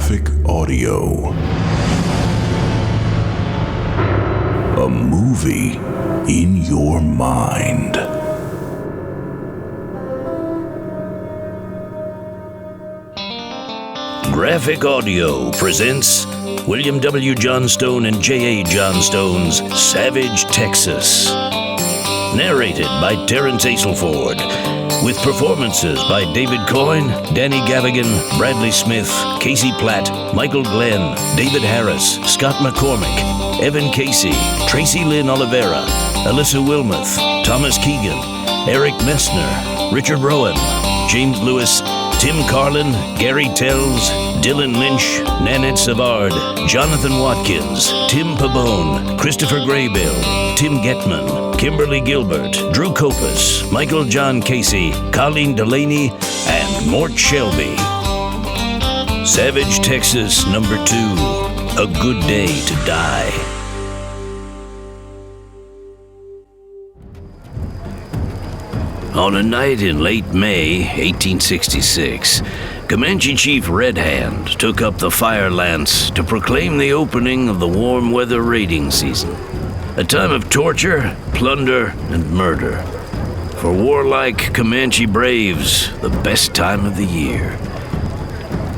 Graphic audio. A movie in your mind. Graphic Audio presents William W. Johnstone and J.A. Johnstone's Savage, Texas. Narrated by Terrence Aselford, with performances by David Coyne, Danny Gavigan, Bradley Smith, Casey Platt, Michael Glenn, David Harris, Scott McCormick, Evan Casey, Tracy Lynn Oliveira, Alyssa Wilmoth, Thomas Keegan, Eric Messner, Richard Rowan, James Lewis, Tim Carlin, Gary Tells, Dylan Lynch, Nanette Savard, Jonathan Watkins, Tim Pabone, Christopher Graybill, Tim Getman, Kimberly Gilbert, Drew Copas, Michael John Casey, Colleen Delaney, and Mort Shelby. Savage, Texas, number 2, A Good Day to Die. On a night in late May 1866, Comanche Chief Red Hand took up the fire lance to proclaim the opening of the warm weather raiding season, a time of torture, plunder, and murder. For warlike Comanche braves, the best time of the year.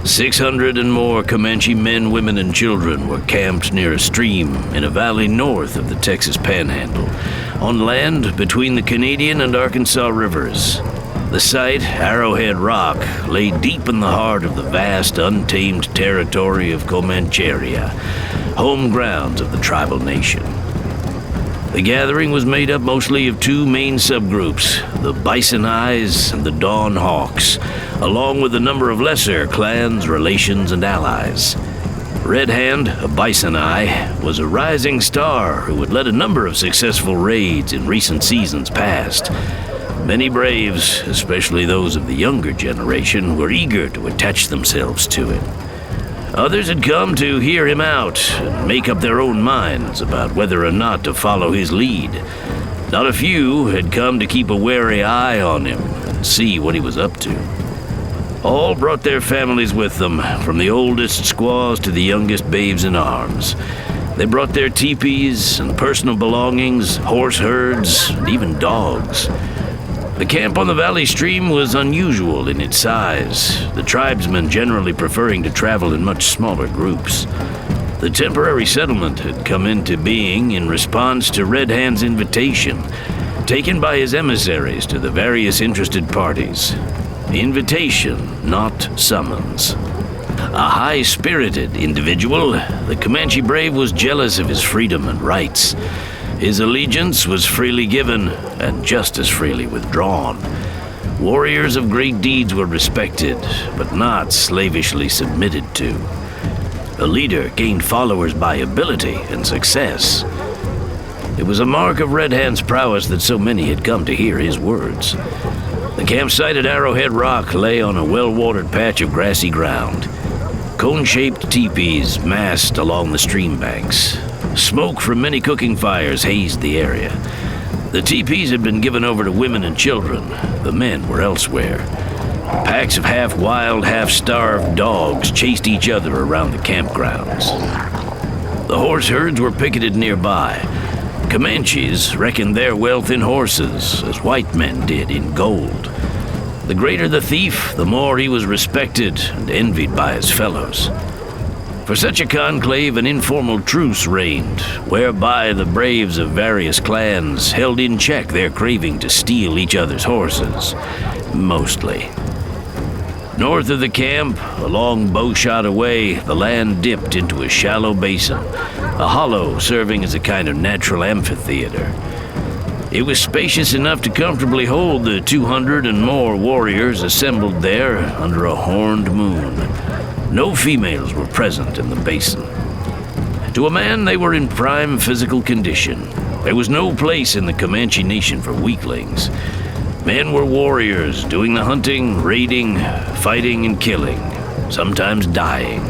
600 and more Comanche men, women, and children were camped near a stream in a valley north of the Texas Panhandle, on land between the Canadian and Arkansas rivers. The site, Arrowhead Rock, lay deep in the heart of the vast, untamed territory of Comancheria, home grounds of the tribal nation. The gathering was made up mostly of two main subgroups, the Bison Eyes and the Dawn Hawks, along with a number of lesser clans, relations, and allies. Red Hand, a Bison Eye, was a rising star who had led a number of successful raids in recent seasons past. Many braves, especially those of the younger generation, were eager to attach themselves to him. Others had come to hear him out and make up their own minds about whether or not to follow his lead. Not a few had come to keep a wary eye on him and see what he was up to. All brought their families with them, from the oldest squaws to the youngest babes in arms. They brought their teepees and personal belongings, horse herds, and even dogs. The camp on the valley stream was unusual in its size, the tribesmen generally preferring to travel in much smaller groups. The temporary settlement had come into being in response to Red Hand's invitation, taken by his emissaries to the various interested parties. Invitation, not summons. A high-spirited individual, the Comanche brave was jealous of his freedom and rights. His allegiance was freely given and just as freely withdrawn. Warriors of great deeds were respected, but not slavishly submitted to. A leader gained followers by ability and success. It was a mark of Red Hand's prowess that so many had come to hear his words. The campsite at Arrowhead Rock lay on a well-watered patch of grassy ground. Cone-shaped teepees massed along the stream banks. Smoke from many cooking fires hazed the area. The teepees had been given over to women and children. The men were elsewhere. Packs of half-wild, half-starved dogs chased each other around the campgrounds. The horse herds were picketed nearby. Comanches reckoned their wealth in horses, as white men did in gold. The greater the thief, the more he was respected and envied by his fellows. For such a conclave, an informal truce reigned, whereby the braves of various clans held in check their craving to steal each other's horses, mostly. North of the camp, a long bowshot away, the land dipped into a shallow basin, a hollow serving as a kind of natural amphitheater. It was spacious enough to comfortably hold the 200 and more warriors assembled there under a horned moon. No females were present in the basin. To a man, they were in prime physical condition. There was no place in the Comanche nation for weaklings. Men were warriors, doing the hunting, raiding, fighting, and killing, sometimes dying.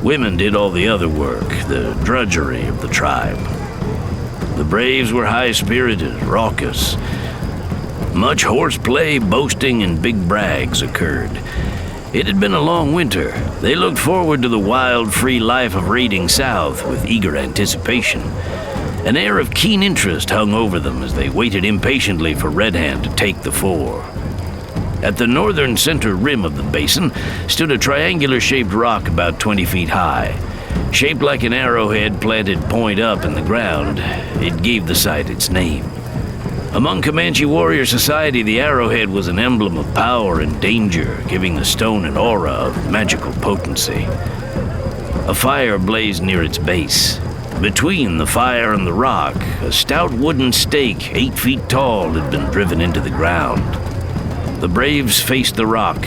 Women did all the other work, the drudgery of the tribe. The braves were high-spirited, raucous. Much horseplay, boasting, and big brags occurred. It had been a long winter. They looked forward to the wild, free life of raiding south with eager anticipation. An air of keen interest hung over them as they waited impatiently for Red Hand to take the fore. At the northern center rim of the basin stood a triangular-shaped rock about 20 feet high. Shaped like an arrowhead planted point up in the ground, it gave the site its name. Among Comanche warrior society, the arrowhead was an emblem of power and danger, giving the stone an aura of magical potency. A fire blazed near its base. Between the fire and the rock, a stout wooden stake 8 feet tall had been driven into the ground. The braves faced the rock,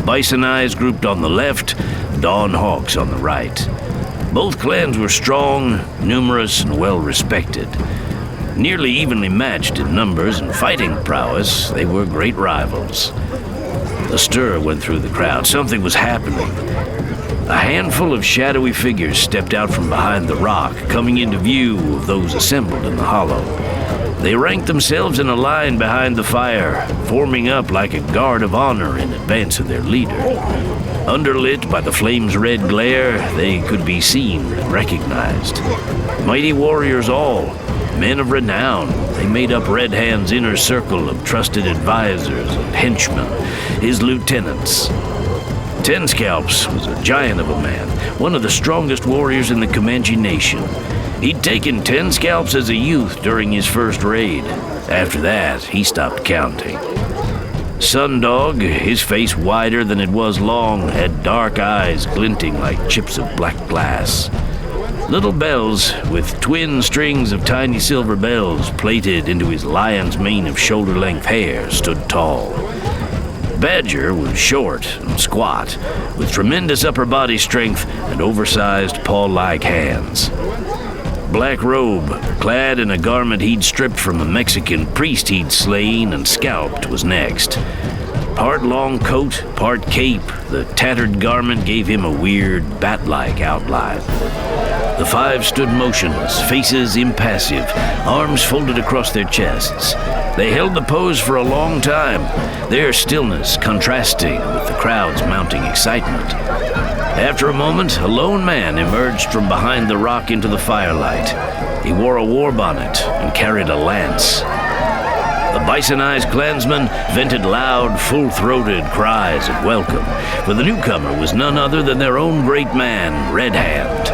Bison Eyes grouped on the left, Dawn Hawks on the right. Both clans were strong, numerous, and well-respected. Nearly evenly matched in numbers and fighting prowess, they were great rivals. A stir went through the crowd. Something was happening. A handful of shadowy figures stepped out from behind the rock, coming into view of those assembled in the hollow. They ranked themselves in a line behind the fire, forming up like a guard of honor in advance of their leader. Underlit by the flame's red glare, they could be seen and recognized. Mighty warriors all, men of renown, they made up Red Hand's inner circle of trusted advisors and henchmen, his lieutenants. Ten Scalps was a giant of a man, one of the strongest warriors in the Comanche nation. He'd taken 10 scalps as a youth during his first raid. After that, he stopped counting. Sundog, his face wider than it was long, had dark eyes glinting like chips of black glass. Little Bells, with twin strings of tiny silver bells plated into his lion's mane of shoulder-length hair, stood tall. Badger was short and squat, with tremendous upper body strength and oversized paw-like hands. Black Robe, clad in a garment he'd stripped from a Mexican priest he'd slain and scalped, was next. Part long coat, part cape, the tattered garment gave him a weird, bat-like outline. The five stood motionless, faces impassive, arms folded across their chests. They held the pose for a long time, their stillness contrasting with the crowd's mounting excitement. After a moment, a lone man emerged from behind the rock into the firelight. He wore a war bonnet and carried a lance. The Bison Eyes clansmen vented loud, full-throated cries of welcome, for the newcomer was none other than their own great man, Red Hand.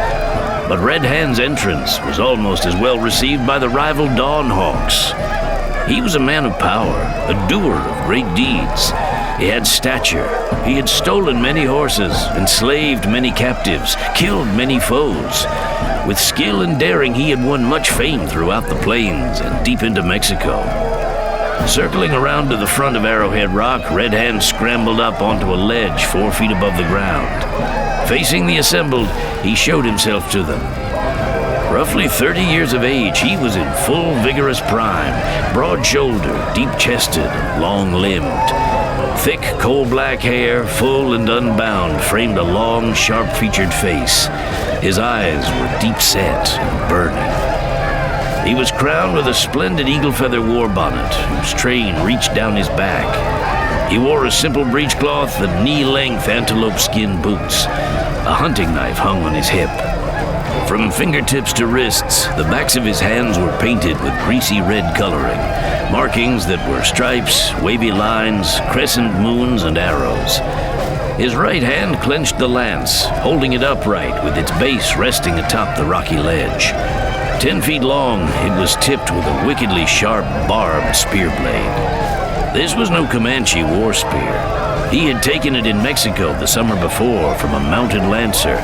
But Red Hand's entrance was almost as well received by the rival Dawn Hawks. He was a man of power, a doer of great deeds. He had stature. He had stolen many horses, enslaved many captives, killed many foes. With skill and daring, he had won much fame throughout the plains and deep into Mexico. Circling around to the front of Arrowhead Rock, Red Hand scrambled up onto a ledge 4 feet above the ground. Facing the assembled, he showed himself to them. Roughly 30 years of age, he was in full vigorous prime, broad-shouldered, deep-chested, and long-limbed. Thick, coal-black hair, full and unbound, framed a long, sharp-featured face. His eyes were deep-set and burning. He was crowned with a splendid eagle-feather war bonnet, whose train reached down his back. He wore a simple breechcloth and knee-length antelope skin boots. A hunting knife hung on his hip. From fingertips to wrists, the backs of his hands were painted with greasy red coloring, markings that were stripes, wavy lines, crescent moons, and arrows. His right hand clenched the lance, holding it upright with its base resting atop the rocky ledge. 10 feet long, it was tipped with a wickedly sharp, barbed spear blade. This was no Comanche war spear. He had taken it in Mexico the summer before from a mounted lancer,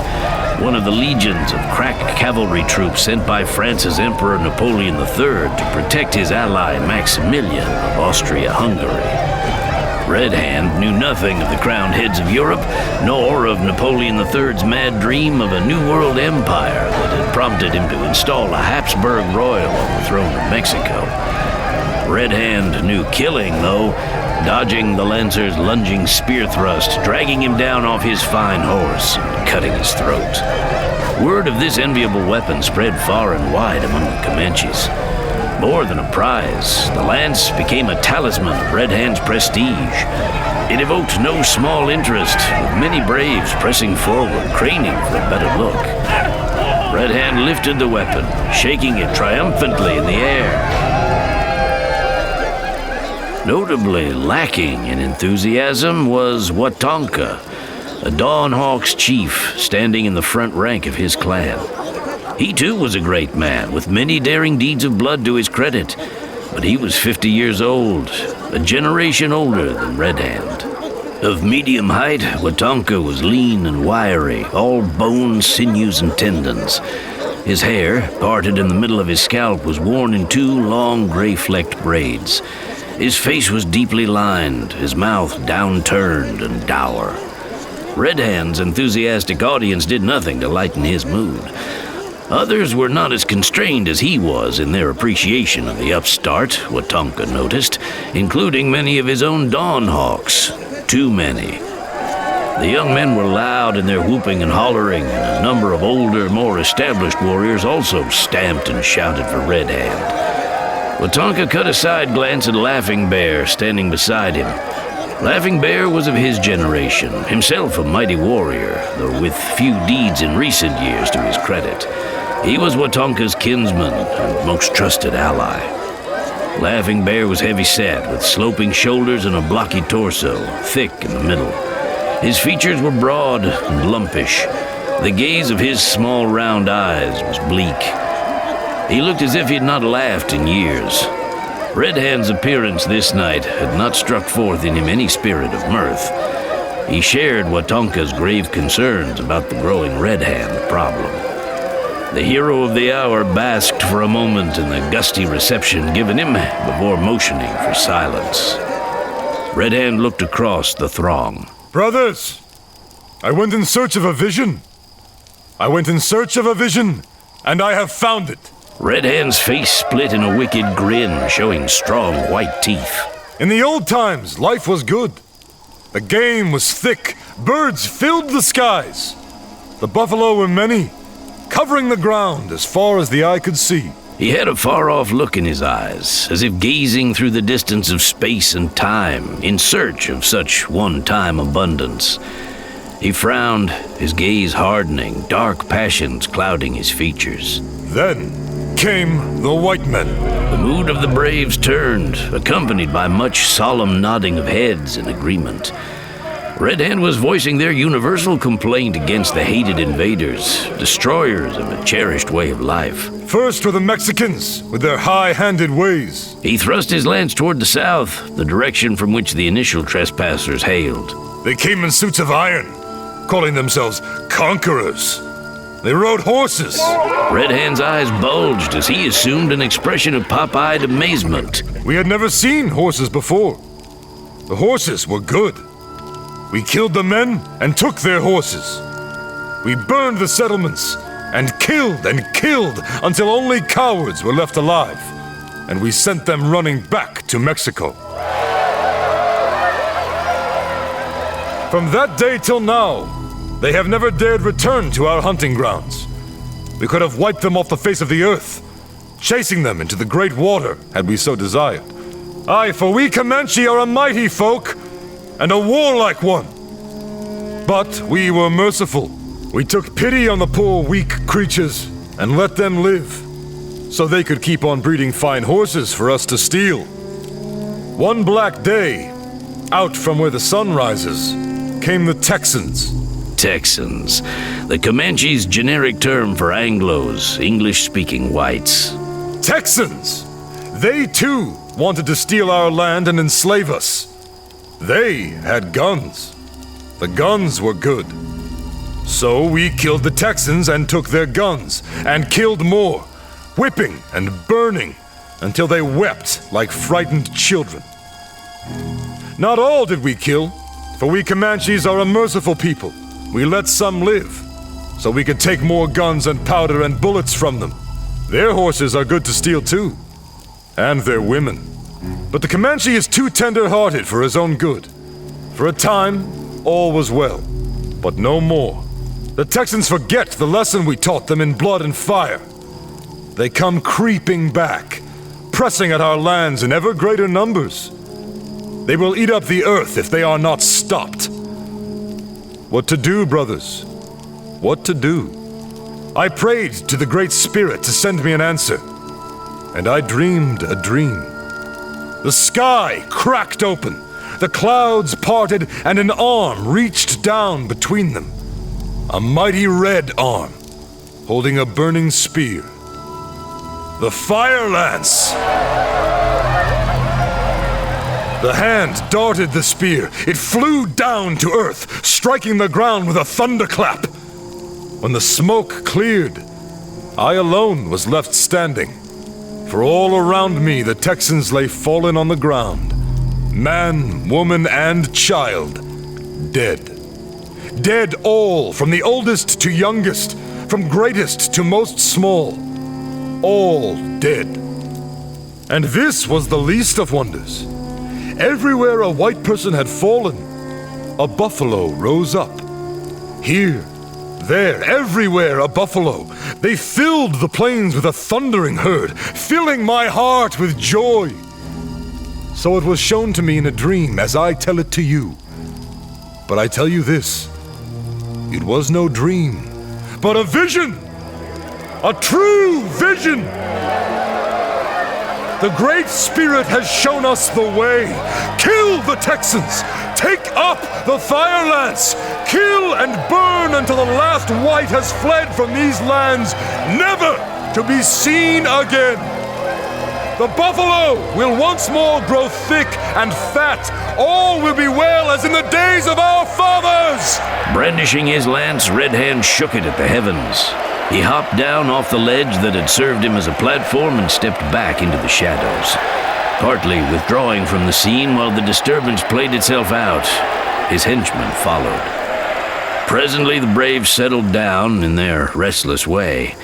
one of the legions of crack cavalry troops sent by France's Emperor Napoleon III to protect his ally Maximilian of Austria-Hungary. Red Hand knew nothing of the crowned heads of Europe, nor of Napoleon III's mad dream of a new world empire that had prompted him to install a Habsburg royal on the throne of Mexico. Red Hand knew killing, though, dodging the lancer's lunging spear thrust, dragging him down off his fine horse, and cutting his throat. Word of this enviable weapon spread far and wide among the Comanches. More than a prize, the lance became a talisman of Red Hand's prestige. It evoked no small interest, with many braves pressing forward, craning for a better look. Red Hand lifted the weapon, shaking it triumphantly in the air. Notably lacking in enthusiasm was Watonka, a Dawnhawk's chief standing in the front rank of his clan. He too was a great man, with many daring deeds of blood to his credit, but he was 50 years old, a generation older than Red Hand. Of medium height, Watonka was lean and wiry, all bones, sinews, and tendons. His hair, parted in the middle of his scalp, was worn in 2 long gray-flecked braids. His face was deeply lined, his mouth downturned and dour. Red Hand's enthusiastic audience did nothing to lighten his mood. Others were not as constrained as he was in their appreciation of the upstart, Watonka noticed, including many of his own Dawnhawks. Too many. The young men were loud in their whooping and hollering, and a number of older, more established warriors also stamped and shouted for Red Hand. Watonka cut a side glance at Laughing Bear standing beside him. Laughing Bear was of his generation, himself a mighty warrior, though with few deeds in recent years to his credit. He was Watonka's kinsman and most trusted ally. Laughing Bear was heavy-set, with sloping shoulders and a blocky torso, thick in the middle. His features were broad and lumpish. The gaze of his small round eyes was bleak. He looked as if he had not laughed in years. Red Hand's appearance this night had not struck forth in him any spirit of mirth. He shared Watonka's grave concerns about the growing Red Hand problem. The hero of the hour basked for a moment in the gusty reception given him before motioning for silence. Red Hand looked across the throng. Brothers, I went in search of a vision. And I have found it. Red Hand's face split in a wicked grin, showing strong white teeth. In the old times, life was good. The game was thick. Birds filled the skies. The buffalo were many, covering the ground as far as the eye could see. He had a far-off look in his eyes, as if gazing through the distance of space and time, in search of such one-time abundance. He frowned, his gaze hardening, dark passions clouding his features. Then came the white men. The mood of the braves turned, accompanied by much solemn nodding of heads in agreement. Red Hand was voicing their universal complaint against the hated invaders, destroyers of a cherished way of life. First were the Mexicans, with their high-handed ways. He thrust his lance toward the south, the direction from which the initial trespassers hailed. They came in suits of iron, calling themselves conquerors. They rode horses. Red Hand's eyes bulged as he assumed an expression of pop-eyed amazement. We had never seen horses before. The horses were good. We killed the men and took their horses. We burned the settlements and killed until only cowards were left alive. And we sent them running back to Mexico. From that day till now, they have never dared return to our hunting grounds. We could have wiped them off the face of the earth, chasing them into the great water had we so desired. Aye, for we Comanche are a mighty folk, and a warlike one. But we were merciful. We took pity on the poor, weak creatures and let them live, so they could keep on breeding fine horses for us to steal. One black day, out from where the sun rises, came the Texans. Texans, the Comanche's generic term for Anglos, English-speaking whites. Texans! They too wanted to steal our land and enslave us. They had guns. The guns were good. So we killed the Texans and took their guns, and killed more, whipping and burning until they wept like frightened children. Not all did we kill, for we Comanches are a merciful people. We let some live, so we could take more guns and powder and bullets from them. Their horses are good to steal too, and their women. But the Comanche is too tender-hearted for his own good. For a time, all was well, but no more. The Texans forget the lesson we taught them in blood and fire. They come creeping back, pressing at our lands in ever greater numbers. They will eat up the earth if they are not stopped. What to do, brothers? What to do? I prayed to the Great Spirit to send me an answer, and I dreamed a dream. The sky cracked open, the clouds parted, and an arm reached down between them. A mighty red arm, holding a burning spear. The Fire Lance! The hand darted the spear. It flew down to earth, striking the ground with a thunderclap. When the smoke cleared, I alone was left standing. For all around me the Texans lay fallen on the ground. Man, woman, and child, dead. Dead all, from the oldest to youngest, from greatest to most small. All dead. And this was the least of wonders. Everywhere a white person had fallen, a buffalo rose up. Here, there, everywhere a buffalo. They filled the plains with a thundering herd, filling my heart with joy. So it was shown to me in a dream as I tell it to you. But I tell you this, it was no dream, but a vision, a true vision. The Great Spirit has shown us the way. Kill the Texans! Take up the Fire Lance! Kill and burn until the last white has fled from these lands, never to be seen again! The buffalo will once more grow thick and fat. All will be well as in the days of our fathers! Brandishing his lance, Red Hand shook it at the heavens. He hopped down off the ledge that had served him as a platform and stepped back into the shadows, partly withdrawing from the scene while the disturbance played itself out. His henchmen followed. Presently the braves settled down in their restless way.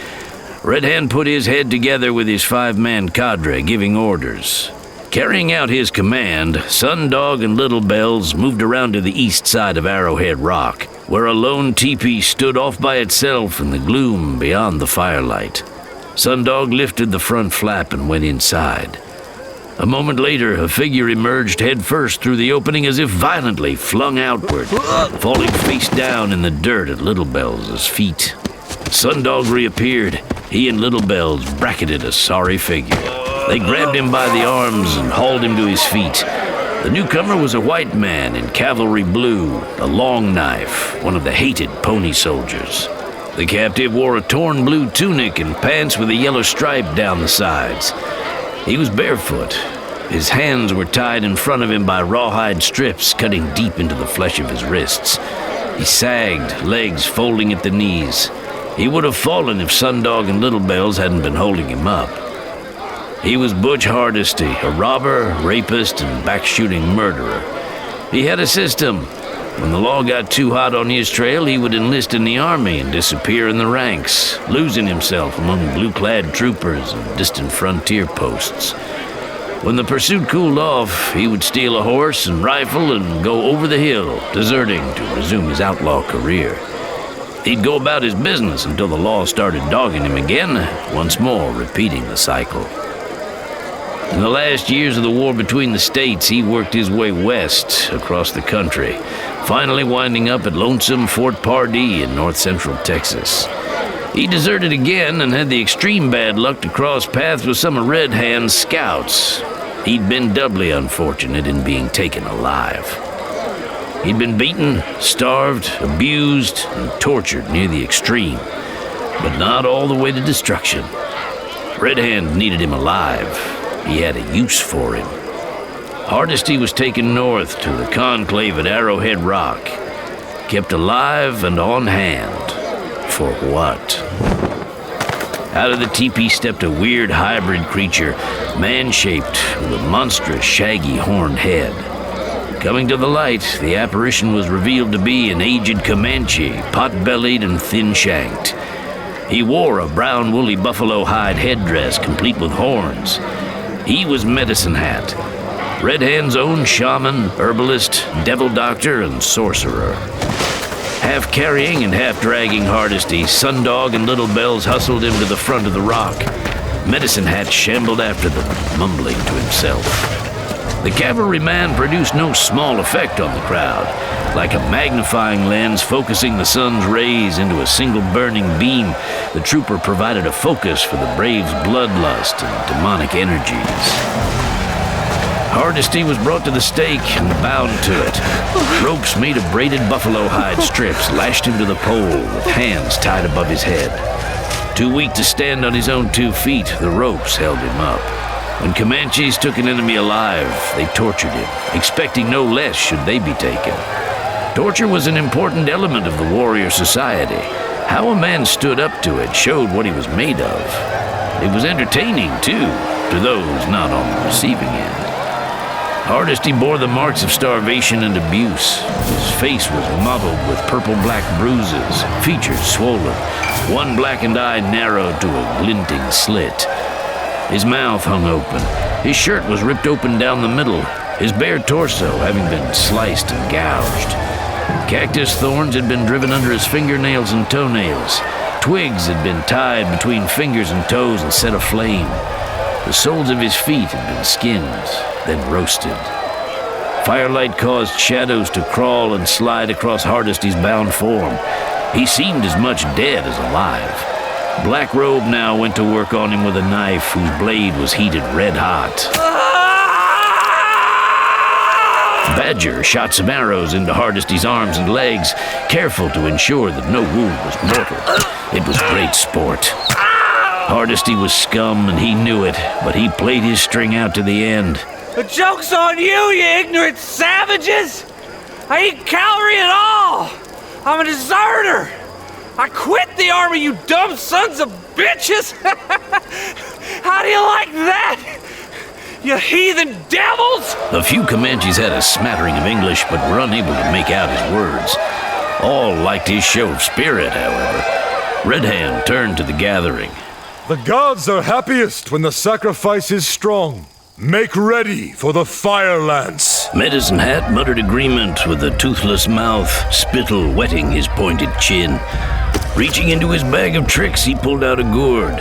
Red Hand put his head together with his 5-man cadre, giving orders. Carrying out his command, Sundog and Little Bells moved around to the east side of Arrowhead Rock, where a lone teepee stood off by itself in the gloom beyond the firelight. Sundog lifted the front flap and went inside. A moment later, a figure emerged headfirst through the opening as if violently flung outward, falling face down in the dirt at Little Bells' feet. Sundog reappeared. He and Little Bells bracketed a sorry figure. They grabbed him by the arms and hauled him to his feet. The newcomer was a white man in cavalry blue, a long knife, one of the hated pony soldiers. The captive wore a torn blue tunic and pants with a yellow stripe down the sides. He was barefoot. His hands were tied in front of him by rawhide strips cutting deep into the flesh of his wrists. He sagged, legs folding at the knees. He would have fallen if Sundog and Little Bells hadn't been holding him up. He was Butch Hardesty, a robber, rapist, and back-shooting murderer. He had a system. When the law got too hot on his trail, he would enlist in the army and disappear in the ranks, losing himself among blue-clad troopers and distant frontier posts. When the pursuit cooled off, he would steal a horse and rifle and go over the hill, deserting to resume his outlaw career. He'd go about his business until the law started dogging him again, once more repeating the cycle. In the last years of the war between the states, he worked his way west across the country, finally winding up at lonesome Fort Pardee in north-central Texas. He deserted again and had the extreme bad luck to cross paths with some of Red Hand's scouts. He'd been doubly unfortunate in being taken alive. He'd been beaten, starved, abused, and tortured near the extreme, but not all the way to destruction. Red Hand needed him alive. He had a use for him. Hardesty was taken north to the conclave at Arrowhead Rock, kept alive and on hand. For what? Out of the teepee stepped a weird hybrid creature, man-shaped with a monstrous, shaggy, horned head. Coming to the light, the apparition was revealed to be an aged Comanche, pot-bellied and thin-shanked. He wore a brown woolly buffalo hide headdress complete with horns. He was Medicine Hat, Red Hand's own shaman, herbalist, devil doctor, and sorcerer. Half carrying and half dragging Hardesty, Sundog and Little Bells hustled him to the front of the rock. Medicine Hat shambled after them, mumbling to himself. The cavalryman produced no small effect on the crowd, like a magnifying lens focusing the sun's rays into a single burning beam. The trooper provided a focus for the brave's bloodlust and demonic energies. Hardesty was brought to the stake and bound to it. Ropes made of braided buffalo hide strips lashed him to the pole with hands tied above his head. Too weak to stand on his own 2 feet, the ropes held him up. When Comanches took an enemy alive, they tortured him, expecting no less should they be taken. Torture was an important element of the warrior society. How a man stood up to it showed what he was made of. It was entertaining, too, to those not on the receiving end. Hardesty bore the marks of starvation and abuse. His face was mottled with purple-black bruises, features swollen, one blackened eye narrowed to a glinting slit. His mouth hung open. His shirt was ripped open down the middle, his bare torso having been sliced and gouged. Cactus thorns had been driven under his fingernails and toenails. Twigs had been tied between fingers and toes and set aflame. The soles of his feet had been skinned, then roasted. Firelight caused shadows to crawl and slide across Hardesty's bound form. He seemed as much dead as alive. Black Robe now went to work on him with a knife whose blade was heated red hot. Badger shot some arrows into Hardesty's arms and legs, careful to ensure that no wound was mortal. It was great sport. Hardesty was scum and he knew it, but he played his string out to the end. The joke's on you ignorant savages! I ain't cavalry at all! I'm a deserter! I quit the army, you dumb sons of bitches! How do you like that? You heathen devils! A few Comanches had a smattering of English, but were unable to make out his words. All liked his show of spirit, however. Red Hand turned to the gathering. The gods are happiest when the sacrifice is strong. Make ready for the fire lance. Medicine Hat muttered agreement with a toothless mouth, spittle wetting his pointed chin. Reaching into his bag of tricks, he pulled out a gourd.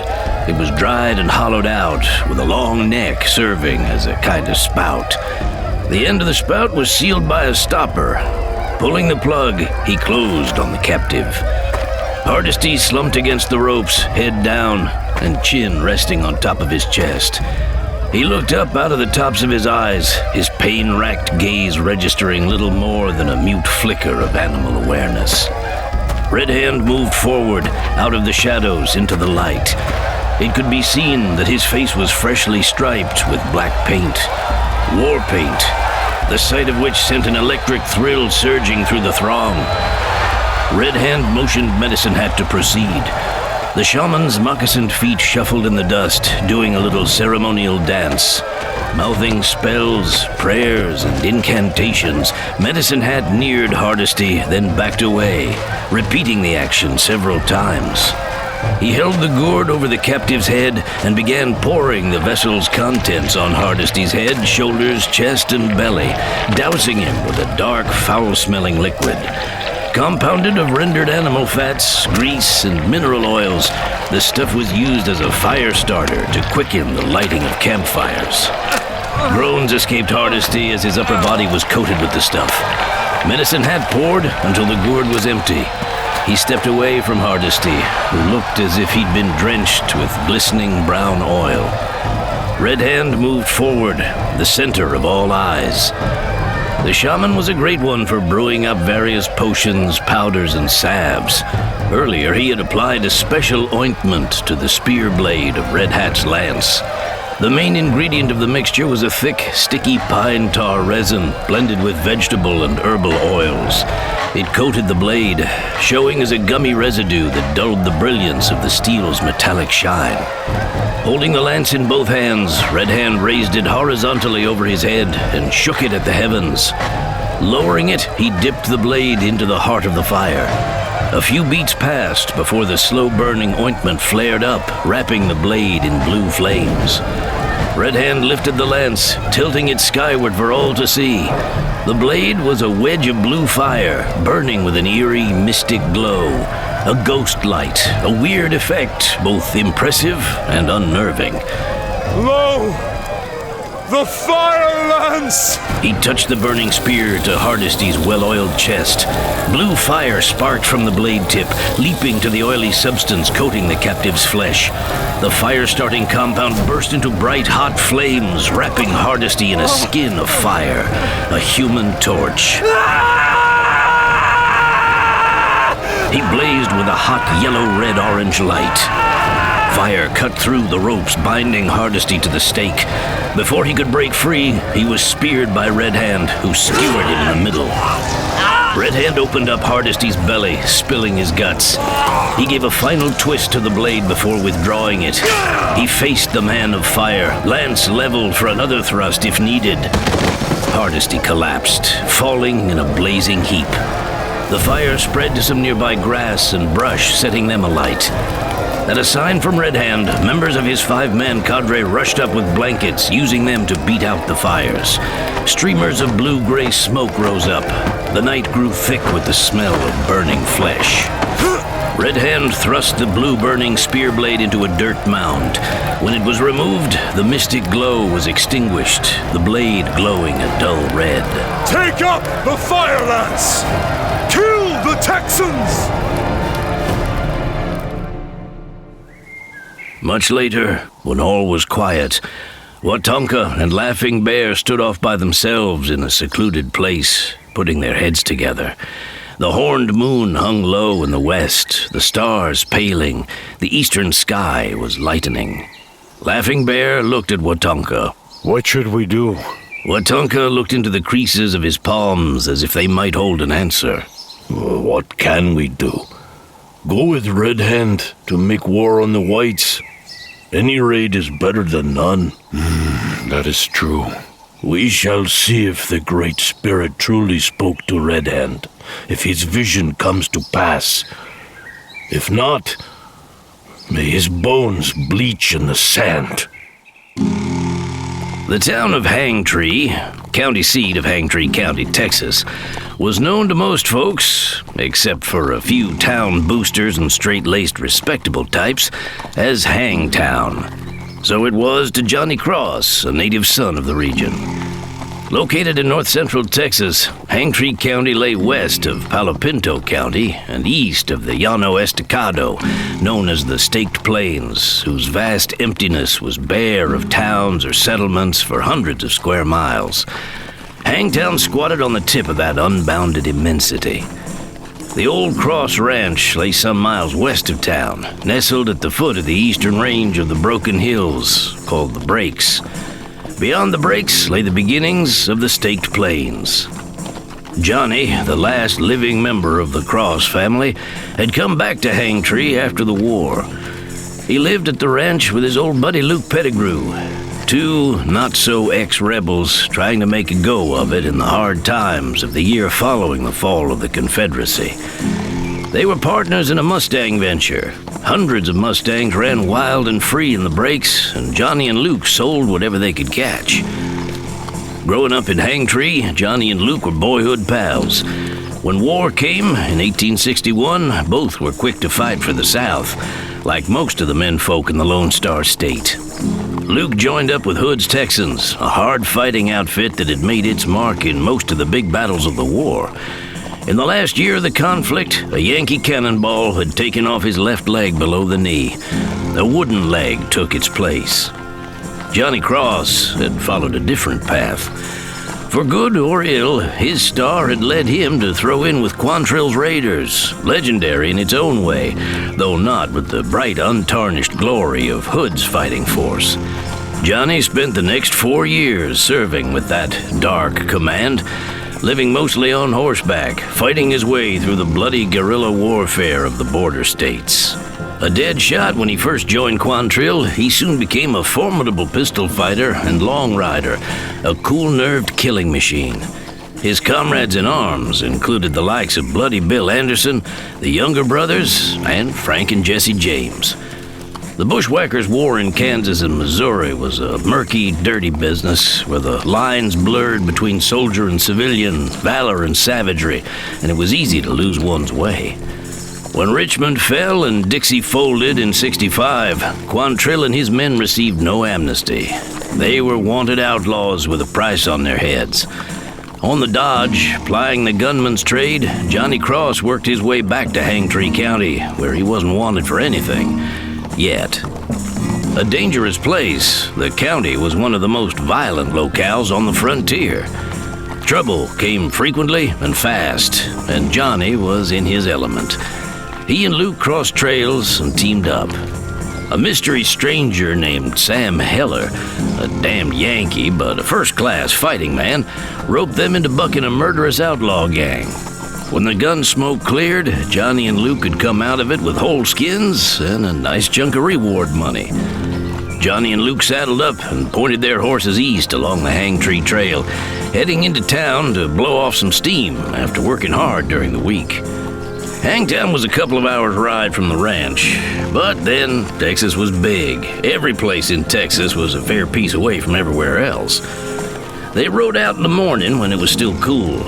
It was dried and hollowed out, with a long neck serving as a kind of spout. The end of the spout was sealed by a stopper. Pulling the plug, he closed on the captive. Hardesty slumped against the ropes, head down, and chin resting on top of his chest. He looked up out of the tops of his eyes, his pain-racked gaze registering little more than a mute flicker of animal awareness. Red Hand moved forward, out of the shadows into the light. It could be seen that his face was freshly striped with black paint. War paint, the sight of which sent an electric thrill surging through the throng. Red Hand motioned Medicine Hat to proceed. The shaman's moccasined feet shuffled in the dust, doing a little ceremonial dance. Mouthing spells, prayers, and incantations, Medicine Hat neared Hardesty, then backed away, repeating the action several times. He held the gourd over the captive's head and began pouring the vessel's contents on Hardesty's head, shoulders, chest, and belly, dousing him with a dark, foul-smelling liquid. Compounded of rendered animal fats, grease, and mineral oils, the stuff was used as a fire starter to quicken the lighting of campfires. Groans escaped Hardesty as his upper body was coated with the stuff. Medicine Hat poured until the gourd was empty. He stepped away from Hardesty, who looked as if he'd been drenched with glistening brown oil. Red Hand moved forward, the center of all eyes. The shaman was a great one for brewing up various potions, powders, and salves. Earlier, he had applied a special ointment to the spear blade of Red Hat's lance. The main ingredient of the mixture was a thick, sticky pine tar resin blended with vegetable and herbal oils. It coated the blade, showing as a gummy residue that dulled the brilliance of the steel's metallic shine. Holding the lance in both hands, Red Hand raised it horizontally over his head and shook it at the heavens. Lowering it, he dipped the blade into the heart of the fire. A few beats passed before the slow-burning ointment flared up, wrapping the blade in blue flames. Red Hand lifted the lance, tilting it skyward for all to see. The blade was a wedge of blue fire, burning with an eerie, mystic glow. A ghost light, a weird effect, both impressive and unnerving. Lo! The fire lance! He touched the burning spear to Hardesty's well-oiled chest. Blue fire sparked from the blade tip, leaping to the oily substance coating the captive's flesh. The fire-starting compound burst into bright, hot flames, wrapping Hardesty in a skin of fire, a human torch. He blazed with a hot yellow-red-orange light. Fire cut through the ropes binding Hardesty to the stake. Before he could break free, he was speared by Red Hand, who skewered him in the middle. Red Hand opened up Hardesty's belly, spilling his guts. He gave a final twist to the blade before withdrawing it. He faced the man of fire, lance leveled for another thrust if needed. Hardesty collapsed, falling in a blazing heap. The fire spread to some nearby grass and brush, setting them alight. At a sign from Red Hand, members of his 5-man cadre rushed up with blankets, using them to beat out the fires. Streamers of blue-gray smoke rose up. The night grew thick with the smell of burning flesh. Red Hand thrust the blue-burning spear blade into a dirt mound. When it was removed, the mystic glow was extinguished, the blade glowing a dull red. Take up the fire lance! Kill the Texans! Much later, when all was quiet, Watonka and Laughing Bear stood off by themselves in a secluded place, putting their heads together. The horned moon hung low in the west, the stars paling, the eastern sky was lightening. Laughing Bear looked at Watonka. What should we do? Watonka looked into the creases of his palms as if they might hold an answer. What can we do? Go with Red Hand to make war on the whites. Any raid is better than none. That is true. We shall see if the Great Spirit truly spoke to Red Hand, if his vision comes to pass. If not, may his bones bleach in the sand. The town of Hangtree, county seat of Hangtree County, Texas, was known to most folks, except for a few town boosters and straight-laced respectable types, as Hangtown. So it was to Johnny Cross, a native son of the region. Located in north-central Texas, Hangtree County lay west of Palo Pinto County and east of the Llano Estacado, known as the Staked Plains, whose vast emptiness was bare of towns or settlements for hundreds of square miles. Hangtown squatted on the tip of that unbounded immensity. The Old Cross Ranch lay some miles west of town, nestled at the foot of the eastern range of the Broken Hills, called the Breaks. Beyond the Breaks lay the beginnings of the Staked Plains. Johnny, the last living member of the Cross family, had come back to Hangtree after the war. He lived at the ranch with his old buddy Luke Pettigrew, two not-so-ex-rebels trying to make a go of it in the hard times of the year following the fall of the Confederacy. They were partners in a Mustang venture. Hundreds of Mustangs ran wild and free in the Breaks, and Johnny and Luke sold whatever they could catch. Growing up in Hangtree, Johnny and Luke were boyhood pals. When war came in 1861, both were quick to fight for the South, like most of the menfolk in the Lone Star State. Luke joined up with Hood's Texans, a hard-fighting outfit that had made its mark in most of the big battles of the war. In the last year of the conflict, a Yankee cannonball had taken off his left leg below the knee. A wooden leg took its place. Johnny Cross had followed a different path. For good or ill, his star had led him to throw in with Quantrill's Raiders, legendary in its own way, though not with the bright, untarnished glory of Hood's fighting force. Johnny spent the next 4 years serving with that dark command, living mostly on horseback, fighting his way through the bloody guerrilla warfare of the border states. A dead shot when he first joined Quantrill, he soon became a formidable pistol fighter and long rider, a cool-nerved killing machine. His comrades in arms included the likes of Bloody Bill Anderson, the Younger Brothers, and Frank and Jesse James. The Bushwhackers' war in Kansas and Missouri was a murky, dirty business where the lines blurred between soldier and civilian, valor and savagery, and it was easy to lose one's way. When Richmond fell and Dixie folded in 65, Quantrill and his men received no amnesty. They were wanted outlaws with a price on their heads. On the Dodge, plying the gunman's trade, Johnny Cross worked his way back to Hangtree County, where he wasn't wanted for anything. Yet. A dangerous place, the county was one of the most violent locales on the frontier. Trouble came frequently and fast, and Johnny was in his element. He and Luke crossed trails and teamed up. A mystery stranger named Sam Heller, a damned Yankee but a first-class fighting man, roped them into bucking a murderous outlaw gang. When the gun smoke cleared, Johnny and Luke could come out of it with whole skins and a nice chunk of reward money. Johnny and Luke saddled up and pointed their horses east along the Hangtree Trail, heading into town to blow off some steam after working hard during the week. Hangtown was a couple of hours' ride from the ranch, but then Texas was big. Every place in Texas was a fair piece away from everywhere else. They rode out in the morning when it was still cool.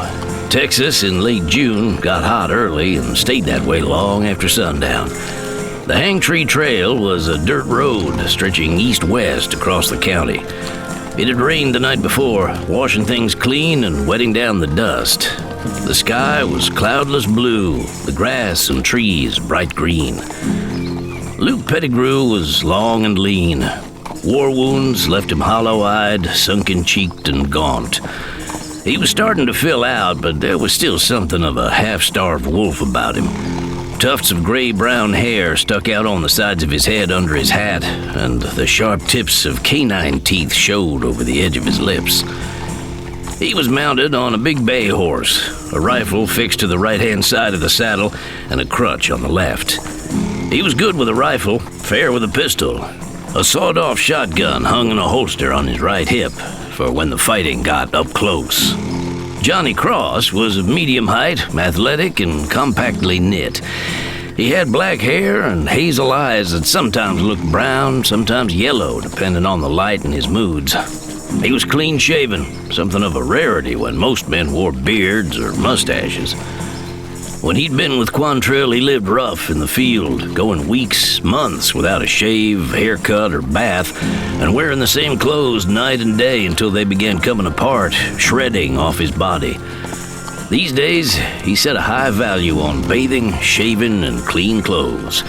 Texas in late June got hot early and stayed that way long after sundown. The Hangtree Trail was a dirt road stretching east-west across the county. It had rained the night before, washing things clean and wetting down the dust. The sky was cloudless blue, the grass and trees bright green. Luke Pettigrew was long and lean. War wounds left him hollow-eyed, sunken-cheeked, and gaunt. He was starting to fill out, but there was still something of a half-starved wolf about him. Tufts of gray-brown hair stuck out on the sides of his head under his hat, and the sharp tips of canine teeth showed over the edge of his lips. He was mounted on a big bay horse, a rifle fixed to the right-hand side of the saddle, and a crutch on the left. He was good with a rifle, fair with a pistol. A sawed-off shotgun hung in a holster on his right hip for when the fighting got up close. Johnny Cross was of medium height, athletic, and compactly knit. He had black hair and hazel eyes that sometimes looked brown, sometimes yellow, depending on the light and his moods. He was clean-shaven, something of a rarity when most men wore beards or mustaches. When he'd been with Quantrill, he lived rough in the field, going weeks, months without a shave, haircut, or bath, and wearing the same clothes night and day until they began coming apart, shredding off his body. These days, he set a high value on bathing, shaving, and clean clothes.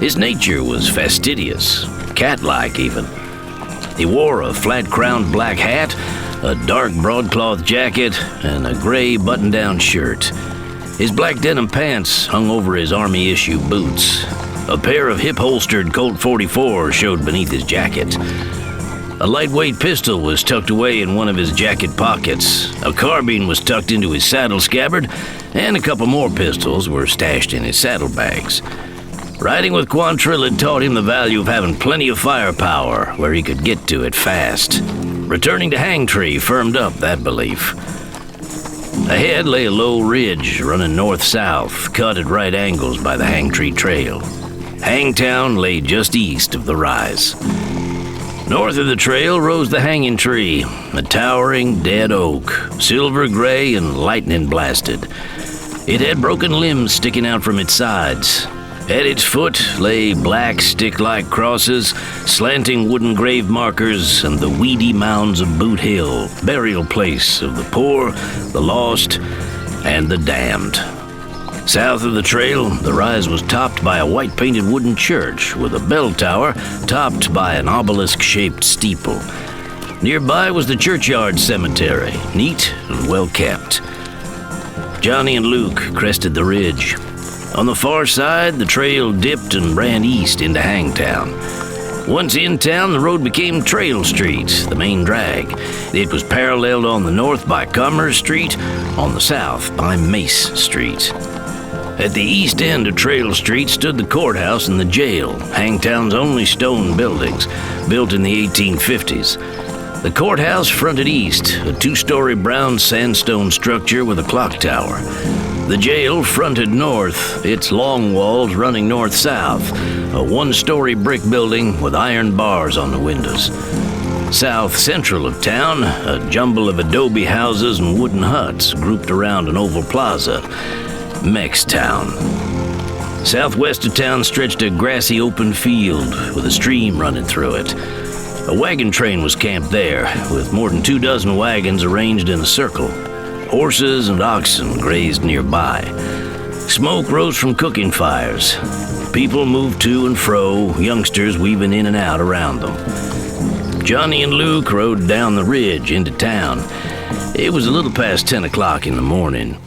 His nature was fastidious, cat-like even. He wore a flat-crowned black hat, a dark broadcloth jacket, and a gray button-down shirt. His black denim pants hung over his Army-issue boots. A pair of hip-holstered Colt 44 showed beneath his jacket. A lightweight pistol was tucked away in one of his jacket pockets. A carbine was tucked into his saddle scabbard, and a couple more pistols were stashed in his saddlebags. Riding with Quantrill had taught him the value of having plenty of firepower where he could get to it fast. Returning to Hangtree firmed up that belief. Ahead lay a low ridge running north-south, cut at right angles by the Hangtree Trail. Hangtown lay just east of the rise. North of the trail rose the Hanging Tree, a towering dead oak, silver gray and lightning blasted. It had broken limbs sticking out from its sides. At its foot lay black stick-like crosses, slanting wooden grave markers, and the weedy mounds of Boot Hill, burial place of the poor, the lost, and the damned. South of the trail, the rise was topped by a white-painted wooden church with a bell tower topped by an obelisk-shaped steeple. Nearby was the churchyard cemetery, neat and well-kept. Johnny and Luke crested the ridge. On the far side, the trail dipped and ran east into Hangtown. Once in town, the road became Trail Street, the main drag. It was paralleled on the north by Commerce Street, on the south by Mace Street. At the east end of Trail Street stood the courthouse and the jail, Hangtown's only stone buildings, built in the 1850s. The courthouse fronted east, a two-story brown sandstone structure with a clock tower. The jail fronted north, its long walls running north-south, a one-story brick building with iron bars on the windows. South-central of town, a jumble of adobe houses and wooden huts grouped around an oval plaza, Mextown. Southwest of town stretched a grassy open field with a stream running through it. A wagon train was camped there, with more than 24 wagons arranged in a circle. Horses and oxen grazed nearby. Smoke rose from cooking fires. People moved to and fro, youngsters weaving in and out around them. Johnny and Luke rode down the ridge into town. It was a little past 10 o'clock in the morning.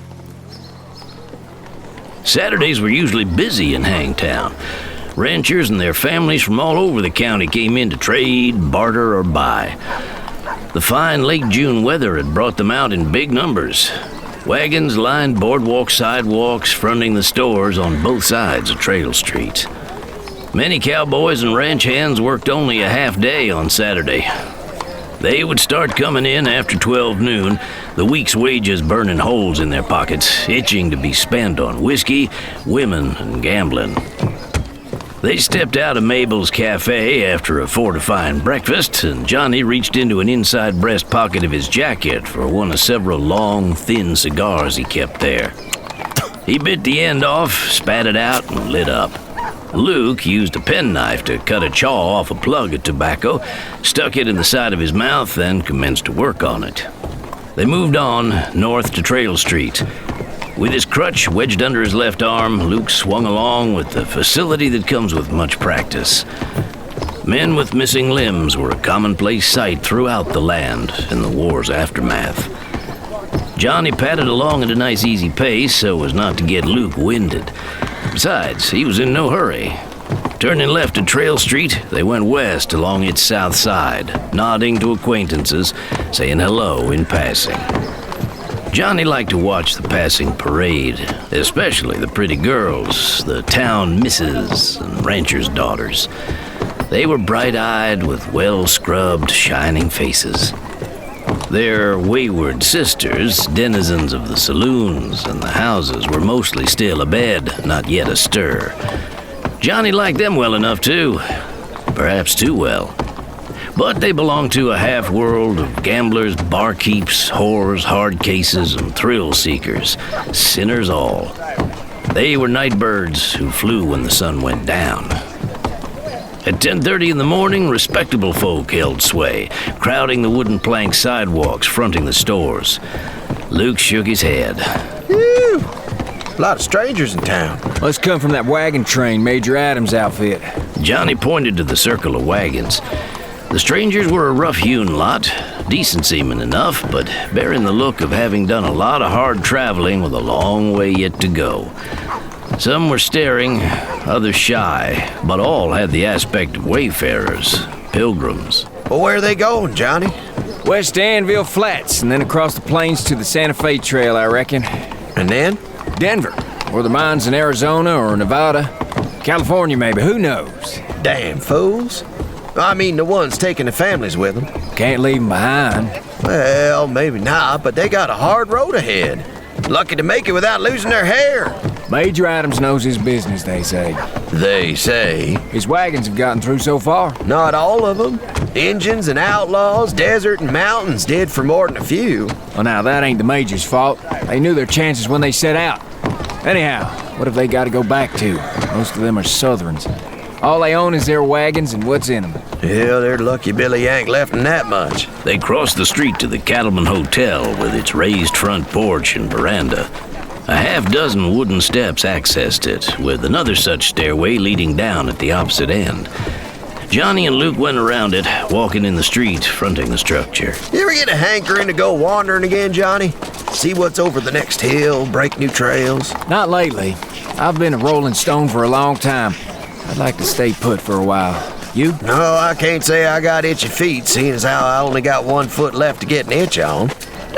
Saturdays were usually busy in Hangtown. Ranchers and their families from all over the county came in to trade, barter, or buy. The fine late June weather had brought them out in big numbers. Wagons lined boardwalk sidewalks fronting the stores on both sides of Trail Street. Many cowboys and ranch hands worked only a half day on Saturday. They would start coming in after 12 noon, the week's wages burning holes in their pockets, itching to be spent on whiskey, women, and gambling. They stepped out of Mabel's cafe after a fortifying breakfast, and Johnny reached into an inside breast pocket of his jacket for one of several long, thin cigars he kept there. He bit the end off, spat it out, and lit up. Luke used a penknife to cut a chaw off a plug of tobacco, stuck it in the side of his mouth, and commenced to work on it. They moved on, north to Trail Street. With his crutch wedged under his left arm, Luke swung along with the facility that comes with much practice. Men with missing limbs were a commonplace sight throughout the land in the war's aftermath. Johnny padded along at a nice easy pace so as not to get Luke winded. Besides, he was in no hurry. Turning left at Trail Street, they went west along its south side, nodding to acquaintances, saying hello in passing. Johnny liked to watch the passing parade, especially the pretty girls, the town misses and ranchers' daughters. They were bright-eyed with well-scrubbed, shining faces. Their wayward sisters, denizens of the saloons and the houses, were mostly still abed, not yet astir. Johnny liked them well enough, too. Perhaps too well. But they belonged to a half-world of gamblers, barkeeps, whores, hard cases, and thrill-seekers. Sinners all. They were night birds who flew when the sun went down. At 10:30 in the morning, respectable folk held sway, crowding the wooden plank sidewalks fronting the stores. Luke shook his head. Whew! A lot of strangers in town. Let's come from that wagon train, Major Adams' outfit. Johnny pointed to the circle of wagons. The strangers were a rough-hewn lot, decent seeming enough, but bearing the look of having done a lot of hard traveling with a long way yet to go. Some were staring, others shy, but all had the aspect of wayfarers, pilgrims. Well, where are they going, Johnny? West Anvil Flats, and then across the plains to the Santa Fe Trail, I reckon. And then? Denver, or the mines in Arizona or Nevada. California, maybe, who knows? Damn fools. I mean, the ones taking the families with them. Can't leave them behind. Well, maybe not, but they got a hard road ahead. Lucky to make it without losing their hair. Major Adams knows his business, they say. They say. His wagons have gotten through so far. Not all of them. Injuns and outlaws, desert and mountains did for more than a few. Well, now, that ain't the Major's fault. They knew their chances when they set out. Anyhow, what have they got to go back to? Most of them are Southrons. All they own is their wagons and what's in them. Yeah, they're lucky Billy Yank left them that much. They crossed the street to the Cattleman Hotel with its raised front porch and veranda. A half-dozen wooden steps accessed it, with another such stairway leading down at the opposite end. Johnny and Luke went around it, walking in the street fronting the structure. You ever get a hankering to go wandering again, Johnny? See what's over the next hill, break new trails? Not lately. I've been a rolling stone for a long time. I'd like to stay put for a while. You? No, I can't say I got itchy feet, seeing as how I only got 1 foot left to get an itch on.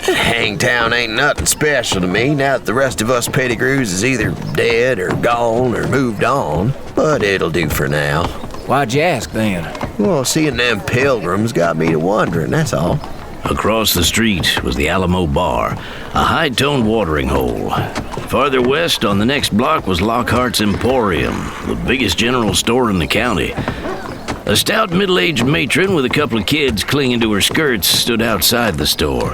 Hangtown ain't nothing special to me now that the rest of us Pettigrews is either dead or gone or moved on. But it'll do for now. Why'd you ask then? Well, seeing them pilgrims got me to wondering, that's all. Across the street was the Alamo Bar, a high-toned watering hole. Farther west on the next block was Lockhart's Emporium, the biggest general store in the county. A stout middle-aged matron with a couple of kids clinging to her skirts stood outside the store.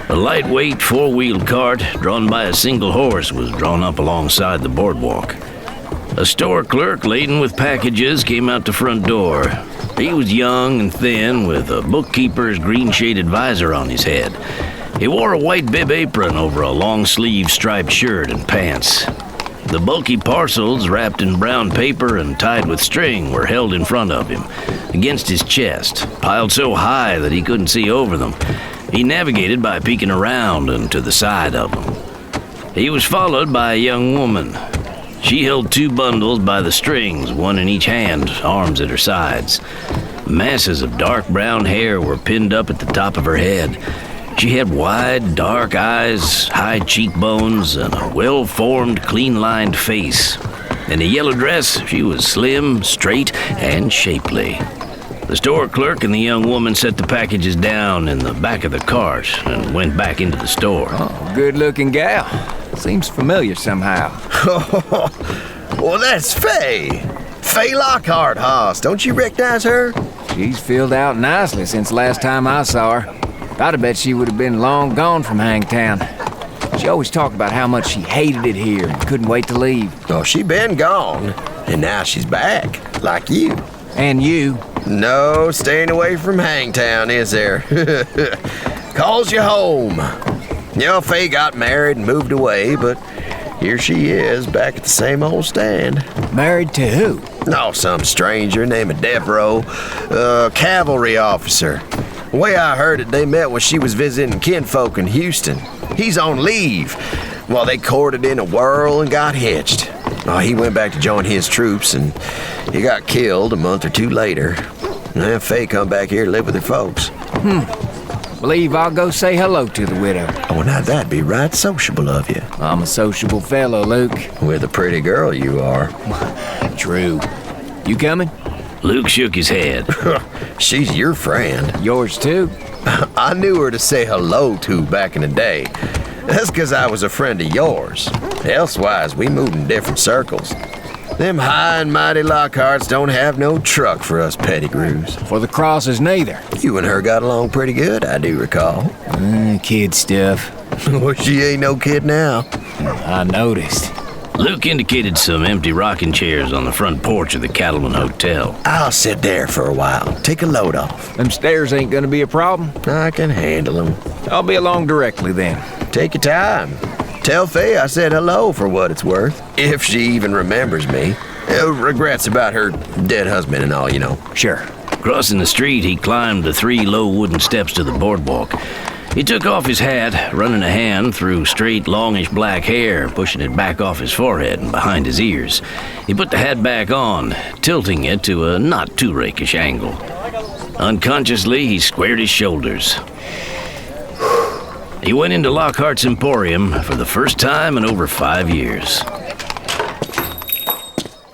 A lightweight four-wheeled cart drawn by a single horse was drawn up alongside the boardwalk. A store clerk laden with packages came out the front door. He was young and thin, with a bookkeeper's green-shaded visor on his head. He wore a white bib apron over a long-sleeved striped shirt and pants. The bulky parcels, wrapped in brown paper and tied with string, were held in front of him, against his chest, piled so high that he couldn't see over them. He navigated by peeking around and to the side of them. He was followed by a young woman. She held 2 bundles by the strings, one in each hand, arms at her sides. Masses of dark brown hair were pinned up at the top of her head. She had wide, dark eyes, high cheekbones, and a well-formed, clean-lined face. In a yellow dress, she was slim, straight, and shapely. The store clerk and the young woman set the packages down in the back of the cart and went back into the store. Oh, good-looking gal. Seems familiar somehow. Well, that's Faye. Faye Lockhart, Hoss. Don't you recognize her? She's filled out nicely since last time I saw her. I'd have bet she would have been long gone from Hangtown. She always talked about how much she hated it here and couldn't wait to leave. Oh, she been gone. And now she's back, like you. And you. No staying away from Hangtown, is there? Calls you home. You know, Faye got married and moved away, but here she is, back at the same old stand. Married to who? No, some stranger named Devereaux, a cavalry officer. The way I heard it, they met when she was visiting kinfolk in Houston. He's on leave. Well, they courted in a whirl and got hitched. Oh, he went back to join his troops, and he got killed a month or 2 later. And Faye come back here to live with her folks. Believe I'll go say hello to the widow. Oh, now that'd be right sociable of you. I'm a sociable fellow, Luke. With a pretty girl you are. True. You coming? Luke shook his head. She's your friend. Yours too? I knew her to say hello to back in the day. That's because I was a friend of yours. Elsewise, we moved in different circles. Them high and mighty Lockharts don't have no truck for us Pettigrews. For the crosses, neither. You and her got along pretty good, I do recall. Kid stuff. Well, she ain't no kid now. I noticed. Luke indicated some empty rocking chairs on the front porch of the Cattleman Hotel. I'll sit there for a while, take a load off. Them stairs ain't gonna be a problem. I can handle them. I'll be along directly then. Take your time. Tell Faye I said hello for what it's worth, if she even remembers me. Regrets about her dead husband and all, you know. Sure. Crossing the street, he climbed the 3 low wooden steps to the boardwalk. He took off his hat, running a hand through straight, longish black hair, pushing it back off his forehead and behind his ears. He put the hat back on, tilting it to a not too rakish angle. Unconsciously, he squared his shoulders. He went into Lockhart's Emporium for the first time in over 5 years.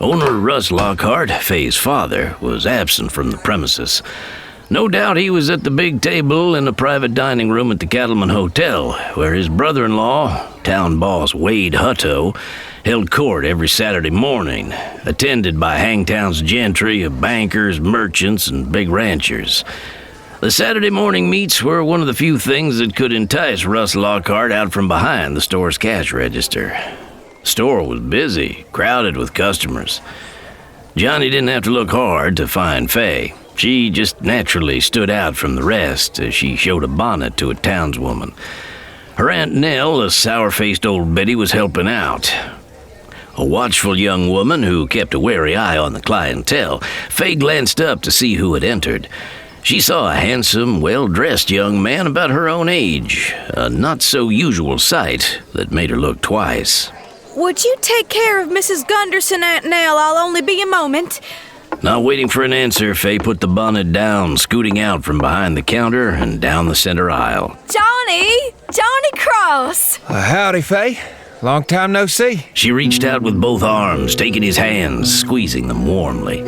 Owner Russ Lockhart, Faye's father, was absent from the premises. No doubt he was at the big table in the private dining room at the Cattleman Hotel, where his brother-in-law, town boss Wade Hutto, held court every Saturday morning, attended by Hangtown's gentry of bankers, merchants, and big ranchers. The Saturday morning meets were one of the few things that could entice Russ Lockhart out from behind the store's cash register. The store was busy, crowded with customers. Johnny didn't have to look hard to find Faye. She just naturally stood out from the rest as she showed a bonnet to a townswoman. Her Aunt Nell, a sour-faced old biddy, was helping out. A watchful young woman who kept a wary eye on the clientele, Faye glanced up to see who had entered. She saw a handsome, well-dressed young man about her own age, a not-so-usual sight that made her look twice. Would you take care of Mrs. Gunderson, Aunt Nell? I'll only be a moment. Not waiting for an answer, Faye put the bonnet down, scooting out from behind the counter and down the center aisle. Johnny Cross! Howdy, Faye. Long time no see. She reached out with both arms, taking his hands, squeezing them warmly.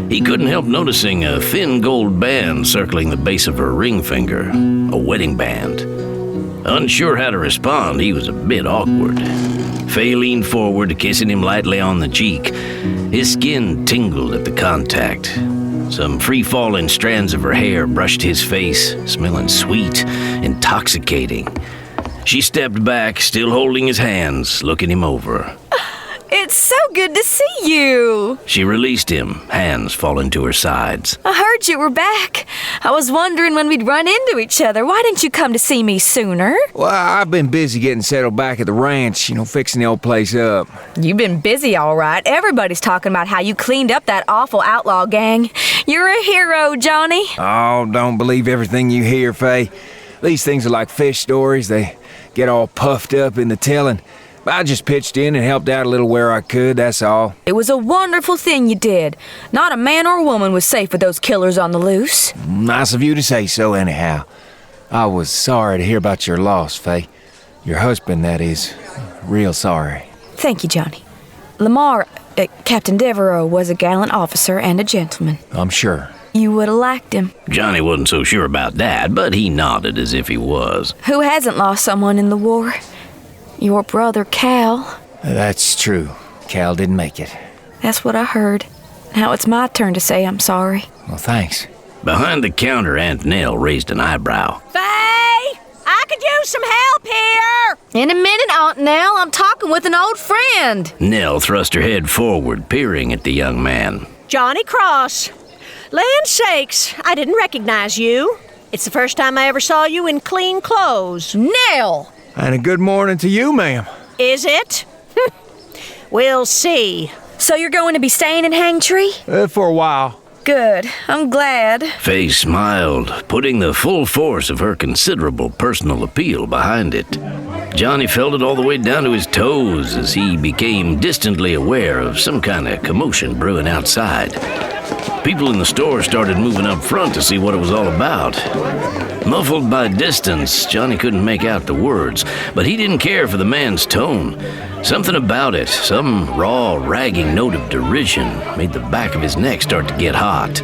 He couldn't help noticing a thin gold band circling the base of her ring finger, a wedding band. Unsure how to respond, he was a bit awkward. Faye leaned forward, kissing him lightly on the cheek. His skin tingled at the contact. Some free-falling strands of her hair brushed his face, smelling sweet, intoxicating. She stepped back, still holding his hands, looking him over. It's so good to see you. She released him, hands falling to her sides. I heard you were back. I was wondering when we'd run into each other. Why didn't you come to see me sooner? Well, I've been busy getting settled back at the ranch, fixing the old place up. You've been busy, all right. Everybody's talking about how you cleaned up that awful outlaw gang. You're a hero, Johnny. Oh, don't believe everything you hear, Faye. These things are like fish stories. They get all puffed up in the telling. I just pitched in and helped out a little where I could, that's all. It was a wonderful thing you did. Not a man or woman was safe with those killers on the loose. Nice of you to say so, anyhow. I was sorry to hear about your loss, Faye. Your husband, that is. Real sorry. Thank you, Johnny. Lamar, Captain Devereaux, was a gallant officer and a gentleman. I'm sure. You would have liked him. Johnny wasn't so sure about that, but he nodded as if he was. Who hasn't lost someone in the war? Your brother, Cal. That's true. Cal didn't make it. That's what I heard. Now it's my turn to say I'm sorry. Well, thanks. Behind the counter, Aunt Nell raised an eyebrow. Faye! I could use some help here! In a minute, Aunt Nell. I'm talking with an old friend. Nell thrust her head forward, peering at the young man. Johnny Cross. Land sakes, I didn't recognize you. It's the first time I ever saw you in clean clothes. Nell! And a good morning to you, ma'am. Is it? We'll see. So you're going to be staying in Hangtree? For a while. Good. I'm glad. Faye smiled, putting the full force of her considerable personal appeal behind it. Johnny felt it all the way down to his toes as he became distantly aware of some kind of commotion brewing outside. People in the store started moving up front to see what it was all about. Muffled by distance, Johnny couldn't make out the words, but he didn't care for the man's tone. Something about it, some raw, ragging note of derision, made the back of his neck start to get hot.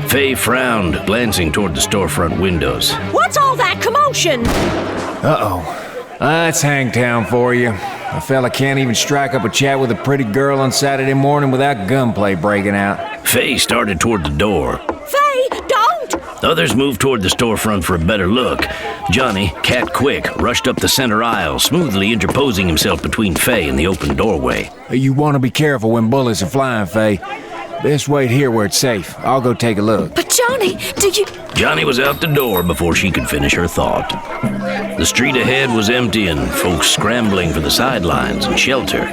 Faye frowned, glancing toward the storefront windows. What's all that commotion? Uh-oh. That's Hangtown for you. A fella can't even strike up a chat with a pretty girl on Saturday morning without gunplay breaking out. Faye started toward the door. Faye, don't! Others moved toward the storefront for a better look. Johnny, cat quick, rushed up the center aisle, smoothly interposing himself between Faye and the open doorway. You want to be careful when bullets are flying, Faye. Best wait here where it's safe. I'll go take a look. But Johnny, do you... Johnny was out the door before she could finish her thought. The street ahead was empty and folks scrambling for the sidelines and shelter.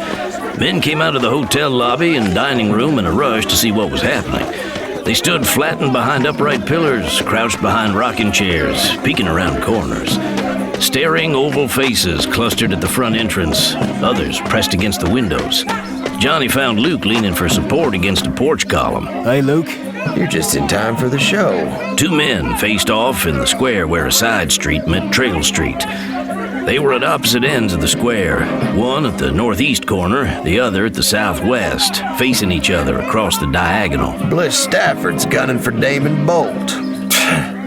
Men came out of the hotel lobby and dining room in a rush to see what was happening. They stood flattened behind upright pillars, crouched behind rocking chairs, peeking around corners. Staring oval faces clustered at the front entrance, others pressed against the windows. Johnny found Luke leaning for support against a porch column. Hey, Luke. You're just in time for the show. Two men faced off in the square where a side street met Trail Street. They were at opposite ends of the square, one at the northeast corner, the other at the southwest, facing each other across the diagonal. Bliss Stafford's gunning for Damon Bolt.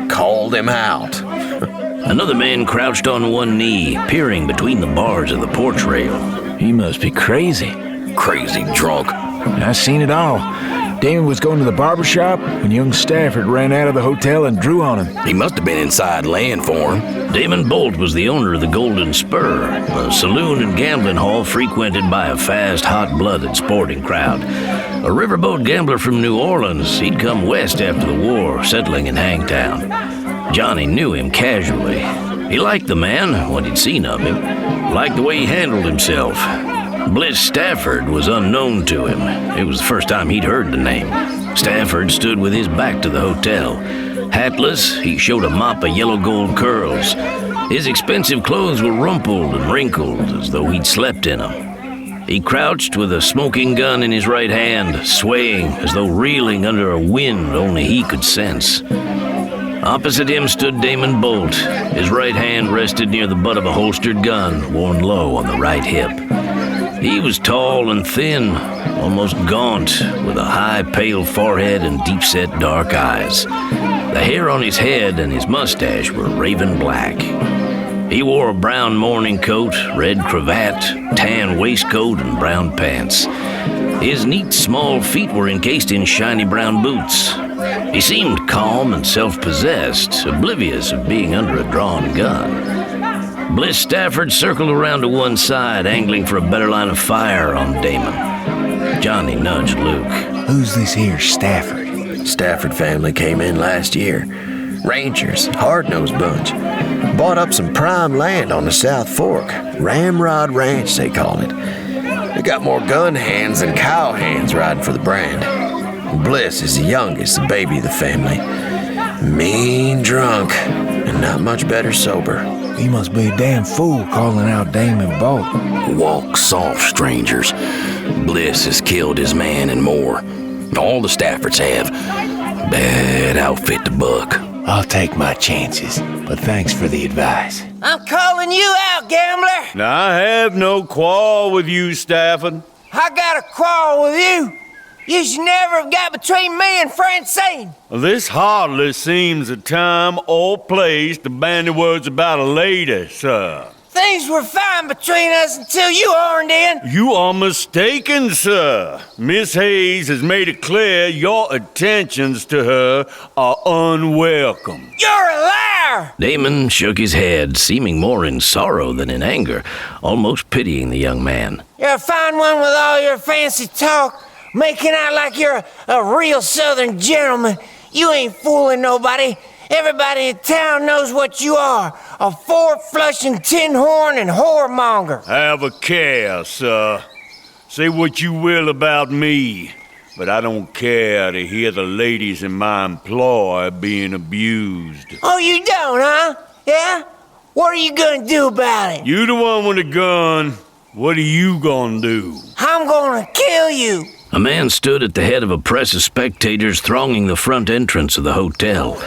Called him out. Another man crouched on one knee, peering between the bars of the porch rail. He must be crazy. Crazy drunk. I've seen it all. Damon was going to the barber shop when young Stafford ran out of the hotel and drew on him. He must have been inside laying for him. Damon Bolt was the owner of the Golden Spur, a saloon and gambling hall frequented by a fast, hot-blooded sporting crowd. A riverboat gambler from New Orleans, he'd come west after the war, settling in Hangtown. Johnny knew him casually. He liked the man, what he'd seen of him, liked the way he handled himself. Bliss Stafford was unknown to him. It was the first time he'd heard the name. Stafford stood with his back to the hotel. Hatless, he showed a mop of yellow gold curls. His expensive clothes were rumpled and wrinkled as though he'd slept in them. He crouched with a smoking gun in his right hand, swaying as though reeling under a wind only he could sense. Opposite him stood Damon Bolt. His right hand rested near the butt of a holstered gun, worn low on the right hip. He was tall and thin, almost gaunt, with a high, pale forehead and deep-set dark eyes. The hair on his head and his mustache were raven black. He wore a brown morning coat, red cravat, tan waistcoat, and brown pants. His neat, small feet were encased in shiny brown boots. He seemed calm and self-possessed, oblivious of being under a drawn gun. Bliss Stafford circled around to one side, angling for a better line of fire on Damon. Johnny nudged Luke. Who's this here Stafford? Stafford family came in last year. Rangers, hard-nosed bunch. Bought up some prime land on the South Fork. Ramrod Ranch, they call it. They got more gun hands than cow hands riding for the brand. Bliss is the youngest, the baby of the family. Mean drunk, and not much better sober. He must be a damn fool calling out Damon Bolt. Walk soft, strangers. Bliss has killed his man and more. All the Staffords have. Bad outfit to buck. I'll take my chances, but thanks for the advice. I'm calling you out, gambler. I have no quarrel with you, Stafford. I got a quarrel with you. You should never have got between me and Francine. This hardly seems a time or place to bandy words about a lady, sir. Things were fine between us until you horned in. You are mistaken, sir. Miss Hayes has made it clear your attentions to her are unwelcome. You're a liar! Damon shook his head, seeming more in sorrow than in anger, almost pitying the young man. You're a fine one with all your fancy talk, making out like you're a real Southern gentleman. You ain't fooling nobody. Everybody in town knows what you are. A four-flushing tin horn and whoremonger. Have a care, sir. Say what you will about me, but I don't care to hear the ladies in my employ being abused. Oh, you don't, huh? Yeah? What are you gonna do about it? You the one with the gun. What are you gonna do? I'm gonna kill you. A man stood at the head of a press of spectators thronging the front entrance of the hotel.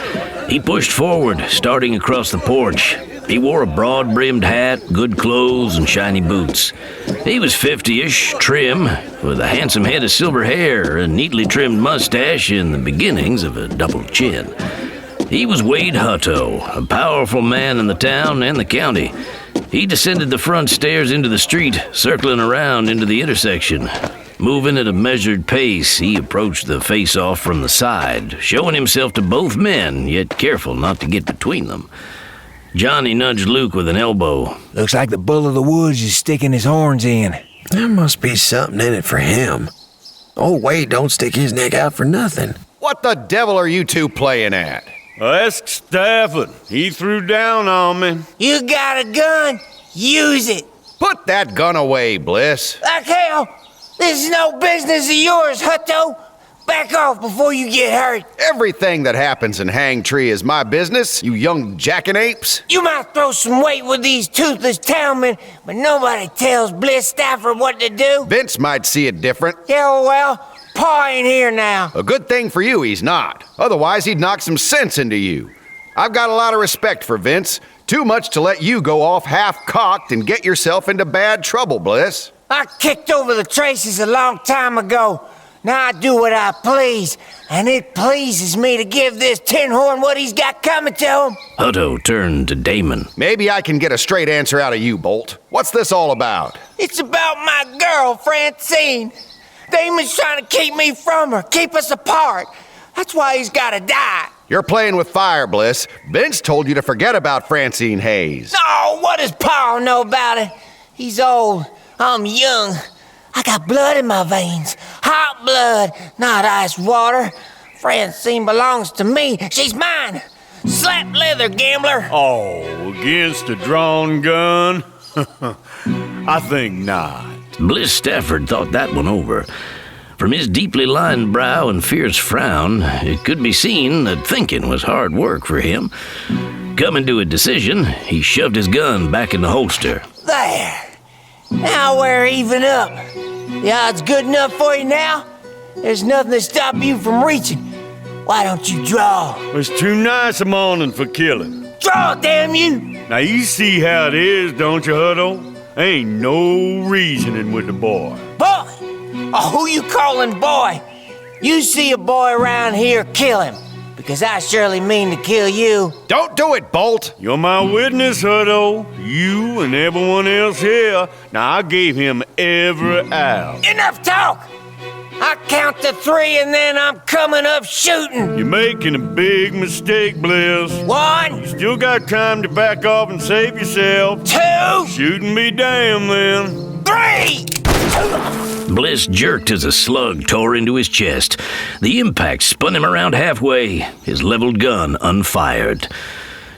He pushed forward, starting across the porch. He wore a broad-brimmed hat, good clothes, and shiny boots. He was 50-ish, trim, with a handsome head of silver hair, a neatly trimmed mustache, and the beginnings of a double chin. He was Wade Hutto, a powerful man in the town and the county. He descended the front stairs into the street, circling around into the intersection. Moving at a measured pace, he approached the face-off from the side, showing himself to both men, yet careful not to get between them. Johnny nudged Luke with an elbow. Looks like the bull of the woods is sticking his horns in. There must be something in it for him. Old Wade don't stick his neck out for nothing. What the devil are you two playing at? Ask Stafford. He threw down on me. You got a gun? Use it. Put that gun away, Bliss. Like hell. This is no business of yours, Hutto. Back off before you get hurt. Everything that happens in Hang Tree is my business, you young jackanapes. You might throw some weight with these toothless townmen, but nobody tells Bliss Stafford what to do. Vince might see it different. Yeah, well, Pa ain't here now. A good thing for you he's not. Otherwise, he'd knock some sense into you. I've got a lot of respect for Vince. Too much to let you go off half-cocked and get yourself into bad trouble, Bliss. I kicked over the traces a long time ago. Now I do what I please, and it pleases me to give this tin horn what he's got coming to him. Hutto turned to Damon. Maybe I can get a straight answer out of you, Bolt. What's this all about? It's about my girl, Francine. Damon's trying to keep me from her, keep us apart. That's why he's gotta die. You're playing with fire, Bliss. Vince told you to forget about Francine Hayes. Oh, what does Pa know about it? He's old. I'm young. I got blood in my veins. Hot blood, not ice water. Francine belongs to me. She's mine. Slap leather, gambler. Oh, against a drawn gun? I think not. Bliss Stafford thought that one over. From his deeply lined brow and fierce frown, it could be seen that thinking was hard work for him. Coming to a decision, he shoved his gun back in the holster. There. Now we're even up. The odds good enough for you now? There's nothing to stop you from reaching. Why don't you draw? It's too nice a morning for killing. Draw, damn you! Now you see how it is, don't you, Hutto? Ain't no reasoning with the boy. Boy? Oh, who you calling boy? You see a boy around here, kill him. Because I surely mean to kill you. Don't do it, Bolt! You're my witness, Hutto. You and everyone else here. Now, I gave him every ounce. Enough talk! I count to 3 and then I'm coming up shooting. You're making a big mistake, Bliss. 1, You still got time to back off and save yourself. 2, Shooting me damn, then. 3! Bliss jerked as a slug tore into his chest. The impact spun him around halfway, his leveled gun unfired.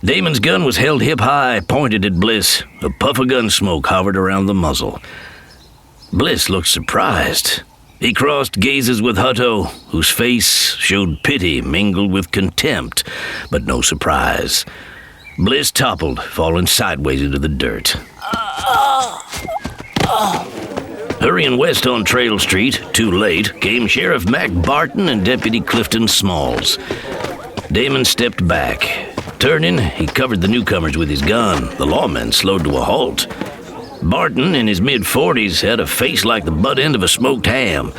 Damon's gun was held hip high, pointed at Bliss. A puff of gun smoke hovered around the muzzle. Bliss looked surprised. He crossed gazes with Hutto, whose face showed pity mingled with contempt, but no surprise. Bliss toppled, falling sideways into the dirt. Hurrying west on Trail Street, too late, came Sheriff Mac Barton and Deputy Clifton Smalls. Damon stepped back. Turning, he covered the newcomers with his gun. The lawmen slowed to a halt. Barton, in his mid-40s, had a face like the butt end of a smoked ham.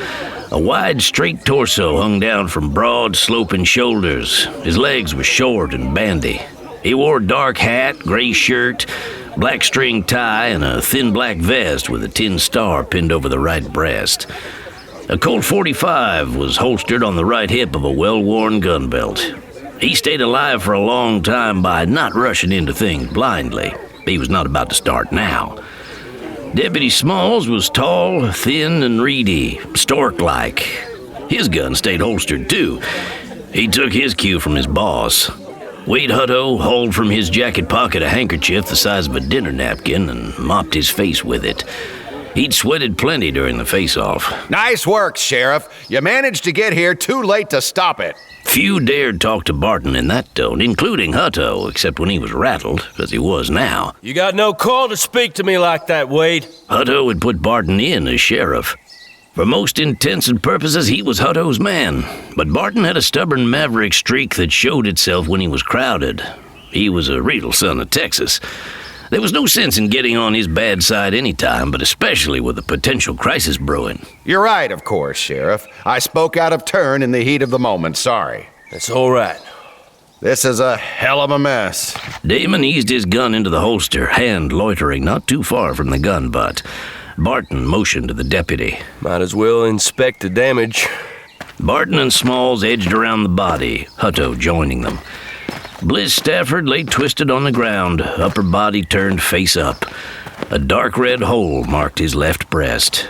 A wide, straight torso hung down from broad, sloping shoulders. His legs were short and bandy. He wore a dark hat, gray shirt, black string tie, and a thin black vest with a tin star pinned over the right breast. A Colt .45 was holstered on the right hip of a well-worn gun belt. He stayed alive for a long time by not rushing into things blindly. He was not about to start now. Deputy Smalls was tall, thin, and reedy, stork-like. His gun stayed holstered, too. He took his cue from his boss. Wade Hutto hauled from his jacket pocket a handkerchief the size of a dinner napkin and mopped his face with it. He'd sweated plenty during the face-off. Nice work, Sheriff. You managed to get here too late to stop it. Few dared talk to Barton in that tone, including Hutto, except when he was rattled, as he was now. You got no call to speak to me like that, Wade. Hutto had put Barton in as sheriff. For most intents and purposes, he was Hutto's man. But Barton had a stubborn maverick streak that showed itself when he was crowded. He was a real son of Texas. There was no sense in getting on his bad side any time, but especially with a potential crisis brewing. You're right, of course, Sheriff. I spoke out of turn in the heat of the moment. Sorry. It's all right. This is a hell of a mess. Damon eased his gun into the holster, hand loitering not too far from the gun butt. Barton motioned to the deputy. Might as well inspect the damage. Barton and Smalls edged around the body, Hutto joining them. Bliss Stafford lay twisted on the ground, upper body turned face up. A dark red hole marked his left breast.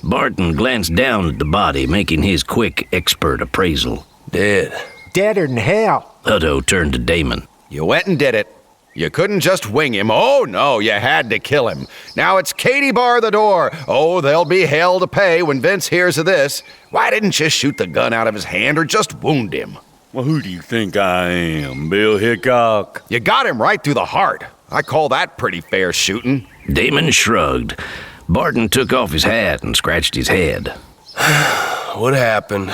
Barton glanced down at the body, making his quick, expert appraisal. Dead. Deader than hell. Hutto turned to Damon. You went and did it. You couldn't just wing him. Oh, no, you had to kill him. Now it's Katie bar the door. Oh, there'll be hell to pay when Vince hears of this. Why didn't you shoot the gun out of his hand or just wound him? Well, who do you think I am, Bill Hickok? You got him right through the heart. I call that pretty fair shooting. Damon shrugged. Barton took off his hat and scratched his head. What happened?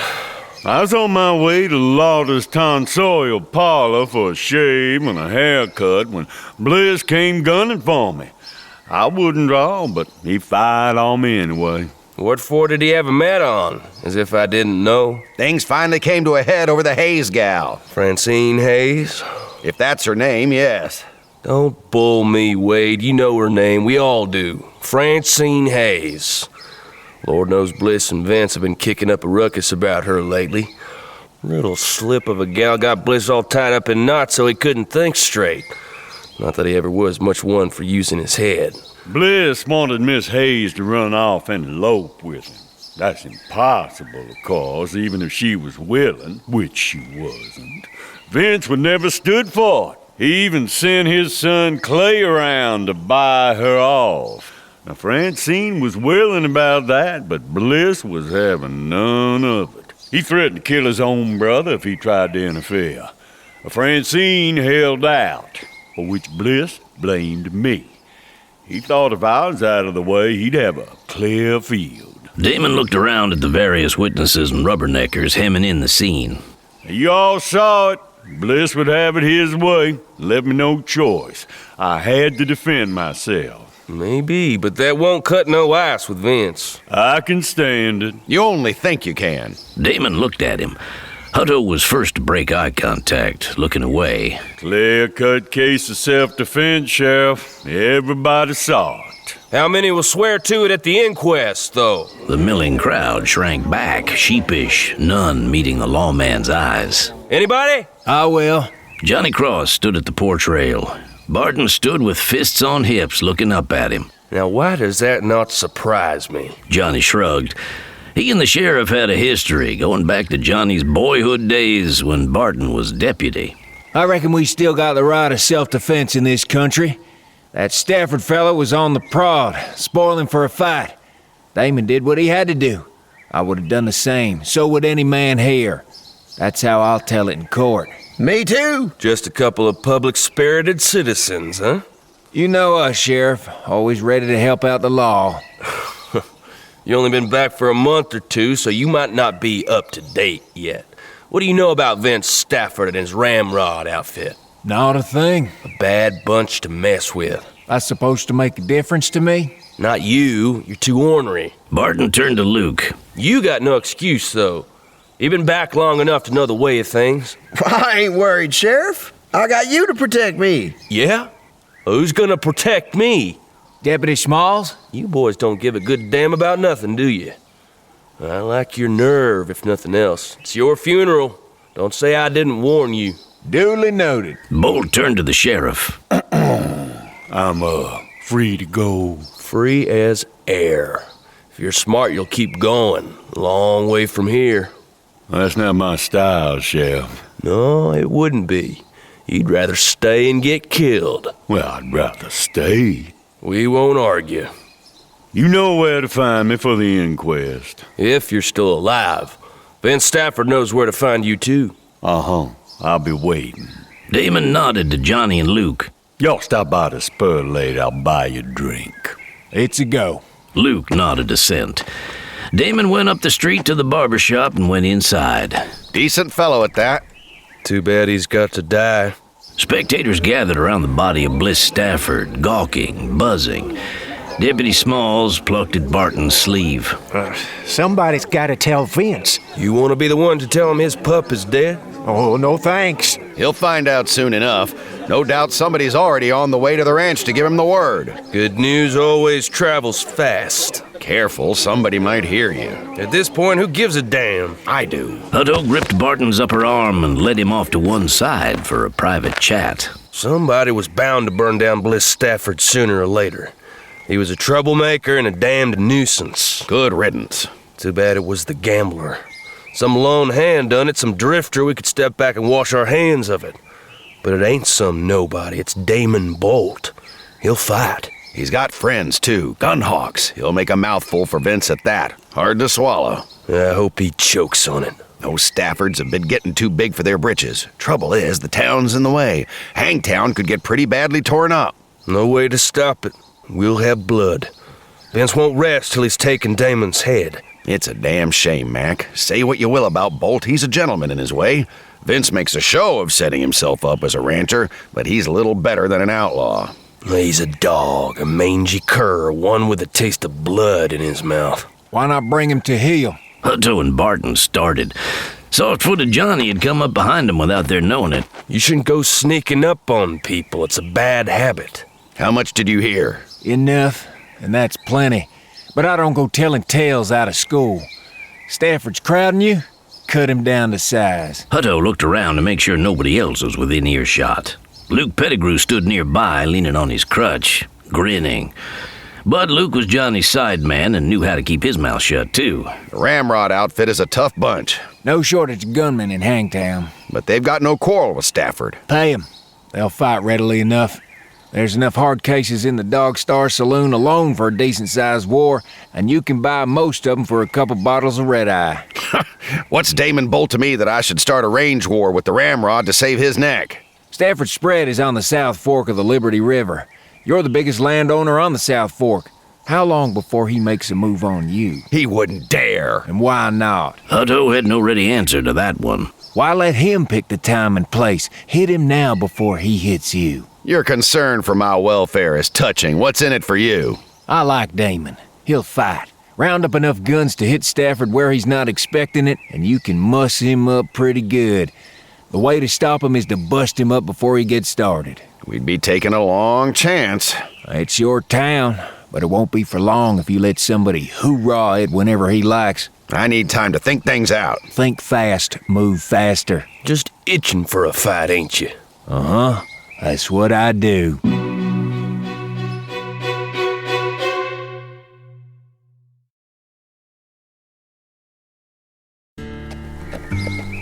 I was on my way to Lauder's tonsorial parlor for a shave and a haircut when Bliss came gunning for me. I wouldn't draw, but he fired on me anyway. What for did he have a mat on? As if I didn't know. Things finally came to a head over the Hayes gal. Francine Hayes? If that's her name, yes. Don't bull me, Wade. You know her name. We all do. Francine Hayes. Lord knows Bliss and Vince have been kicking up a ruckus about her lately. Little slip of a gal got Bliss all tied up in knots so he couldn't think straight. Not that he ever was much one for using his head. Bliss wanted Miss Hayes to run off and elope with him. That's impossible, of course, even if she was willing, which she wasn't. Vince would never stood for it. He even sent his son Clay around to buy her off. Now, Francine was willing about that, but Bliss was having none of it. He threatened to kill his own brother if he tried to interfere. Francine held out, for which Bliss blamed me. He thought if I was out of the way, he'd have a clear field. Damon looked around at the various witnesses and rubberneckers hemming in the scene. You all saw it. Bliss would have it his way. Left me no choice. I had to defend myself. Maybe, but that won't cut no ice with Vince. I can stand it. You only think you can. Damon looked at him. Hutto was first to break eye contact, looking away. Clear-cut case of self-defense, Sheriff. Everybody saw it. How many will swear to it at the inquest, though? The milling crowd shrank back, sheepish, none meeting the lawman's eyes. Anybody? I will. Johnny Cross stood at the porch rail. Barton stood with fists on hips looking up at him. Now, why does that not surprise me? Johnny shrugged. He and the sheriff had a history going back to Johnny's boyhood days when Barton was deputy. I reckon we still got the right of self-defense in this country. That Stafford fellow was on the prod, spoiling for a fight. Damon did what he had to do. I would have done the same. So would any man here. That's how I'll tell it in court. Me too. Just a couple of public-spirited citizens, huh? You know us, Sheriff. Always ready to help out the law. You only been back for a month or two, so you might not be up to date yet. What do you know about Vince Stafford and his ramrod outfit? Not a thing. A bad bunch to mess with. That's supposed to make a difference to me? Not you. You're too ornery. Barton turned to Luke. You got no excuse, though. You've been back long enough to know the way of things. I ain't worried, Sheriff. I got you to protect me. Yeah? Who's gonna protect me? Deputy Smalls? You boys don't give a good damn about nothing, do you? I like your nerve, if nothing else. It's your funeral. Don't say I didn't warn you. Duly noted. Bolt turned to the sheriff. I'm, free to go. Free as air. If you're smart, you'll keep going. Long way from here. That's not my style, Sheriff. No, it wouldn't be. You'd rather stay and get killed. Well, I'd rather stay. We won't argue. You know where to find me for the inquest. If you're still alive. Vince Stafford knows where to find you, too. Uh-huh. I'll be waiting. Damon nodded to Johnny and Luke. Y'all stop by the spur later. I'll buy you a drink. It's a go. Luke nodded assent. Damon went up the street to the barber shop and went inside. Decent fellow at that. Too bad he's got to die. Spectators gathered around the body of Bliss Stafford, gawking, buzzing. Deputy Smalls plucked at Barton's sleeve. Somebody's got to tell Vince. You want to be the one to tell him his pup is dead? Oh, no thanks. He'll find out soon enough. No doubt somebody's already on the way to the ranch to give him the word. Good news always travels fast. Careful, somebody might hear you. At this point, who gives a damn? I do. Hutto gripped Barton's upper arm and led him off to one side for a private chat. Somebody was bound to burn down Bliss Stafford sooner or later. He was a troublemaker and a damned nuisance. Good riddance. Too bad it was the gambler. Some lone hand done it, some drifter, we could step back and wash our hands of it. But it ain't some nobody, it's Damon Bolt. He'll fight. He's got friends, too. Gunhawks. He'll make a mouthful for Vince at that. Hard to swallow. I hope he chokes on it. Those Staffords have been getting too big for their britches. Trouble is, the town's in the way. Hangtown could get pretty badly torn up. No way to stop it. We'll have blood. Vince won't rest till he's taken Damon's head. It's a damn shame, Mac. Say what you will about Bolt, he's a gentleman in his way. Vince makes a show of setting himself up as a rancher, but he's a little better than an outlaw. He's a dog, a mangy cur, one with a taste of blood in his mouth. Why not bring him to heel? Hutto and Barton started. Soft-footed Johnny had come up behind him without their knowing it. You shouldn't go sneaking up on people. It's a bad habit. How much did you hear? Enough, and that's plenty. But I don't go telling tales out of school. Stafford's crowding you? Cut him down to size. Hutto looked around to make sure nobody else was within earshot. Luke Pettigrew stood nearby, leaning on his crutch, grinning. But Luke was Johnny's side man and knew how to keep his mouth shut, too. The Ramrod outfit is a tough bunch. No shortage of gunmen in Hangtown. But they've got no quarrel with Stafford. Pay 'em. They'll fight readily enough. There's enough hard cases in the Dog Star Saloon alone for a decent-sized war, and you can buy most of them for a couple bottles of red-eye. What's Damon Bolt to me that I should start a range war with the Ramrod to save his neck? Stafford's spread is on the South Fork of the Liberty River. You're the biggest landowner on the South Fork. How long before he makes a move on you? He wouldn't dare. And why not? Hutto had no ready answer to that one. Why let him pick the time and place? Hit him now before he hits you. Your concern for my welfare is touching. What's in it for you? I like Damon. He'll fight. Round up enough guns to hit Stafford where he's not expecting it, and you can muss him up pretty good. The way to stop him is to bust him up before he gets started. We'd be taking a long chance. It's your town. but it won't be for long if you let somebody hoorah it whenever he likes. I need time to think things out. Think fast, move faster. Just itching for a fight, ain't you? Uh-huh. That's what I do.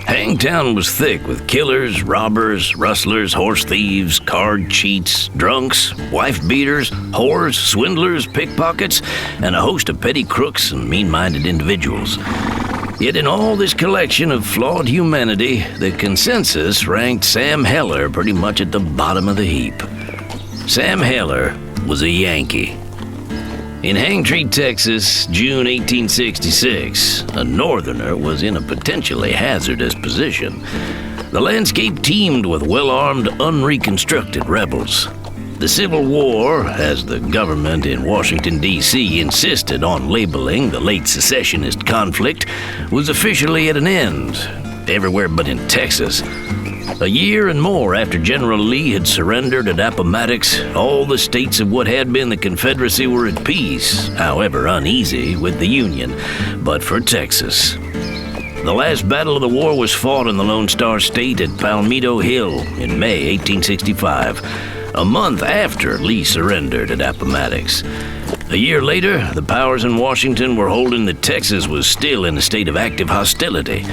Hangtown was thick with killers, robbers, rustlers, horse thieves, card cheats, drunks, wife-beaters, whores, swindlers, pickpockets, and a host of petty crooks and mean-minded individuals. Yet in all this collection of flawed humanity, the consensus ranked Sam Heller pretty much at the bottom of the heap. Sam Heller was a Yankee. In Hangtree, Texas, June 1866, a northerner was in a potentially hazardous position. The landscape teemed with well-armed, unreconstructed rebels. The Civil War, as the government in Washington, D.C. insisted on labeling the late secessionist conflict, was officially at an end, everywhere but in Texas. A year and more after General Lee had surrendered at Appomattox, all the states of what had been the Confederacy were at peace, however uneasy, with the Union, but for Texas. The last battle of the war was fought in the Lone Star State at Palmetto Hill in May 1865, a month after Lee surrendered at Appomattox. A year later, the powers in Washington were holding that Texas was still in a state of active hostility.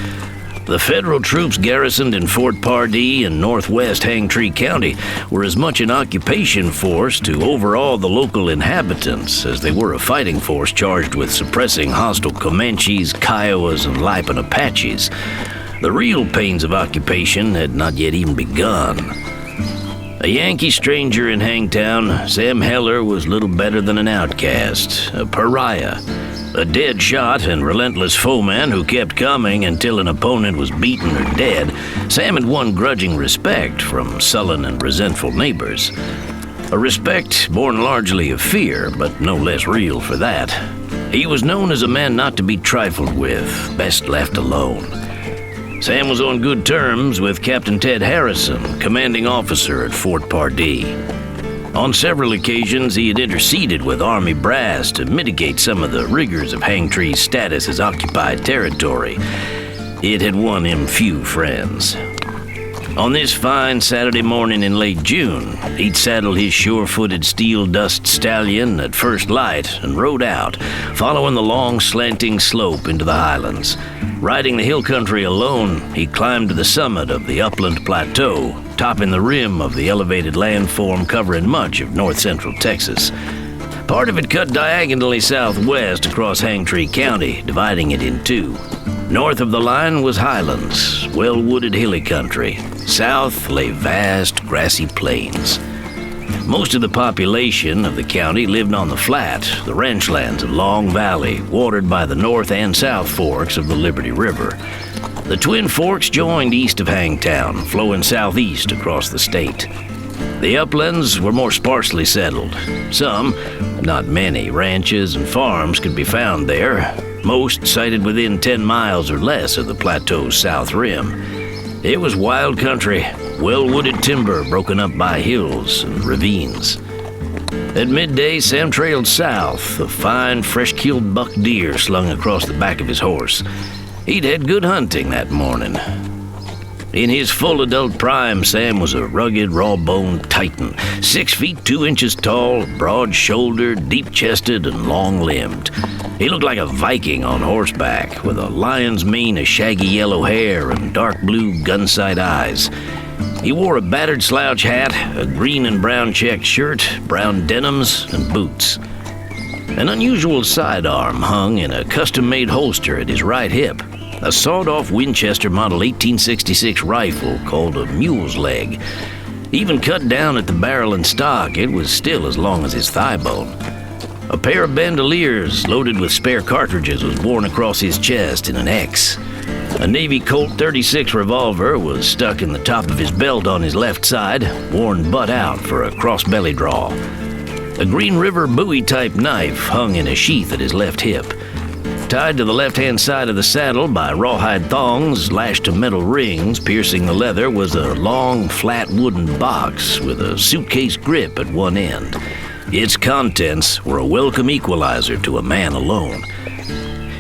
The federal troops garrisoned in Fort Pardee in northwest Hangtree County were as much an occupation force to overawe the local inhabitants as they were a fighting force charged with suppressing hostile Comanches, Kiowas, and Lipan Apaches. The real pains of occupation had not yet even begun. A Yankee stranger in Hangtown, Sam Heller was little better than an outcast, a pariah. A dead shot and relentless foeman who kept coming until an opponent was beaten or dead, Sam had won grudging respect from sullen and resentful neighbors. A respect born largely of fear, but no less real for that. He was known as a man not to be trifled with, best left alone. Sam was on good terms with Captain Ted Harrison, commanding officer at Fort Pardee. On several occasions, he had interceded with Army brass to mitigate some of the rigors of Hangtree's status as occupied territory. It had won him few friends. On this fine Saturday morning in late June, he'd saddled his sure-footed steel dust stallion at first light and rode out, following the long slanting slope into the highlands. Riding the hill country alone, he climbed to the summit of the upland plateau, topping the rim of the elevated landform covering much of north-central Texas. Part of it cut diagonally southwest across Hangtree County, dividing it in two. North of the line was highlands, well-wooded hilly country. South lay vast, grassy plains. Most of the population of the county lived on the flat, the ranchlands of Long Valley, watered by the north and south forks of the Liberty River. The Twin Forks joined east of Hangtown, flowing southeast across the state. The uplands were more sparsely settled. Some, not many, ranches and farms could be found there, most sited within 10 miles or less of the plateau's south rim. It was wild country, well-wooded timber broken up by hills and ravines. At midday, Sam trailed south, a fine, fresh-killed buck deer slung across the back of his horse. He'd had good hunting that morning. In his full adult prime, Sam was a rugged, raw-boned titan, 6 feet 2 inches tall, broad-shouldered, deep-chested, and long-limbed. He looked like a Viking on horseback, with a lion's mane of shaggy yellow hair and dark blue gun-sight eyes. He wore a battered slouch hat, a green and brown checked shirt, brown denims, and boots. An unusual sidearm hung in a custom-made holster at his right hip, a sawed-off Winchester Model 1866 rifle called a mule's leg. Even cut down at the barrel and stock, it was still as long as his thigh bone. A pair of bandoliers loaded with spare cartridges was worn across his chest in an X. A Navy Colt .36 revolver was stuck in the top of his belt on his left side, worn butt out for a cross-belly draw. A Green River Bowie-type knife hung in a sheath at his left hip. Tied to the left-hand side of the saddle by rawhide thongs lashed to metal rings piercing the leather was a long, flat wooden box with a suitcase grip at one end. Its contents were a welcome equalizer to a man alone.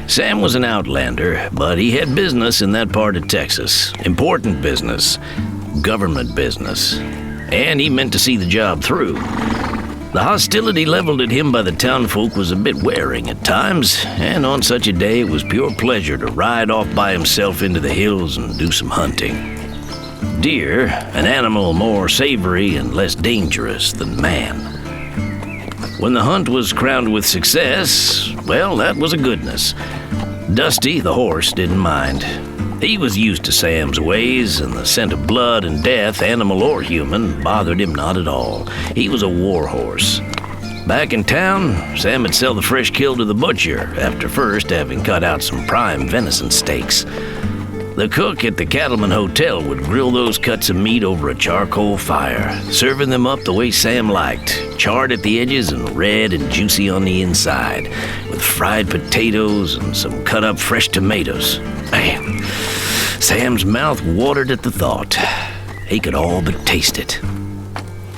Sam was an outlander, but he had business in that part of Texas. Important business. Government business. And he meant to see the job through. The hostility leveled at him by the townfolk was a bit wearing at times, and on such a day it was pure pleasure to ride off by himself into the hills and do some hunting. Deer, an animal more savory and less dangerous than man. When the hunt was crowned with success, well, that was a goodness. Dusty, the horse, didn't mind. He was used to Sam's ways, and the scent of blood and death, animal or human, bothered him not at all. He was a war horse. Back in town, Sam would sell the fresh kill to the butcher, after first having cut out some prime venison steaks. The cook at the Cattleman Hotel would grill those cuts of meat over a charcoal fire, serving them up the way Sam liked, charred at the edges and red and juicy on the inside, with fried potatoes and some cut-up fresh tomatoes. Man, Sam's mouth watered at the thought. He could all but taste it.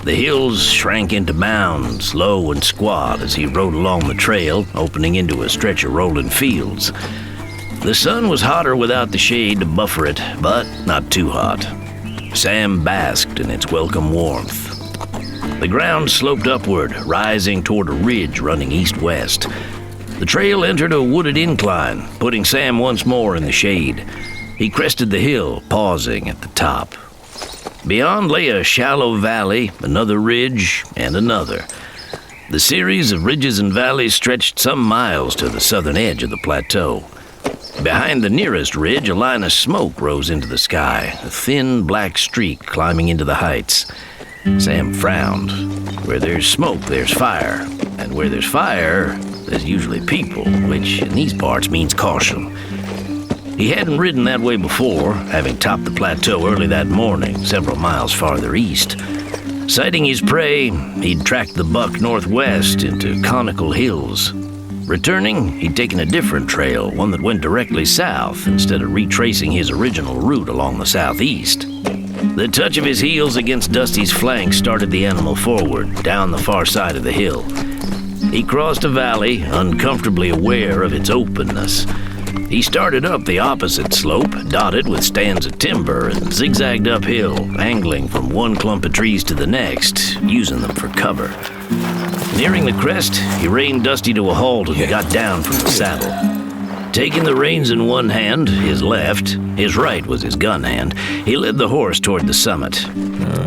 The hills shrank into mounds, low and squat, as he rode along the trail, opening into a stretch of rolling fields. The sun was hotter without the shade to buffer it, but not too hot. Sam basked in its welcome warmth. The ground sloped upward, rising toward a ridge running east-west. The trail entered a wooded incline, putting Sam once more in the shade. He crested the hill, pausing at the top. Beyond lay a shallow valley, another ridge, and another. The series of ridges and valleys stretched some miles to the southern edge of the plateau. Behind the nearest ridge, a line of smoke rose into the sky, a thin black streak climbing into the heights. Sam frowned. Where there's smoke, there's fire. And where there's fire, there's usually people, which in these parts means caution. He hadn't ridden that way before, having topped the plateau early that morning, several miles farther east. Sighting his prey, he'd tracked the buck northwest into conical hills. Returning, he'd taken a different trail, one that went directly south, instead of retracing his original route along the southeast. The touch of his heels against Dusty's flank started the animal forward, down the far side of the hill. He crossed a valley, uncomfortably aware of its openness. He started up the opposite slope, dotted with stands of timber, and zigzagged uphill, angling from one clump of trees to the next, using them for cover. Nearing the crest, he reined Dusty to a halt and got down from the saddle. Taking the reins in one hand, his left, his right was his gun hand, he led the horse toward the summit.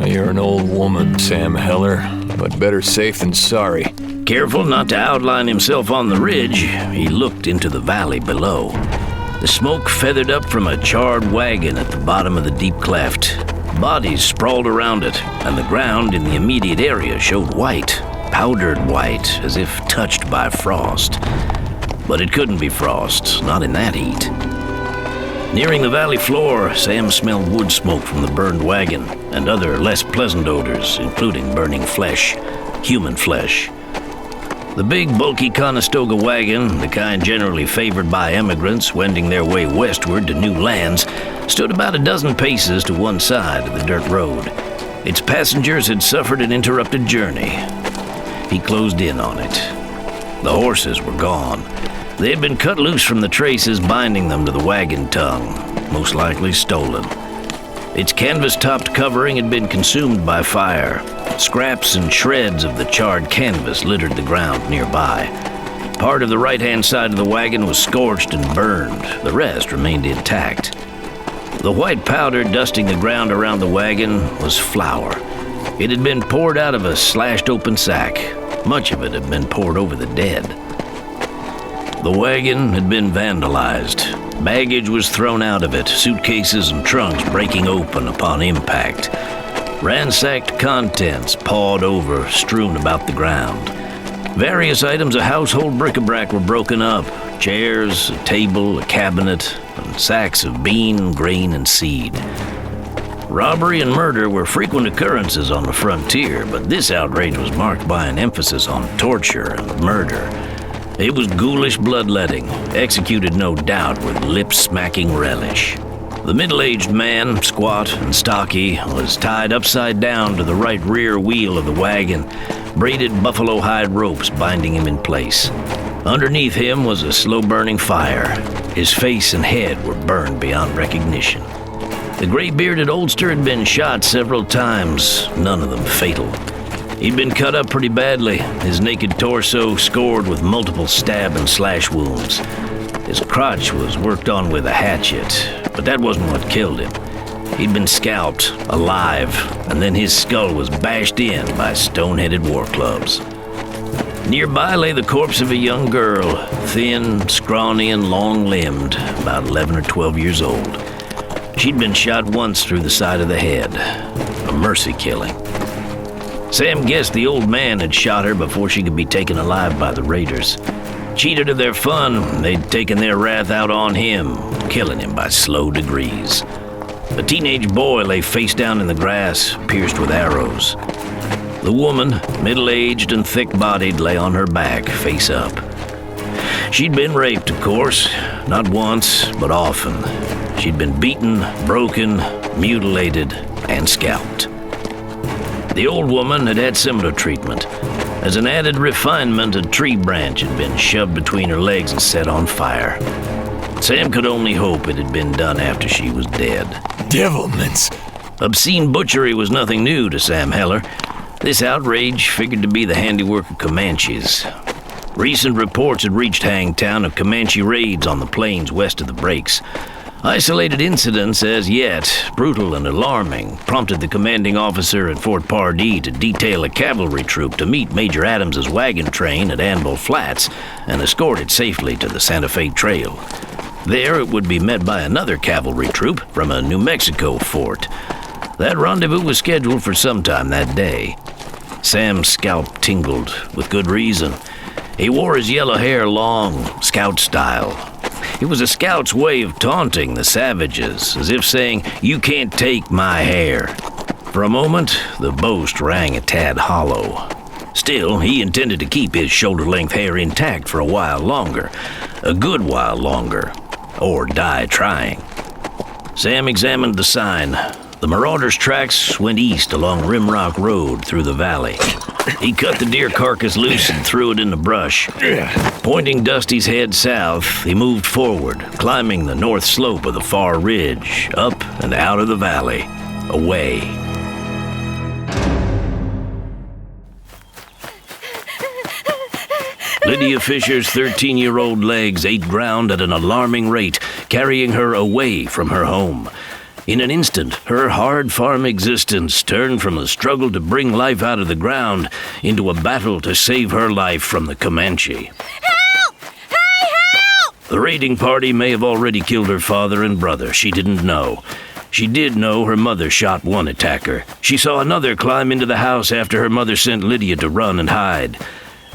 You're an old woman, Sam Heller, but better safe than sorry. Careful not to outline himself on the ridge, he looked into the valley below. The smoke feathered up from a charred wagon at the bottom of the deep cleft. Bodies sprawled around it, and the ground in the immediate area showed white. Powdered white, as if touched by frost. But it couldn't be frost, not in that heat. Nearing the valley floor, Sam smelled wood smoke from the burned wagon, and other less pleasant odors, including burning flesh, human flesh. The big, bulky Conestoga wagon, the kind generally favored by immigrants wending their way westward to new lands, stood about a dozen paces to one side of the dirt road. Its passengers had suffered an interrupted journey. He closed in on it. The horses were gone. They had been cut loose from the traces binding them to the wagon tongue, most likely stolen. Its canvas-topped covering had been consumed by fire. Scraps and shreds of the charred canvas littered the ground nearby. Part of the right-hand side of the wagon was scorched and burned. The rest remained intact. The white powder dusting the ground around the wagon was flour. It had been poured out of a slashed-open sack. Much of it had been poured over the dead. The wagon had been vandalized. Baggage was thrown out of it, suitcases and trunks breaking open upon impact. Ransacked contents pawed over, strewn about the ground. Various items of household bric-a-brac were broken up. Chairs, a table, a cabinet, and sacks of bean, grain, and seed. Robbery and murder were frequent occurrences on the frontier, but this outrage was marked by an emphasis on torture and murder. It was ghoulish bloodletting, executed no doubt with lip-smacking relish. The middle-aged man, squat and stocky, was tied upside down to the right rear wheel of the wagon, braided buffalo hide ropes binding him in place. Underneath him was a slow-burning fire. His face and head were burned beyond recognition. The gray-bearded oldster had been shot several times, none of them fatal. He'd been cut up pretty badly, his naked torso scored with multiple stab and slash wounds. His crotch was worked on with a hatchet, but that wasn't what killed him. He'd been scalped, alive, and then his skull was bashed in by stone-headed war clubs. Nearby lay the corpse of a young girl, thin, scrawny, and long-limbed, about 11 or 12 years old. She'd been shot once through the side of the head, a mercy killing. Sam guessed the old man had shot her before she could be taken alive by the raiders. Cheated of their fun, they'd taken their wrath out on him, killing him by slow degrees. A teenage boy lay face down in the grass, pierced with arrows. The woman, middle-aged and thick-bodied, lay on her back, face up. She'd been raped, of course, not once, but often. She'd been beaten, broken, mutilated, and scalped. The old woman had had similar treatment. As an added refinement, a tree branch had been shoved between her legs and set on fire. Sam could only hope it had been done after she was dead. Devilments! Obscene butchery was nothing new to Sam Heller. This outrage figured to be the handiwork of Comanches. Recent reports had reached Hangtown of Comanche raids on the plains west of the Breaks. Isolated incidents, as yet brutal and alarming, prompted the commanding officer at Fort Pardee to detail a cavalry troop to meet Major Adams's wagon train at Anvil Flats and escort it safely to the Santa Fe Trail. There it would be met by another cavalry troop from a New Mexico fort. That rendezvous was scheduled for sometime that day. Sam's scalp tingled, with good reason. He wore his yellow hair long, scout style. It was a scout's way of taunting the savages, as if saying, "You can't take my hair." For a moment, the boast rang a tad hollow. Still, he intended to keep his shoulder-length hair intact for a while longer. A good while longer. Or die trying. Sam examined the sign. The Marauders' tracks went east along Rimrock Road through the valley. He cut the deer carcass loose and threw it in the brush. Pointing Dusty's head south, he moved forward, climbing the north slope of the far ridge, up and out of the valley, away. Lydia Fisher's 13-year-old legs ate ground at an alarming rate, carrying her away from her home. In an instant, her hard farm existence turned from a struggle to bring life out of the ground into a battle to save her life from the Comanche. Help! Hey, help! The raiding party may have already killed her father and brother. She didn't know. She did know her mother shot one attacker. She saw another climb into the house after her mother sent Lydia to run and hide.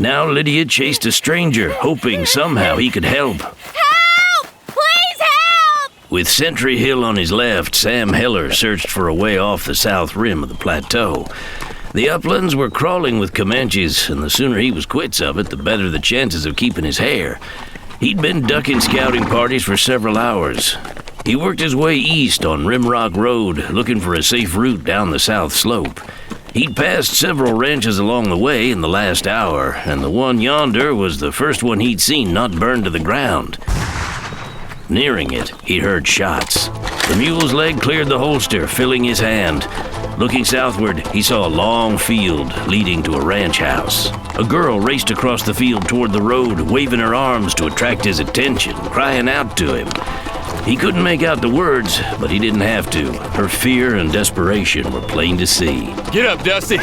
Now Lydia chased a stranger, hoping somehow he could help. Help! Please help! With Sentry Hill on his left, Sam Heller searched for a way off the south rim of the plateau. The uplands were crawling with Comanches, and the sooner he was quits of it, the better the chances of keeping his hair. He'd been ducking scouting parties for several hours. He worked his way east on Rimrock Road, looking for a safe route down the south slope. He'd passed several ranches along the way in the last hour, and the one yonder was the first one he'd seen not burned to the ground. Nearing it, he heard shots. The mule's leg cleared the holster, filling his hand. Looking southward, he saw a long field leading to a ranch house. A girl raced across the field toward the road, waving her arms to attract his attention, crying out to him. He couldn't make out the words, but he didn't have to. Her fear and desperation were plain to see. Get up, Dusty!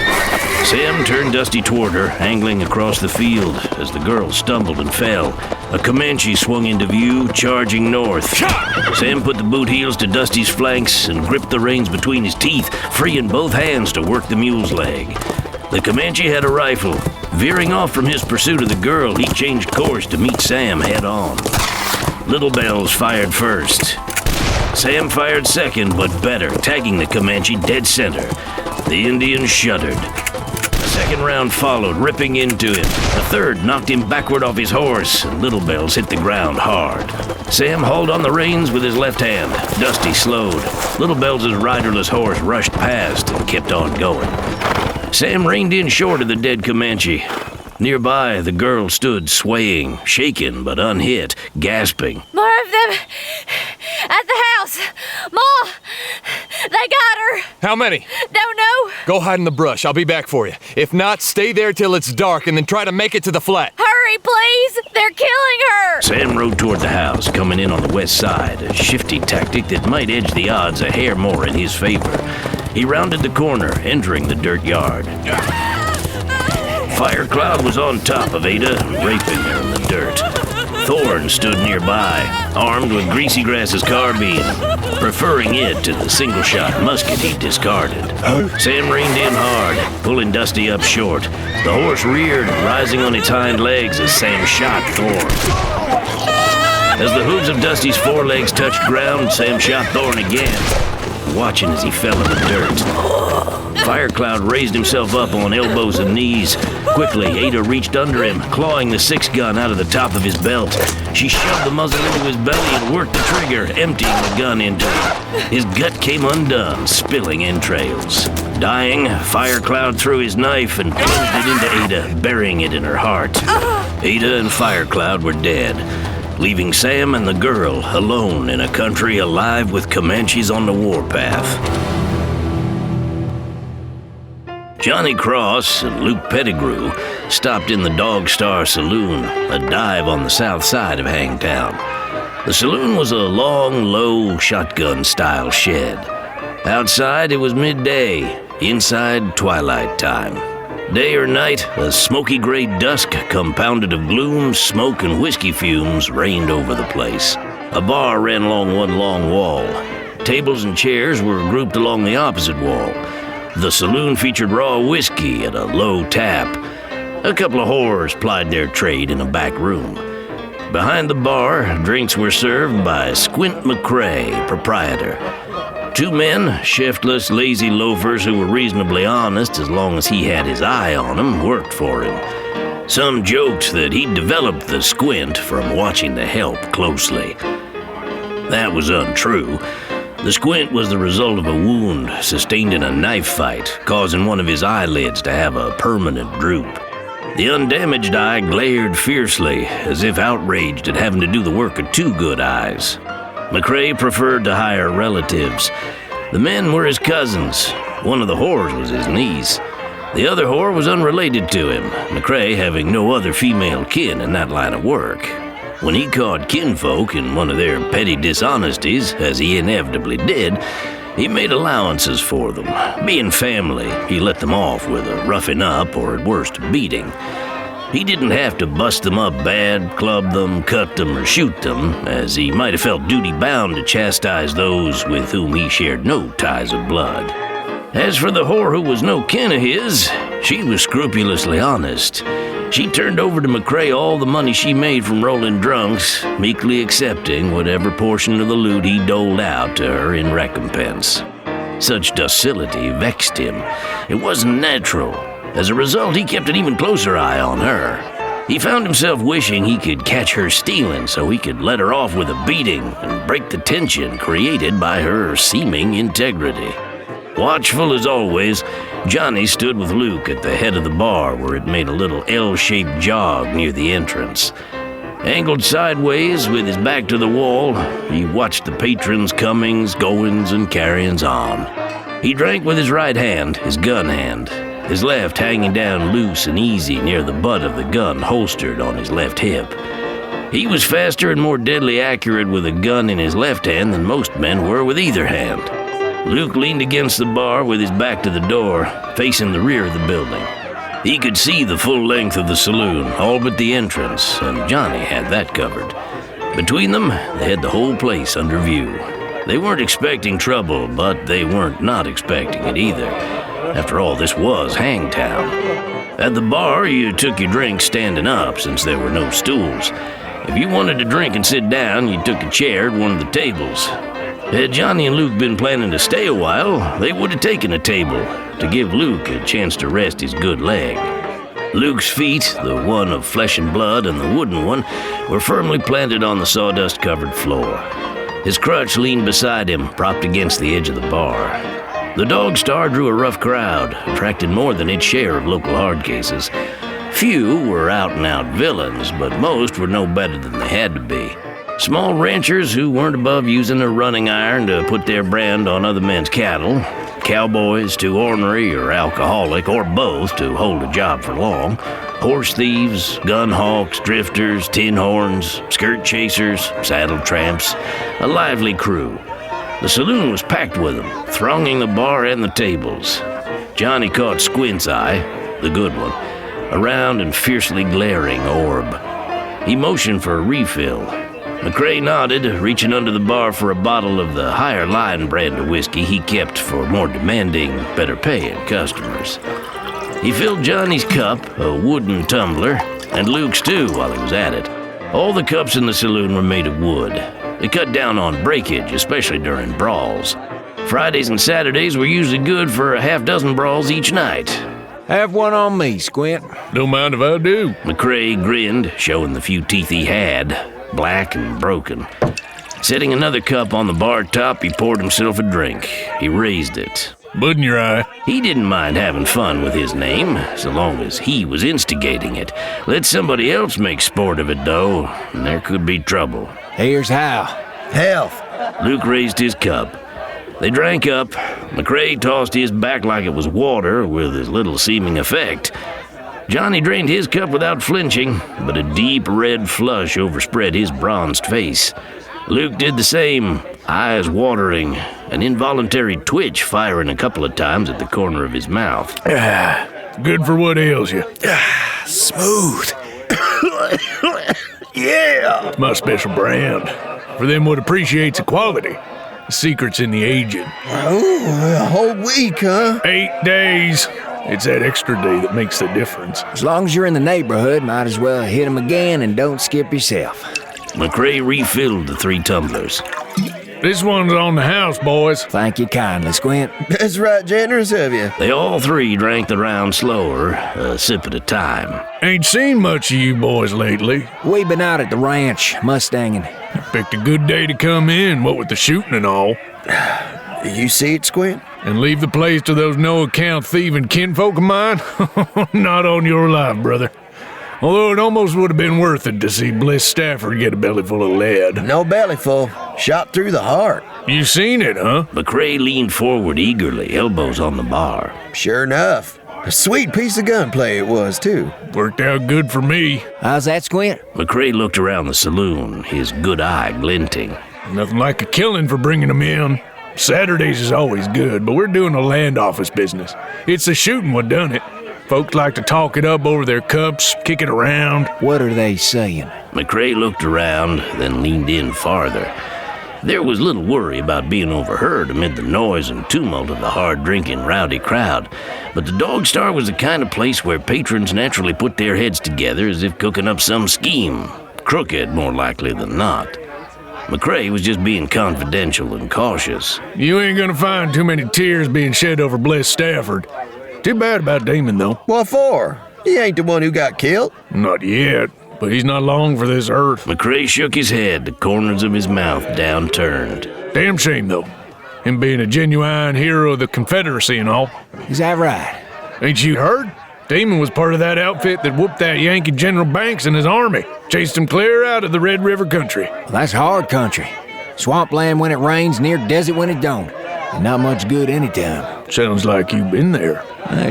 Sam turned Dusty toward her, angling across the field. As the girl stumbled and fell, a Comanche swung into view, charging north. Sam put the boot heels to Dusty's flanks and gripped the reins between his teeth, freeing both hands to work the mule's leg. The Comanche had a rifle. Veering off from his pursuit of the girl, he changed course to meet Sam head-on. Little Bells fired first. Sam fired second, but better, tagging the Comanche dead center. The Indian shuddered. A second round followed, ripping into him. A third knocked him backward off his horse, and Little Bells hit the ground hard. Sam hauled on the reins with his left hand. Dusty slowed. Little Bells' riderless horse rushed past and kept on going. Sam reined in short of the dead Comanche. Nearby, the girl stood swaying, shaken but unhit, gasping. More of them at the house. Ma, they got her. How many? Don't know. Go hide in the brush. I'll be back for you. If not, stay there till it's dark and then try to make it to the flat. Hurry, please. They're killing her. Sam rode toward the house, coming in on the west side, a shifty tactic that might edge the odds a hair more in his favor. He rounded the corner, entering the dirt yard. Firecloud was on top of Ada, raping her in the dirt. Thorn stood nearby, armed with Greasy Grass's carbine, preferring it to the single-shot musket he discarded. Sam reined in hard, pulling Dusty up short. The horse reared, rising on its hind legs as Sam shot Thorn. As the hooves of Dusty's forelegs touched ground, Sam shot Thorn again, watching as he fell in the dirt. Firecloud raised himself up on elbows and knees. Quickly, Ada reached under him, clawing the 6-gun out of the top of his belt. She shoved the muzzle into his belly and worked the trigger, emptying the gun into him. His gut came undone, spilling entrails. Dying, Firecloud threw his knife and plunged it into Ada, burying it in her heart. Ada and Firecloud were dead, leaving Sam and the girl alone in a country alive with Comanches on the warpath. Johnny Cross and Luke Pettigrew stopped in the Dog Star Saloon, a dive on the south side of Hangtown. The saloon was a long, low, shotgun-style shed. Outside, it was midday. Inside, twilight time. Day or night, a smoky gray dusk compounded of gloom, smoke, and whiskey fumes reigned over the place. A bar ran along one long wall. Tables and chairs were grouped along the opposite wall. The saloon featured raw whiskey at a low tap. A couple of whores plied their trade in a back room. Behind the bar, drinks were served by Squint McCrae, proprietor. 2 men, shiftless, lazy loafers who were reasonably honest as long as he had his eye on them, worked for him. Some joked that he'd developed the squint from watching the help closely. That was untrue. The squint was the result of a wound sustained in a knife fight, causing one of his eyelids to have a permanent droop. The undamaged eye glared fiercely, as if outraged at having to do the work of 2 good eyes. McCrae preferred to hire relatives. The men were his cousins. One of the whores was his niece. The other whore was unrelated to him, McCrae having no other female kin in that line of work. When he caught kinfolk in one of their petty dishonesties, as he inevitably did, he made allowances for them. Being family, he let them off with a roughing up or at worst a beating. He didn't have to bust them up bad, club them, cut them, or shoot them, as he might have felt duty-bound to chastise those with whom he shared no ties of blood. As for the whore who was no kin of his, she was scrupulously honest. She turned over to McCrae all the money she made from rolling drunks, meekly accepting whatever portion of the loot he doled out to her in recompense. Such docility vexed him. It wasn't natural. As a result, he kept an even closer eye on her. He found himself wishing he could catch her stealing so he could let her off with a beating and break the tension created by her seeming integrity. Watchful as always, Johnny stood with Luke at the head of the bar where it made a little L-shaped jog near the entrance. Angled sideways with his back to the wall, he watched the patrons' comings, goings, and carryings on. He drank with his right hand, his gun hand, his left hanging down loose and easy near the butt of the gun holstered on his left hip. He was faster and more deadly accurate with a gun in his left hand than most men were with either hand. Luke leaned against the bar with his back to the door, facing the rear of the building. He could see the full length of the saloon, all but the entrance, and Johnny had that covered. Between them, they had the whole place under view. They weren't expecting trouble, but they weren't not expecting it either. After all, this was Hangtown. At the bar, you took your drink standing up since there were no stools. If you wanted to drink and sit down, you took a chair at one of the tables. Had Johnny and Luke been planning to stay a while, they would have taken a table to give Luke a chance to rest his good leg. Luke's feet, the one of flesh and blood and the wooden one, were firmly planted on the sawdust-covered floor. His crutch leaned beside him, propped against the edge of the bar. The Dog Star drew a rough crowd, attracting more than its share of local hard cases. Few were out-and-out villains, but most were no better than they had to be. Small ranchers who weren't above using a running iron to put their brand on other men's cattle, cowboys too ornery or alcoholic, or both, to hold a job for long, horse thieves, gun hawks, drifters, tin horns, skirt chasers, saddle tramps, a lively crew. The saloon was packed with them, thronging the bar and the tables. Johnny caught Squint's eye, the good one, a round and fiercely glaring orb. He motioned for a refill. McCrae nodded, reaching under the bar for a bottle of the higher line brand of whiskey he kept for more demanding, better paying customers. He filled Johnny's cup, a wooden tumbler, and Luke's too while he was at it. All the cups in the saloon were made of wood. They cut down on breakage, especially during brawls. Fridays and Saturdays were usually good for a half-dozen brawls each night. Have one on me, Squint. Don't mind if I do. McCrae grinned, showing the few teeth he had, black and broken. Setting another cup on the bar top, he poured himself a drink. He raised it. Bud in your eye. He didn't mind having fun with his name, so long as he was instigating it. Let somebody else make sport of it, though, and there could be trouble. Here's how. Health. Luke raised his cup. They drank up. McCrae tossed his back like it was water, with as little seeming effect. Johnny drained his cup without flinching, but a deep red flush overspread his bronzed face. Luke did the same, eyes watering, an involuntary twitch firing a couple of times at the corner of his mouth. Good for what ails you. Smooth. Yeah. It's my special brand. For them what appreciates the quality. The secret's in the aging. Oh, a whole week, huh? 8 days. It's that extra day that makes the difference. As long as you're in the neighborhood, might as well hit 'em again and don't skip yourself. McCrae refilled the 3 tumblers. This one's on the house, boys. Thank you kindly, Squint. That's right generous of you. They all 3 drank the round slower, a sip at a time. Ain't seen much of you boys lately. We been out at the ranch, mustanging. Picked a good day to come in, what with the shooting and all. You see it, Squint? And leave the place to those no-account thieving kinfolk of mine? Not on your life, brother. Although it almost would have been worth it to see Bliss Stafford get a belly full of lead. No belly full. Shot through the heart. You seen it, huh? McCrae leaned forward eagerly, elbows on the bar. Sure enough. A sweet piece of gunplay it was, too. Worked out good for me. How's that, Squint? McCrae looked around the saloon, his good eye glinting. Nothing like a killing for bringing them in. Saturdays is always good, but we're doing a land office business. It's the shooting what done it. Folks like to talk it up over their cups, kick it around. What are they saying? McCrae looked around, then leaned in farther. There was little worry about being overheard amid the noise and tumult of the hard-drinking, rowdy crowd. But the Dog Star was the kind of place where patrons naturally put their heads together as if cooking up some scheme. Crooked, more likely than not. McCrae was just being confidential and cautious. You ain't gonna find too many tears being shed over Bliss Stafford. Too bad about Damon, though. What for? He ain't the one who got killed. Not yet, but he's not long for this earth. McCrae shook his head, the corners of his mouth downturned. Damn shame, though. Him being a genuine hero of the Confederacy and all. Is that right? Ain't you heard? Damon was part of that outfit that whooped that Yankee General Banks and his army. Chased him clear out of the Red River country. Well, that's hard country. Swampland when it rains, near desert when it don't. And not much good anytime. Sounds like you've been there.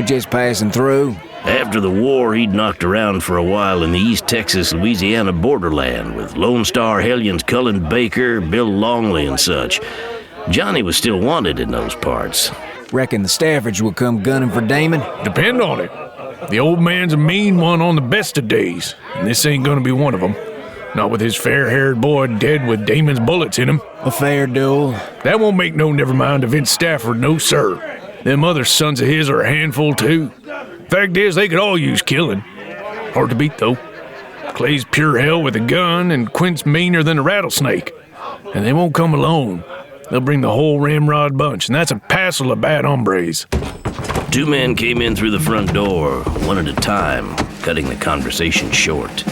Just passing through. After the war, he'd knocked around for a while in the East Texas-Louisiana borderland with Lone Star Hellions Cullen Baker, Bill Longley, and such. Johnny was still wanted in those parts. Reckon the Staffords will come gunning for Damon? Depend on it. The old man's a mean one on the best of days, and this ain't gonna be one of them. Not with his fair-haired boy dead with Damon's bullets in him. A fair duel. That won't make no never mind to Vince Stafford, no sir. Them other sons of his are a handful too. Fact is, they could all use killing. Hard to beat though. Clay's pure hell with a gun, and Quint's meaner than a rattlesnake. And they won't come alone. They'll bring the whole ramrod bunch, and that's a passel of bad hombres. 2 men came in through the front door, one at a time, cutting the conversation short.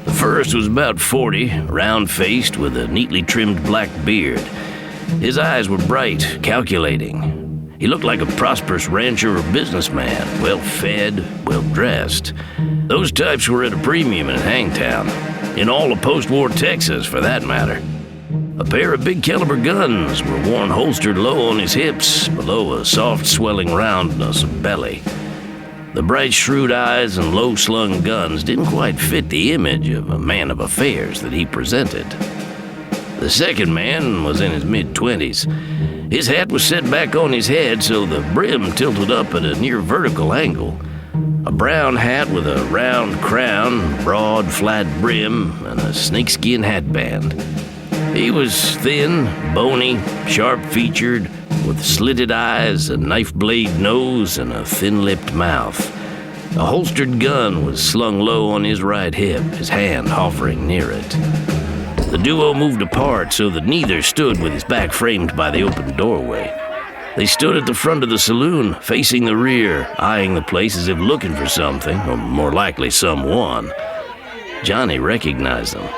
The first was about 40, round-faced with a neatly trimmed black beard. His eyes were bright, calculating. He looked like a prosperous rancher or businessman, well-fed, well-dressed. Those types were at a premium in Hangtown, in all of post-war Texas, for that matter. A pair of big-caliber guns were worn holstered low on his hips, below a soft swelling roundness of belly. The bright, shrewd eyes and low-slung guns didn't quite fit the image of a man of affairs that he presented. The second man was in his mid-20s. His hat was set back on his head so the brim tilted up at a near vertical angle. A brown hat with a round crown, broad, flat brim, and a snakeskin hatband. He was thin, bony, sharp-featured, with slitted eyes, a knife-blade nose, and a thin-lipped mouth. A holstered gun was slung low on his right hip, his hand hovering near it. The duo moved apart so that neither stood with his back framed by the open doorway. They stood at the front of the saloon, facing the rear, eyeing the place as if looking for something, or more likely someone. Johnny recognized them.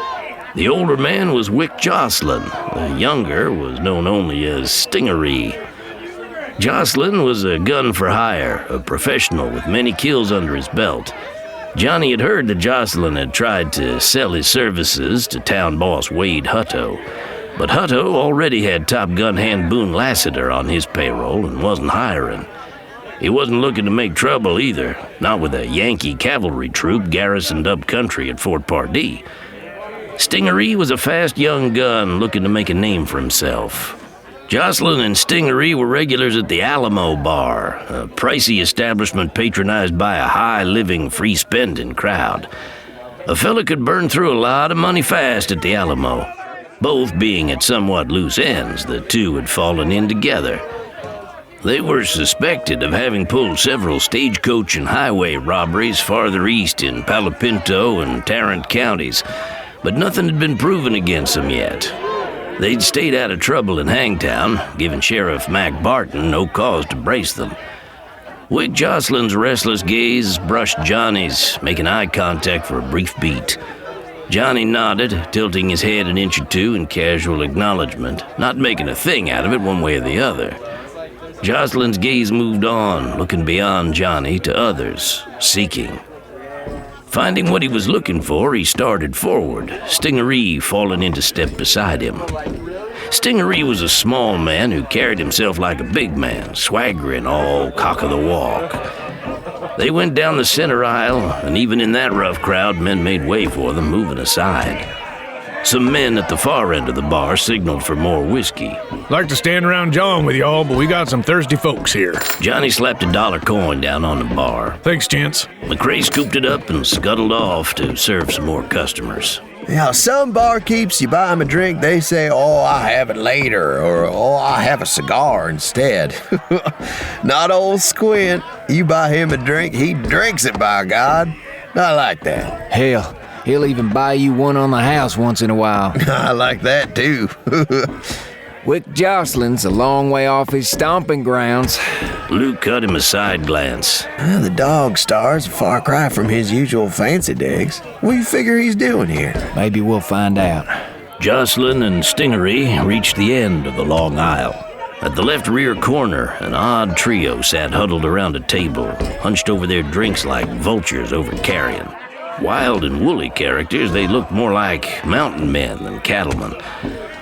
The older man was Wick Jocelyn. The younger was known only as Stingery. Jocelyn was a gun for hire, a professional with many kills under his belt. Johnny had heard that Jocelyn had tried to sell his services to town boss Wade Hutto, but Hutto already had Top Gun hand Boone Lassiter on his payroll and wasn't hiring. He wasn't looking to make trouble either, not with a Yankee cavalry troop garrisoned up country at Fort Pardee. Stingery was a fast young gun looking to make a name for himself. Jocelyn and Stingery were regulars at the Alamo Bar, a pricey establishment patronized by a high-living, free-spending crowd. A fella could burn through a lot of money fast at the Alamo. Both being at somewhat loose ends, the two had fallen in together. They were suspected of having pulled several stagecoach and highway robberies farther east in Palo Pinto and Tarrant counties, but nothing had been proven against them yet. They'd stayed out of trouble in Hangtown, giving Sheriff Mac Barton no cause to brace them. Wick Jocelyn's restless gaze brushed Johnny's, making eye contact for a brief beat. Johnny nodded, tilting his head an inch or two in casual acknowledgement, not making a thing out of it one way or the other. Jocelyn's gaze moved on, looking beyond Johnny to others, seeking. Finding what he was looking for, he started forward, Stingery falling into step beside him. Stingery was a small man who carried himself like a big man, swaggering all cock of the walk. They went down the center aisle, and even in that rough crowd, men made way for them, moving aside. Some men at the far end of the bar signaled for more whiskey. Like to stand around jawing with y'all, but we got some thirsty folks here. Johnny slapped a dollar coin down on the bar. Thanks, gents. McCrae scooped it up and scuttled off to serve some more customers. Now, some barkeeps, you buy them a drink, they say, "Oh, I'll have it later," or "Oh, I'll have a cigar instead." Not old Squint. You buy him a drink, he drinks it, by God. I like that. Hell, he'll even buy you one on the house once in a while. I like that, too. Wick Jocelyn's a long way off his stomping grounds. Luke cut him a side glance. The Dog Star's a far cry from his usual fancy digs. What do you figure he's doing here? Maybe we'll find out. Jocelyn and Stingery reached the end of the long aisle. At the left rear corner, an odd trio sat huddled around a table, hunched over their drinks like vultures over carrion. Wild and woolly characters, they looked more like mountain men than cattlemen.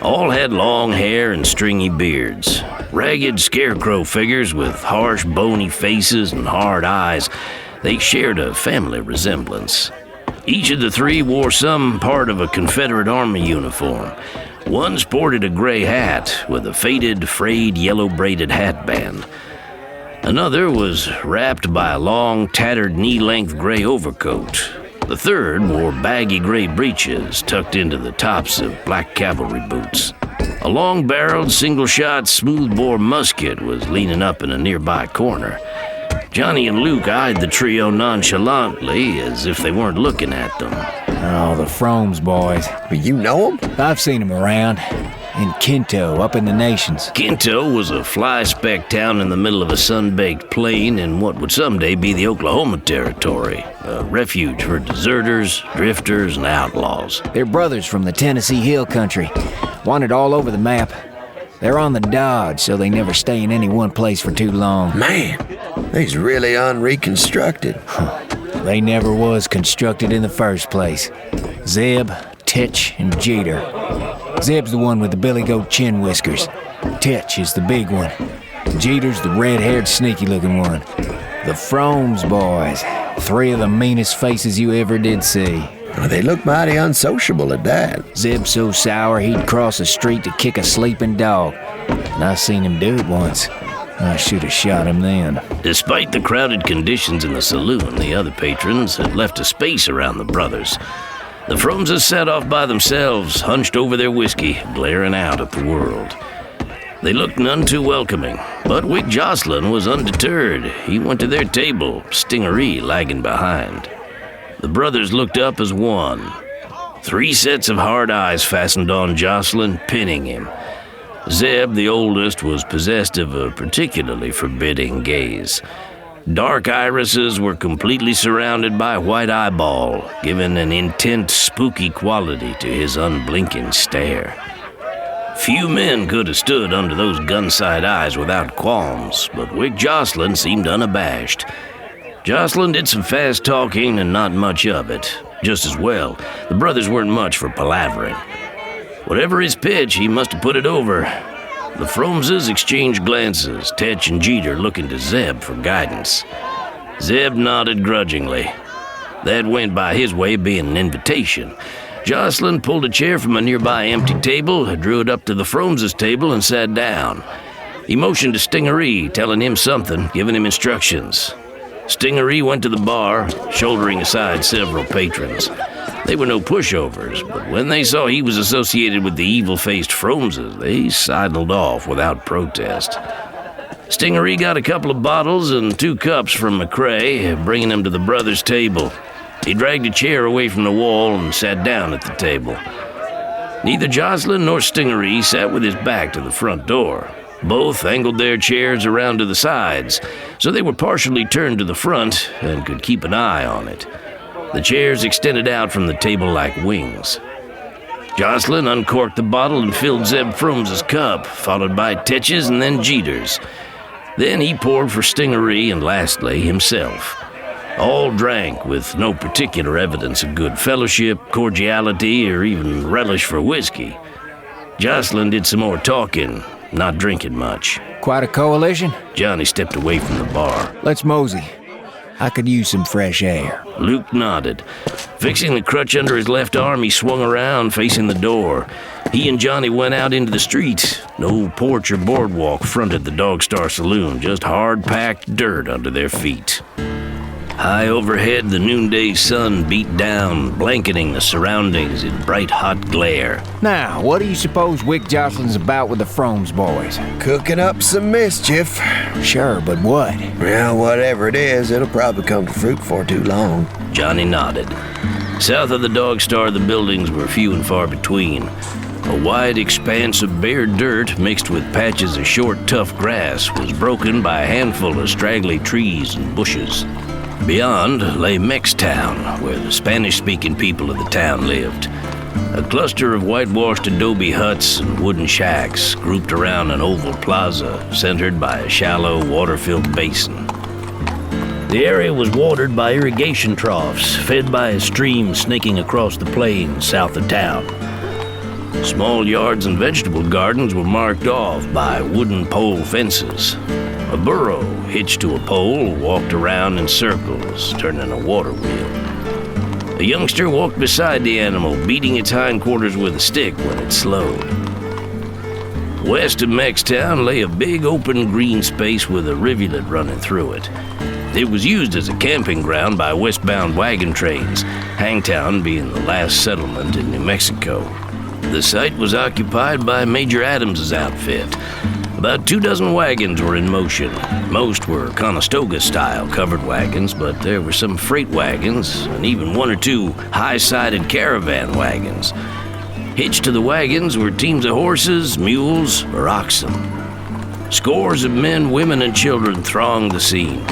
All had long hair and stringy beards. Ragged scarecrow figures with harsh, bony faces and hard eyes, they shared a family resemblance. Each of the three wore some part of a Confederate Army uniform. One sported a gray hat with a faded, frayed, yellow-braided hatband. Another was wrapped by a long, tattered, knee-length gray overcoat. The third wore baggy gray breeches tucked into the tops of black cavalry boots. A long-barreled, single-shot, smooth-bore musket was leaning up in a nearby corner. Johnny and Luke eyed the trio nonchalantly, as if they weren't looking at them. Oh, the Fromes boys. You know them? I've seen them around. In Quinto, up in the Nations. Quinto was a fly-speck town in the middle of a sun-baked plain in what would someday be the Oklahoma Territory, a refuge for deserters, drifters, and outlaws. They're brothers from the Tennessee Hill Country, wanted all over the map. They're on the dodge, so they never stay in any one place for too long. Man, they's really unreconstructed. They never was constructed in the first place. Zeb, Tetch, and Jeter. Zeb's the one with the billy goat chin whiskers. Tetch is the big one. Jeter's the red-haired, sneaky-looking one. The Fromes boys. 3 of the meanest faces you ever did see. They look mighty unsociable at that. Zeb's so sour he'd cross the street to kick a sleeping dog. And I seen him do it once. I should have shot him then. Despite the crowded conditions in the saloon, the other patrons had left a space around the brothers. The Fromeses sat off by themselves, hunched over their whiskey, glaring out at the world. They looked none too welcoming, but Wick Jocelyn was undeterred. He went to their table, Stingaree lagging behind. The brothers looked up as one. 3 sets of hard eyes fastened on Jocelyn, pinning him. Zeb, the oldest, was possessed of a particularly forbidding gaze. Dark irises were completely surrounded by white eyeball, giving an intent, spooky quality to his unblinking stare. Few men could have stood under those gun-sight eyes without qualms, but Wick Jocelyn seemed unabashed. Jocelyn did some fast talking and not much of it. Just as well, the brothers weren't much for palavering. Whatever his pitch, he must have put it over. The Fromeses exchanged glances, Tetch and Jeter looking to Zeb for guidance. Zeb nodded grudgingly. That went by his way of being an invitation. Jocelyn pulled a chair from a nearby empty table, drew it up to the Fromeses' table, and sat down. He motioned to Stingaree, telling him something, giving him instructions. Stingaree went to the bar, shouldering aside several patrons. They were no pushovers, but when they saw he was associated with the evil-faced Fromeses, they sidled off without protest. Stingaree got a couple of bottles and 2 cups from McCrae, bringing them to the brothers' table. He dragged a chair away from the wall and sat down at the table. Neither Jocelyn nor Stingaree sat with his back to the front door. Both angled their chairs around to the sides, so they were partially turned to the front and could keep an eye on it. The chairs extended out from the table like wings. Jocelyn uncorked the bottle and filled Zeb Frome's cup, followed by Tetch's and then Jeter's. Then he poured for Stingaree and lastly himself. All drank with no particular evidence of good fellowship, cordiality, or even relish for whiskey. Jocelyn did some more talking, not drinking much. Quite a coalition? Johnny stepped away from the bar. Let's mosey. I could use some fresh air. Luke nodded. Fixing the crutch under his left arm, he swung around, facing the door. He and Johnny went out into the street. No porch or boardwalk fronted the Dog Star Saloon, just hard-packed dirt under their feet. High overhead, the noonday sun beat down, blanketing the surroundings in bright, hot glare. Now, what do you suppose Wick Jocelyn's about with the Fromes boys? Cooking up some mischief. Sure, but what? Well, whatever it is, it'll probably come to fruit before too long. Johnny nodded. South of the Dog Star, the buildings were few and far between. A wide expanse of bare dirt mixed with patches of short, tough grass was broken by a handful of straggly trees and bushes. Beyond lay Mextown, where the Spanish-speaking people of the town lived. A cluster of whitewashed adobe huts and wooden shacks grouped around an oval plaza centered by a shallow, water-filled basin. The area was watered by irrigation troughs, fed by a stream snaking across the plains south of town. Small yards and vegetable gardens were marked off by wooden pole fences. A burro, hitched to a pole, walked around in circles, turning a water wheel. A youngster walked beside the animal, beating its hindquarters with a stick when it slowed. West of Mextown lay a big open green space with a rivulet running through it. It was used as a camping ground by westbound wagon trains, Hangtown being the last settlement in New Mexico. The site was occupied by Major Adams's outfit. About 24 wagons were in motion. Most were Conestoga-style covered wagons, but there were some freight wagons and even 1 or 2 high-sided caravan wagons. Hitched to the wagons were teams of horses, mules, or oxen. Scores of men, women, and children thronged the scene.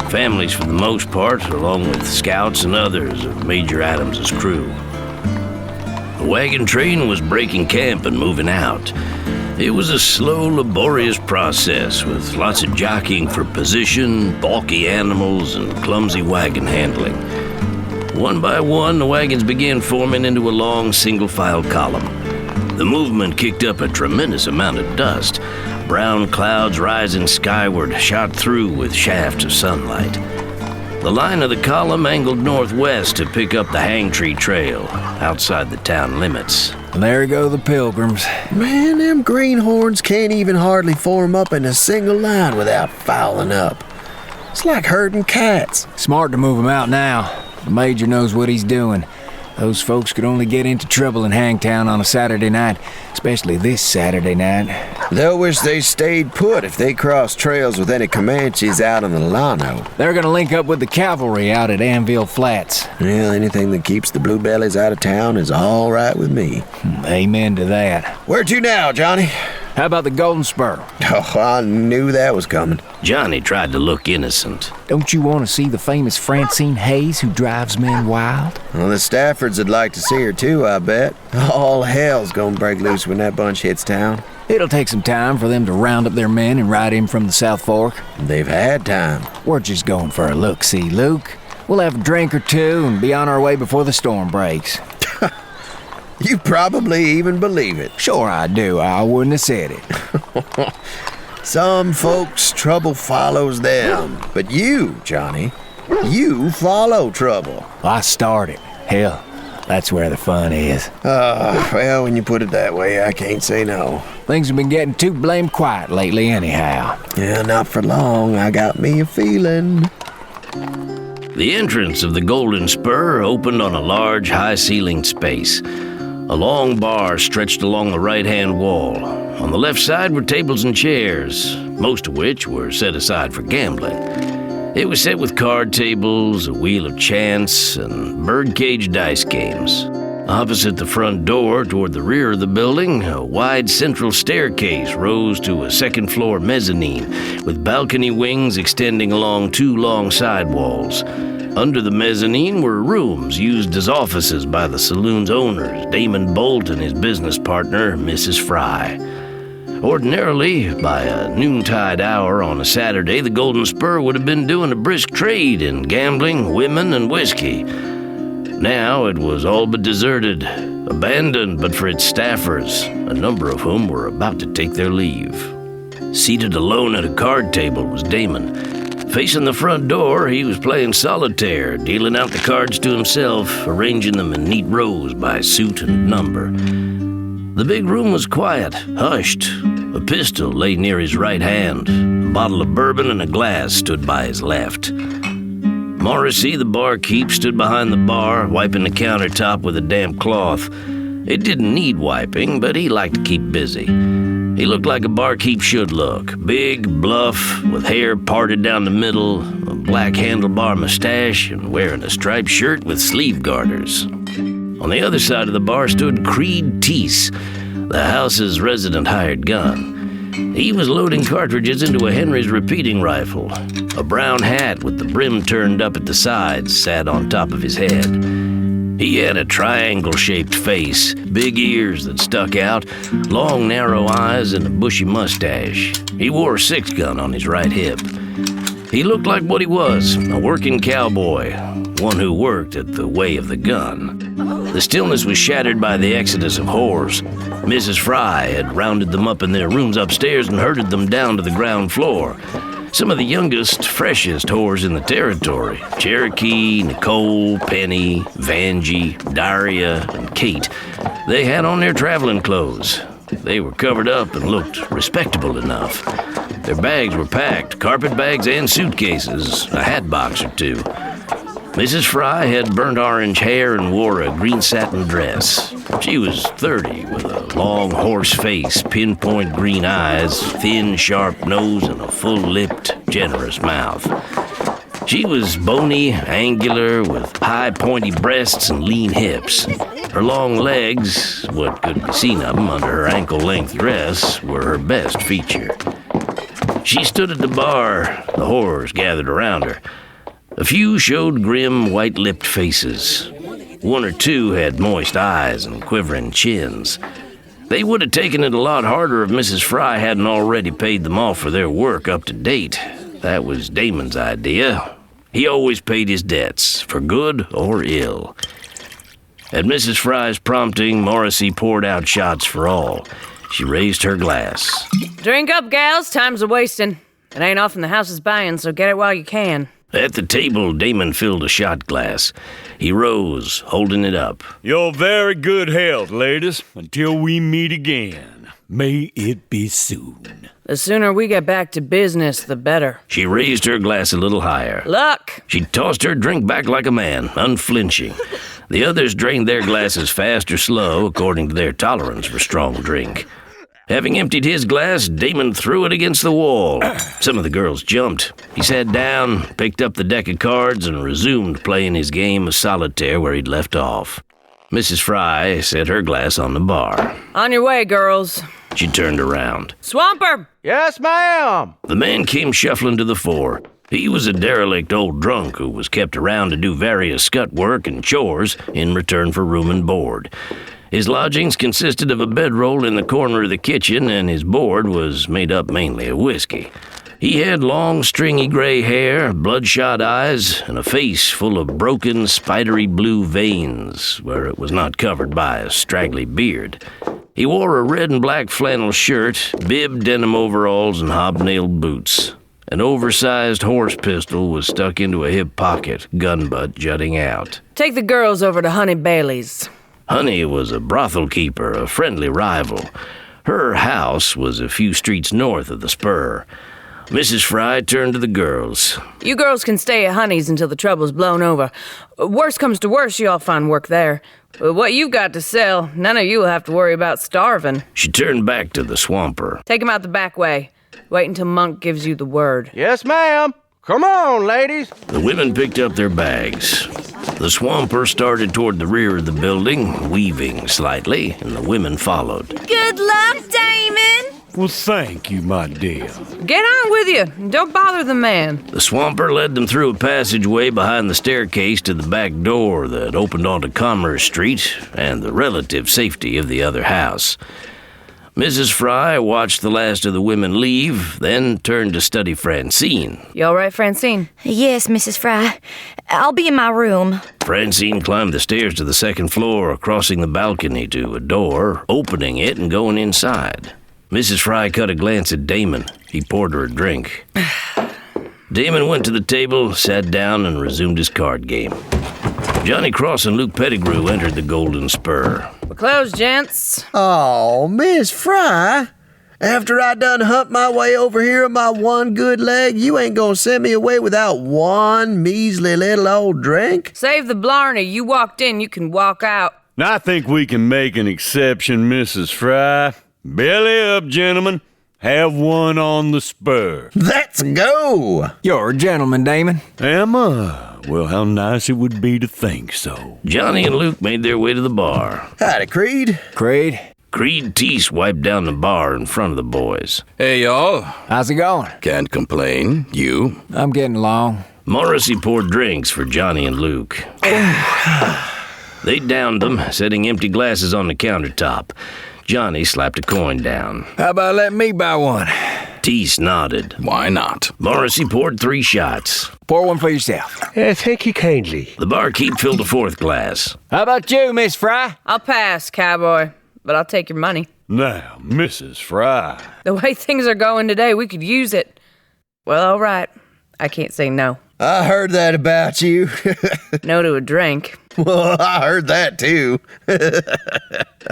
Families for the most part, along with scouts and others of Major Adams's crew. The wagon train was breaking camp and moving out. It was a slow, laborious process with lots of jockeying for position, balky animals, and clumsy wagon handling. One by one, the wagons began forming into a long, single-file column. The movement kicked up a tremendous amount of dust. Brown clouds rising skyward shot through with shafts of sunlight. The line of the column angled northwest to pick up the Hang Tree Trail outside the town limits. There go the pilgrims. Man, them greenhorns can't even hardly form up in a single line without fouling up. It's like herding cats. Smart to move them out now. The Major knows what he's doing. Those folks could only get into trouble in Hangtown on a Saturday night, especially this Saturday night. They'll wish they stayed put if they crossed trails with any Comanches out on the Llano. They're gonna link up with the cavalry out at Anvil Flats. Well, anything that keeps the Bluebellies out of town is all right with me. Amen to that. Where to now, Johnny? How about the Golden Spur? Oh, I knew that was coming. Johnny tried to look innocent. Don't you want to see the famous Francine Hayes who drives men wild? Well, the Staffords would like to see her too, I bet. All hell's gonna break loose when that bunch hits town. It'll take some time for them to round up their men and ride in from the South Fork. They've had time. We're just going for a look-see, Luke. We'll have a drink or two and be on our way before the storm breaks. You probably even believe it. Sure I do. I wouldn't have said it. Some folks, trouble follows them. But you, Johnny, you follow trouble. I started. Hell, that's where the fun is. Well, when you put it that way, I can't say no. Things have been getting too blame quiet lately anyhow. Yeah, not for long. I got me a feeling. The entrance of the Golden Spur opened on a large, high-ceilinged space. A long bar stretched along the right-hand wall. On the left side were tables and chairs, most of which were set aside for gambling. It was set with card tables, a wheel of chance, and birdcage dice games. Opposite the front door, toward the rear of the building, a wide central staircase rose to a second-floor mezzanine, with balcony wings extending along two long side walls. Under the mezzanine were rooms used as offices by the saloon's owners, Damon Bolt and his business partner, Mrs. Fry. Ordinarily, by a noontide hour on a Saturday, the Golden Spur would have been doing a brisk trade in gambling, women, and whiskey. Now it was all but deserted, abandoned but for its staffers, a number of whom were about to take their leave. Seated alone at a card table was Damon. Facing the front door, he was playing solitaire, dealing out the cards to himself, arranging them in neat rows by suit and number. The big room was quiet, hushed. A pistol lay near his right hand. A bottle of bourbon and a glass stood by his left. Morrissey, the barkeep, stood behind the bar, wiping the countertop with a damp cloth. It didn't need wiping, but he liked to keep busy. He looked like a barkeep should look. Big, bluff, with hair parted down the middle, a black handlebar mustache, and wearing a striped shirt with sleeve garters. On the other side of the bar stood Creed Teese, the house's resident hired gun. He was loading cartridges into a Henry's repeating rifle. A brown hat with the brim turned up at the sides sat on top of his head. He had a triangle-shaped face, big ears that stuck out, long, narrow eyes, and a bushy mustache. He wore a six-gun on his right hip. He looked like what he was, a working cowboy, one who worked at the way of the gun. The stillness was shattered by the exodus of whores. Mrs. Fry had rounded them up in their rooms upstairs and herded them down to the ground floor. Some of the youngest, freshest whores in the territory, Cherokee, Nicole, Penny, Vanjie, Daria, and Kate, they had on their traveling clothes. They were covered up and looked respectable enough. Their bags were packed, carpet bags and suitcases, a hat box or two. Mrs. Fry had burnt orange hair and wore a green satin dress. She was 30, with a long horse face, pinpoint green eyes, thin, sharp nose, and a full-lipped, generous mouth. She was bony, angular, with high, pointy breasts and lean hips. Her long legs, what could be seen of them under her ankle-length dress, were her best feature. She stood at the bar. The whores gathered around her. A few showed grim, white-lipped faces. One or two had moist eyes and quivering chins. They would have taken it a lot harder if Mrs. Fry hadn't already paid them off for their work up to date. That was Damon's idea. He always paid his debts, for good or ill. At Mrs. Fry's prompting, Morrissey poured out shots for all. She raised her glass. Drink up, gals. Time's a-wasting. It ain't often the house is buying, so get it while you can. At the table, Damon filled a shot glass. He rose, holding it up. Your very good health, ladies, until we meet again. May it be soon. The sooner we get back to business, the better. She raised her glass a little higher. Luck! She tossed her drink back like a man, unflinching. The others drained their glasses fast or slow, according to their tolerance for strong drink. Having emptied his glass, Damon threw it against the wall. Some of the girls jumped. He sat down, picked up the deck of cards, and resumed playing his game of solitaire where he'd left off. Mrs. Fry set her glass on the bar. On your way, girls. She turned around. Swamper! Yes, ma'am. The man came shuffling to the fore. He was a derelict old drunk who was kept around to do various scut work and chores in return for room and board. His lodgings consisted of a bedroll in the corner of the kitchen, and his board was made up mainly of whiskey. He had long, stringy gray hair, bloodshot eyes, and a face full of broken, spidery blue veins, where it was not covered by a straggly beard. He wore a red and black flannel shirt, bib denim overalls, and hobnailed boots. An oversized horse pistol was stuck into a hip pocket, gun butt jutting out. Take the girls over to Honey Bailey's. Honey was a brothel keeper, a friendly rival. Her house was a few streets north of the spur. Mrs. Fry turned to the girls. You girls can stay at Honey's until the trouble's blown over. Worst comes to worst, you all find work there. What you've got to sell, none of you will have to worry about starving. She turned back to the swamper. Take him out the back way. Wait until Monk gives you the word. Yes, ma'am. Come on, ladies. The women picked up their bags. The swamper started toward the rear of the building, weaving slightly, and the women followed. Good luck, Damon! Well, thank you, my dear. Get on with you. Don't bother the man. The swamper led them through a passageway behind the staircase to the back door that opened onto Commerce Street and the relative safety of the other house. Mrs. Fry watched the last of the women leave, then turned to study Francine. You all right, Francine? Yes, Mrs. Fry. I'll be in my room. Francine climbed the stairs to the second floor, crossing the balcony to a door, opening it and going inside. Mrs. Fry caught a glance at Damon. He poured her a drink. Damon went to the table, sat down, and resumed his card game. Johnny Cross and Luke Pettigrew entered the Golden Spur. We're closed, gents. Oh, Miss Fry. After I done humped my way over here on my one good leg, you ain't gonna send me away without one measly little old drink? Save the blarney. You walked in, you can walk out. Now, I think we can make an exception, Mrs. Fry. Belly up, gentlemen. Have one on the spur. Let's go! You're a gentleman, Damon. Am I? Well, how nice it would be to think so. Johnny and Luke made their way to the bar. Howdy, Creed. Creed? Creed Teese wiped down the bar in front of the boys. Hey, y'all. How's it going? Can't complain. You? I'm getting along. Morrissey poured drinks for Johnny and Luke. They downed them, setting empty glasses on the countertop. Johnny slapped a coin down. How about letting me buy one? Teese nodded. Why not? Morrissey poured 3 shots. Pour one for yourself. Thank you kindly. The barkeep filled a 4th glass. How about you, Miss Fry? I'll pass, cowboy, but I'll take your money. Now, Mrs. Fry. The way things are going today, we could use it. Well, all right. I can't say no. I heard that about you. No to a drink. Well, I heard that too.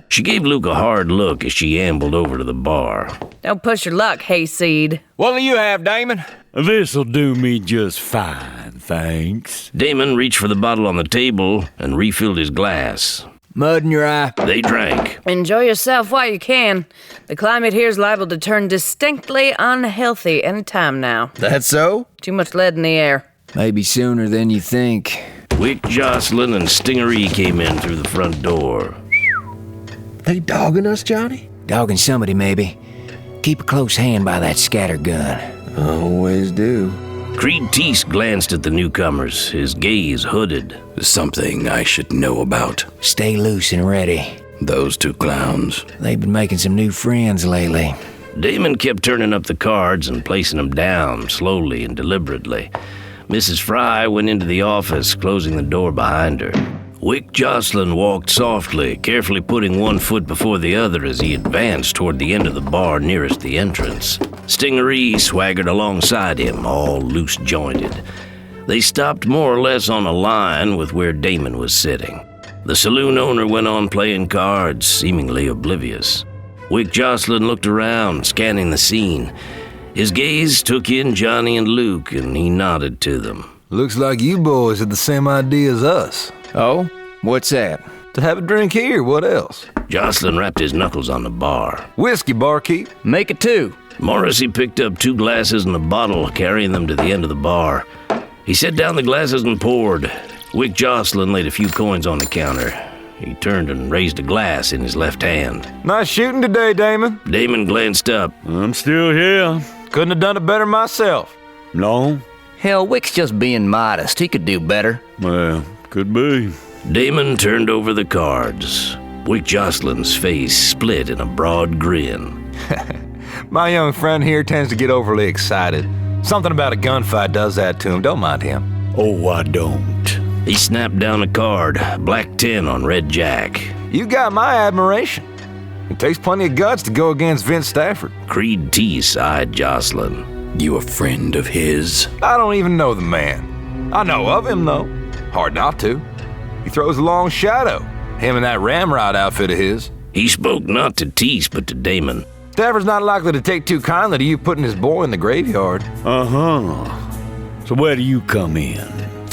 She gave Luke a hard look as she ambled over to the bar. Don't push your luck, hayseed. What'll you have, Damon? This'll do me just fine, thanks. Damon reached for the bottle on the table and refilled his glass. Mud in your eye. They drank. Enjoy yourself while you can. The climate here's liable to turn distinctly unhealthy any time now. That's so? Too much lead in the air. Maybe sooner than you think. Wick, Jocelyn, and Stingery came in through the front door. They dogging us, Johnny? Dogging somebody, maybe. Keep a close hand by that scatter gun. Always do. Creed Teese glanced at the newcomers, his gaze hooded. Something I should know about. Stay loose and ready. Those two clowns. They've been making some new friends lately. Damon kept turning up the cards and placing them down, slowly and deliberately. Mrs. Fry went into the office, closing the door behind her. Wick Jocelyn walked softly, carefully putting one foot before the other as he advanced toward the end of the bar nearest the entrance. Stingaree swaggered alongside him, all loose-jointed. They stopped more or less on a line with where Damon was sitting. The saloon owner went on playing cards, seemingly oblivious. Wick Jocelyn looked around, scanning the scene. His gaze took in Johnny and Luke, and he nodded to them. Looks like you boys had the same idea as us. Oh? What's that? To have a drink here, what else? Jocelyn rapped his knuckles on the bar. Whiskey, barkeep. Make it 2. Morrissey picked up 2 glasses and a bottle, carrying them to the end of the bar. He set down the glasses and poured. Wick Jocelyn laid a few coins on the counter. He turned and raised a glass in his left hand. Nice shooting today, Damon. Damon glanced up. I'm still here. Couldn't have done it better myself. No? Hell, Wick's just being modest. He could do better. Well, could be. Damon turned over the cards. Wick Jocelyn's face split in a broad grin. My young friend here tends to get overly excited. Something about a gunfight does that to him. Don't mind him. Oh, I don't. He snapped down a card, black 10 on red jack. You got my admiration. It takes plenty of guts to go against Vince Stafford. Creed Teese eyed Jocelyn. You a friend of his? I don't even know the man. I know of him, though. Hard not to. He throws a long shadow. Him and that ramrod outfit of his. He spoke not to Teese, but to Damon. Stafford's not likely to take too kindly to you putting his boy in the graveyard. Uh-huh. So where do you come in?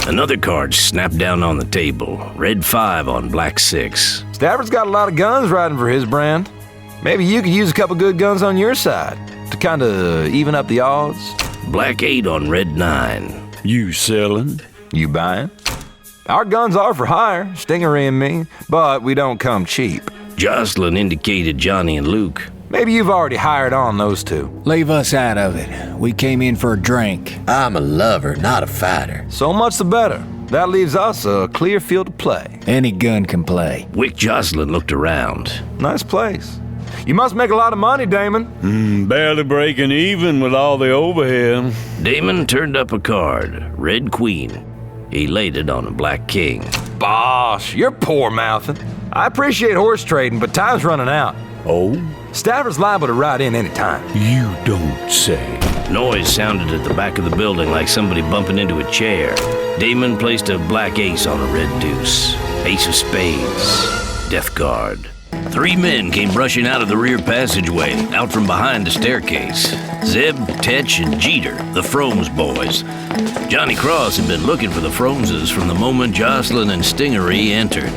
Another card snapped down on the table. Red 5 on black 6. Stafford's got a lot of guns riding for his brand. Maybe you could use a couple good guns on your side to kind of even up the odds. Black 8 on red 9. You selling? You buying? Our guns are for hire, Stingaree and me, but we don't come cheap. Jocelyn indicated Johnny and Luke. Maybe you've already hired on those two. Leave us out of it. We came in for a drink. I'm a lover, not a fighter. So much the better. That leaves us a clear field to play. Any gun can play. Wick Jocelyn looked around. Nice place. You must make a lot of money, Damon. Barely breaking even with all the overhead. Damon turned up a card, red queen. He laid it on a black king. Bosh, you're poor mouthing. I appreciate horse trading, but time's running out. Oh? Stafford's liable to ride in any time. You don't say. Noise sounded at the back of the building like somebody bumping into a chair. Damon placed a black ace on a red deuce. Ace of spades. Death guard. 3 men came rushing out of the rear passageway, out from behind the staircase. Zeb, Tetch, and Jeter, the Fromes boys. Johnny Cross had been looking for the Fromeses from the moment Jocelyn and Stingaree entered.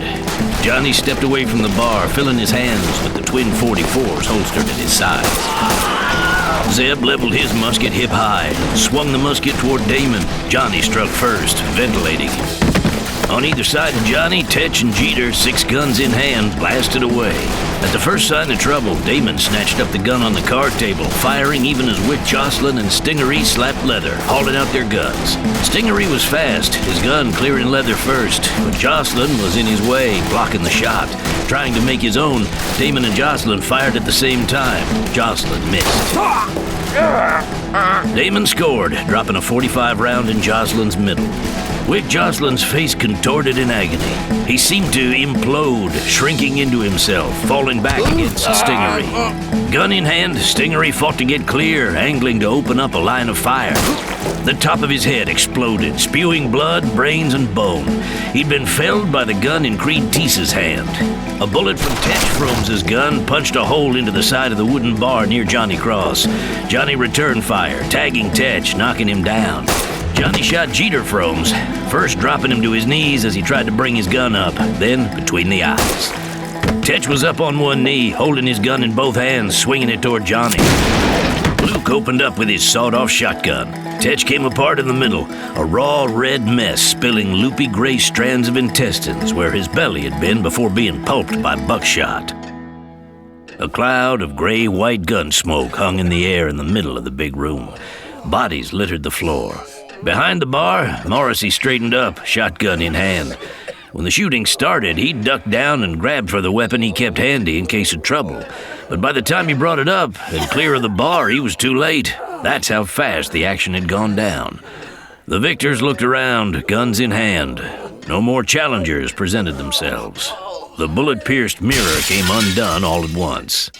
Johnny stepped away from the bar, filling his hands with the twin .44s holstered at his sides. Zeb leveled his musket hip high, swung the musket toward Damon. Johnny struck first, ventilating. On either side of Johnny, Tetch and Jeter, 6 guns in hand, blasted away. At the first sign of trouble, Damon snatched up the gun on the card table, firing even as Wick Jocelyn and Stingaree slapped leather, hauling out their guns. Stingaree was fast, his gun clearing leather first, but Jocelyn was in his way, blocking the shot. Trying to make his own, Damon and Jocelyn fired at the same time. Jocelyn missed. Damon scored, dropping a .45 round in Jocelyn's middle. Wick Jocelyn's face contorted in agony. He seemed to implode, shrinking into himself, falling back against Stingaree. Gun in hand, Stingaree fought to get clear, angling to open up a line of fire. The top of his head exploded, spewing blood, brains, and bone. He'd been felled by the gun in Creed Teese's hand. A bullet from Tetch Frome's gun punched a hole into the side of the wooden bar near Johnny Cross. Johnny returned fire, tagging Tetch, knocking him down. Johnny shot Jeter Fromes, first dropping him to his knees as he tried to bring his gun up, then between the eyes. Tetch was up on one knee, holding his gun in both hands, swinging it toward Johnny. Luke opened up with his sawed-off shotgun. Tetch came apart in the middle, a raw red mess spilling loopy gray strands of intestines where his belly had been before being pulped by buckshot. A cloud of gray-white gun smoke hung in the air in the middle of the big room. Bodies littered the floor. Behind the bar, Morrissey straightened up, shotgun in hand. When the shooting started, he ducked down and grabbed for the weapon he kept handy in case of trouble. But by the time he brought it up and clear of the bar, he was too late. That's how fast the action had gone down. The victors looked around, guns in hand. No more challengers presented themselves. The bullet-pierced mirror came undone all at once.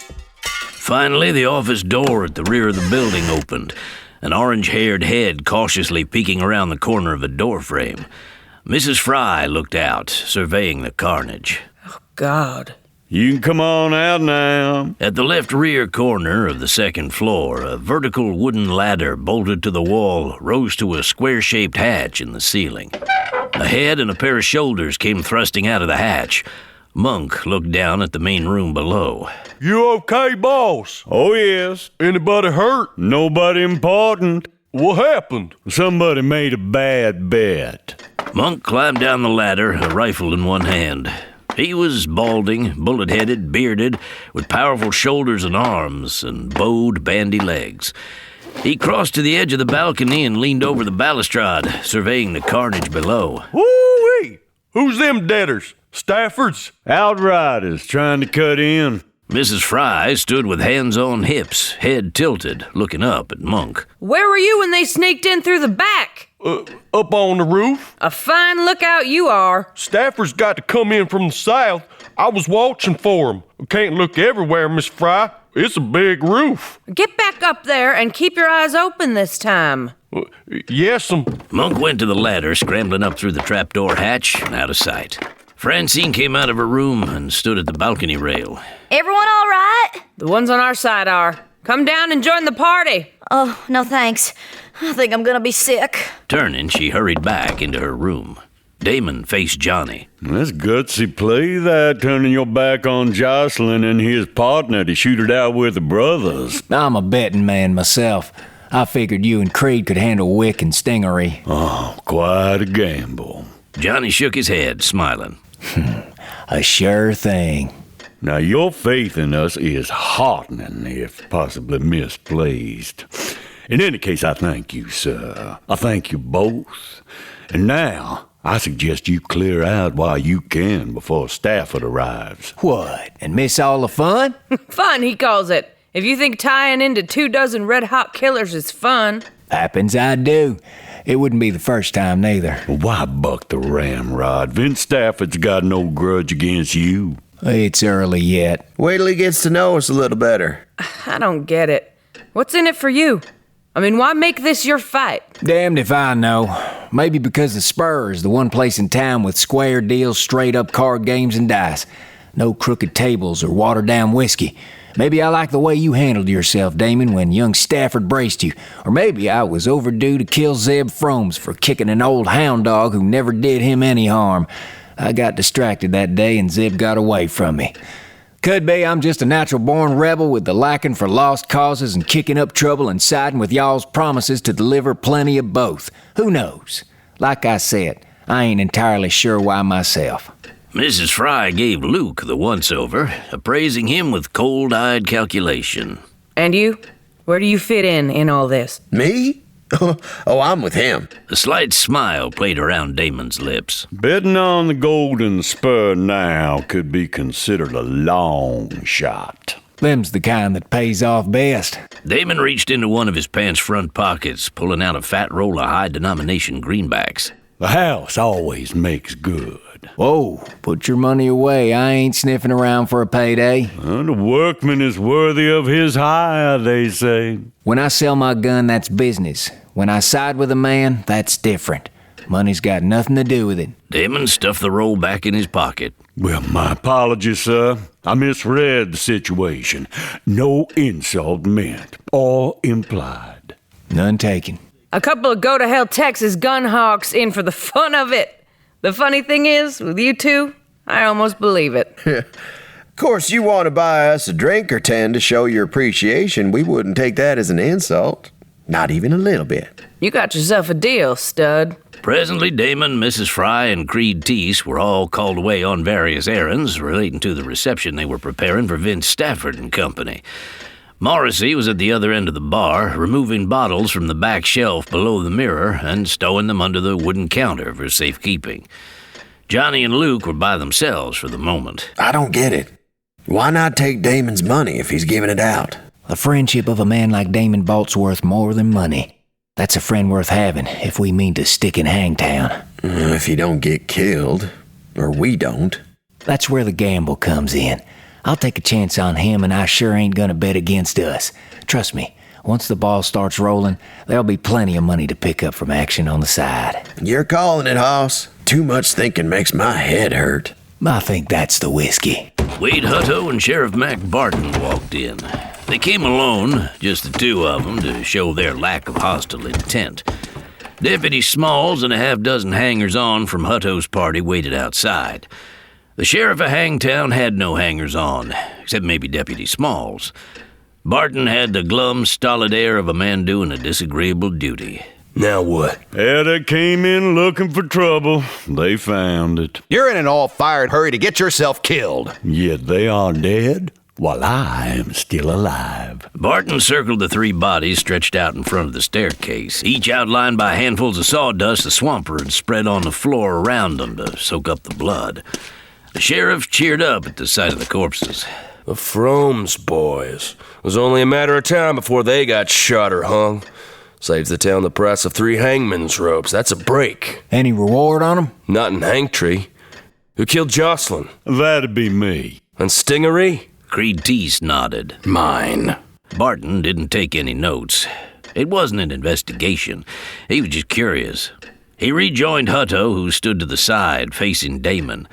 Finally, the office door at the rear of the building opened, an orange-haired head cautiously peeking around the corner of a doorframe. Mrs. Fry looked out, surveying the carnage. Oh, God. You can come on out now. At the left rear corner of the second floor, a vertical wooden ladder bolted to the wall rose to a square-shaped hatch in the ceiling. A head and a pair of shoulders came thrusting out of the hatch. Monk looked down at the main room below. You okay, boss? Oh, yes. Anybody hurt? Nobody important. What happened? Somebody made a bad bet. Monk climbed down the ladder, a rifle in one hand. He was balding, bullet-headed, bearded, with powerful shoulders and arms, and bowed, bandy legs. He crossed to the edge of the balcony and leaned over the balustrade, surveying the carnage below. Woo-wee! Who's them deaders? Staffords? Outriders trying to cut in. Mrs. Fry stood with hands on hips, head tilted, looking up at Monk. Where were you when they sneaked in through the back? Up on the roof. A fine lookout you are. Stafford's got to come in from the south. I was watching for him. Can't look everywhere, Miss Fry. It's a big roof. Get back up there and keep your eyes open this time. Yes'm. Monk went to the ladder, scrambling up through the trapdoor hatch and out of sight. Francine came out of her room and stood at the balcony rail. Everyone all right? The ones on our side are. Come down and join the party. Oh, no thanks. I think I'm gonna be sick. Turning, she hurried back into her room. Damon faced Johnny. That's gutsy play, that, turning your back on Jocelyn and his partner to shoot it out with the brothers. I'm a betting man myself. I figured you and Creed could handle Wick and Stingery. Oh, quite a gamble. Johnny shook his head, smiling. A sure thing. Now, your faith in us is heartening, if possibly misplaced. In any case, I thank you, sir. I thank you both. And now, I suggest you clear out while you can before Stafford arrives. What, and miss all the fun? Fun, he calls it. If you think tying into 24 red-hot killers is fun. Happens I do. It wouldn't be the first time, neither. Why buck the ramrod? Vince Stafford's got no grudge against you. It's early yet. Wait till he gets to know us a little better. I don't get it. What's in it for you? I mean, why make this your fight? Damned if I know. Maybe because the Spur is the one place in town with square deals, straight-up card games and dice. No crooked tables or watered-down whiskey. Maybe I like the way you handled yourself, Damon, when young Stafford braced you. Or maybe I was overdue to kill Zeb Fromes for kicking an old hound dog who never did him any harm. I got distracted that day and Zeb got away from me. Could be I'm just a natural-born rebel with the liking for lost causes and kicking up trouble and siding with y'all's promises to deliver plenty of both. Who knows? Like I said, I ain't entirely sure why myself. Mrs. Fry gave Luke the once-over, appraising him with cold-eyed calculation. And you? Where do you fit in all this? Me? Oh, I'm with him. A slight smile played around Damon's lips. Betting on the Golden Spur now could be considered a long shot. Them's the kind that pays off best. Damon reached into one of his pants front pockets, pulling out a fat roll of high-denomination greenbacks. The house always makes good. Whoa, put your money away. I ain't sniffing around for a payday. The workman is worthy of his hire, they say. When I sell my gun, that's business. When I side with a man, that's different. Money's got nothing to do with it. Damon stuffed the roll back in his pocket. Well, my apologies, sir. I misread the situation. No insult meant or implied. None taken. A couple of go-to-hell Texas gun hawks in for the fun of it. The funny thing is, with you two, I almost believe it. Of course, you want to buy us a drink or 10 to show your appreciation. We wouldn't take that as an insult. Not even a little bit. You got yourself a deal, stud. Presently, Damon, Mrs. Fry, and Creed Teese were all called away on various errands relating to the reception they were preparing for Vince Stafford and company. Morrissey was at the other end of the bar, removing bottles from the back shelf below the mirror and stowing them under the wooden counter for safekeeping. Johnny and Luke were by themselves for the moment. I don't get it. Why not take Damon's money if he's giving it out? The friendship of a man like Damon Bolt's worth more than money. That's a friend worth having if we mean to stick in Hangtown. If he don't get killed, or we don't. That's where the gamble comes in. I'll take a chance on him, and I sure ain't gonna bet against us. Trust me, once the ball starts rolling, there'll be plenty of money to pick up from action on the side. You're calling it, Hoss. Too much thinking makes my head hurt. I think that's the whiskey. Wade Hutto and Sheriff Mac Barton walked in. They came alone, just the two of them, to show their lack of hostile intent. Deputy Smalls and a half-dozen hangers-on from Hutto's party waited outside. The sheriff of Hangtown had no hangers-on, except maybe Deputy Smalls. Barton had the glum, stolid air of a man doing a disagreeable duty. Now what? Yeah, they came in looking for trouble. They found it. You're in an all-fired hurry to get yourself killed. Yet they are dead, while I am still alive. Barton circled the three bodies stretched out in front of the staircase, each outlined by handfuls of sawdust the swamper had spread on the floor around them to soak up the blood. The sheriff cheered up at the sight of the corpses. The Fromes boys. It was only a matter of time before they got shot or hung. Saves the town the price of 3 hangman's ropes. That's a break. Any reward on them? Not in Hanktree. Who killed Johnstone? That'd be me. And Stingery? Creed Teese nodded. Mine. Barton didn't take any notes. It wasn't an investigation. He was just curious. He rejoined Hutto, who stood to the side, facing Damon.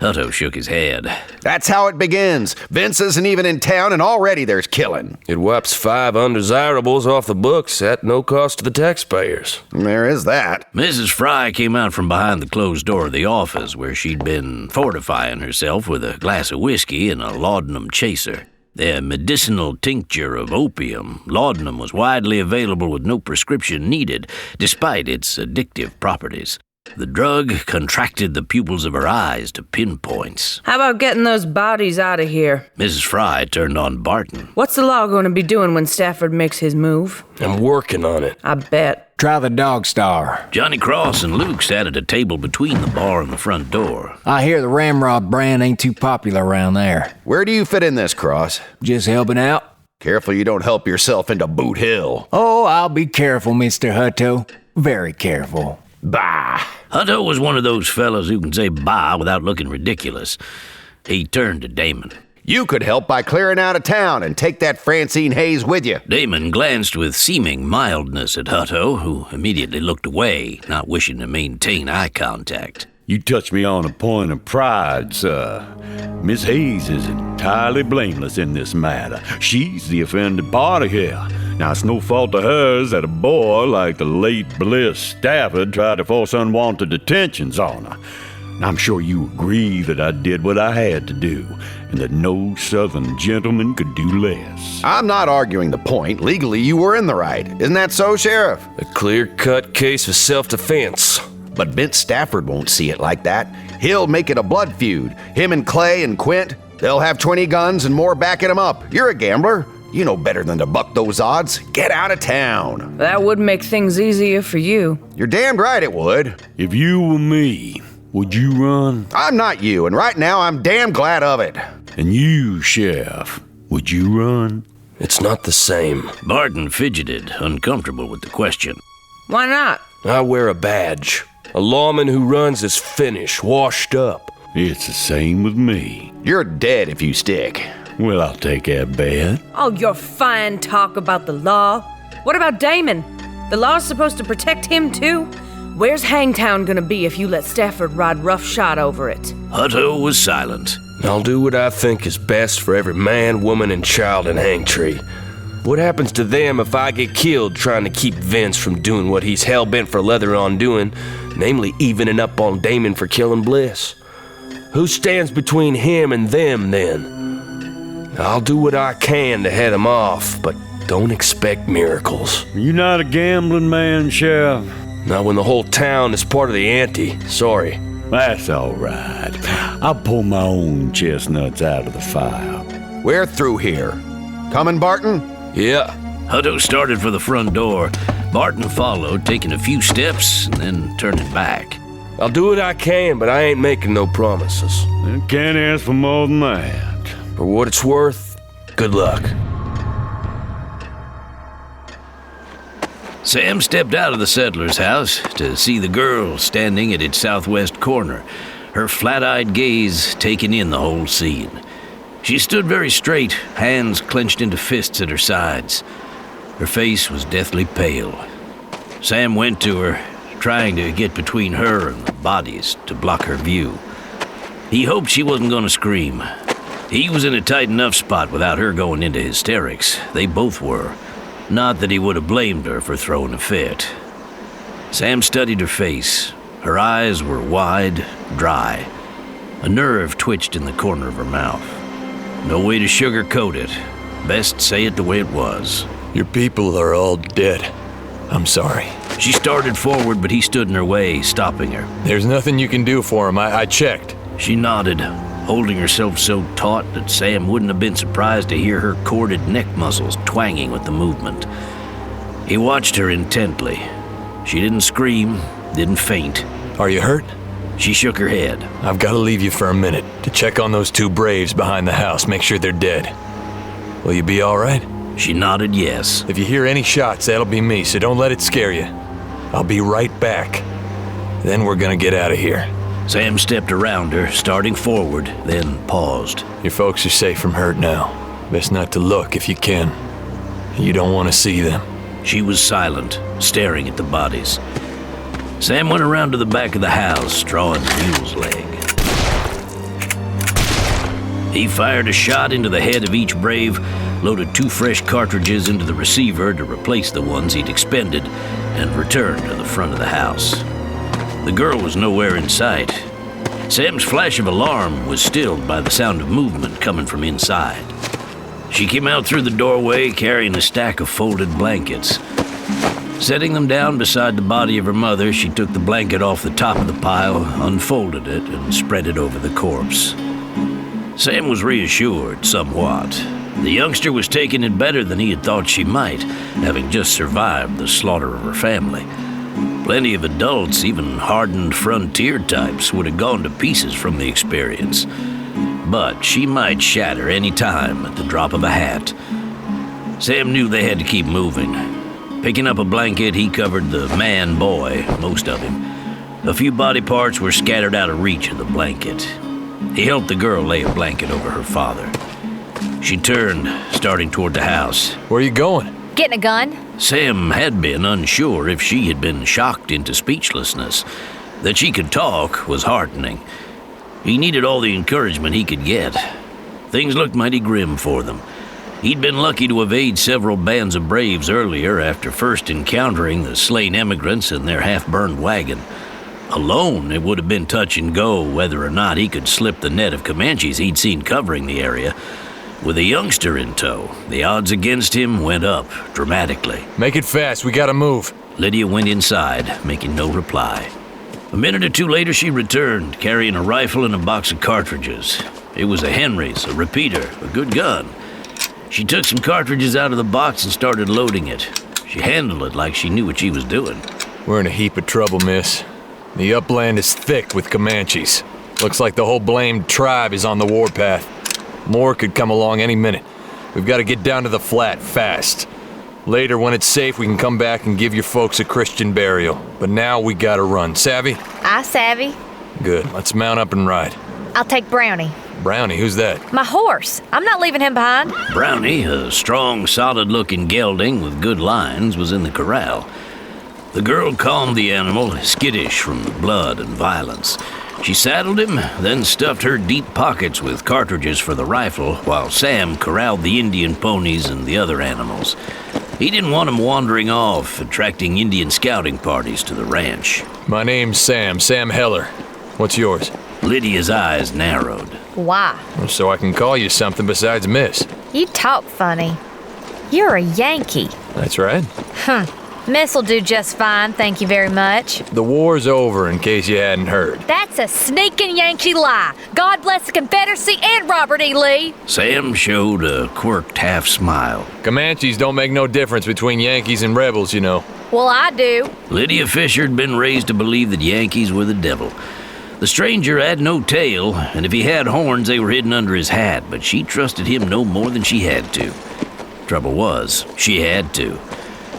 Hutto shook his head. That's how it begins. Vince isn't even in town, and already there's killing. It wipes 5 undesirables off the books at no cost to the taxpayers. There is that. Mrs. Fry came out from behind the closed door of the office, where she'd been fortifying herself with a glass of whiskey and a laudanum chaser. Their medicinal tincture of opium, laudanum was widely available with no prescription needed, despite its addictive properties. The drug contracted the pupils of her eyes to pinpoints. How about getting those bodies out of here? Mrs. Fry turned on Barton. What's the law going to be doing when Stafford makes his move? I'm working on it. I bet. Try the Dog Star. Johnny Cross and Luke sat at a table between the bar and the front door. I hear the Ramrod brand ain't too popular around there. Where do you fit in this, Cross? Just helping out. Careful you don't help yourself into Boot Hill. Oh, I'll be careful, Mr. Hutto. Very careful. Bah! Hutto was one of those fellas who can say bah without looking ridiculous. He turned to Damon. You could help by clearing out of town and take that Francine Hayes with you. Damon glanced with seeming mildness at Hutto, who immediately looked away, not wishing to maintain eye contact. You touch me on a point of pride, sir. Miss Hayes is entirely blameless in this matter. She's the offended party here. Now, it's no fault of hers that a boy like the late Bliss Stafford tried to force unwanted attentions on her. Now, I'm sure you agree that I did what I had to do, and that no Southern gentleman could do less. I'm not arguing the point. Legally, you were in the right. Isn't that so, Sheriff? A clear-cut case of self-defense. But Vince Stafford won't see it like that. He'll make it a blood feud. Him and Clay and Quint, they'll have 20 guns and more backing them up. You're a gambler. You know better than to buck those odds. Get out of town. That would make things easier for you. You're damned right it would. If you were me, would you run? I'm not you, and right now I'm damn glad of it. And you, Sheriff, would you run? It's not the same. Barton fidgeted, uncomfortable with the question. Why not? I wear a badge. A lawman who runs is finished, washed up. It's the same with me. You're dead if you stick. Well, I'll take that bet. Oh, your fine talk about the law. What about Damon? The law's supposed to protect him, too? Where's Hangtown gonna be if you let Stafford ride roughshod over it? Hutto was silent. I'll do what I think is best for every man, woman, and child in Hangtree. What happens to them if I get killed trying to keep Vince from doing what he's hell-bent for leather on doing, namely evening up on Damon for killing Bliss? Who stands between him and them, then? I'll do what I can to head him off, but don't expect miracles. You're not a gambling man, Sheriff? Not when the whole town is part of the ante. Sorry. That's all right. I'll pull my own chestnuts out of the fire. We're through here. Coming, Barton? Yeah. Hutto started for the front door. Barton followed, taking a few steps and then turning back. I'll do what I can, but I ain't making no promises. I can't ask for more than that. For what it's worth, good luck. Sam stepped out of the settler's house to see the girl standing at its southwest corner, her flat-eyed gaze taking in the whole scene. She stood very straight, hands clenched into fists at her sides. Her face was deathly pale. Sam went to her, trying to get between her and the bodies to block her view. He hoped she wasn't going to scream. He was in a tight enough spot without her going into hysterics. They both were. Not that he would have blamed her for throwing a fit. Sam studied her face. Her eyes were wide, dry. A nerve twitched in the corner of her mouth. No way to sugarcoat it. Best say it the way it was. Your people are all dead. I'm sorry. She started forward, but he stood in her way, stopping her. There's nothing you can do for him. I checked. She nodded, holding herself so taut that Sam wouldn't have been surprised to hear her corded neck muscles twanging with the movement. He watched her intently. She didn't scream, didn't faint. Are you hurt? She shook her head. I've got to leave you for a minute to check on those 2 braves behind the house, make sure they're dead. Will you be all right? She nodded yes. If you hear any shots, that'll be me, so don't let it scare you. I'll be right back. Then we're gonna get out of here. Sam stepped around her, starting forward, then paused. Your folks are safe from hurt now. Best not to look if you can. You don't want to see them. She was silent, staring at the bodies. Sam went around to the back of the house, drawing the mule's leg. He fired a shot into the head of each brave, loaded 2 fresh cartridges into the receiver to replace the ones he'd expended, and returned to the front of the house. The girl was nowhere in sight. Sam's flash of alarm was stilled by the sound of movement coming from inside. She came out through the doorway carrying a stack of folded blankets. Setting them down beside the body of her mother, she took the blanket off the top of the pile, unfolded it, and spread it over the corpse. Sam was reassured somewhat. The youngster was taking it better than he had thought she might, having just survived the slaughter of her family. Plenty of adults, even hardened frontier types, would have gone to pieces from the experience. But she might shatter any time at the drop of a hat. Sam knew they had to keep moving. Picking up a blanket, he covered the man-boy, most of him. A few body parts were scattered out of reach of the blanket. He helped the girl lay a blanket over her father. She turned, starting toward the house. Where are you going? Getting a gun? Sam had been unsure if she had been shocked into speechlessness. That she could talk was heartening. He needed all the encouragement he could get. Things looked mighty grim for them. He'd been lucky to evade several bands of braves earlier after first encountering the slain emigrants in their half-burned wagon. Alone, it would have been touch and go whether or not he could slip the net of Comanches he'd seen covering the area. With a youngster in tow, the odds against him went up dramatically. Make it fast, we gotta move. Lydia went inside, making no reply. A minute or two later, she returned, carrying a rifle and a box of cartridges. It was a Henry's, a repeater, a good gun. She took some cartridges out of the box and started loading it. She handled it like she knew what she was doing. We're in a heap of trouble, miss. The upland is thick with Comanches. Looks like the whole blamed tribe is on the warpath. More could come along any minute. We've got to get down to the flat fast. Later, when it's safe, we can come back and give your folks a Christian burial. But now we gotta run. Savvy? I savvy. Good. Let's mount up and ride. I'll take Brownie. Brownie, who's that? My horse. I'm not leaving him behind. Brownie, a strong, solid-looking gelding with good lines, was in the corral. The girl calmed the animal, skittish from the blood and violence. She saddled him, then stuffed her deep pockets with cartridges for the rifle, while Sam corralled the Indian ponies and the other animals. He didn't want them wandering off, attracting Indian scouting parties to the ranch. My name's Sam Heller. What's yours? Lydia's eyes narrowed. Why? So I can call you something besides Miss. You talk funny. You're a Yankee. That's right. Miss'll do just fine, thank you very much. The war's over, in case you hadn't heard. That's a sneaking Yankee lie. God bless the Confederacy and Robert E. Lee. Sam showed a quirked half smile. Comanches don't make no difference between Yankees and rebels, you know. Well, I do. Lydia Fisher had been raised to believe that Yankees were the devil. The stranger had no tail, and if he had horns, they were hidden under his hat, but she trusted him no more than she had to. Trouble was, she had to.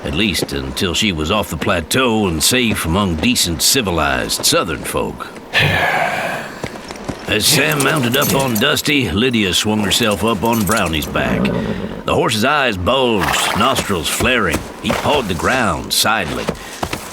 At least until she was off the plateau and safe among decent, civilized Southern folk. As Sam mounted up on Dusty, Lydia swung herself up on Brownie's back. The horse's eyes bulged, nostrils flaring. He pawed the ground, sidling.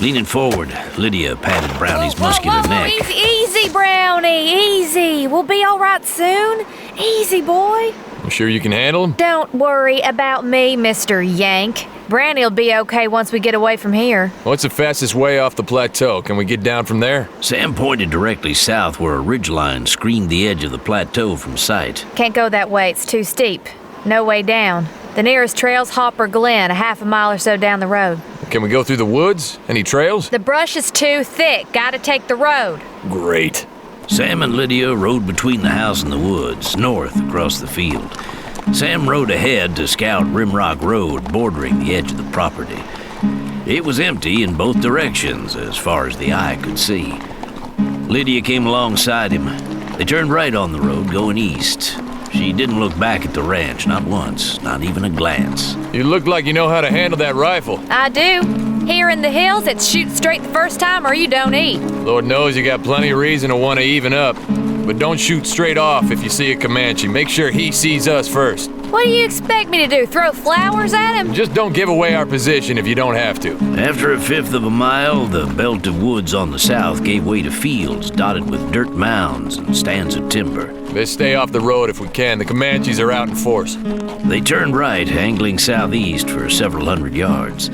Leaning forward, Lydia patted Brownie's muscular neck. Easy, Brownie, easy. We'll be all right soon. Easy, boy. You sure you can handle him? Don't worry about me, Mr. Yank. Brownie'll be okay once we get away from here. What's the fastest way off the plateau? Can we get down from there? Sam pointed directly south where a ridgeline screened the edge of the plateau from sight. Can't go that way, it's too steep. No way down. The nearest trail's Hopper Glen, a half a mile or so down the road. Can we go through the woods? Any trails? The brush is too thick. Gotta take the road. Great. Sam and Lydia rode between the house and the woods, north across the field. Sam rode ahead to scout Rimrock Road, bordering the edge of the property. It was empty in both directions, as far as the eye could see. Lydia came alongside him. They turned right on the road, going east. She didn't look back at the ranch, not once, not even a glance. You look like you know how to handle that rifle. I do. Here in the hills, it's shoot straight the first time or you don't eat. Lord knows you got plenty of reason to want to even up. But don't shoot straight off if you see a Comanche. Make sure he sees us first. What do you expect me to do, throw flowers at him? Just don't give away our position if you don't have to. After a fifth of a mile, the belt of woods on the south gave way to fields dotted with dirt mounds and stands of timber. Let's stay off the road if we can. The Comanches are out in force. They turned right, angling southeast for several hundred yards.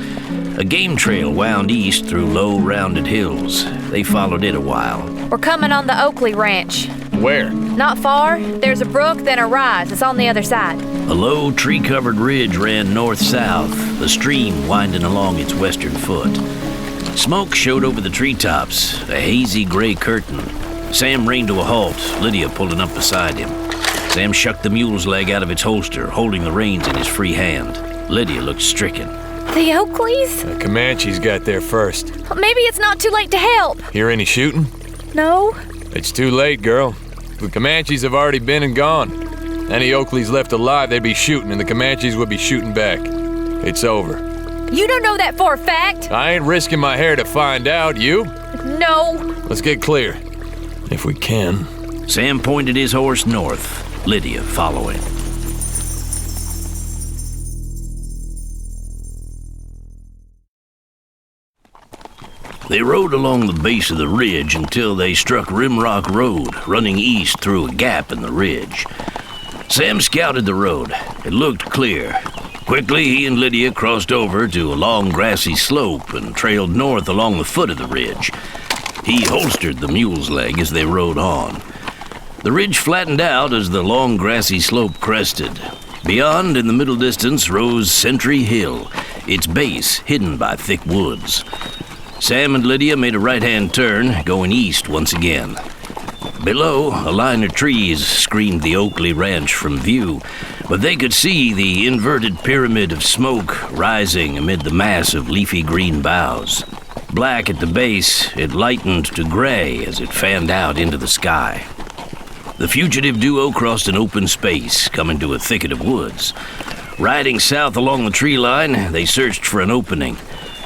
A game trail wound east through low, rounded hills. They followed it a while. We're coming on the Oakley Ranch. Where? Not far. There's a brook, then a rise. It's on the other side. A low, tree-covered ridge ran north-south, the stream winding along its western foot. Smoke showed over the treetops, a hazy gray curtain. Sam reined to a halt, Lydia pulling up beside him. Sam shucked the mule's leg out of its holster, holding the reins in his free hand. Lydia looked stricken. The Oakleys? The Comanches got there first. Maybe it's not too late to help. Hear any shooting? No. It's too late, girl. The Comanches have already been and gone. Any Oakleys left alive, they'd be shooting, and the Comanches would be shooting back. It's over. You don't know that for a fact. I ain't risking my hair to find out. You? No. Let's get clear. If we can. Sam pointed his horse north, Lydia following. They rode along the base of the ridge until they struck Rimrock Road, running east through a gap in the ridge. Sam scouted the road. It looked clear. Quickly, he and Lydia crossed over to a long grassy slope and trailed north along the foot of the ridge. He holstered the mule's leg as they rode on. The ridge flattened out as the long grassy slope crested. Beyond, in the middle distance, rose Sentry Hill, its base hidden by thick woods. Sam and Lydia made a right-hand turn, going east once again. Below, a line of trees screened the Oakley Ranch from view, but they could see the inverted pyramid of smoke rising amid the mass of leafy green boughs. Black at the base, it lightened to gray as it fanned out into the sky. The fugitive duo crossed an open space, coming to a thicket of woods. Riding south along the tree line, they searched for an opening.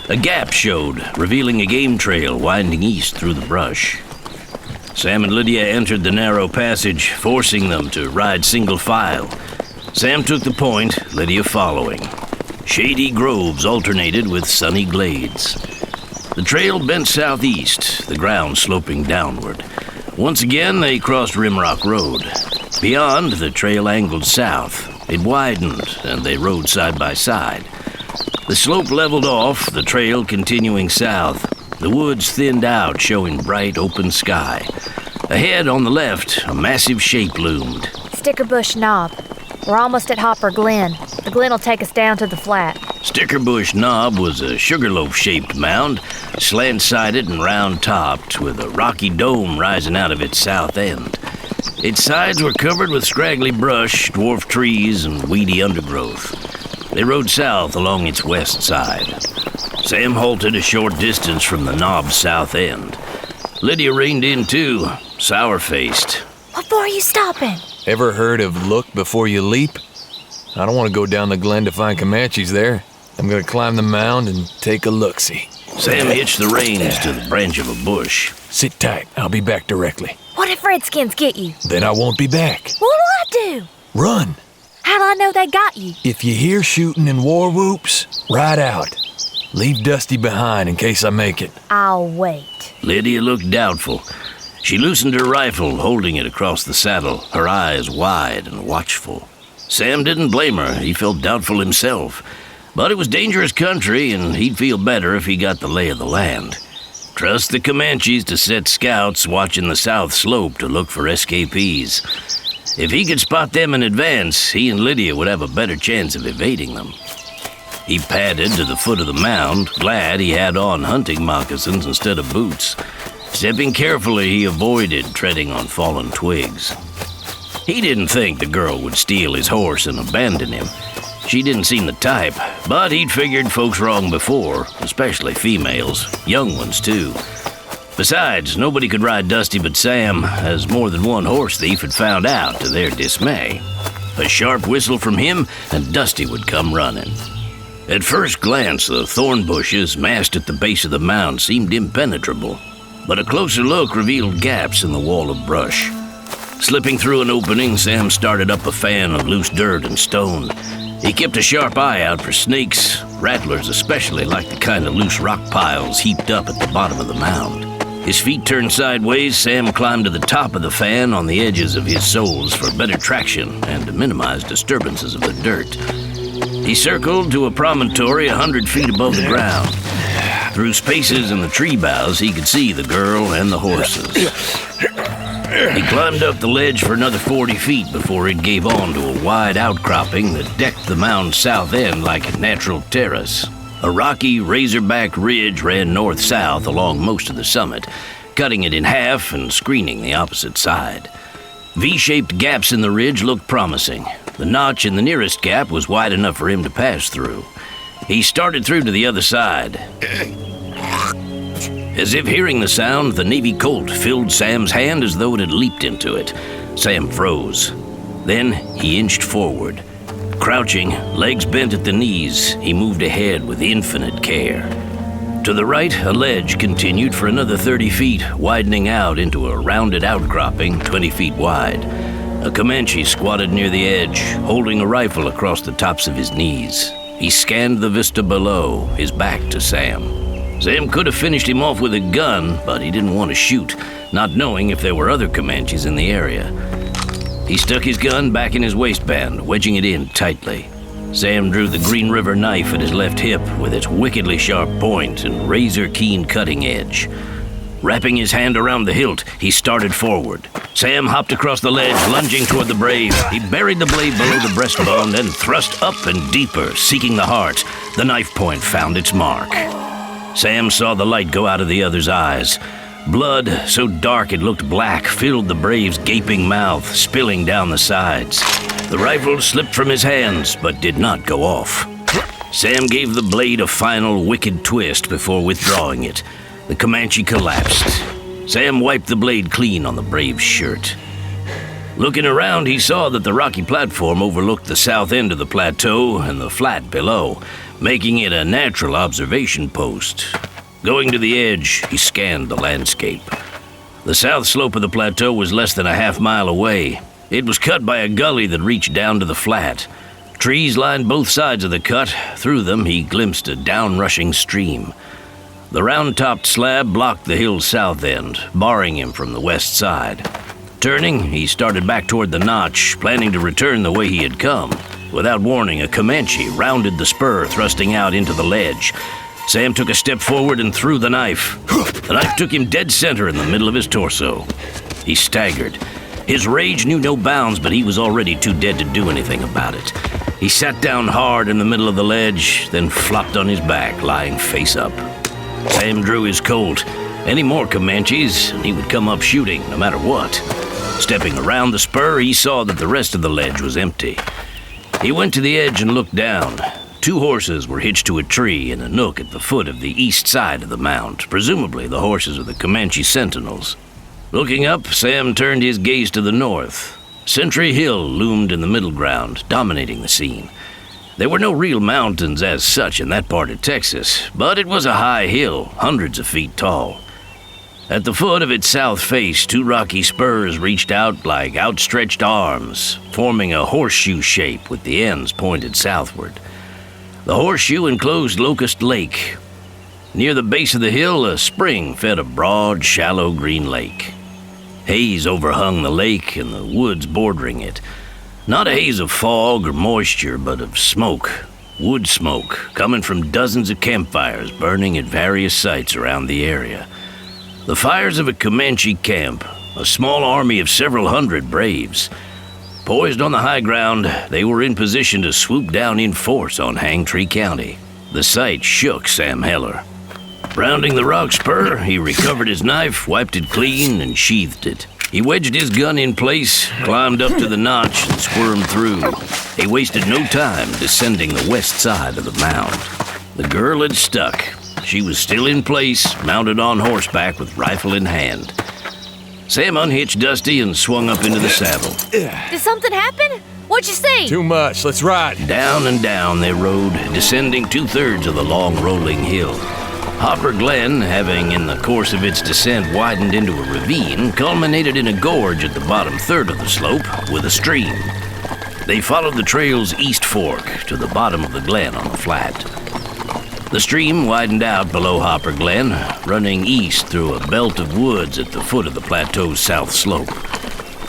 A gap showed, revealing a game trail winding east through the brush. Sam and Lydia entered the narrow passage, forcing them to ride single file. Sam took the point, Lydia following. Shady groves alternated with sunny glades. The trail bent southeast, the ground sloping downward. Once again, they crossed Rimrock Road. Beyond, the trail angled south. It widened, and they rode side by side. The slope leveled off, the trail continuing south. The woods thinned out, showing bright open sky. Ahead, on the left, a massive shape loomed. Stickerbush Knob. We're almost at Hopper Glen. The glen will take us down to the flat. Stickerbush Knob was a sugarloaf-shaped mound, slant-sided and round-topped, with a rocky dome rising out of its south end. Its sides were covered with scraggly brush, dwarf trees, and weedy undergrowth. They rode south along its west side. Sam halted a short distance from the knob's south end. Lydia reined in too, sour-faced. What for are you stopping? Ever heard of look before you leap? I don't want to go down the glen to find Comanches there. I'm gonna climb the mound and take a look-see. Sam hitched the reins to the branch of a bush. Sit tight. I'll be back directly. What if Redskins get you? Then I won't be back. What'll I do? Run. How'd I know they got you? If you hear shooting and war whoops, ride out. Leave Dusty behind in case I make it. I'll wait. Lydia looked doubtful. She loosened her rifle, holding it across the saddle, her eyes wide and watchful. Sam didn't blame her. He felt doubtful himself. But it was dangerous country, and he'd feel better if he got the lay of the land. Trust the Comanches to set scouts watching the south slope to look for escapees. If he could spot them in advance, he and Lydia would have a better chance of evading them. He padded to the foot of the mound, glad he had on hunting moccasins instead of boots. Stepping carefully, he avoided treading on fallen twigs. He didn't think the girl would steal his horse and abandon him. She didn't seem the type, but he'd figured folks wrong before, especially females, young ones too. Besides, nobody could ride Dusty but Sam, as more than one horse thief had found out to their dismay. A sharp whistle from him, and Dusty would come running. At first glance, the thorn bushes massed at the base of the mound seemed impenetrable, but a closer look revealed gaps in the wall of brush. Slipping through an opening, Sam started up a fan of loose dirt and stone. He kept a sharp eye out for snakes. Rattlers especially liked the kind of loose rock piles heaped up at the bottom of the mound. His feet turned sideways, Sam climbed to the top of the fan on the edges of his soles for better traction and to minimize disturbances of the dirt. He circled to a promontory 100 feet above the ground. Through spaces in the tree boughs, he could see the girl and the horses. He climbed up the ledge for another 40 feet before it gave on to a wide outcropping that decked the mound's south end like a natural terrace. A rocky, razorback ridge ran north-south along most of the summit, cutting it in half and screening the opposite side. V-shaped gaps in the ridge looked promising. The notch in the nearest gap was wide enough for him to pass through. He started through to the other side. As if hearing the sound, the Navy Colt filled Sam's hand as though it had leaped into it. Sam froze. Then he inched forward. Crouching, legs bent at the knees, he moved ahead with infinite care. To the right, a ledge continued for another 30 feet, widening out into a rounded outcropping 20 feet wide. A Comanche squatted near the edge, holding a rifle across the tops of his knees. He scanned the vista below, his back to Sam. Sam could have finished him off with a gun, but he didn't want to shoot, not knowing if there were other Comanches in the area. He stuck his gun back in his waistband, wedging it in tightly. Sam drew the Green River knife at his left hip with its wickedly sharp point and razor-keen cutting edge. Wrapping his hand around the hilt, he started forward. Sam hopped across the ledge, lunging toward the brave. He buried the blade below the breastbone, then thrust up and deeper, seeking the heart. The knife point found its mark. Sam saw the light go out of the other's eyes. Blood, so dark it looked black, filled the brave's gaping mouth, spilling down the sides. The rifle slipped from his hands, but did not go off. Sam gave the blade a final wicked twist before withdrawing it. The Comanche collapsed. Sam wiped the blade clean on the brave's shirt. Looking around, he saw that the rocky platform overlooked the south end of the plateau and the flat below, making it a natural observation post. Going to the edge, he scanned the landscape. The south slope of the plateau was less than a half-mile away. It was cut by a gully that reached down to the flat. Trees lined both sides of the cut. Through them, he glimpsed a down-rushing stream. The round-topped slab blocked the hill's south end, barring him from the west side. Turning, he started back toward the notch, planning to return the way he had come. Without warning, a Comanche rounded the spur, thrusting out into the ledge. Sam took a step forward and threw the knife. The knife took him dead center in the middle of his torso. He staggered. His rage knew no bounds, but he was already too dead to do anything about it. He sat down hard in the middle of the ledge, then flopped on his back, lying face up. Sam drew his Colt. Any more Comanches, and he would come up shooting, no matter what. Stepping around the spur, he saw that the rest of the ledge was empty. He went to the edge and looked down. 2 horses were hitched to a tree in a nook at the foot of the east side of the mound, presumably the horses of the Comanche sentinels. Looking up, Sam turned his gaze to the north. Sentry Hill loomed in the middle ground, dominating the scene. There were no real mountains as such in that part of Texas, but it was a high hill, hundreds of feet tall. At the foot of its south face, 2 rocky spurs reached out like outstretched arms, forming a horseshoe shape with the ends pointed southward. The horseshoe enclosed Locust Lake. Near the base of the hill, a spring fed a broad, shallow green lake. Haze overhung the lake and the woods bordering it. Not a haze of fog or moisture, but of smoke, wood smoke, coming from dozens of campfires burning at various sites around the area. The fires of a Comanche camp, a small army of several hundred braves. Poised on the high ground, they were in position to swoop down in force on Hangtree County. The sight shook Sam Heller. Rounding the rock spur, he recovered his knife, wiped it clean, and sheathed it. He wedged his gun in place, climbed up to the notch, and squirmed through. He wasted no time descending the west side of the mound. The girl had stuck. She was still in place, mounted on horseback with rifle in hand. Sam unhitched Dusty and swung up into the saddle. Did something happen? What'd you see? Too much. Let's ride. Down and down they rode, descending 2/3 of the long rolling hill. Hopper Glen, having in the course of its descent widened into a ravine, culminated in a gorge at the bottom third of the slope with a stream. They followed the trail's east fork to the bottom of the glen on the flat. The stream widened out below Hopper Glen, running east through a belt of woods at the foot of the plateau's south slope.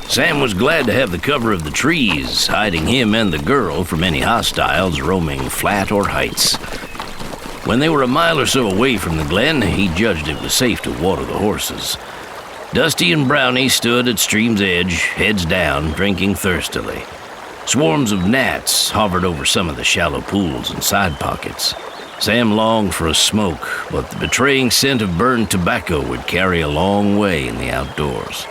Sam was glad to have the cover of the trees, hiding him and the girl from any hostiles roaming flat or heights. When they were a mile or so away from the glen, he judged it was safe to water the horses. Dusty and Brownie stood at stream's edge, heads down, drinking thirstily. Swarms of gnats hovered over some of the shallow pools and side pockets. Sam longed for a smoke, but the betraying scent of burned tobacco would carry a long way in the outdoors.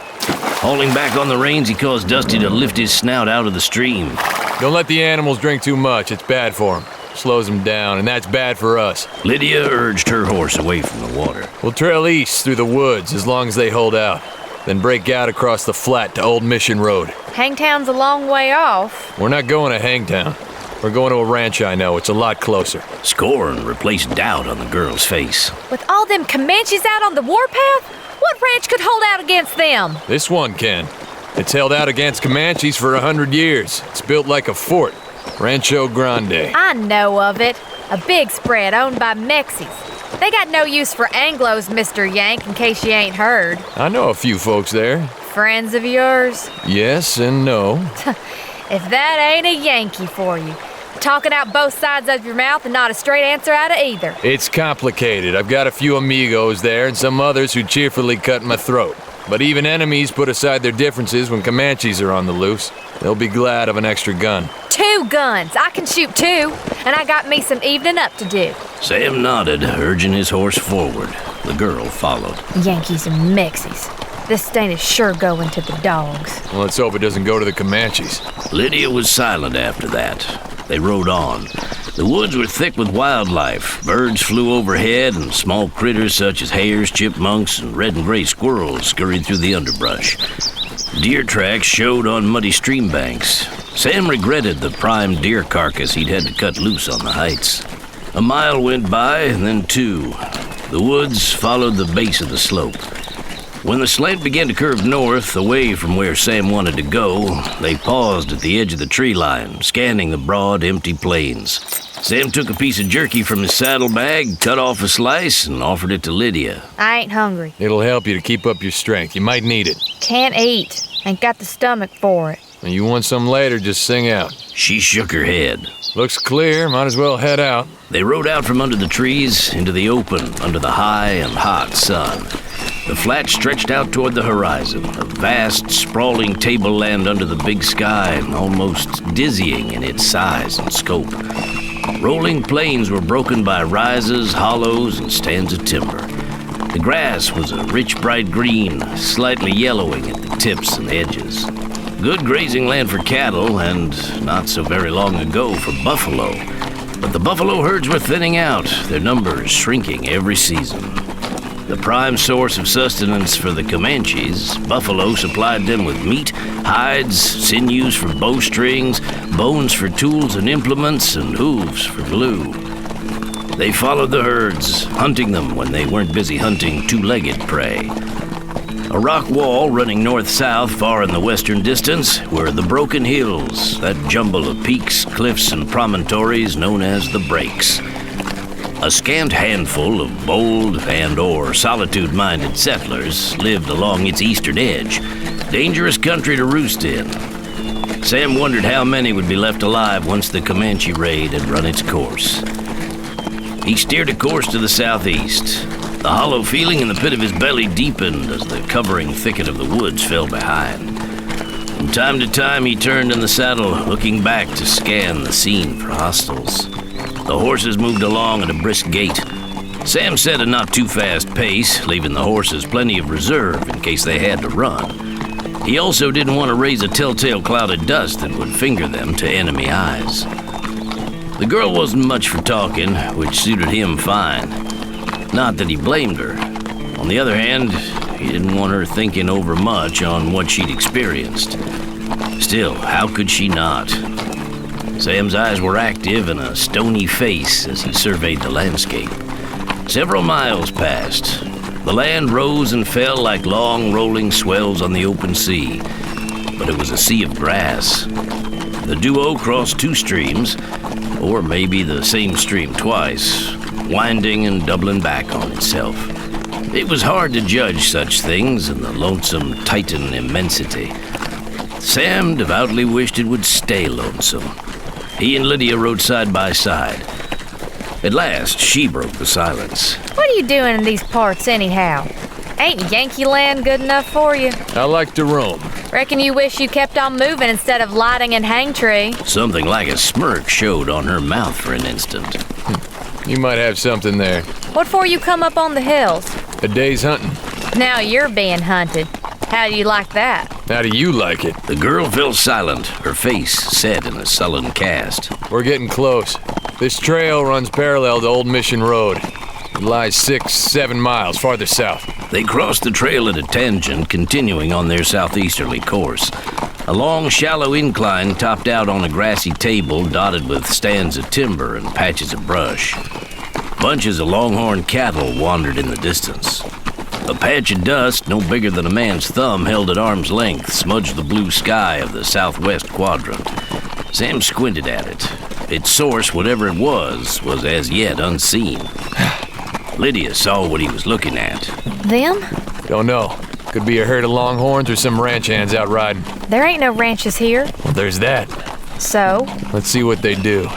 Hauling back on the reins, he caused Dusty to lift his snout out of the stream. Don't let the animals drink too much. It's bad for them. Slows them down, and that's bad for us. Lydia urged her horse away from the water. We'll trail east through the woods as long as they hold out, then break out across the flat to Old Mission Road. Hangtown's a long way off. We're not going to Hangtown. We're going to a ranch I know. It's a lot closer. Scorn replaced doubt on the girl's face. With all them Comanches out on the warpath, what ranch could hold out against them? This one can. It's held out against Comanches for 100 years. It's built like a fort. Rancho Grande. I know of it. A big spread owned by Mexies. They got no use for Anglos, Mr. Yank, in case you ain't heard. I know a few folks there. Friends of yours? Yes and no. If that ain't a Yankee for you. Talking out both sides of your mouth and not a straight answer out of either. It's complicated. I've got a few amigos there and some others who cheerfully cut my throat. But even enemies put aside their differences when Comanches are on the loose. They'll be glad of an extra gun. 2 guns. I can shoot 2, and I got me some evening up to do. Sam nodded, urging his horse forward. The girl followed. Yankees and Mexies. This stain is sure going to the dogs. Well, let's hope it doesn't go to the Comanches. Lydia was silent after that. They rode on. The woods were thick with wildlife. Birds flew overhead, and small critters such as hares, chipmunks, and red and gray squirrels scurried through the underbrush. Deer tracks showed on muddy stream banks. Sam regretted the prime deer carcass he'd had to cut loose on the heights. A mile went by, and then 2. The woods followed the base of the slope. When the slant began to curve north, away from where Sam wanted to go, they paused at the edge of the tree line, scanning the broad, empty plains. Sam took a piece of jerky from his saddlebag, cut off a slice, and offered it to Lydia. I ain't hungry. It'll help you to keep up your strength. You might need it. Can't eat. Ain't got the stomach for it. When you want some later, just sing out. She shook her head. Looks clear. Might as well head out. They rode out from under the trees into the open, under the high and hot sun. The flat stretched out toward the horizon, a vast, sprawling tableland under the big sky, almost dizzying in its size and scope. Rolling plains were broken by rises, hollows, and stands of timber. The grass was a rich, bright green, slightly yellowing at the tips and edges. Good grazing land for cattle, and not so very long ago for buffalo. But the buffalo herds were thinning out, their numbers shrinking every season. The prime source of sustenance for the Comanches, buffalo supplied them with meat, hides, sinews for bowstrings, bones for tools and implements, and hooves for glue. They followed the herds, hunting them when they weren't busy hunting two-legged prey. A rock wall running north-south far in the western distance were the Broken Hills, that jumble of peaks, cliffs, and promontories known as the Breaks. A scant handful of bold and/or solitude-minded settlers lived along its eastern edge, dangerous country to roost in. Sam wondered how many would be left alive once the Comanche raid had run its course. He steered a course to the southeast. The hollow feeling in the pit of his belly deepened as the covering thicket of the woods fell behind. From time to time, he turned in the saddle, looking back to scan the scene for hostiles. The horses moved along at a brisk gait. Sam set a not-too-fast pace, leaving the horses plenty of reserve in case they had to run. He also didn't want to raise a telltale cloud of dust that would finger them to enemy eyes. The girl wasn't much for talking, which suited him fine. Not that he blamed her. On the other hand, he didn't want her thinking over much on what she'd experienced. Still, how could she not? Sam's eyes were active in a stony face as he surveyed the landscape. Several miles passed. The land rose and fell like long rolling swells on the open sea, but it was a sea of grass. The duo crossed two streams, or maybe the same stream twice, winding and doubling back on itself. It was hard to judge such things in the lonesome Titan immensity. Sam devoutly wished it would stay lonesome. He and Lydia rode side by side. At last, she broke the silence. What are you doing in these parts anyhow? Ain't Yankee land good enough for you? I like to roam. Reckon you wish you kept on moving instead of lighting in hang tree. Something like a smirk showed on her mouth for an instant. You might have something there. What for you come up on the hills? A day's hunting. Now you're being hunted. How do you like that? How do you like it? The girl fell silent, her face set in a sullen cast. We're getting close. This trail runs parallel to Old Mission Road. It lies 6-7 miles farther south. They crossed the trail at a tangent, continuing on their southeasterly course. A long, shallow incline topped out on a grassy table dotted with stands of timber and patches of brush. Bunches of longhorn cattle wandered in the distance. A patch of dust, no bigger than a man's thumb, held at arm's length, smudged the blue sky of the southwest quadrant. Sam squinted at it. Its source, whatever it was as yet unseen. Lydia saw what he was looking at. Them? Don't know. Could be a herd of longhorns or some ranch hands out riding. There ain't no ranches here. Well, there's that. So? Let's see what they do.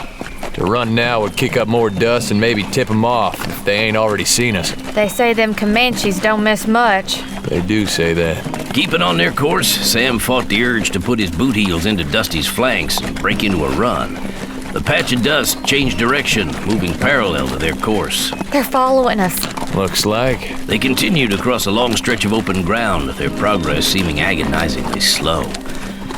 To run now would kick up more dust and maybe tip them off if they ain't already seen us. They say them Comanches don't miss much. They do say that. Keeping on their course, Sam fought the urge to put his boot heels into Dusty's flanks and break into a run. The patch of dust changed direction, moving parallel to their course. They're following us. Looks like. They continued across a long stretch of open ground, their progress seeming agonizingly slow.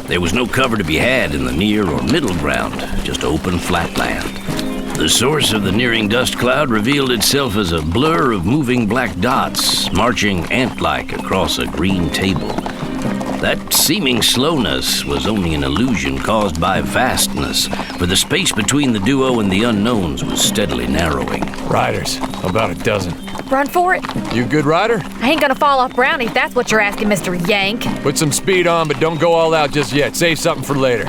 There was no cover to be had in the near or middle ground, just open flat land. The source of the nearing dust cloud revealed itself as a blur of moving black dots, marching ant-like across a green table. That seeming slowness was only an illusion caused by vastness, for the space between the duo and the unknowns was steadily narrowing. Riders, about a dozen. Run for it. You a good rider? I ain't gonna fall off Brownie if that's what you're asking, Mr. Yank. Put some speed on, but don't go all out just yet. Save something for later.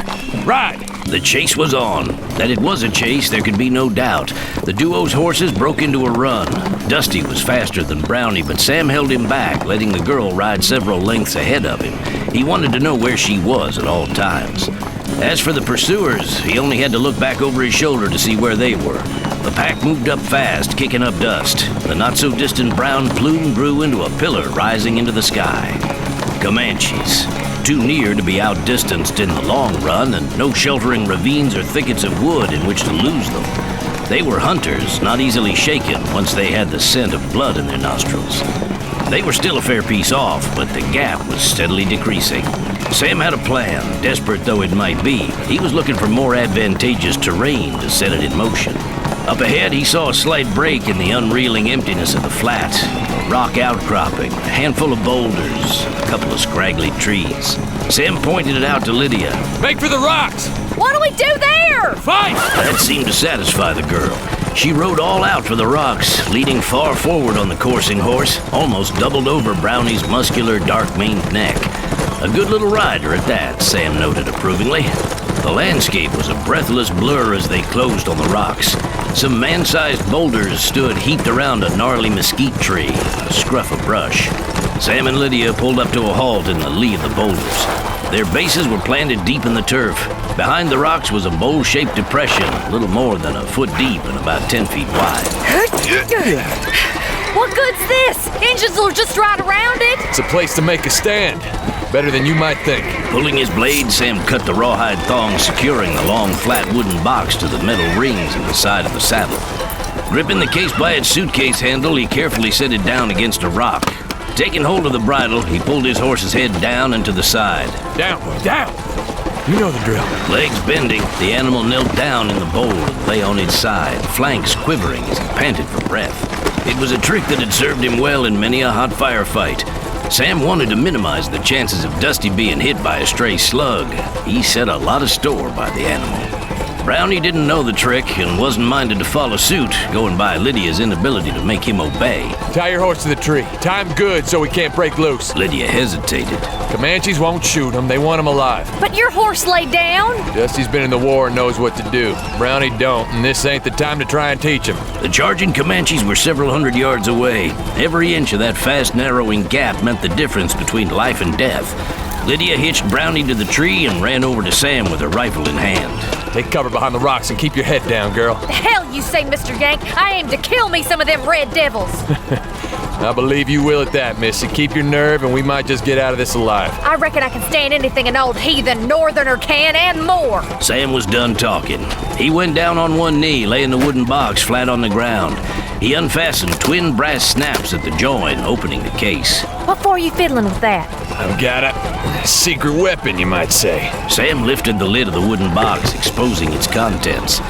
Ride! The chase was on. That it was a chase, there could be no doubt. The duo's horses broke into a run. Dusty was faster than Brownie, but Sam held him back, letting the girl ride several lengths ahead of him. He wanted to know where she was at all times. As for the pursuers, he only had to look back over his shoulder to see where they were. The pack moved up fast, kicking up dust. The not-so-distant brown plume grew into a pillar rising into the sky. Comanches. Too near to be outdistanced in the long run, and no sheltering ravines or thickets of wood in which to lose them. They were hunters, not easily shaken once they had the scent of blood in their nostrils. They were still a fair piece off, but the gap was steadily decreasing. Sam had a plan, desperate though it might be. He was looking for more advantageous terrain to set it in motion. Up ahead, he saw a slight break in the unreeling emptiness of the flat. A rock outcropping, a handful of boulders, a couple of scraggly trees. Sam pointed it out to Lydia. Make for the rocks! What do we do there? Fight! That seemed to satisfy the girl. She rode all out for the rocks, leading far forward on the coursing horse, almost doubled over Brownie's muscular, dark-maned neck. A good little rider at that, Sam noted approvingly. The landscape was a breathless blur as they closed on the rocks. Some man-sized boulders stood heaped around a gnarly mesquite tree, a scruff of brush. Sam and Lydia pulled up to a halt in the lee of the boulders. Their bases were planted deep in the turf. Behind the rocks was a bowl-shaped depression, little more than a foot deep and about 10 feet wide. What good's this? Engines will just ride around it. It's a place to make a stand. Better than you might think. Pulling his blade, Sam cut the rawhide thong securing the long, flat wooden box to the metal rings in the side of the saddle. Gripping the case by its suitcase handle, he carefully set it down against a rock. Taking hold of the bridle, he pulled his horse's head down and to the side. Down, boy, down! You know the drill. Legs bending, the animal knelt down in the bowl and lay on its side, flanks quivering as he panted for breath. It was a trick that had served him well in many a hot firefight. Sam wanted to minimize the chances of Dusty being hit by a stray slug. He set a lot of store by the animal. Brownie didn't know the trick and wasn't minded to follow suit, going by Lydia's inability to make him obey. Tie your horse to the tree. Tie him good so he can't break loose. Lydia hesitated. Comanches won't shoot him. They want him alive. But your horse laid down. Dusty's been in the war and knows what to do. Brownie don't, and this ain't the time to try and teach him. The charging Comanches were several hundred yards away. Every inch of that fast-narrowing gap meant the difference between life and death. Lydia hitched Brownie to the tree and ran over to Sam with her rifle in hand. Take cover behind the rocks and keep your head down, girl. The hell you say, Mr. Yank? I aim to kill me some of them red devils. I believe you will at that, missy. Keep your nerve and we might just get out of this alive. I reckon I can stand anything an old heathen northerner can and more. Sam was done talking. He went down on one knee, laying the wooden box flat on the ground. He unfastened twin brass snaps at the join, opening the case. What for are you fiddling with that? I've got a secret weapon, you might say. Sam lifted the lid of the wooden box, exposing its contents.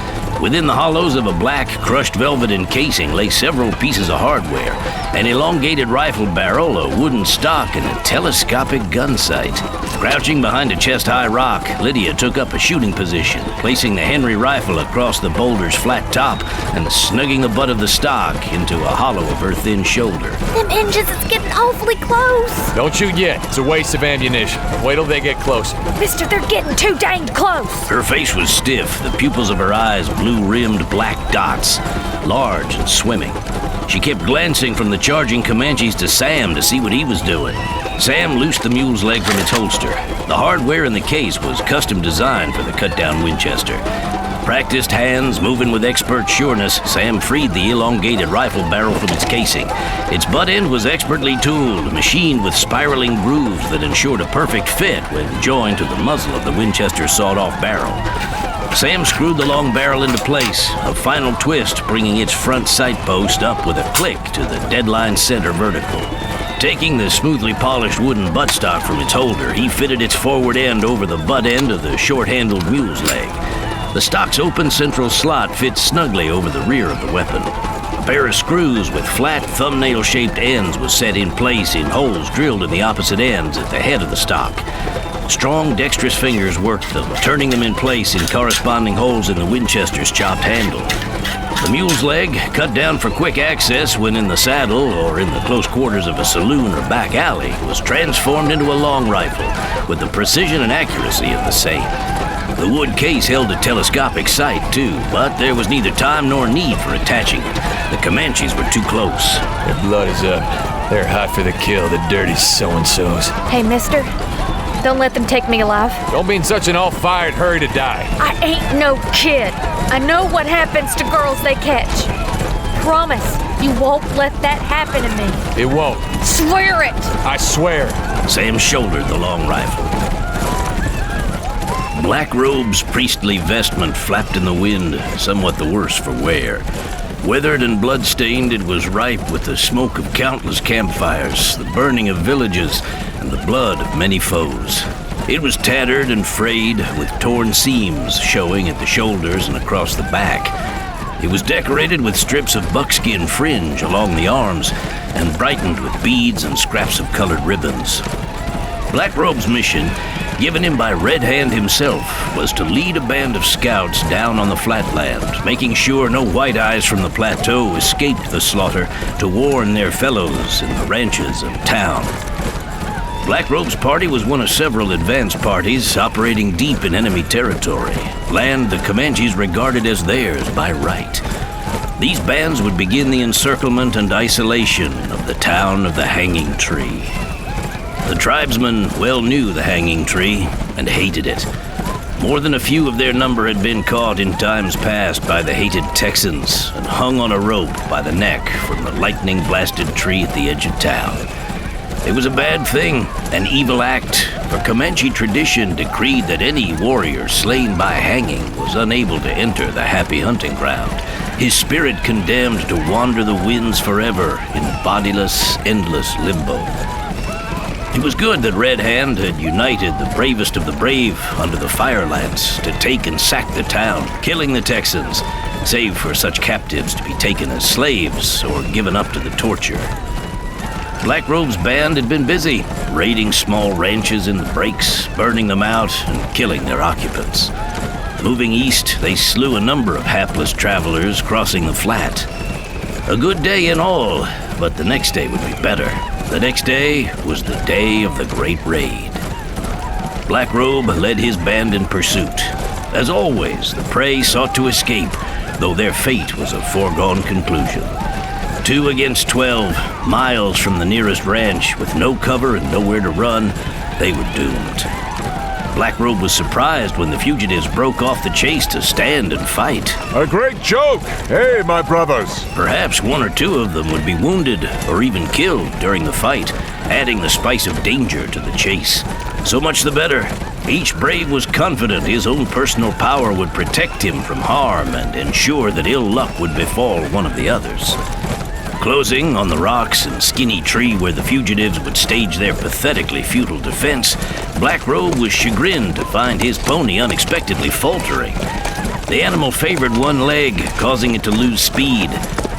Within the hollows of a black, crushed velvet encasing lay several pieces of hardware, an elongated rifle barrel, a wooden stock, and a telescopic gun sight. Crouching behind a chest-high rock, Lydia took up a shooting position, placing the Henry rifle across the boulder's flat top and snugging the butt of the stock into a hollow of her thin shoulder. Them engines is getting awfully close. Don't shoot yet. It's a waste of ammunition. Wait till they get closer. Mister, they're getting too danged close. Her face was stiff, the pupils of her eyes blue-rimmed black dots, large and swimming. She kept glancing from the charging Comanches to Sam to see what he was doing. Sam loosed the mule's leg from its holster. The hardware in the case was custom designed for the cut-down Winchester. Practiced hands, moving with expert sureness, Sam freed the elongated rifle barrel from its casing. Its butt end was expertly tooled, machined with spiraling grooves that ensured a perfect fit when joined to the muzzle of the Winchester's sawed-off barrel. Sam screwed the long barrel into place, a final twist bringing its front sight post up with a click to the deadline center vertical. Taking the smoothly polished wooden buttstock from its holder, he fitted its forward end over the butt end of the short-handled mule's leg. The stock's open central slot fits snugly over the rear of the weapon. A pair of screws with flat, thumbnail-shaped ends was set in place in holes drilled in the opposite ends at the head of the stock. Strong, dexterous fingers worked them, turning them in place in corresponding holes in the Winchester's chopped handle. The mule's leg, cut down for quick access when in the saddle or in the close quarters of a saloon or back alley, was transformed into a long rifle with the precision and accuracy of the same. The wood case held a telescopic sight, too, but there was neither time nor need for attaching it. The Comanches were too close. Their blood is up. They're hot for the kill, the dirty so-and-sos. Hey, mister, don't let them take me alive. Don't be in such an all-fired hurry to die. I ain't no kid. I know what happens to girls they catch. Promise, you won't let that happen to me. It won't. Swear it. I swear. Sam shouldered the long rifle. Black Robe's priestly vestment flapped in the wind, somewhat the worse for wear. Weathered and blood-stained, it was ripe with the smoke of countless campfires, the burning of villages, and the blood of many foes. It was tattered and frayed, with torn seams showing at the shoulders and across the back. It was decorated with strips of buckskin fringe along the arms and brightened with beads and scraps of colored ribbons. Black Robe's mission, given him by Red Hand himself, was to lead a band of scouts down on the flatland, making sure no white eyes from the plateau escaped the slaughter to warn their fellows in the ranches of town. Black Robe's party was one of several advance parties operating deep in enemy territory, land the Comanches regarded as theirs by right. These bands would begin the encirclement and isolation of the town of the Hanging Tree. The tribesmen well knew the Hanging Tree and hated it. More than a few of their number had been caught in times past by the hated Texans and hung on a rope by the neck from the lightning-blasted tree at the edge of town. It was a bad thing, an evil act, for Comanche tradition decreed that any warrior slain by hanging was unable to enter the happy hunting ground, his spirit condemned to wander the winds forever in bodiless, endless limbo. It was good that Red Hand had united the bravest of the brave under the Firelance to take and sack the town, killing the Texans, save for such captives to be taken as slaves or given up to the torture. Black Robe's band had been busy, raiding small ranches in the breaks, burning them out, and killing their occupants. Moving east, they slew a number of hapless travelers crossing the flat. A good day in all, but the next day would be better. The next day was the day of the Great Raid. Black Robe led his band in pursuit. As always, the prey sought to escape, though their fate was a foregone conclusion. 2 against 12, miles from the nearest ranch, with no cover and nowhere to run, they were doomed. Black Robe was surprised when the fugitives broke off the chase to stand and fight. A great joke! Hey, my brothers! Perhaps 1 or 2 of them would be wounded or even killed during the fight, adding the spice of danger to the chase. So much the better. Each brave was confident his own personal power would protect him from harm and ensure that ill luck would befall one of the others. Closing on the rocks and skinny tree where the fugitives would stage their pathetically futile defense, Black Robe was chagrined to find his pony unexpectedly faltering. The animal favored one leg, causing it to lose speed.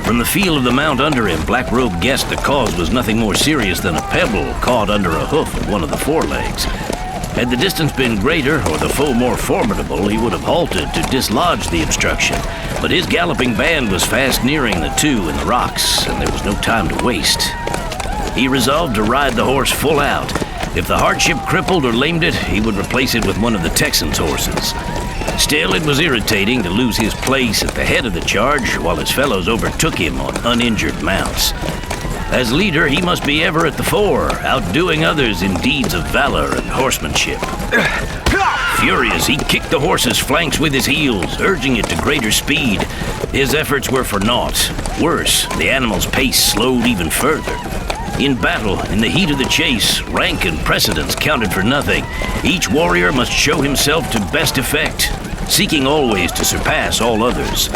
From the feel of the mount under him, Black Robe guessed the cause was nothing more serious than a pebble caught under a hoof of one of the forelegs. Had the distance been greater or the foe more formidable, he would have halted to dislodge the obstruction. But his galloping band was fast nearing the 2 in the rocks, and there was no time to waste. He resolved to ride the horse full out. If the hardship crippled or lamed it, he would replace it with one of the Texans' horses. Still, it was irritating to lose his place at the head of the charge while his fellows overtook him on uninjured mounts. As leader, he must be ever at the fore, outdoing others in deeds of valor and horsemanship. Furious, he kicked the horse's flanks with his heels, urging it to greater speed. His efforts were for naught. Worse, the animal's pace slowed even further. In battle, in the heat of the chase, rank and precedence counted for nothing. Each warrior must show himself to best effect, seeking always to surpass all others.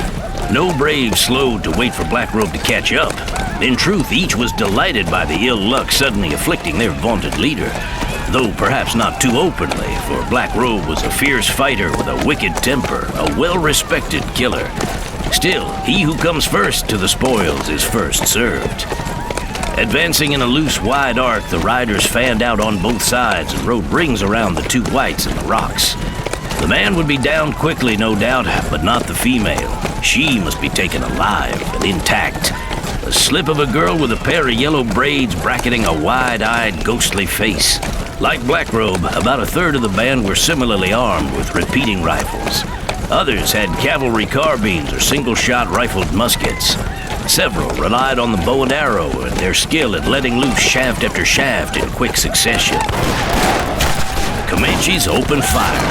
No brave slowed to wait for Black Robe to catch up. In truth, each was delighted by the ill luck suddenly afflicting their vaunted leader, though perhaps not too openly, for Black Robe was a fierce fighter with a wicked temper, a well-respected killer. Still, he who comes first to the spoils is first served. Advancing in a loose, wide arc, the riders fanned out on both sides and rode rings around the 2 whites in the rocks. The man would be downed quickly, no doubt, but not the female. She must be taken alive and intact. A slip of a girl with a pair of yellow braids bracketing a wide-eyed, ghostly face. Like Black Robe, about a third of the band were similarly armed with repeating rifles. Others had cavalry carbines or single-shot rifled muskets. Several relied on the bow and arrow and their skill at letting loose shaft after shaft in quick succession. The Comanches opened fire.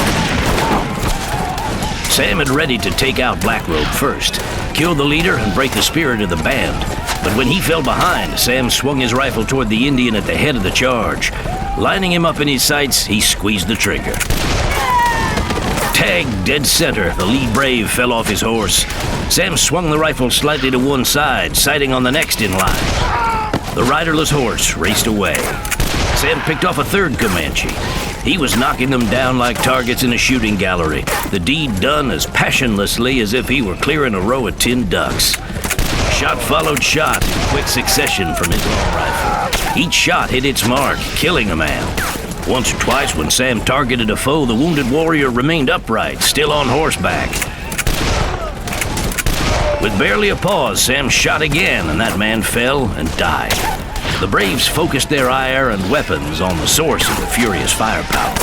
Sam had ready to take out Black Robe first, kill the leader and break the spirit of the band. But when he fell behind, Sam swung his rifle toward the Indian at the head of the charge. Lining him up in his sights, he squeezed the trigger. Tagged dead center, the lead brave fell off his horse. Sam swung the rifle slightly to one side, sighting on the next in line. The riderless horse raced away. Sam picked off a third Comanche. He was knocking them down like targets in a shooting gallery, the deed done as passionlessly as if he were clearing a row of tin ducks. Shot followed shot in quick succession from his long rifle. Each shot hit its mark, killing a man. Once or twice when Sam targeted a foe, the wounded warrior remained upright, still on horseback. With barely a pause, Sam shot again, and that man fell and died. The Braves focused their ire and weapons on the source of the furious firepower.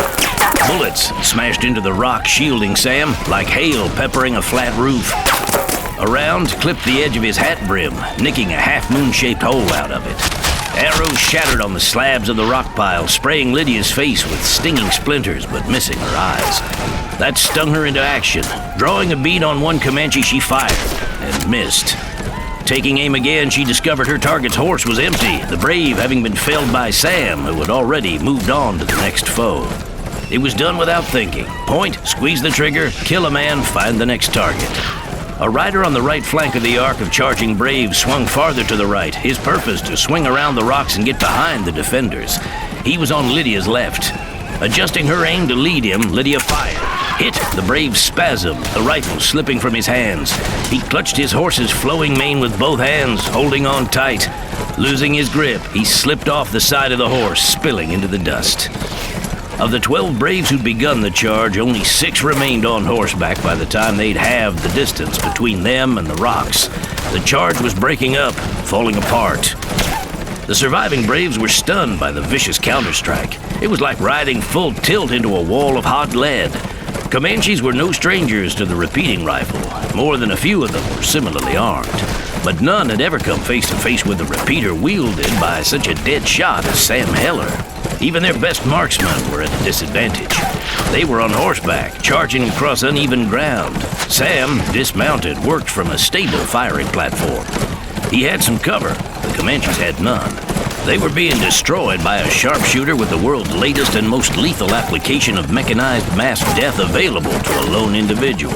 Bullets smashed into the rock, shielding Sam like hail peppering a flat roof. A round clipped the edge of his hat brim, nicking a half-moon-shaped hole out of it. Arrows shattered on the slabs of the rock pile, spraying Lydia's face with stinging splinters, but missing her eyes. That stung her into action. Drawing a bead on one Comanche, she fired and missed. Taking aim again, she discovered her target's horse was empty, the Brave having been felled by Sam, who had already moved on to the next foe. It was done without thinking. Point, squeeze the trigger, kill a man, find the next target. A rider on the right flank of the arc of charging Braves swung farther to the right, his purpose to swing around the rocks and get behind the defenders. He was on Lydia's left. Adjusting her aim to lead him, Lydia fired. Hit the Brave spasm, the rifle slipping from his hands. He clutched his horse's flowing mane with both hands, holding on tight. Losing his grip, he slipped off the side of the horse, spilling into the dust. Of the 12 Braves who'd begun the charge, only 6 remained on horseback by the time they'd halved the distance between them and the rocks. The charge was breaking up, falling apart. The surviving Braves were stunned by the vicious counterstrike. It was like riding full tilt into a wall of hot lead. Comanches were no strangers to the repeating rifle. More than a few of them were similarly armed. But none had ever come face to face with a repeater wielded by such a dead shot as Sam Heller. Even their best marksmen were at a disadvantage. They were on horseback, charging across uneven ground. Sam, dismounted, worked from a stable firing platform. He had some cover. The Comanches had none. They were being destroyed by a sharpshooter with the world's latest and most lethal application of mechanized mass death available to a lone individual.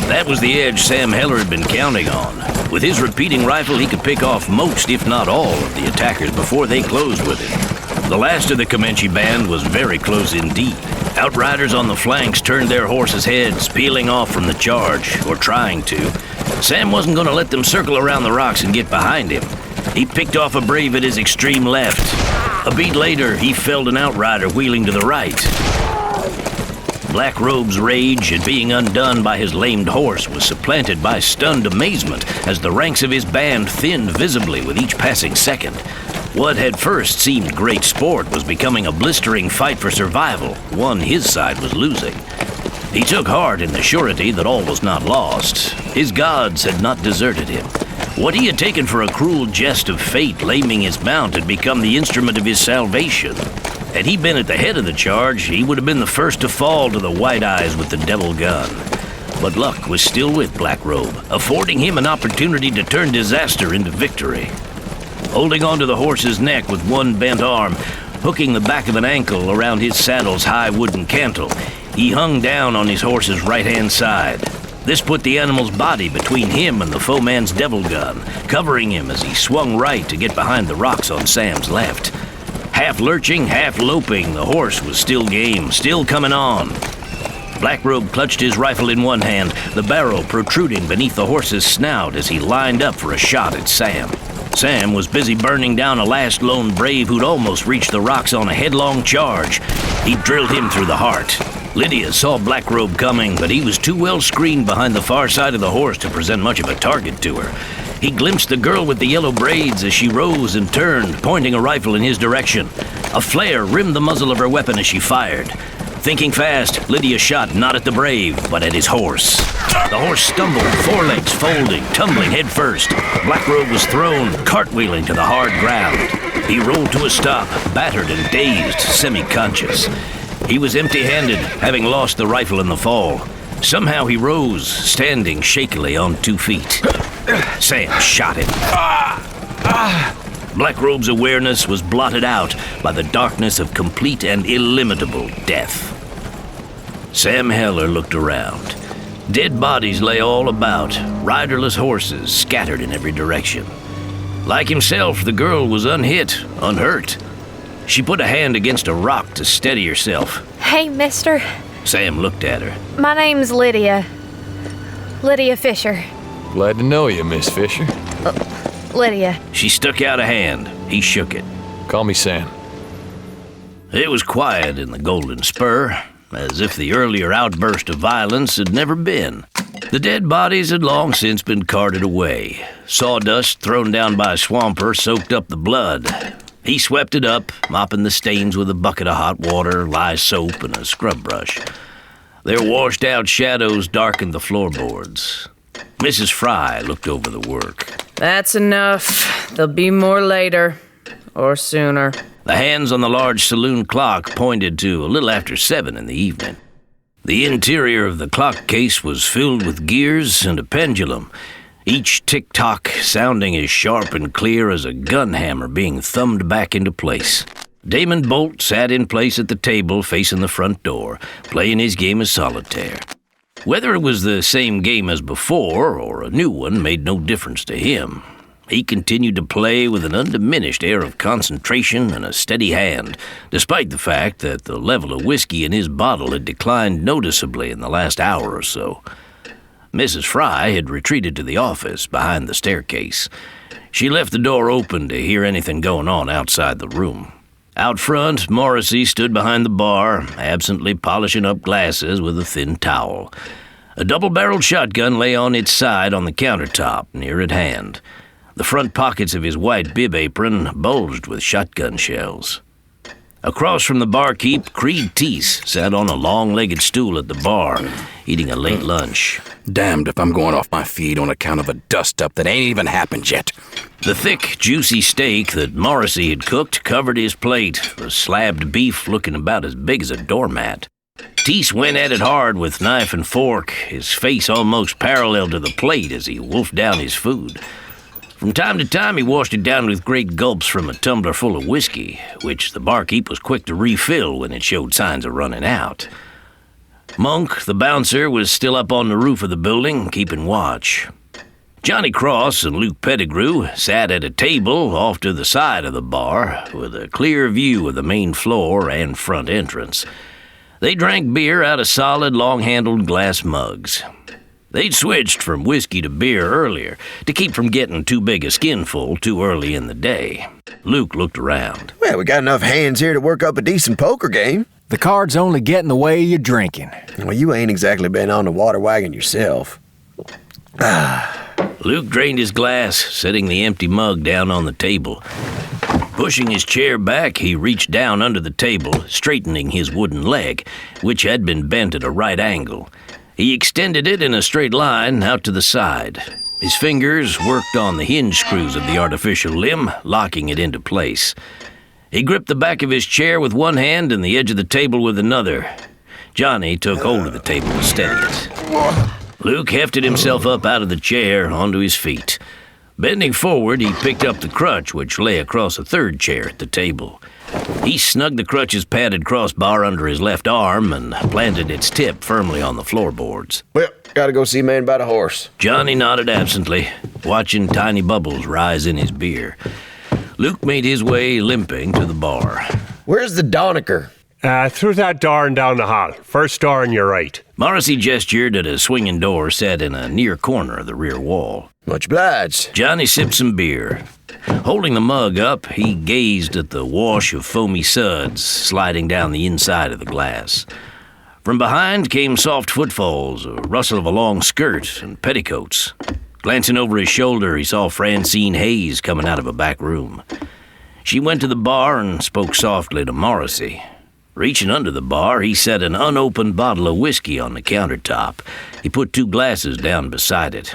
That was the edge Sam Heller had been counting on. With his repeating rifle, he could pick off most, if not all, of the attackers before they closed with him. The last of the Comanche band was very close indeed. Outriders on the flanks turned their horses' heads, peeling off from the charge, or trying to. Sam wasn't going to let them circle around the rocks and get behind him. He picked off a Brave at his extreme left. A beat later, he felled an outrider wheeling to the right. Black Robe's rage at being undone by his lamed horse was supplanted by stunned amazement as the ranks of his band thinned visibly with each passing second. What had first seemed great sport was becoming a blistering fight for survival, one his side was losing. He took heart in the surety that all was not lost. His gods had not deserted him. What he had taken for a cruel jest of fate laming his mount had become the instrument of his salvation. Had he been at the head of the charge, he would have been the first to fall to the white eyes with the devil gun. But luck was still with Black Robe, affording him an opportunity to turn disaster into victory. Holding onto the horse's neck with one bent arm, hooking the back of an ankle around his saddle's high wooden cantle, he hung down on his horse's right-hand side. This put the animal's body between him and the foeman's devil gun, covering him as he swung right to get behind the rocks on Sam's left. Half lurching, half loping, the horse was still game, still coming on. Black Robe clutched his rifle in one hand, the barrel protruding beneath the horse's snout as he lined up for a shot at Sam. Sam was busy burning down a last lone Brave who'd almost reached the rocks on a headlong charge. He drilled him through the heart. Lydia saw Black Robe coming, but he was too well screened behind the far side of the horse to present much of a target to her. He glimpsed the girl with the yellow braids as she rose and turned, pointing a rifle in his direction. A flare rimmed the muzzle of her weapon as she fired. Thinking fast, Lydia shot not at the Brave, but at his horse. The horse stumbled, forelegs folding, tumbling head first. Black Robe was thrown, cartwheeling to the hard ground. He rolled to a stop, battered and dazed, semi-conscious. He was empty-handed, having lost the rifle in the fall. Somehow he rose, standing shakily on 2 feet. Sam shot him. Black Robe's awareness was blotted out by the darkness of complete and illimitable death. Sam Heller looked around. Dead bodies lay all about, riderless horses scattered in every direction. Like himself, the girl was unhit, unhurt. She put a hand against a rock to steady herself. Hey, mister. Sam looked at her. My name's Lydia. Lydia Fisher. Glad to know you, Miss Fisher. Lydia. She stuck out a hand. He shook it. Call me Sam. It was quiet in the Golden Spur, as if the earlier outburst of violence had never been. The dead bodies had long since been carted away. Sawdust thrown down by a swamper soaked up the blood. He swept it up, mopping the stains with a bucket of hot water, lye soap, and a scrub brush. Their washed-out shadows darkened the floorboards. Mrs. Fry looked over the work. That's enough. There'll be more later. Or sooner. The hands on the large saloon clock pointed to a little after 7 in the evening. The interior of the clock case was filled with gears and a pendulum, each tick-tock sounding as sharp and clear as a gun hammer being thumbed back into place. Damon Bolt sat in place at the table facing the front door, playing his game of solitaire. Whether it was the same game as before or a new one made no difference to him. He continued to play with an undiminished air of concentration and a steady hand, despite the fact that the level of whiskey in his bottle had declined noticeably in the last hour or so. Mrs. Fry had retreated to the office behind the staircase. She left the door open to hear anything going on outside the room. Out front, Morrissey stood behind the bar, absently polishing up glasses with a thin towel. A double-barreled shotgun lay on its side on the countertop, near at hand. The front pockets of his white bib apron bulged with shotgun shells. Across from the barkeep, Creed Teese sat on a long-legged stool at the bar, eating a late lunch. Damned if I'm going off my feet on account of a dust-up that ain't even happened yet. The thick, juicy steak that Morrissey had cooked covered his plate, the slabbed beef looking about as big as a doormat. Teese went at it hard with knife and fork, his face almost parallel to the plate as he wolfed down his food. From time to time, he washed it down with great gulps from a tumbler full of whiskey, which the barkeep was quick to refill when it showed signs of running out. Monk, the bouncer, was still up on the roof of the building, keeping watch. Johnny Cross and Luke Pettigrew sat at a table off to the side of the bar, with a clear view of the main floor and front entrance. They drank beer out of solid, long-handled glass mugs. They'd switched from whiskey to beer earlier, to keep from getting too big a skinful too early in the day. Luke looked around. Well, we got enough hands here to work up a decent poker game. The cards only get in the way of your drinking. Well, you ain't exactly been on the water wagon yourself. Luke drained his glass, setting the empty mug down on the table. Pushing his chair back, he reached down under the table, straightening his wooden leg, which had been bent at a right angle. He extended it in a straight line out to the side. His fingers worked on the hinge screws of the artificial limb, locking it into place. He gripped the back of his chair with one hand and the edge of the table with another. Johnny took hold of the table to steady it. Luke hefted himself up out of the chair onto his feet. Bending forward, he picked up the crutch which lay across a third chair at the table. He snugged the crutch's padded crossbar under his left arm and planted its tip firmly on the floorboards. Well, gotta go see man about a horse. Johnny nodded absently, watching tiny bubbles rise in his beer. Luke made his way limping to the bar. Where's the Donecker? Through that door and down the hall. First door on your right. Morrissey gestured at a swinging door set in a near corner of the rear wall. Much obliged. Johnny sipped some beer. Holding the mug up, he gazed at the wash of foamy suds sliding down the inside of the glass. From behind came soft footfalls, a rustle of a long skirt and petticoats. Glancing over his shoulder, he saw Francine Hayes coming out of a back room. She went to the bar and spoke softly to Morrissey. Reaching under the bar, he set an unopened bottle of whiskey on the countertop. He put 2 glasses down beside it.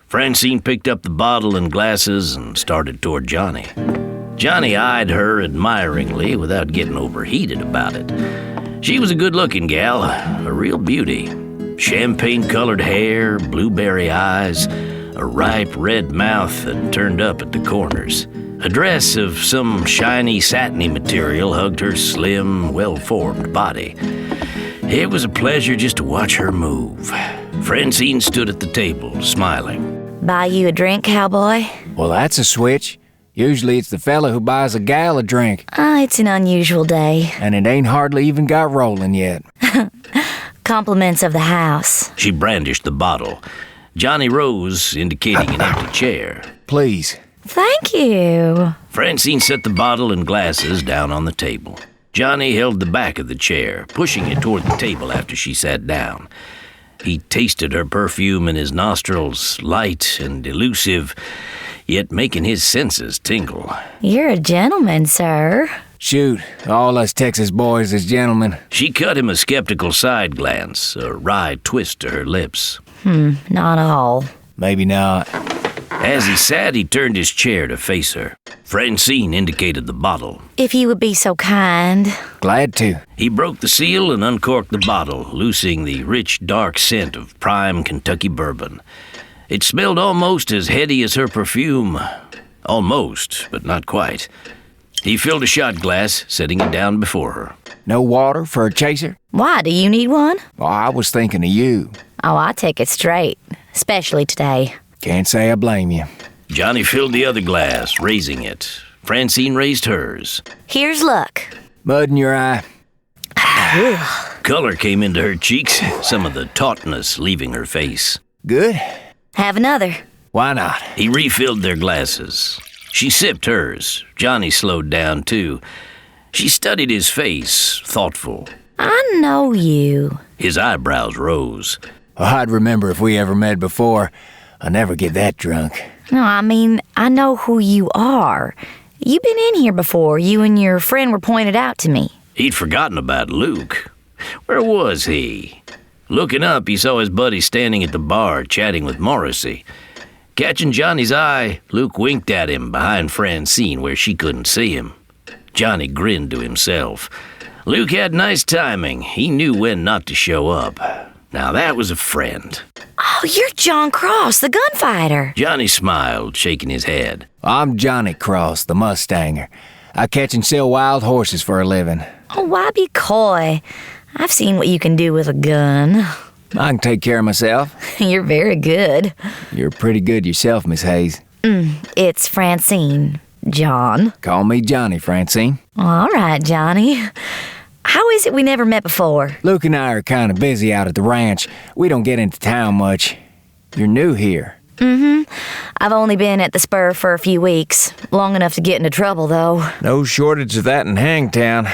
Francine picked up the bottle and glasses and started toward Johnny. Johnny eyed her admiringly without getting overheated about it. She was a good-looking gal, a real beauty. Champagne-colored hair, blueberry eyes, a ripe red mouth that turned up at the corners. A dress of some shiny, satiny material hugged her slim, well-formed body. It was a pleasure just to watch her move. Francine stood at the table, smiling. Buy you a drink, cowboy? Well, that's a switch. Usually it's the fella who buys a gal a drink. It's an unusual day. And it ain't hardly even got rolling yet. Compliments of the house. She brandished the bottle. Johnny rose, indicating an empty chair. Please. Thank you. Francine set the bottle and glasses down on the table. Johnny held the back of the chair, pushing it toward the table after she sat down. He tasted her perfume in his nostrils, light and elusive, yet making his senses tingle. You're a gentleman, sir. Shoot, all us Texas boys is gentlemen. She cut him a skeptical side glance, a wry twist to her lips. Not all. Maybe not. As he sat, he turned his chair to face her. Francine indicated the bottle. If you would be so kind. Glad to. He broke the seal and uncorked the bottle, loosing the rich, dark scent of prime Kentucky bourbon. It smelled almost as heady as her perfume. Almost, but not quite. He filled a shot glass, setting it down before her. No water for a chaser? Why, do you need one? Well, I was thinking of you. Oh, I take it straight. Especially today. Can't say I blame you. Johnny filled the other glass, raising it. Francine raised hers. Here's luck. Mud in your eye. Color came into her cheeks, some of the tautness leaving her face. Good? Have another. Why not? He refilled their glasses. She sipped hers. Johnny slowed down, too. She studied his face, thoughtful. I know you. His eyebrows rose. Well, I'd remember if we ever met before. I never get that drunk. No, I mean, I know who you are. You've been in here before. You and your friend were pointed out to me. He'd forgotten about Luke. Where was he? Looking up, he saw his buddy standing at the bar, chatting with Morrissey. Catching Johnny's eye, Luke winked at him behind Francine where she couldn't see him. Johnny grinned to himself. Luke had nice timing. He knew when not to show up. Now that was a friend. Oh, you're John Cross, the gunfighter. Johnny smiled, shaking his head. I'm Johnny Cross, the Mustanger. I catch and sell wild horses for a living. Oh, why be coy? I've seen what you can do with a gun. I can take care of myself. You're very good. You're pretty good yourself, Miss Hayes. It's Francine. John. Call me Johnny, Francine. All right, Johnny. How is it we never met before? Luke and I are kind of busy out at the ranch. We don't get into town much. You're new here. I've only been at the spur for a few weeks. Long enough to get into trouble, though. No shortage of that in Hangtown.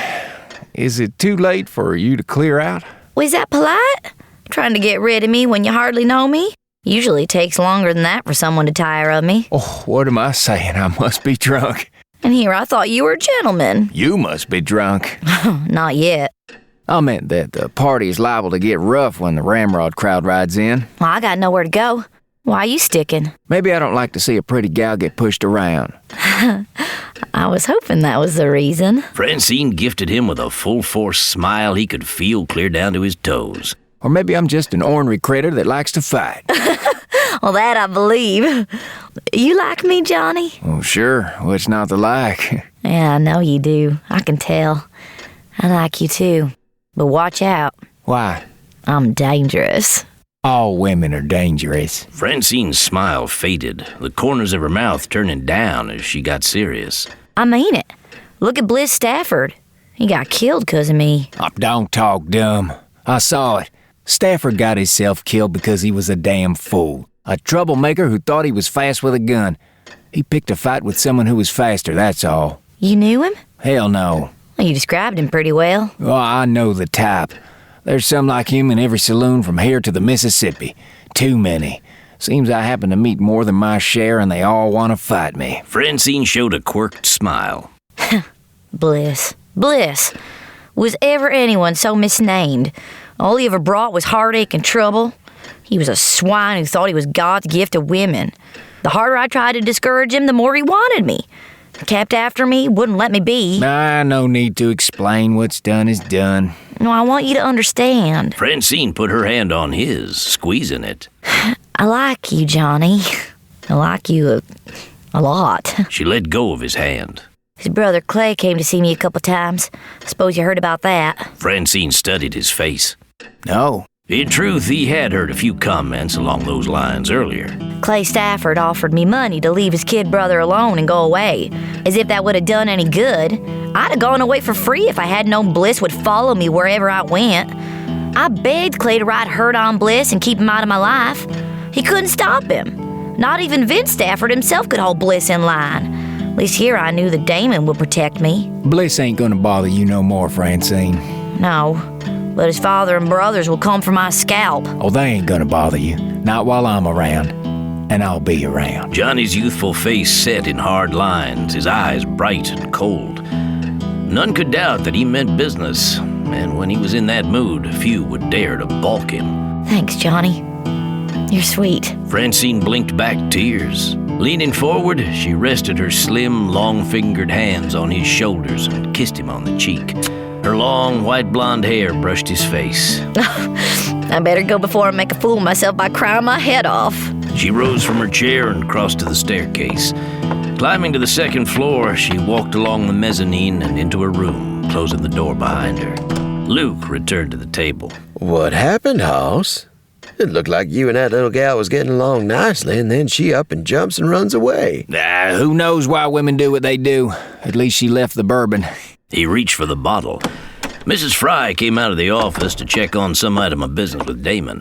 Is it too late for you to clear out? Was that polite? Trying to get rid of me when you hardly know me? Usually takes longer than that for someone to tire of me. Oh, what am I saying? I must be drunk. And here I thought you were a gentleman. You must be drunk. Not yet. I meant that the party is liable to get rough when the ramrod crowd rides in. Well, I got nowhere to go. Why are you sticking? Maybe I don't like to see a pretty gal get pushed around. I was hoping that was the reason. Francine gifted him with a full-force smile he could feel clear down to his toes. Or maybe I'm just an ornery critter that likes to fight. Well, that I believe. You like me, Johnny? Oh, sure. What's not to like? Yeah, I know you do. I can tell. I like you too. But watch out. Why? I'm dangerous. All women are dangerous. Francine's smile faded, the corners of her mouth turning down as she got serious. I mean it. Look at Bliss Stafford. He got killed 'cause of me. Oh, don't talk dumb. I saw it. Stafford got himself killed because he was a damn fool. A troublemaker who thought he was fast with a gun. He picked a fight with someone who was faster, that's all. You knew him? Hell no. Well, you described him pretty well. Oh, I know the type. There's some like him in every saloon from here to the Mississippi. Too many. Seems I happen to meet more than my share and they all want to fight me. Francine showed a quirked smile. Bliss. Bliss. Was ever anyone so misnamed? All he ever brought was heartache and trouble. He was a swine who thought he was God's gift to women. The harder I tried to discourage him, the more he wanted me. Kept after me, wouldn't let me be. No need to explain. What's done is done. No, I want you to understand. Francine put her hand on his, squeezing it. I like you, Johnny. I like you a lot. She let go of his hand. His brother Clay came to see me a couple times. Suppose you heard about that. Francine studied his face. No. In truth, he had heard a few comments along those lines earlier. Clay Stafford offered me money to leave his kid brother alone and go away, as if that would have done any good. I'd have gone away for free if I had known Bliss would follow me wherever I went. I begged Clay to ride herd on Bliss and keep him out of my life. He couldn't stop him. Not even Vince Stafford himself could hold Bliss in line. At least here I knew that Damon would protect me. Bliss ain't gonna bother you no more, Francine. No, but his father and brothers will come for my scalp. Oh, they ain't gonna bother you. Not while I'm around. And I'll be around. Johnny's youthful face set in hard lines, his eyes bright and cold. None could doubt that he meant business, and when he was in that mood, few would dare to balk him. Thanks, Johnny. You're sweet. Francine blinked back tears. Leaning forward, she rested her slim, long-fingered hands on his shoulders and kissed him on the cheek. Her long, white blonde hair brushed his face. I better go before I make a fool of myself by crying my head off. She rose from her chair and crossed to the staircase. Climbing to the second floor, she walked along the mezzanine and into her room, closing the door behind her. Luke returned to the table. What happened, Hoss? It looked like you and that little gal was getting along nicely, and then she up and jumps and runs away. Who knows why women do what they do? At least she left the bourbon. He reached for the bottle. Mrs. Fry came out of the office to check on some item of business with Damon.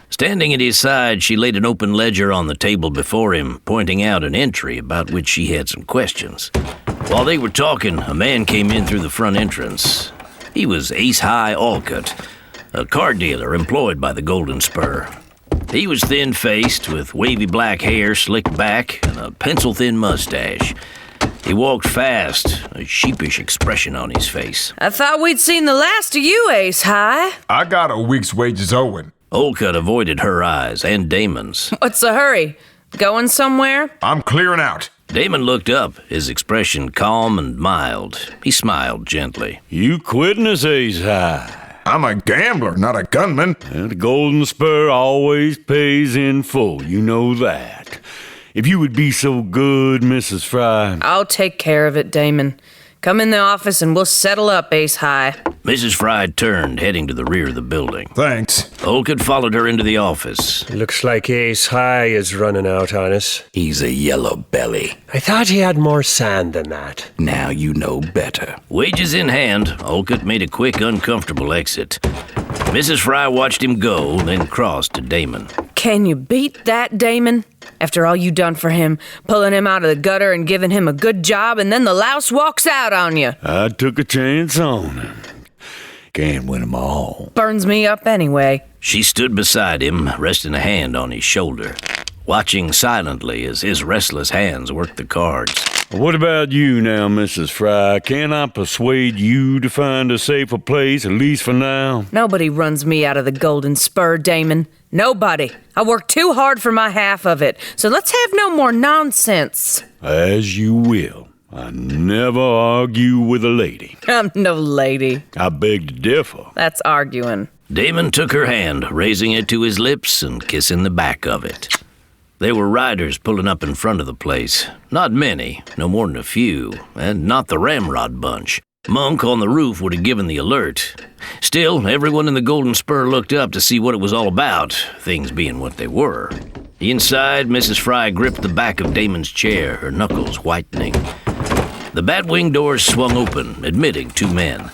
Standing at his side, she laid an open ledger on the table before him, pointing out an entry about which she had some questions. While they were talking, a man came in through the front entrance. He was Ace High Alcott, a car dealer employed by the Golden Spur. He was thin-faced, with wavy black hair slicked back and a pencil-thin mustache. He walked fast, a sheepish expression on his face. I thought we'd seen the last of you, Ace High. I got a week's wages owing. Olcott avoided her eyes and Damon's. What's the hurry? Going somewhere? I'm clearing out. Damon looked up, his expression calm and mild. He smiled gently. You quitting us, Ace High? I'm a gambler, not a gunman. And the Golden Spur always pays in full, you know that. If you would be so good, Mrs. Fry. I'll take care of it, Damon. Come in the office and we'll settle up, Ace High. Mrs. Fry turned, heading to the rear of the building. Thanks. Olcott followed her into the office. Looks like Ace High is running out on us. He's a yellow belly. I thought he had more sand than that. Now you know better. Wages in hand, Olcott made a quick, uncomfortable exit. Mrs. Fry watched him go, then crossed to Damon. Can you beat that, Damon? After all you done for him, pulling him out of the gutter and giving him a good job, and then the louse walks out on you. I took a chance on him. Can't win 'em all. Burns me up anyway. She stood beside him, resting a hand on his shoulder, watching silently as his restless hands worked the cards. What about you now, Mrs. Fry? Can I persuade you to find a safer place, at least for now? Nobody runs me out of the Golden Spur, Damon. Nobody. I worked too hard for my half of it, so let's have no more nonsense. As you will. I never argue with a lady. I'm no lady. I beg to differ. That's arguing. Damon took her hand, raising it to his lips and kissing the back of it. There were riders pulling up in front of the place. Not many, no more than a few, and not the Ramrod bunch. Monk on the roof would have given the alert. Still, everyone in the Golden Spur looked up to see what it was all about, things being what they were. Inside, Mrs. Fry gripped the back of Damon's chair, her knuckles whitening. The batwing doors swung open, admitting two men.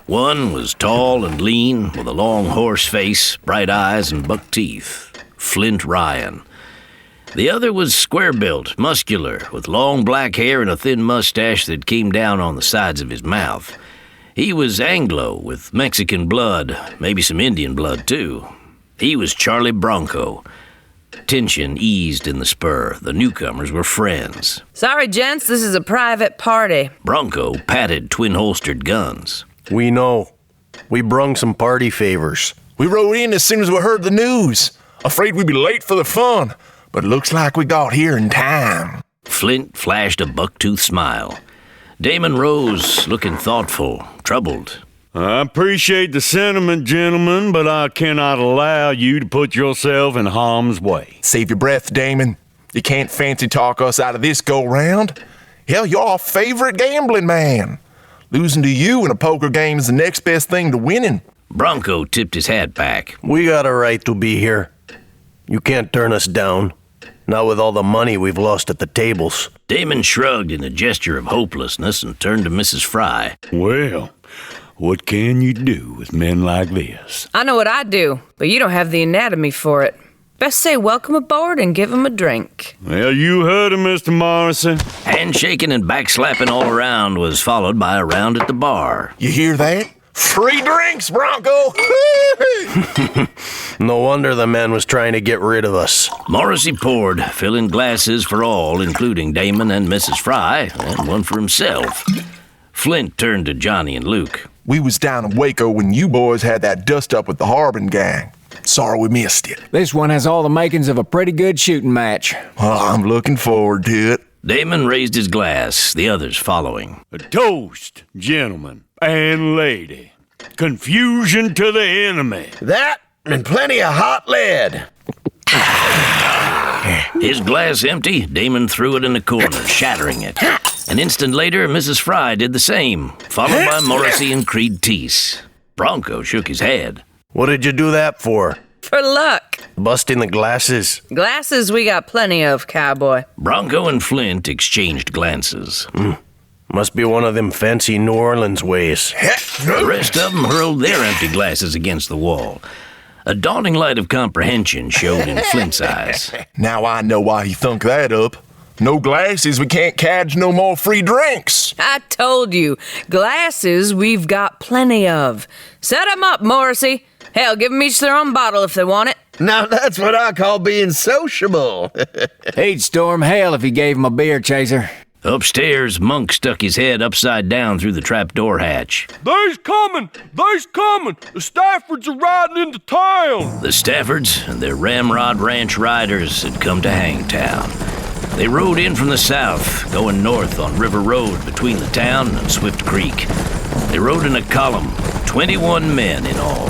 One was tall and lean, with a long horse face, bright eyes, and buck teeth. Flint Ryan. The other was square-built, muscular, with long black hair and a thin mustache that came down on the sides of his mouth. He was Anglo, with Mexican blood, maybe some Indian blood, too. He was Charlie Bronco. Tension eased in the Spur. The newcomers were friends. Sorry, gents, this is a private party. Bronco patted twin-holstered guns. We know. We brung some party favors. We rode in as soon as we heard the news. Afraid we'd be late for the fun. But looks like we got here in time. Flint flashed a buck-tooth smile. Damon rose, looking thoughtful, troubled. I appreciate the sentiment, gentlemen, but I cannot allow you to put yourself in harm's way. Save your breath, Damon. You can't fancy talk us out of this go-round. Hell, you're our favorite gambling man. Losing to you in a poker game is the next best thing to winning. Bronco tipped his hat back. We got a right to be here. You can't turn us down. Not with all the money we've lost at the tables. Damon shrugged in a gesture of hopelessness and turned to Mrs. Fry. Well, what can you do with men like this? I know what I'd do, but you don't have the anatomy for it. Best say welcome aboard and give him a drink. Well, you heard him, Mr. Morrison. Handshaking and backslapping all around was followed by a round at the bar. You hear that? Free drinks, Bronco! No wonder the man was trying to get rid of us. Morrissey poured, filling glasses for all, including Damon and Mrs. Fry, and one for himself. Flint turned to Johnny and Luke. We was down in Waco when you boys had that dust-up with the Harbin gang. Sorry we missed it. This one has all the makings of a pretty good shooting match. Oh, I'm looking forward to it. Damon raised his glass, the others following. A toast, gentlemen and lady. Confusion to the enemy. That and plenty of hot lead. His glass empty, Damon threw it in the corner, shattering it. An instant later, Mrs. Fry did the same, followed by Morrissey and Creed Teese. Bronco shook his head. What did you do that for? For luck. Busting the glasses. Glasses we got plenty of, cowboy. Bronco and Flint exchanged glances. Must be one of them fancy New Orleans ways. The rest of them hurled their empty glasses against the wall. A dawning light of comprehension showed in Flint's eyes. Now I know why he thunk that up. No glasses, we can't catch no more free drinks. I told you, glasses we've got plenty of. Set 'em up, Morrissey. Hell, give 'em each their own bottle if they want it. Now that's what I call being sociable. He'd storm hell if he gave him a beer chaser. Upstairs, Monk stuck his head upside down through the trapdoor hatch. They's coming! They's coming! The Staffords are riding into town! The Staffords and their Ramrod Ranch riders had come to Hangtown. They rode in from the south, going north on River Road between the town and Swift Creek. They rode in a column, 21 men in all.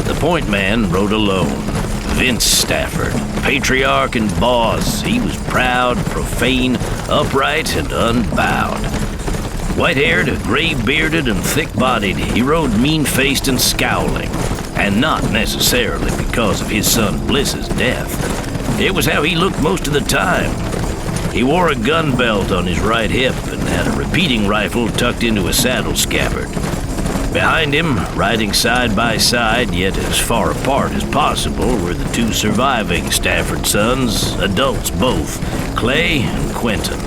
The point man rode alone. Vince Stafford, patriarch and boss, he was proud, profane, upright, and unbowed. White-haired, gray-bearded, and thick-bodied, he rode mean-faced and scowling, and not necessarily because of his son Bliss's death. It was how he looked most of the time. He wore a gun belt on his right hip and had a repeating rifle tucked into a saddle scabbard. Behind him, riding side by side, yet as far apart as possible, were the two surviving Stafford sons, adults both, Clay and Quentin.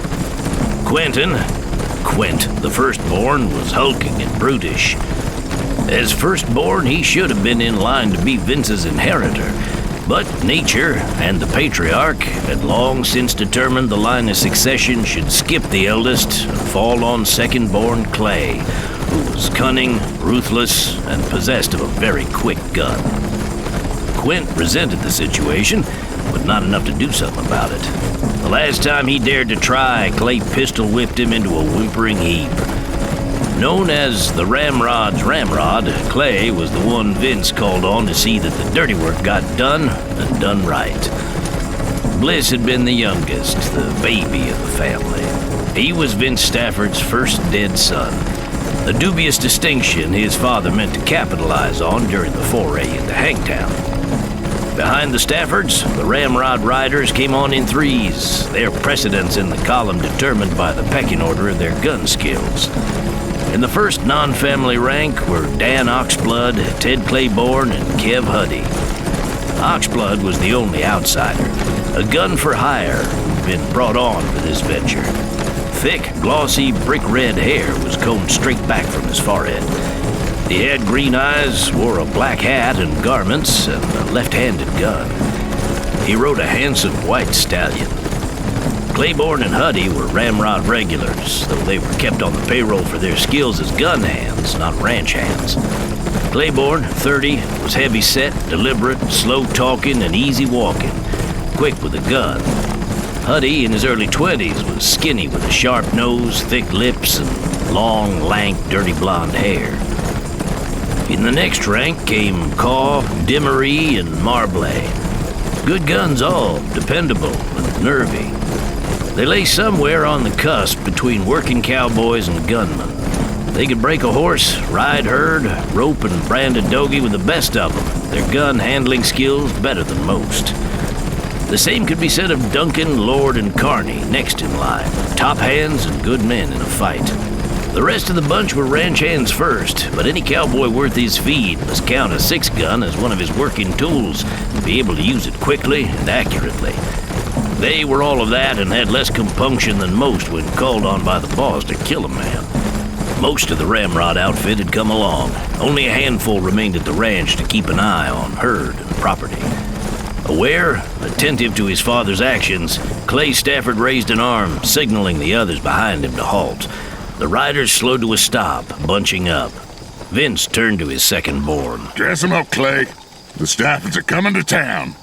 Quint, the firstborn, was hulking and brutish. As firstborn, he should have been in line to be Vince's inheritor, but nature and the patriarch had long since determined the line of succession should skip the eldest and fall on second-born Clay, who was cunning, ruthless, and possessed of a very quick gun. Quint resented the situation, but not enough to do something about it. The last time he dared to try, Clay pistol-whipped him into a whimpering heap. Known as the Ramrod's Ramrod, Clay was the one Vince called on to see that the dirty work got done and done right. Bliss had been the youngest, the baby of the family. He was Vince Stafford's first dead son, a dubious distinction his father meant to capitalize on during the foray into Hangtown. Behind the Staffords, the Ramrod riders came on in threes, their precedence in the column determined by the pecking order of their gun skills. In the first non-family rank were Dan Oxblood, Ted Claiborne, and Kev Huddy. Oxblood was the only outsider, a gun for hire who'd been brought on for this venture. Thick, glossy, brick-red hair was combed straight back from his forehead. He had green eyes, wore a black hat and garments, and a left-handed gun. He rode a handsome white stallion. Claiborne and Huddy were Ramrod regulars, though they were kept on the payroll for their skills as gun hands, not ranch hands. Claiborne, 30, was heavy-set, deliberate, slow-talking, and easy-walking, quick with a gun. Huddy, in his early 20s, was skinny with a sharp nose, thick lips, and long, lank, dirty blonde hair. In the next rank came Caw, Demery, and Marbley. Good guns all, dependable and nervy. They lay somewhere on the cusp between working cowboys and gunmen. They could break a horse, ride herd, rope and brand a dogie with the best of them. Their gun handling skills better than most. The same could be said of Duncan, Lord, and Carney, next in line. Top hands and good men in a fight. The rest of the bunch were ranch hands first, but any cowboy worth his feed must count a 6-gun as one of his working tools and be able to use it quickly and accurately. They were all of that and had less compunction than most when called on by the boss to kill a man. Most of the ramrod outfit had come along. Only a handful remained at the ranch to keep an eye on herd and property. Aware, attentive to his father's actions, Clay Stafford raised an arm, signaling the others behind him to halt. The riders slowed to a stop, bunching up. Vince turned to his second-born. Dress him up, Clay. The Staffords are coming to town.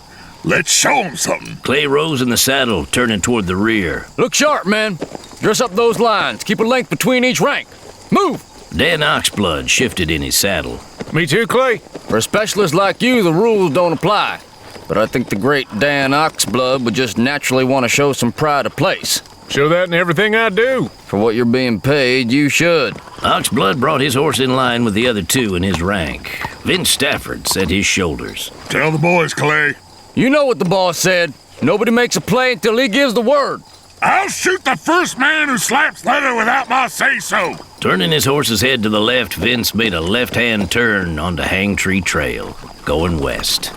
Let's show them something. Clay rose in the saddle, turning toward the rear. Look sharp, man. Dress up those lines. Keep a length between each rank. Move! Dan Oxblood shifted in his saddle. Me too, Clay. For a specialist like you, the rules don't apply. But I think the great Dan Oxblood would just naturally want to show some pride of place. Show that in everything I do. For what you're being paid, you should. Oxblood brought his horse in line with the other two in his rank. Vince Stafford set his shoulders. Tell the boys, Clay. You know what the boss said. Nobody makes a play until he gives the word. I'll shoot the first man who slaps leather without my say-so. Turning his horse's head to the left, Vince made a left-hand turn onto Hangtree Trail, going west.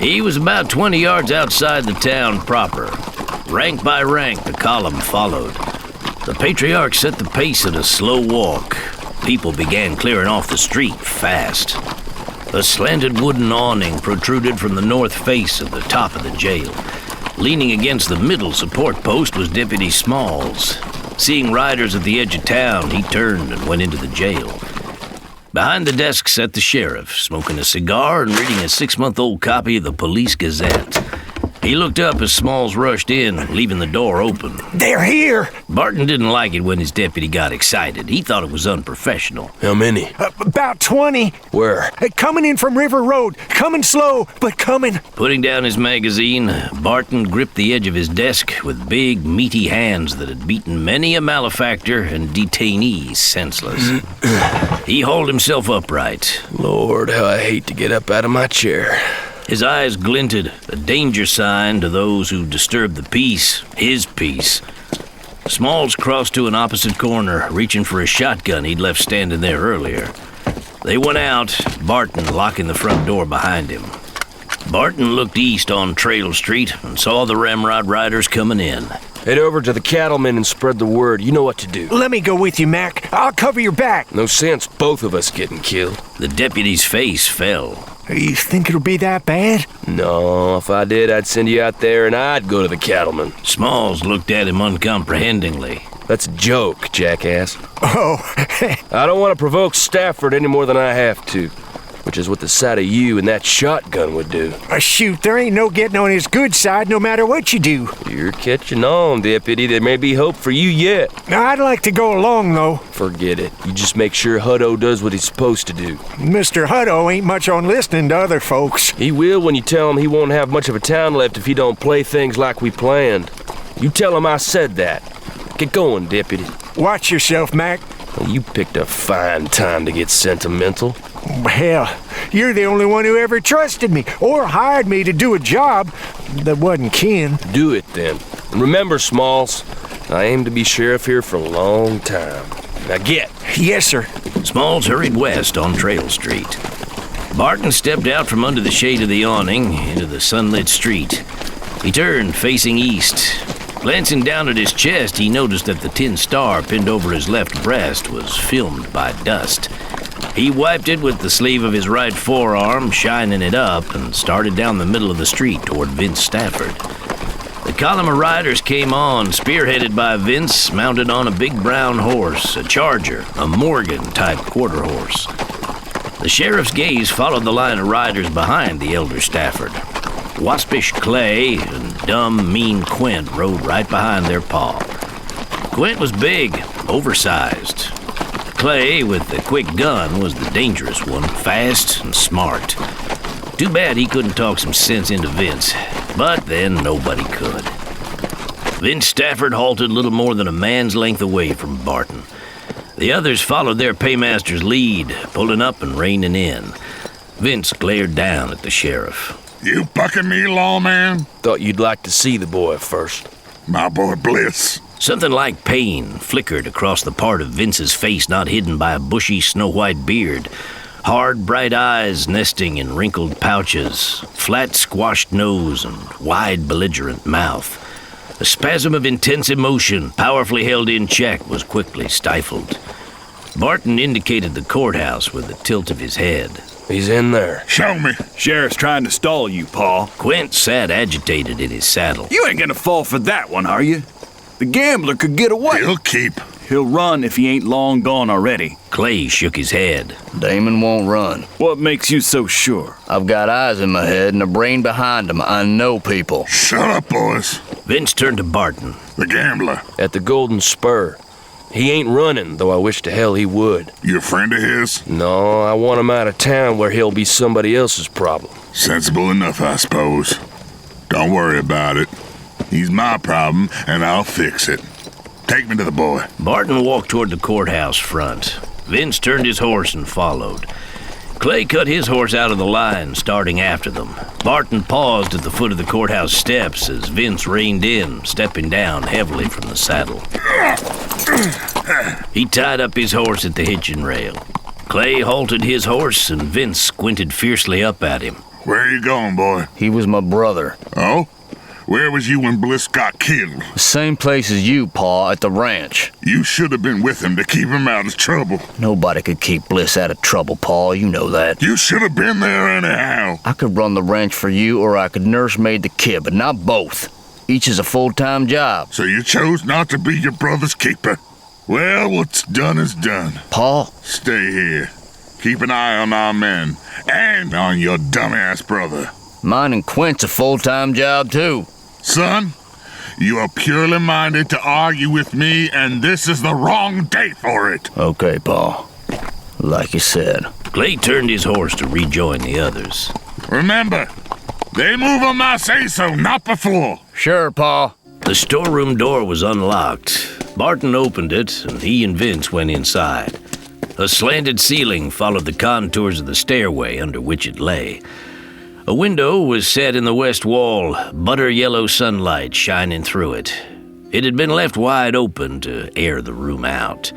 He was about 20 yards outside the town proper. Rank by rank, the column followed. The patriarch set the pace at a slow walk. People began clearing off the street fast. A slanted wooden awning protruded from the north face of the top of the jail. Leaning against the middle support post was Deputy Smalls. Seeing riders at the edge of town, he turned and went into the jail. Behind the desk sat the sheriff, smoking a cigar and reading a 6-month-old copy of the Police Gazette. He looked up as Smalls rushed in, leaving the door open. They're here! Barton didn't like it when his deputy got excited. He thought it was unprofessional. How many? About 20. Where? Coming in from River Road. Coming slow, but coming. Putting down his magazine, Barton gripped the edge of his desk with big, meaty hands that had beaten many a malefactor and detainee senseless. He hauled himself upright. Lord, how I hate to get up out of my chair. His eyes glinted, a danger sign to those who disturbed the peace, his peace. Smalls crossed to an opposite corner, reaching for a shotgun he'd left standing there earlier. They went out, Barton locking the front door behind him. Barton looked east on Trail Street and saw the Ramrod riders coming in. Head over to the cattlemen and spread the word. You know what to do. Let me go with you, Mac. I'll cover your back. No sense both of us getting killed. The deputy's face fell. You think it'll be that bad? No, if I did, I'd send you out there and I'd go to the cattlemen. Smalls looked at him uncomprehendingly. That's a joke, jackass. Oh. I don't want to provoke Stafford any more than I have to, which is what the sight of you and that shotgun would do. Shoot, there ain't no getting on his good side no matter what you do. You're catching on, deputy. There may be hope for you yet. Now, I'd like to go along, though. Forget it. You just make sure Hutto does what he's supposed to do. Mr. Hutto ain't much on listening to other folks. He will when you tell him he won't have much of a town left if he don't play things like we planned. You tell him I said that. Get going, deputy. Watch yourself, Mac. Well, you picked a fine time to get sentimental. Hell, you're the only one who ever trusted me or hired me to do a job that wasn't kin. Do it, then. And remember, Smalls, I aim to be sheriff here for a long time. Now get. Yes, sir. Smalls hurried west on Trail Street. Barton stepped out from under the shade of the awning into the sunlit street. He turned, facing east. Glancing down at his chest, he noticed that the tin star pinned over his left breast was filmed by dust. He wiped it with the sleeve of his right forearm, shining it up, and started down the middle of the street toward Vince Stafford. The column of riders came on, spearheaded by Vince, mounted on a big brown horse, a charger, a Morgan-type quarter horse. The sheriff's gaze followed the line of riders behind the elder Stafford. Waspish Clay and dumb, mean Quint rode right behind their pa. Quint was big, oversized. Clay, with the quick gun, was the dangerous one, fast and smart. Too bad he couldn't talk some sense into Vince, but then nobody could. Vince Stafford halted little more than a man's length away from Barton. The others followed their paymaster's lead, pulling up and reining in. Vince glared down at the sheriff. You bucking me, lawman? Thought you'd like to see the boy first. My boy Bliss. Something like pain flickered across the part of Vince's face not hidden by a bushy, snow-white beard. Hard, bright eyes nesting in wrinkled pouches, flat, squashed nose, and wide, belligerent mouth. A spasm of intense emotion, powerfully held in check, was quickly stifled. Barton indicated the courthouse with a tilt of his head. He's in there. Show me. Sheriff's trying to stall you, Paul. Quint sat agitated in his saddle. You ain't gonna fall for that one, are you? The gambler could get away. He'll keep. He'll run if he ain't long gone already. Clay shook his head. Damon won't run. What makes you so sure? I've got eyes in my head and a brain behind them. I know people. Shut up, boys. Vince turned to Barton. The gambler. At the Golden Spur. He ain't running, though I wish to hell he would. You a friend of his? No, I want him out of town where he'll be somebody else's problem. Sensible enough, I suppose. Don't worry about it. He's my problem, and I'll fix it. Take me to the boy. Barton walked toward the courthouse front. Vince turned his horse and followed. Clay cut his horse out of the line, starting after them. Barton paused at the foot of the courthouse steps as Vince reined in, stepping down heavily from the saddle. He tied up his horse at the hitching rail. Clay halted his horse, and Vince squinted fiercely up at him. Where are you going, boy? He was my brother. Oh? Where was you when Bliss got killed? The same place as you, Pa, at the ranch. You should have been with him to keep him out of trouble. Nobody could keep Bliss out of trouble, Pa. You know that. You should have been there anyhow. I could run the ranch for you, or I could nursemaid the kid, but not both. Each is a full-time job. So you chose not to be your brother's keeper. Well, what's done is done. Pa? Stay here. Keep an eye on our men, and on your dumbass brother. Mine and Quint's a full-time job, too. Son, you are purely minded to argue with me, and this is the wrong day for it. Okay, Pa. Like you said. Clay turned his horse to rejoin the others. Remember, they move on my say-so, not before. Sure, Pa. The storeroom door was unlocked. Barton opened it, and he and Vince went inside. A slanted ceiling followed the contours of the stairway under which it lay. A window was set in the west wall, butter-yellow sunlight shining through it. It had been left wide open to air the room out.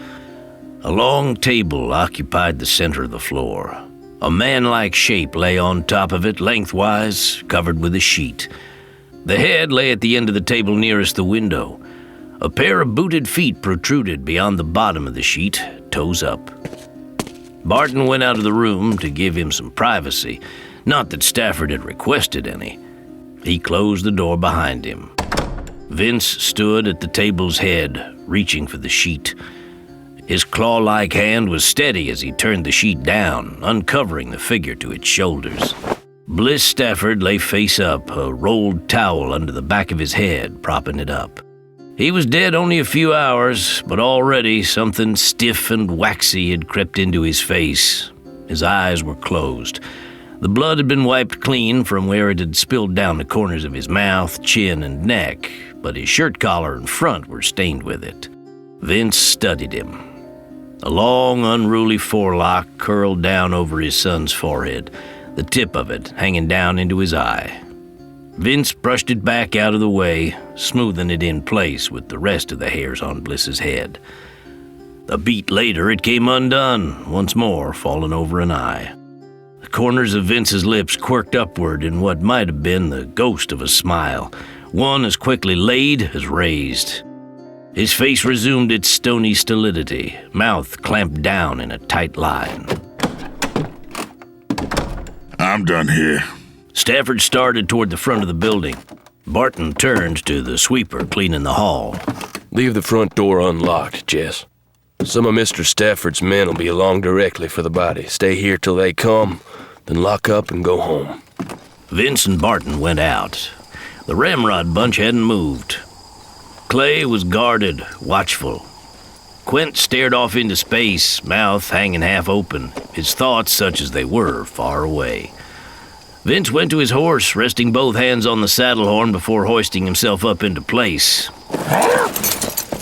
A long table occupied the center of the floor. A man-like shape lay on top of it, lengthwise, covered with a sheet. The head lay at the end of the table nearest the window. A pair of booted feet protruded beyond the bottom of the sheet, toes up. Barton went out of the room to give him some privacy. Not that Stafford had requested any. He closed the door behind him. Vince stood at the table's head, reaching for the sheet. His claw-like hand was steady as he turned the sheet down, uncovering the figure to its shoulders. Bliss Stafford lay face up, a rolled towel under the back of his head, propping it up. He was dead only a few hours, but already something stiff and waxy had crept into his face. His eyes were closed. The blood had been wiped clean from where it had spilled down the corners of his mouth, chin, and neck, but his shirt collar and front were stained with it. Vince studied him. A long, unruly forelock curled down over his son's forehead, the tip of it hanging down into his eye. Vince brushed it back out of the way, smoothing it in place with the rest of the hairs on Bliss's head. A beat later, it came undone, once more falling over an eye. The corners of Vince's lips quirked upward in what might have been the ghost of a smile, one as quickly laid as raised. His face resumed its stony stolidity, mouth clamped down in a tight line. I'm done here. Stafford started toward the front of the building. Barton turned to the sweeper cleaning the hall. Leave the front door unlocked, Jess. Some of Mr. Stafford's men will be along directly for the body. Stay here till they come, then lock up and go home. Vince and Barton went out. The ramrod bunch hadn't moved. Clay was guarded, watchful. Quint stared off into space, mouth hanging half open, his thoughts, such as they were, far away. Vince went to his horse, resting both hands on the saddle horn before hoisting himself up into place.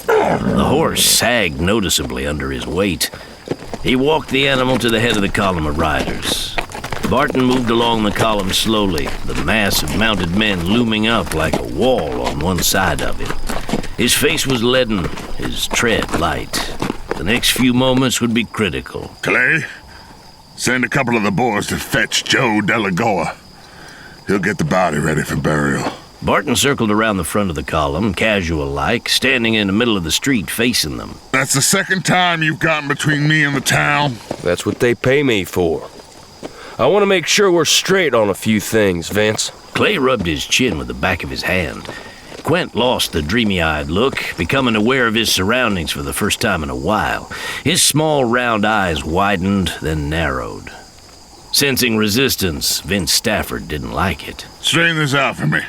The horse sagged noticeably under his weight. He walked the animal to the head of the column of riders. Barton moved along the column slowly, the mass of mounted men looming up like a wall on one side of him. His face was leaden, his tread light. The next few moments would be critical. Clay, send a couple of the boys to fetch Joe Delagoa. He'll get the body ready for burial. Barton circled around the front of the column, casual-like, standing in the middle of the street facing them. That's the second time you've gotten between me and the town. That's what they pay me for. I want to make sure we're straight on a few things, Vince. Clay rubbed his chin with the back of his hand. Quint lost the dreamy-eyed look, becoming aware of his surroundings for the first time in a while. His small, round eyes widened, then narrowed. Sensing resistance, Vince Stafford didn't like it. Straighten this out for me.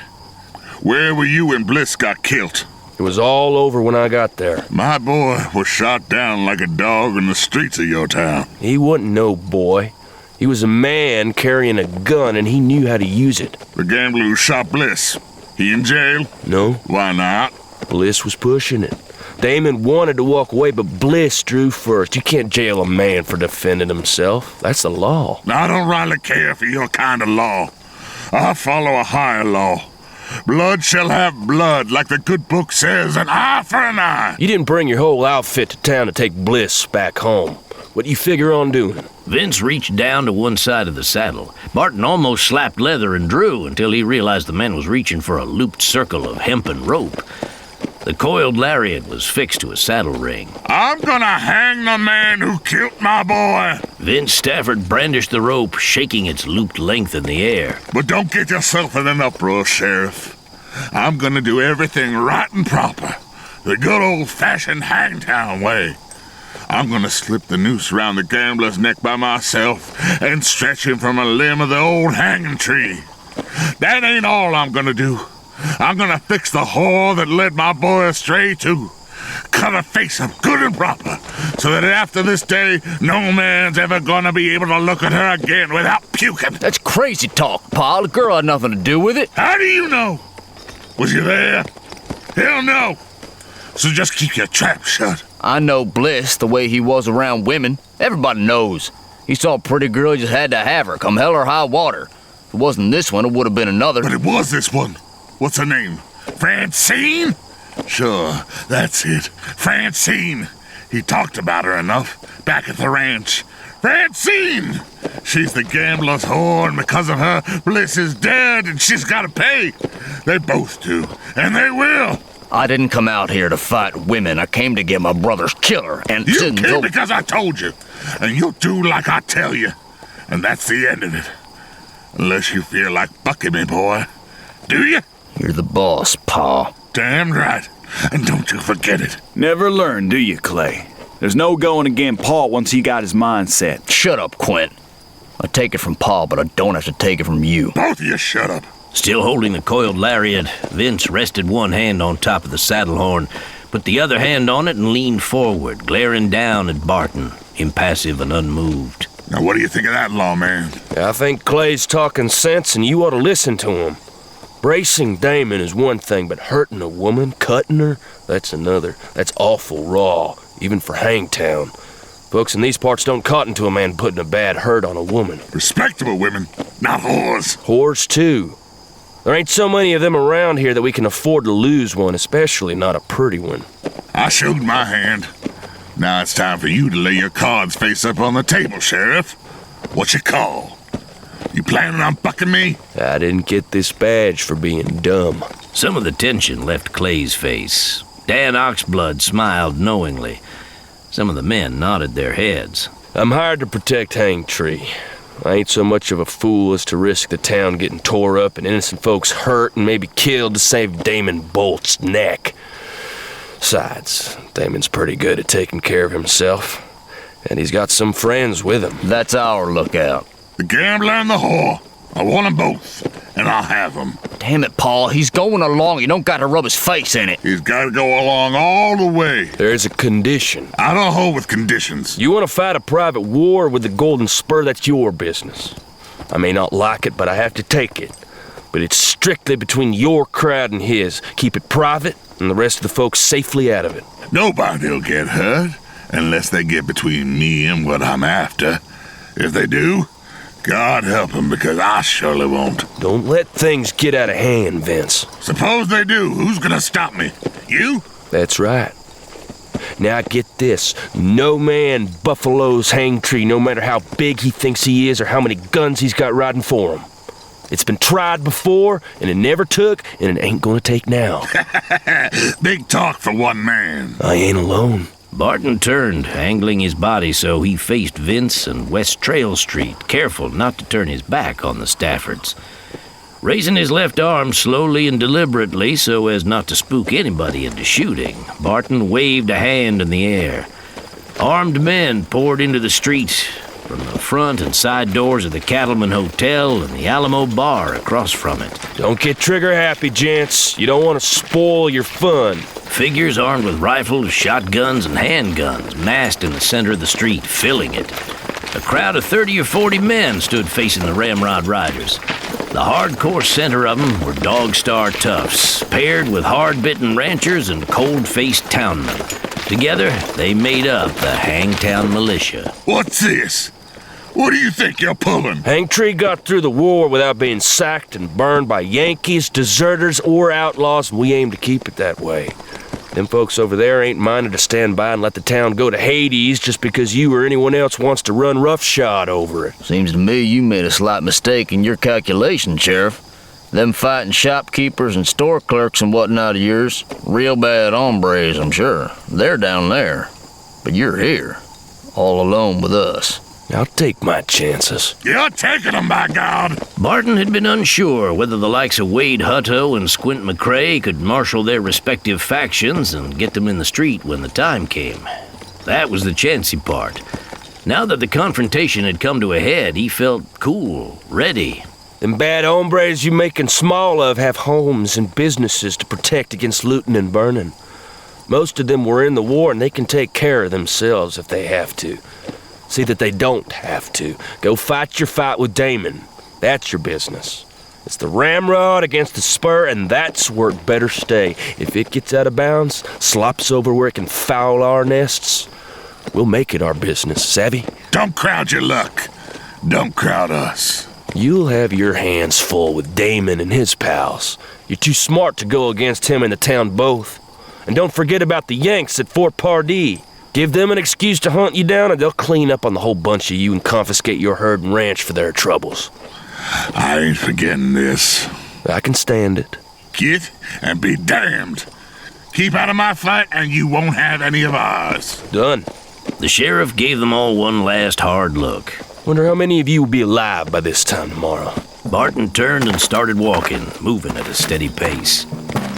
Where were you when Bliss got killed? It was all over when I got there. My boy was shot down like a dog in the streets of your town. He wasn't no boy. He was a man carrying a gun, and he knew how to use it. The gambler who shot Bliss, he in jail? No. Why not? Bliss was pushing it. Damon wanted to walk away, but Bliss drew first. You can't jail a man for defending himself. That's the law. I don't rightly care for your kind of law. I follow a higher law. Blood shall have blood, like the good book says, an eye for an eye. You didn't bring your whole outfit to town to take Bliss back home. What do you figure on doing? Vince reached down to one side of the saddle. Barton almost slapped leather and drew until he realized the man was reaching for a looped circle of hempen rope. The coiled lariat was fixed to a saddle ring. I'm gonna hang the man who killed my boy. Vince Stafford brandished the rope, shaking its looped length in the air. But don't get yourself in an uproar, Sheriff. I'm gonna do everything right and proper. The good old-fashioned Hangtown way. I'm gonna slip the noose around the gambler's neck by myself and stretch him from a limb of the old hanging tree. That ain't all I'm gonna do. I'm gonna fix the whore that led my boy astray, too. Cut her face up good and proper, so that after this day, no man's ever gonna be able to look at her again without puking. That's crazy talk, Pa. The girl had nothing to do with it. How do you know? Was you there? Hell no. So just keep your trap shut. I know Bliss the way he was around women. Everybody knows. He saw a pretty girl, he just had to have her, come hell or high water. If it wasn't this one, it would have been another. But it was this one. What's her name? Francine? Sure, that's it. Francine. He talked about her enough back at the ranch. Francine! She's the gambler's whore, and because of her, Bliss is dead, and she's got to pay. They both do, and they will. I didn't come out here to fight women. I came to get my brother's killer, and you came because I told you, and you'll do like I tell you, and that's the end of it. Unless you feel like bucking me, boy. Do you? You're the boss, Pa. Damn right. And don't you forget it. Never learn, do you, Clay? There's no going against Pa once he got his mind set. Shut up, Quint. I take it from Pa, but I don't have to take it from you. Both of you shut up. Still holding the coiled lariat, Vince rested one hand on top of the saddle horn, put the other hand on it and leaned forward, glaring down at Barton, impassive and unmoved. Now what do you think of that, lawman? I think Clay's talking sense, and you ought to listen to him. Bracing Damon is one thing, but hurting a woman, cutting her, that's another. That's awful raw, even for Hangtown. Folks in these parts don't cotton to a man putting a bad hurt on a woman. Respectable women, not whores. Whores, too. There ain't so many of them around here that we can afford to lose one, especially not a pretty one. I showed my hand. Now it's time for you to lay your cards face up on the table, Sheriff. What's your call? You planning on bucking me? I didn't get this badge for being dumb. Some of the tension left Clay's face. Dan Oxblood smiled knowingly. Some of the men nodded their heads. I'm hired to protect Hangtree. I ain't so much of a fool as to risk the town getting tore up and innocent folks hurt and maybe killed to save Damon Bolt's neck. Besides, Damon's pretty good at taking care of himself, and he's got some friends with him. That's our lookout. The gambler and the whore. I want them both, and I'll have them. Damn it, Paul. He's going along. You don't got to rub his face in it. He's got to go along all the way. There's a condition. I don't hold with conditions. You want to fight a private war with the Golden Spur, that's your business. I may not like it, but I have to take it. But it's strictly between your crowd and his. Keep it private, and the rest of the folks safely out of it. Nobody'll get hurt unless they get between me and what I'm after. If they do, God help them, because I surely won't. Don't let things get out of hand, Vince. Suppose they do. Who's gonna stop me? You? That's right. Now get this. No man buffaloes Hangtree, no matter how big he thinks he is or how many guns he's got riding for him. It's been tried before, and it never took, and it ain't gonna take now. Big talk for one man. I ain't alone. Barton turned, angling his body so he faced Vince and West Trail Street, careful not to turn his back on the Staffords. Raising his left arm slowly and deliberately so as not to spook anybody into shooting, Barton waved a hand in the air. Armed men poured into the street from the front and side doors of the Cattleman Hotel and the Alamo Bar across from it. Don't get trigger happy, gents. You don't want to spoil your fun. Figures armed with rifles, shotguns, and handguns massed in the center of the street, filling it. A crowd of 30 or 40 men stood facing the Ramrod Riders. The hardcore center of them were dog-star toughs, paired with hard-bitten ranchers and cold-faced townmen. Together, they made up the Hangtown Militia. What's this? What do you think you're pulling? Hangtree got through the war without being sacked and burned by Yankees, deserters, or outlaws, and we aim to keep it that way. Them folks over there ain't minded to stand by and let the town go to Hades just because you or anyone else wants to run roughshod over it. Seems to me you made a slight mistake in your calculation, Sheriff. Them fighting shopkeepers and store clerks and whatnot of yours, real bad hombres, I'm sure. They're down there. But you're here, all alone with us. I'll take my chances. You're taking them, by God! Barton had been unsure whether the likes of Wade Hutto and Squint McCrae could marshal their respective factions and get them in the street when the time came. That was the chancy part. Now that the confrontation had come to a head, he felt cool, ready. Them bad hombres you making small of have homes and businesses to protect against looting and burning. Most of them were in the war and they can take care of themselves if they have to. See that they don't have to. Go fight your fight with Damon. That's your business. It's the ramrod against the spur, and that's where it better stay. If it gets out of bounds, slops over where it can foul our nests, we'll make it our business, savvy? Don't crowd your luck. Don't crowd us. You'll have your hands full with Damon and his pals. You're too smart to go against him and the town both. And don't forget about the Yanks at Fort Pardee. Give them an excuse to hunt you down, and they'll clean up on the whole bunch of you and confiscate your herd and ranch for their troubles. I ain't forgetting this. I can stand it. Get and be damned. Keep out of my fight, and you won't have any of ours. Done. The sheriff gave them all one last hard look. Wonder how many of you will be alive by this time tomorrow. Barton turned and started walking, moving at a steady pace.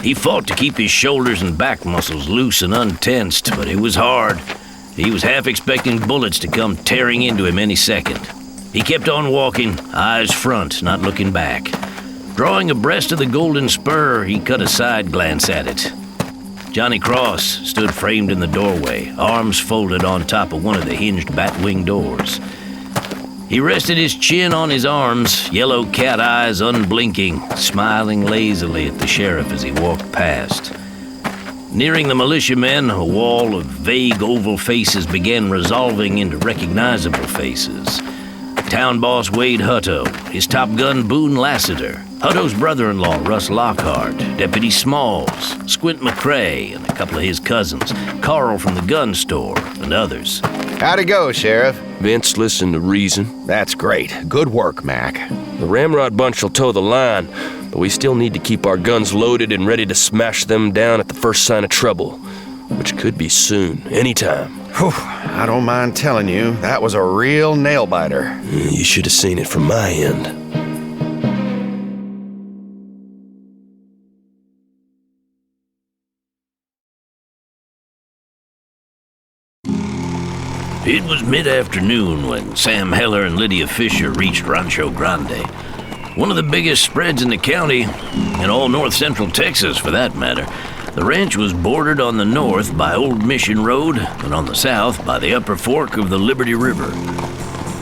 He fought to keep his shoulders and back muscles loose and untensed, but it was hard. He was half expecting bullets to come tearing into him any second. He kept on walking, eyes front, not looking back. Drawing abreast of the Golden Spur, he cut a side glance at it. Johnny Cross stood framed in the doorway, arms folded on top of one of the hinged batwing doors. He rested his chin on his arms, yellow cat eyes unblinking, smiling lazily at the sheriff as he walked past. Nearing the militiamen, a wall of vague oval faces began resolving into recognizable faces. Town boss Wade Hutto, his top gun Boone Lassiter, Hutto's brother-in-law Russ Lockhart, Deputy Smalls, Squint McCrae, and a couple of his cousins, Carl from the gun store, and others. How'd it go, Sheriff? Vince listened to reason. That's great. Good work, Mac. The Ramrod bunch will toe the line, but we still need to keep our guns loaded and ready to smash them down at the first sign of trouble, which could be soon, anytime. Whew, I don't mind telling you, that was a real nail-biter. You should have seen it from my end. It was mid-afternoon when Sam Heller and Lydia Fisher reached Rancho Grande, one of the biggest spreads in the county, and all north-central Texas for that matter. The ranch was bordered on the north by Old Mission Road and on the south by the upper fork of the Liberty River.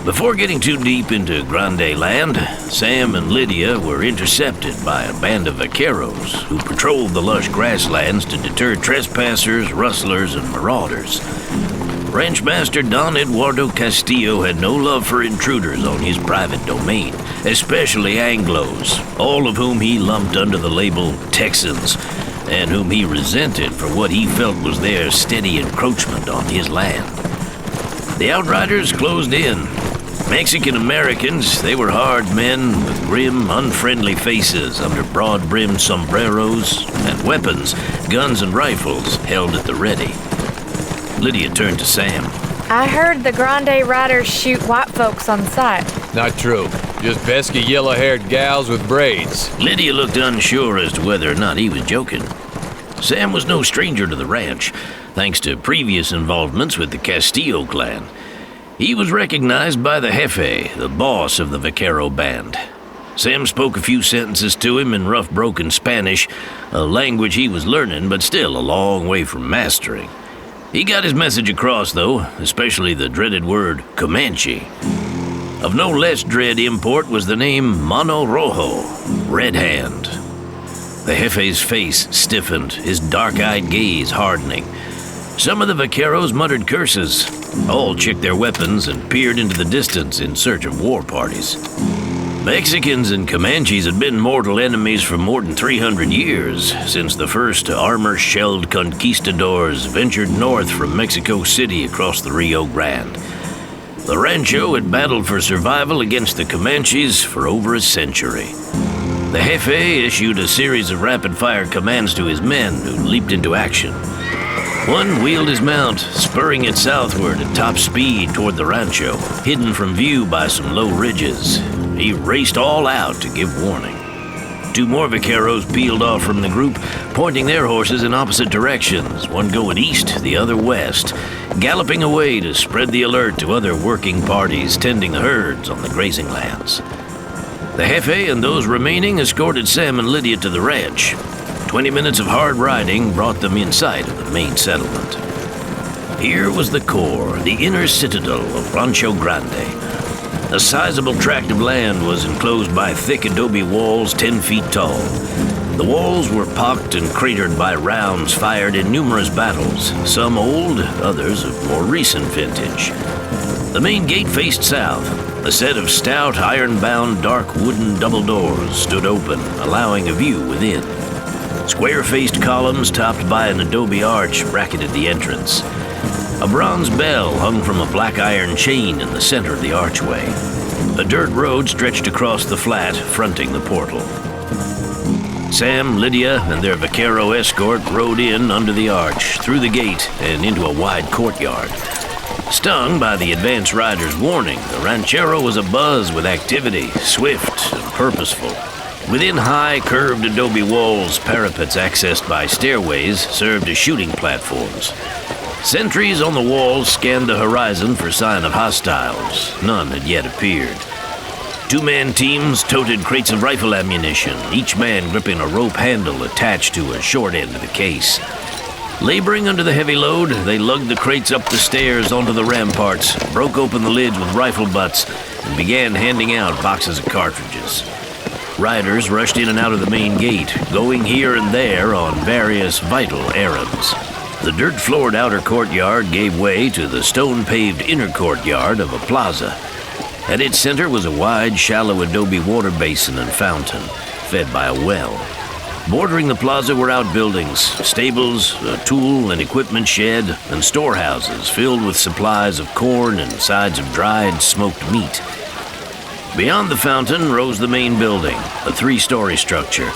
Before getting too deep into Grande Land, Sam and Lydia were intercepted by a band of vaqueros who patrolled the lush grasslands to deter trespassers, rustlers, and marauders. Ranchmaster Don Eduardo Castillo had no love for intruders on his private domain, especially Anglos, all of whom he lumped under the label Texans, and whom he resented for what he felt was their steady encroachment on his land. The outriders closed in. Mexican Americans, they were hard men with grim, unfriendly faces under broad-brimmed sombreros and weapons, guns and rifles, held at the ready. Lydia turned to Sam. I heard the Grande Riders shoot white folks on sight. Not true. Just pesky yellow-haired gals with braids. Lydia looked unsure as to whether or not he was joking. Sam was no stranger to the ranch, thanks to previous involvements with the Castillo clan. He was recognized by the Jefe, the boss of the vaquero band. Sam spoke a few sentences to him in rough broken Spanish, a language he was learning but still a long way from mastering. He got his message across, though, especially the dreaded word Comanche. Of no less dread import was the name Mano Rojo, Red Hand. The Jefe's face stiffened, his dark-eyed gaze hardening. Some of the vaqueros muttered curses. All checked their weapons and peered into the distance in search of war parties. Mexicans and Comanches had been mortal enemies for more than 300 years, since the first armor-shelled conquistadors ventured north from Mexico City across the Rio Grande. The rancho had battled for survival against the Comanches for over a century. The Jefe issued a series of rapid-fire commands to his men, who leaped into action. One wheeled his mount, spurring it southward at top speed toward the rancho, hidden from view by some low ridges. He raced all out to give warning. Two more vaqueros peeled off from the group, pointing their horses in opposite directions, one going east, the other west, galloping away to spread the alert to other working parties tending the herds on the grazing lands. The Jefe and those remaining escorted Sam and Lydia to the ranch. 20 minutes of hard riding brought them in sight of the main settlement. Here was the core, the inner citadel of Rancho Grande. A sizable tract of land was enclosed by thick adobe walls 10 feet tall. The walls were pocked and cratered by rounds fired in numerous battles, some old, others of more recent vintage. The main gate faced south. A set of stout, iron-bound, dark wooden double doors stood open, allowing a view within. Square-faced columns topped by an adobe arch bracketed the entrance. A bronze bell hung from a black iron chain in the center of the archway. A dirt road stretched across the flat, fronting the portal. Sam, Lydia, and their vaquero escort rode in under the arch, through the gate, and into a wide courtyard. Stung by the advance rider's warning, the ranchero was abuzz with activity, swift and purposeful. Within high, curved adobe walls, parapets accessed by stairways served as shooting platforms. Sentries on the walls scanned the horizon for sign of hostiles. None had yet appeared. Two-man teams toted crates of rifle ammunition, each man gripping a rope handle attached to a short end of the case. Laboring under the heavy load, they lugged the crates up the stairs onto the ramparts, broke open the lids with rifle butts, and began handing out boxes of cartridges. Riders rushed in and out of the main gate, going here and there on various vital errands. The dirt-floored outer courtyard gave way to the stone-paved inner courtyard of a plaza. At its center was a wide, shallow adobe water basin and fountain, fed by a well. Bordering the plaza were outbuildings, stables, a tool and equipment shed, and storehouses filled with supplies of corn and sides of dried, smoked meat. Beyond the fountain rose the main building, a 3-story structure,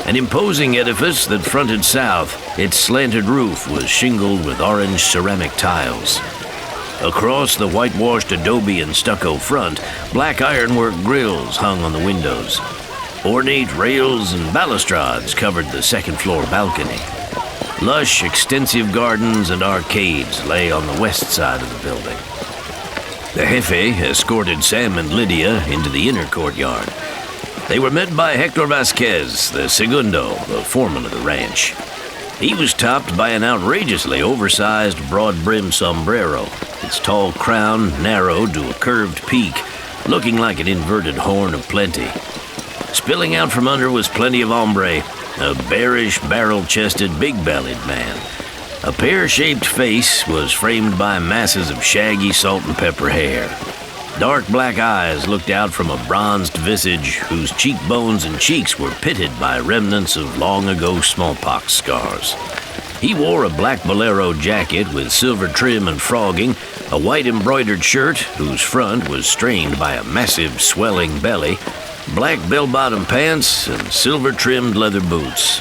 an imposing edifice that fronted south. Its slanted roof was shingled with orange ceramic tiles. Across the whitewashed adobe and stucco front, black ironwork grills hung on the windows. Ornate rails and balustrades covered the second-floor balcony. Lush, extensive gardens and arcades lay on the west side of the building. The Jefe escorted Sam and Lydia into the inner courtyard. They were met by Hector Vasquez, the segundo, the foreman of the ranch. He was topped by an outrageously oversized, broad-brimmed sombrero, its tall crown narrowed to a curved peak, looking like an inverted horn of plenty. Spilling out from under was plenty of ombre, a bearish, barrel-chested, big-bellied man. A pear-shaped face was framed by masses of shaggy salt and pepper hair. Dark black eyes looked out from a bronzed visage whose cheekbones and cheeks were pitted by remnants of long-ago smallpox scars. He wore a black bolero jacket with silver trim and frogging, a white embroidered shirt whose front was strained by a massive swelling belly, black bell-bottom pants, and silver-trimmed leather boots.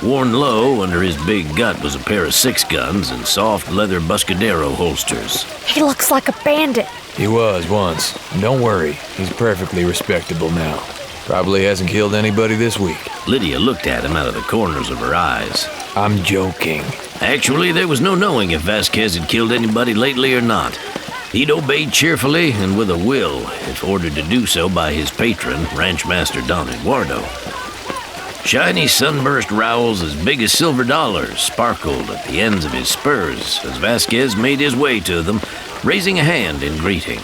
Worn low under his big gut was a pair of 6-guns and soft leather Buscadero holsters. He looks like a bandit. He was once. Don't worry, he's perfectly respectable now. Probably hasn't killed anybody this week. Lydia looked at him out of the corners of her eyes. I'm joking. Actually, there was no knowing if Vasquez had killed anybody lately or not. He'd obeyed cheerfully and with a will, if ordered to do so by his patron, Ranchmaster Don Eduardo. Shiny sunburst rowels as big as silver dollars sparkled at the ends of his spurs as Vasquez made his way to them, raising a hand in greeting.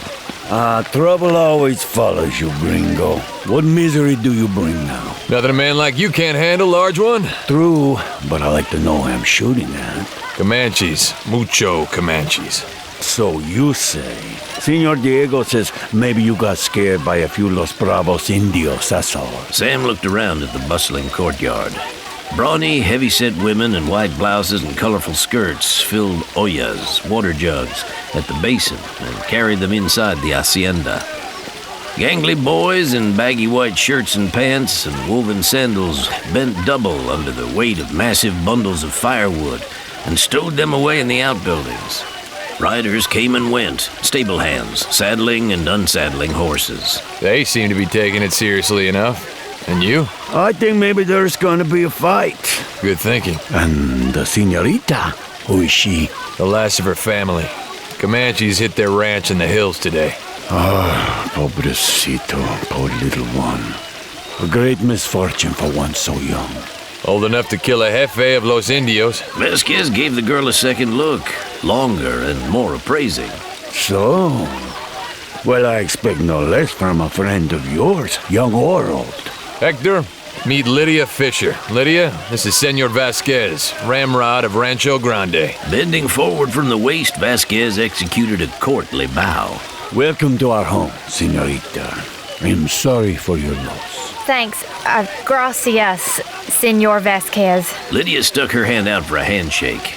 Trouble always follows you, gringo. What misery do you bring now? Nothing a man like you can't handle, large one. True, but I like to know who I'm shooting at. Comanches. Mucho Comanches. So you say. Senor Diego says maybe you got scared by a few Los Bravos Indios, that's all. Sam looked around at the bustling courtyard. Brawny, heavy-set women in white blouses and colorful skirts filled ollas, water jugs, at the basin and carried them inside the hacienda. Gangly boys in baggy white shirts and pants and woven sandals bent double under the weight of massive bundles of firewood and stowed them away in the outbuildings. Riders came and went, stable hands, saddling and unsaddling horses. They seem to be taking it seriously enough. And you? I think maybe there's gonna be a fight. Good thinking. And the señorita, who is she? The last of her family. Comanches hit their ranch in the hills today. Pobrecito, poor little one. A great misfortune for one so young. Old enough to kill a jefe of Los Indios. Vasquez gave the girl a second look, longer and more appraising. So? Well, I expect no less from a friend of yours, young or old. Hector, meet Lydia Fisher. Lydia, this is Senor Vasquez, ramrod of Rancho Grande. Bending forward from the waist, Vasquez executed a courtly bow. Welcome to our home, señorita. I am sorry for your loss. Thanks. Gracias, Senor Vasquez. Lydia stuck her hand out for a handshake.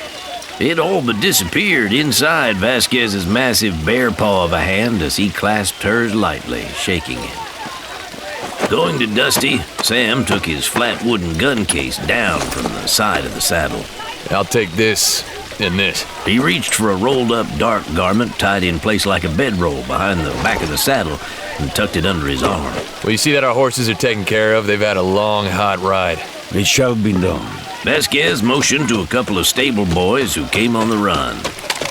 It all but disappeared inside Vasquez's massive bear paw of a hand as he clasped hers lightly, shaking it. Going to Dusty, Sam took his flat wooden gun case down from the side of the saddle. I'll take this and this. He reached for a rolled-up dark garment tied in place like a bedroll behind the back of the saddle and tucked it under his arm. Well, you see that our horses are taken care of? They've had a long, hot ride. It shall be done. Vasquez motioned to a couple of stable boys who came on the run.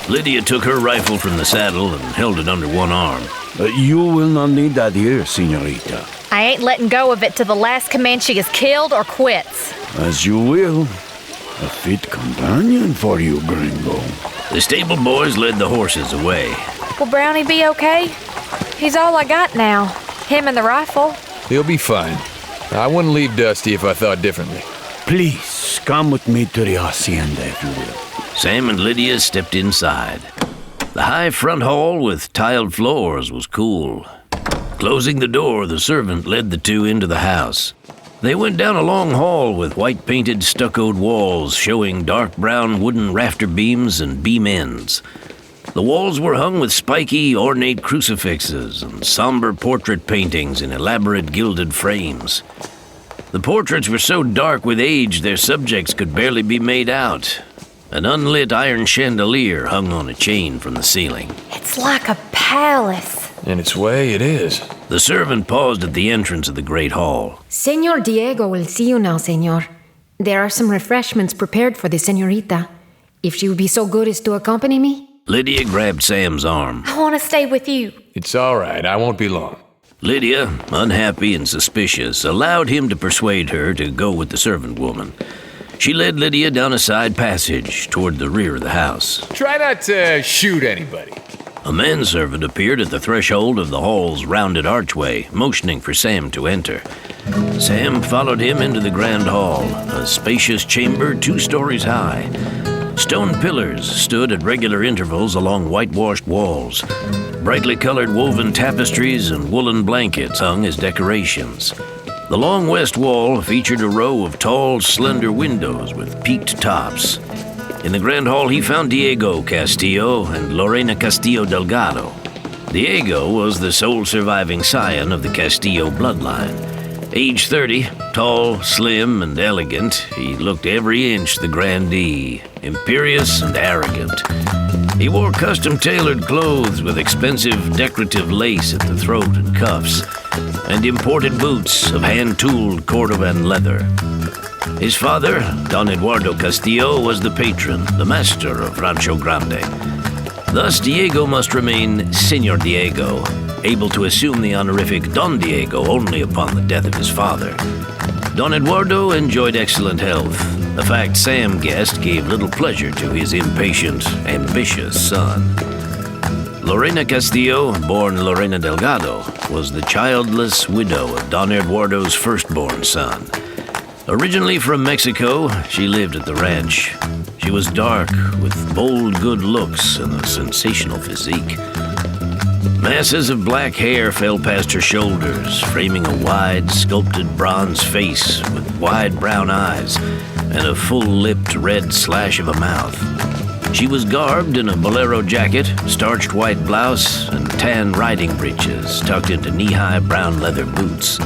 Lydia took her rifle from the saddle and held it under one arm. You will not need that here, señorita. I ain't letting go of it till the last Comanche is killed or quits. As you will. A fit companion for you, gringo. The stable boys led the horses away. Will Brownie be okay? He's all I got now. Him and the rifle. He'll be fine. I wouldn't leave Dusty if I thought differently. Please, come with me to the hacienda, if you will. Sam and Lydia stepped inside. The high front hall with tiled floors was cool. Closing the door, the servant led the two into the house. They went down a long hall with white-painted stuccoed walls showing dark brown wooden rafter beams and beam ends. The walls were hung with spiky, ornate crucifixes and somber portrait paintings in elaborate gilded frames. The portraits were so dark with age their subjects could barely be made out. An unlit iron chandelier hung on a chain from the ceiling. It's like a palace. In its way, it is. The servant paused at the entrance of the great hall. Senor Diego will see you now, senor. There are some refreshments prepared for the senorita. If she would be so good as to accompany me. Lydia grabbed Sam's arm. I want to stay with you. It's all right. I won't be long. Lydia, unhappy and suspicious, allowed him to persuade her to go with the servant woman. She led Lydia down a side passage toward the rear of the house. Try not to shoot anybody. A manservant appeared at the threshold of the hall's rounded archway, motioning for Sam to enter. Sam followed him into the grand hall, a spacious chamber 2 stories high. Stone pillars stood at regular intervals along whitewashed walls. Brightly colored woven tapestries and woolen blankets hung as decorations. The long west wall featured a row of tall, slender windows with peaked tops. In the grand hall, he found Diego Castillo and Lorena Castillo Delgado. Diego was the sole surviving scion of the Castillo bloodline. Age 30, tall, slim, and elegant, he looked every inch the grandee, imperious and arrogant. He wore custom-tailored clothes with expensive decorative lace at the throat and cuffs, and imported boots of hand-tooled Cordovan leather. His father, Don Eduardo Castillo, was the patron, the master of Rancho Grande. Thus, Diego must remain Senor Diego, able to assume the honorific Don Diego only upon the death of his father. Don Eduardo enjoyed excellent health, a fact Sam guessed gave little pleasure to his impatient, ambitious son. Lorena Castillo, born Lorena Delgado, was the childless widow of Don Eduardo's firstborn son. Originally from Mexico, she lived at the ranch. She was dark, with bold good looks and a sensational physique. Masses of black hair fell past her shoulders, framing a wide, sculpted bronze face with wide brown eyes and a full-lipped red slash of a mouth. She was garbed in a bolero jacket, starched white blouse, and tan riding breeches tucked into knee-high brown leather boots.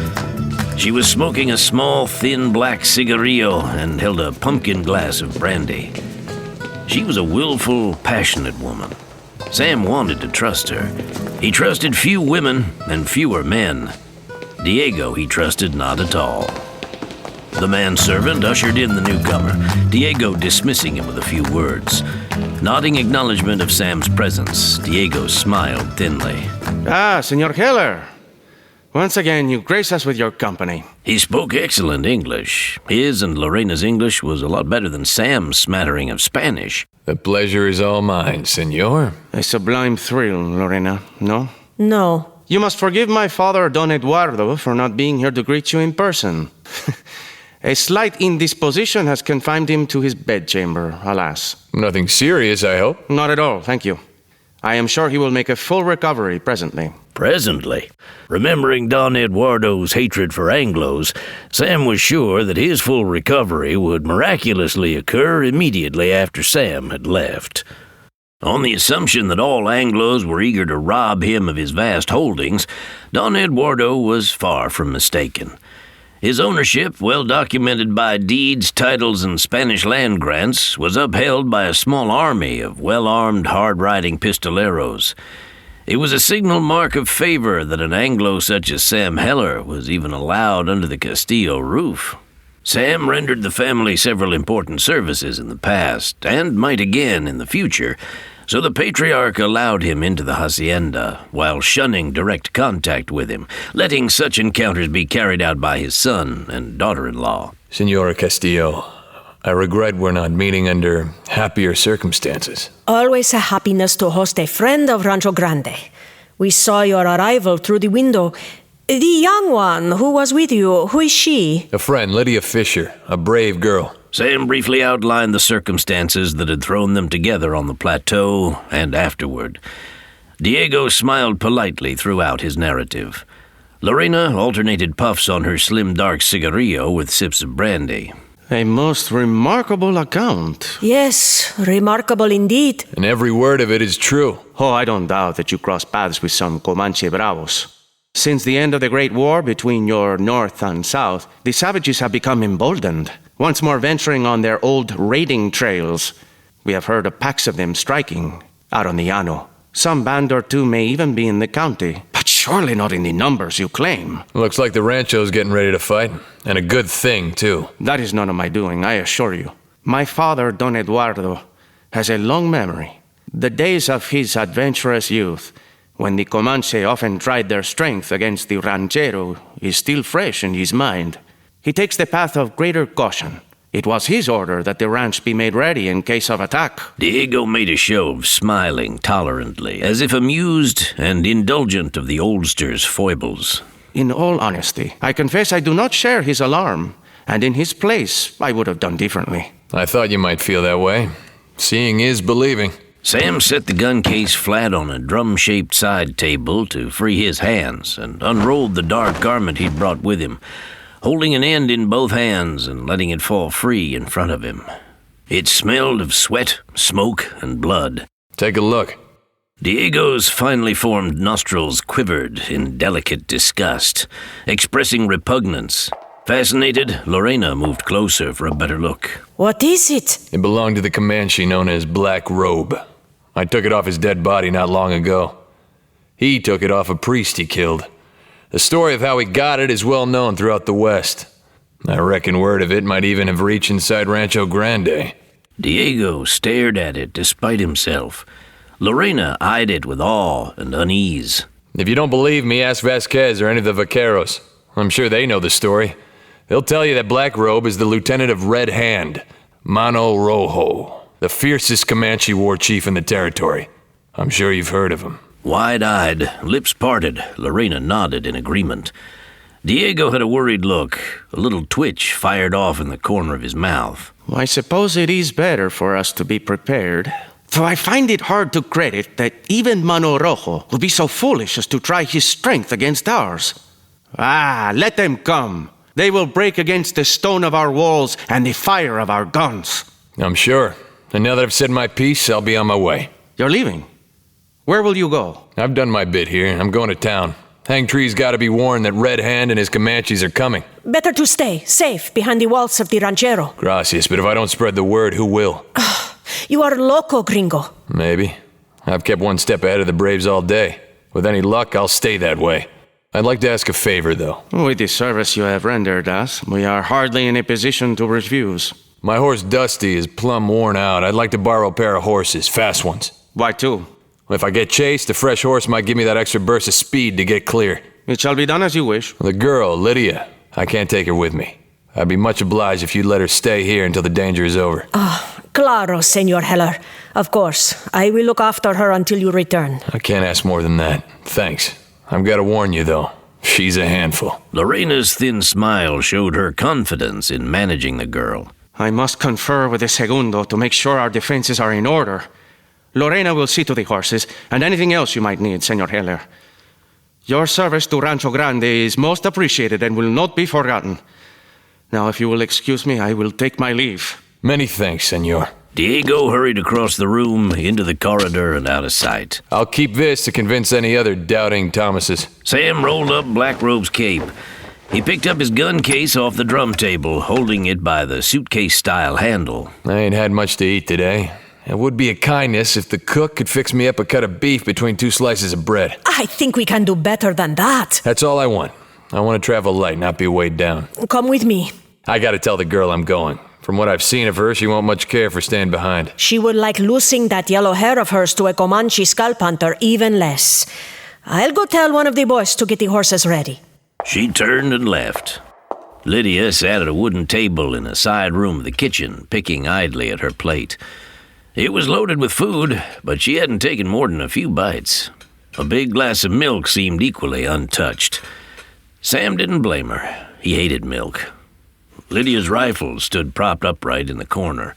She was smoking a small, thin black cigarillo and held a pumpkin glass of brandy. She was a willful, passionate woman. Sam wanted to trust her. He trusted few women and fewer men. Diego he trusted not at all. The manservant ushered in the newcomer, Diego dismissing him with a few words. Nodding acknowledgement of Sam's presence, Diego smiled thinly. Ah, Senor Heller. Once again, you grace us with your company. He spoke excellent English. His and Lorena's English was a lot better than Sam's smattering of Spanish. The pleasure is all mine, senor. A sublime thrill, Lorena, no? No. You must forgive my father, Don Eduardo, for not being here to greet you in person. A slight indisposition has confined him to his bedchamber, alas. Nothing serious, I hope? Not at all, thank you. I am sure he will make a full recovery presently. Presently? Remembering Don Eduardo's hatred for Anglos, Sam was sure that his full recovery would miraculously occur immediately after Sam had left. On the assumption that all Anglos were eager to rob him of his vast holdings, Don Eduardo was far from mistaken. His ownership, well documented by deeds, titles, and Spanish land grants, was upheld by a small army of well-armed, hard-riding pistoleros. It was a signal mark of favor that an Anglo such as Sam Heller was even allowed under the Castillo roof. Sam rendered the family several important services in the past, and might again in the future, so the patriarch allowed him into the hacienda, while shunning direct contact with him, letting such encounters be carried out by his son and daughter-in-law. Senora Castillo, I regret we're not meeting under happier circumstances. Always a happiness to host a friend of Rancho Grande. We saw your arrival through the window. The young one who was with you, who is she? A friend, Lydia Fisher, a brave girl. Sam briefly outlined the circumstances that had thrown them together on the plateau and afterward. Diego smiled politely throughout his narrative. Lorena alternated puffs on her slim dark cigarillo with sips of brandy. A most remarkable account. Yes, remarkable indeed. And every word of it is true. Oh, I don't doubt that you crossed paths with some Comanche bravos. Since the end of the Great War between your north and south, the savages have become emboldened, once more venturing on their old raiding trails. We have heard of packs of them striking out on the Llano. Some band or two may even be in the county, but surely not in the numbers you claim. Looks like the rancho's getting ready to fight, and a good thing, too. That is none of my doing, I assure you. My father, Don Eduardo, has a long memory. The days of his adventurous youth, when the Comanche often tried their strength against the ranchero, is still fresh in his mind. He takes the path of greater caution, It was his order that the ranch be made ready in case of attack. Diego made a show of smiling tolerantly, as if amused and indulgent of the oldster's foibles. In all honesty, I confess I do not share his alarm, and in his place, I would have done differently. I thought you might feel that way. Seeing is believing. Sam set the gun case flat on a drum-shaped side table to free his hands and unrolled the dark garment he'd brought with him, holding an end in both hands and letting it fall free in front of him. It smelled of sweat, smoke, and blood. Take a look. Diego's finely formed nostrils quivered in delicate disgust, expressing repugnance. Fascinated, Lorena moved closer for a better look. What is it? It belonged to the Comanche known as Black Robe. I took it off his dead body not long ago. He took it off a priest he killed. The story of how he got it is well known throughout the West. I reckon word of it might even have reached inside Rancho Grande. Diego stared at it despite himself. Lorena eyed it with awe and unease. If you don't believe me, ask Vasquez or any of the vaqueros. I'm sure they know the story. They'll tell you that Black Robe is the lieutenant of Red Hand, Mano Rojo, the fiercest Comanche war chief in the territory. I'm sure you've heard of him. Wide-eyed, lips parted, Lorena nodded in agreement. Diego had a worried look. A little twitch fired off in the corner of his mouth. I suppose it is better for us to be prepared. For I find it hard to credit that even Mano Rojo would be so foolish as to try his strength against ours. Let them come. They will break against the stone of our walls and the fire of our guns. I'm sure. And now that I've said my piece, I'll be on my way. You're leaving? Where will you go? I've done my bit here. I'm going to town. Hang Tree's got to be warned that Red Hand and his Comanches are coming. Better to stay safe behind the walls of the ranchero. Gracias, but if I don't spread the word, who will? You are loco, gringo. Maybe. I've kept one step ahead of the Braves all day. With any luck, I'll stay that way. I'd like to ask a favor, though. With the service you have rendered us, we are hardly in a position to refuse. My horse Dusty is plumb worn out. I'd like to borrow a pair of horses, fast ones. Why two? If I get chased, a fresh horse might give me that extra burst of speed to get clear. It shall be done as you wish. The girl, Lydia, I can't take her with me. I'd be much obliged if you'd let her stay here until the danger is over. Claro, Senor Heller. Of course. I will look after her until you return. I can't ask more than that. Thanks. I've got to warn you, though. She's a handful. Lorena's thin smile showed her confidence in managing the girl. I must confer with the segundo to make sure our defenses are in order. Lorena will see to the horses and anything else you might need, Senor Heller. Your service to Rancho Grande is most appreciated and will not be forgotten. Now, if you will excuse me, I will take my leave. Many thanks, Senor. Diego hurried across the room, into the corridor, and out of sight. I'll keep this to convince any other doubting Thomases. Sam rolled up Black Robe's cape. He picked up his gun case off the drum table, holding it by the suitcase-style handle. I ain't had much to eat today. It would be a kindness if the cook could fix me up a cut of beef between 2 slices of bread. I think we can do better than that. That's all I want. I want to travel light, not be weighed down. Come with me. I gotta tell the girl I'm going. From what I've seen of her, she won't much care for staying behind. She would like losing that yellow hair of hers to a Comanche scalp hunter even less. I'll go tell one of the boys to get the horses ready. She turned and left. Lydia sat at a wooden table in a side room of the kitchen, picking idly at her plate. It was loaded with food, but she hadn't taken more than a few bites. A big glass of milk seemed equally untouched. Sam didn't blame her. He hated milk. Lydia's rifle stood propped upright in the corner.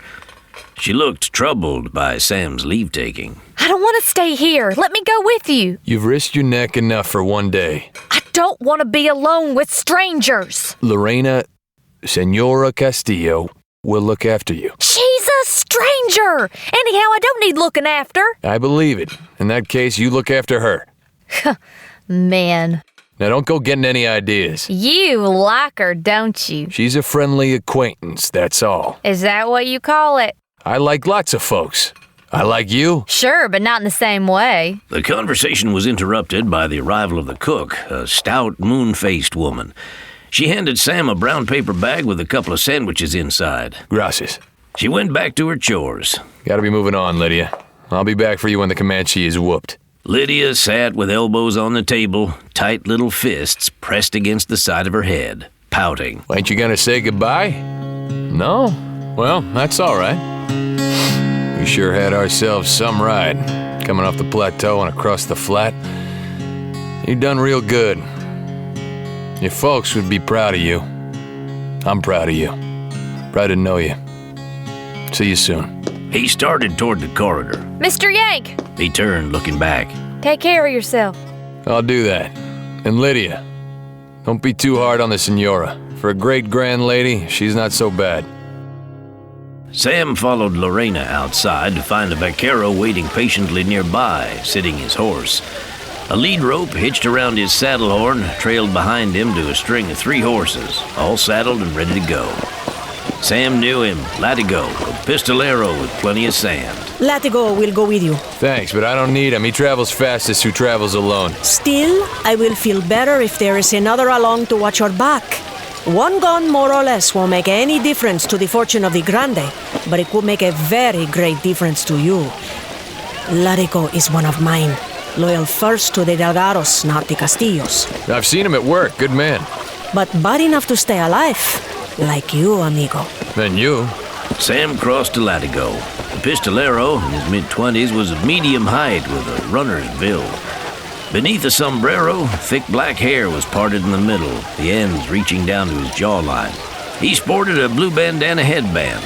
She looked troubled by Sam's leave-taking. I don't want to stay here. Let me go with you. You've risked your neck enough for one day. I don't want to be alone with strangers. Lorena, Senora Castillo will look after you. She's a stranger. Anyhow, I don't need looking after. I believe it. In that case, you look after her. Man. Now don't go getting any ideas. You like her, don't you? She's a friendly acquaintance, that's all. Is that what you call it? I like lots of folks. I like you. Sure, but not in the same way. The conversation was interrupted by the arrival of the cook, a stout, moon-faced woman. She handed Sam a brown paper bag with a couple of sandwiches inside. Gracias. She went back to her chores. Gotta be moving on, Lydia. I'll be back for you when the Comanche is whooped. Lydia sat with elbows on the table, tight little fists pressed against the side of her head, pouting. Ain't you gonna say goodbye? No? Well, that's all right. We sure had ourselves some ride, coming off the plateau and across the flat. You done real good. Your folks would be proud of you. I'm proud of you. Proud to know you. See you soon. He started toward the corridor. Mr. Yank, He turned, looking back. take care of yourself. I'll do that. And Lydia, don't be too hard on the Senora. For a great grand lady, she's not so bad. Sam followed Lorena outside to find a vaquero waiting patiently nearby, sitting his horse. A lead rope hitched around his saddle horn trailed behind him to a string of 3 horses, all saddled and ready to go. Sam knew him, Latigo, a pistolero with plenty of sand. Latigo will go with you. Thanks, but I don't need him. He travels fastest who travels alone. Still, I will feel better if there is another along to watch your back. One gun more or less won't make any difference to the fortune of the Grande, but it could make a very great difference to you. Latigo is one of mine. Loyal first to the Delgados, not the Castillos. I've seen him at work. Good man. But bad enough to stay alive. Like you, amigo. And you. Sam crossed to Latigo. The pistolero, in his mid-20s, was of medium height with a runner's build. Beneath a sombrero, thick black hair was parted in the middle, the ends reaching down to his jawline. He sported a blue bandana headband.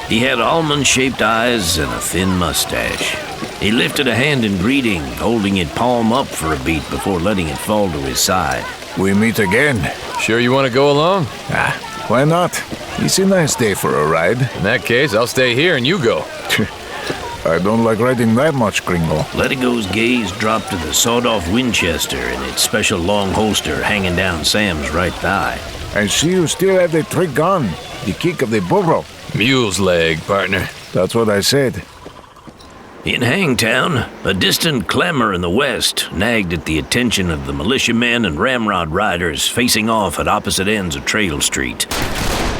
He had almond-shaped eyes and a thin mustache. He lifted a hand in greeting, holding it palm up for a beat before letting it fall to his side. We meet again. Sure you want to go along? Why not? It's a nice day for a ride. In that case, I'll stay here and you go. I don't like riding that much, gringo. Latigo's gaze dropped to the sawed-off Winchester in its special long holster hanging down Sam's right thigh. I see you still have the trick gun, the kick of the burro. Mule's leg, partner. That's what I said. In Hangtown, a distant clamor in the west nagged at the attention of the militiamen and ramrod riders facing off at opposite ends of Trail Street.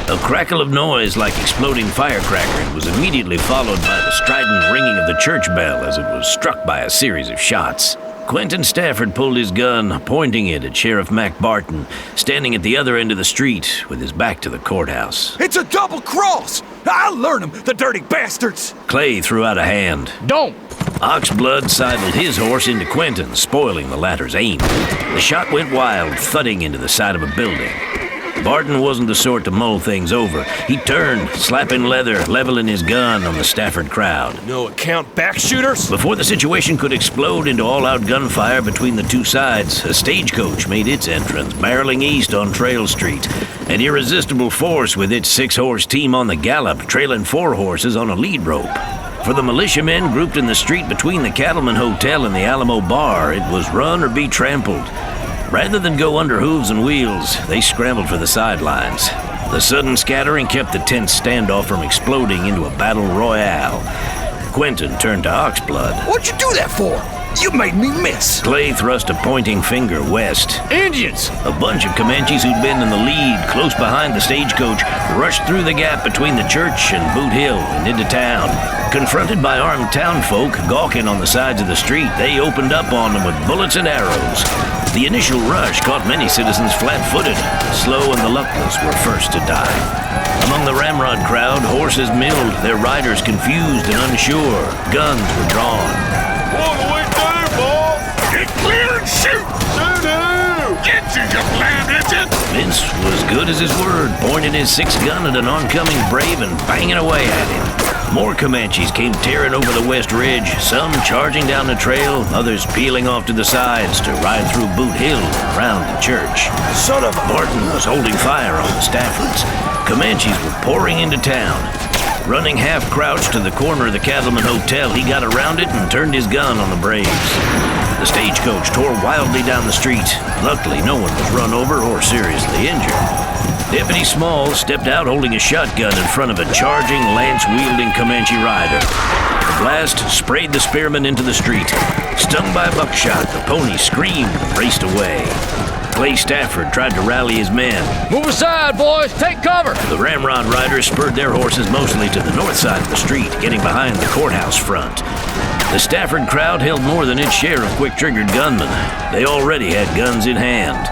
A crackle of noise like exploding firecrackers was immediately followed by the strident ringing of the church bell as it was struck by a series of shots. Quentin Stafford pulled his gun, pointing it at Sheriff Mac Barton, standing at the other end of the street with his back to the courthouse. It's a double cross! I'll learn them, the dirty bastards! Clay threw out a hand. Don't! Oxblood sidled his horse into Quentin, spoiling the latter's aim. The shot went wild, thudding into the side of a building. Barton wasn't the sort to mull things over. He turned, slapping leather, leveling his gun on the Stafford crowd. No account back shooters? Before the situation could explode into all-out gunfire between the two sides, a stagecoach made its entrance, barreling east on Trail Street. An irresistible force with its 6-horse team on the gallop, trailing 4 horses on a lead rope. For the militiamen grouped in the street between the Cattleman Hotel and the Alamo Bar, it was run or be trampled. Rather than go under hooves and wheels, they scrambled for the sidelines. The sudden scattering kept the tense standoff from exploding into a battle royale. Quentin turned to Oxblood. What'd you do that for? You made me miss. Clay thrust a pointing finger west. Indians! A bunch of Comanches who'd been in the lead, close behind the stagecoach, rushed through the gap between the church and Boot Hill and into town. Confronted by armed townfolk gawking on the sides of the street, they opened up on them with bullets and arrows. The initial rush caught many citizens flat-footed. The slow and the luckless were first to die. Among the ramrod crowd, horses milled, their riders confused and unsure. Guns were drawn. What do we do, boss? Get clear and shoot! Get you blamed idiot! Vince was good as his word, pointing his 6 gun at an oncoming brave and banging away at him. More Comanches came tearing over the west ridge, some charging down the trail, others peeling off to the sides to ride through Boot Hill and around the church. Son of a... Barton was holding fire on the Staffords. Comanches were pouring into town. Running half-crouched to the corner of the Cattleman Hotel, he got around it and turned his gun on the braves. The stagecoach tore wildly down the street. Luckily, no one was run over or seriously injured. Deputy Small stepped out holding a shotgun in front of a charging, lance-wielding Comanche rider. The blast sprayed the spearman into the street. Stung by buckshot, the pony screamed and raced away. Clay Stafford tried to rally his men. Move aside, boys! Take cover! The ramrod riders spurred their horses mostly to the north side of the street, getting behind the courthouse front. The Stafford crowd held more than its share of quick-triggered gunmen. They already had guns in hand.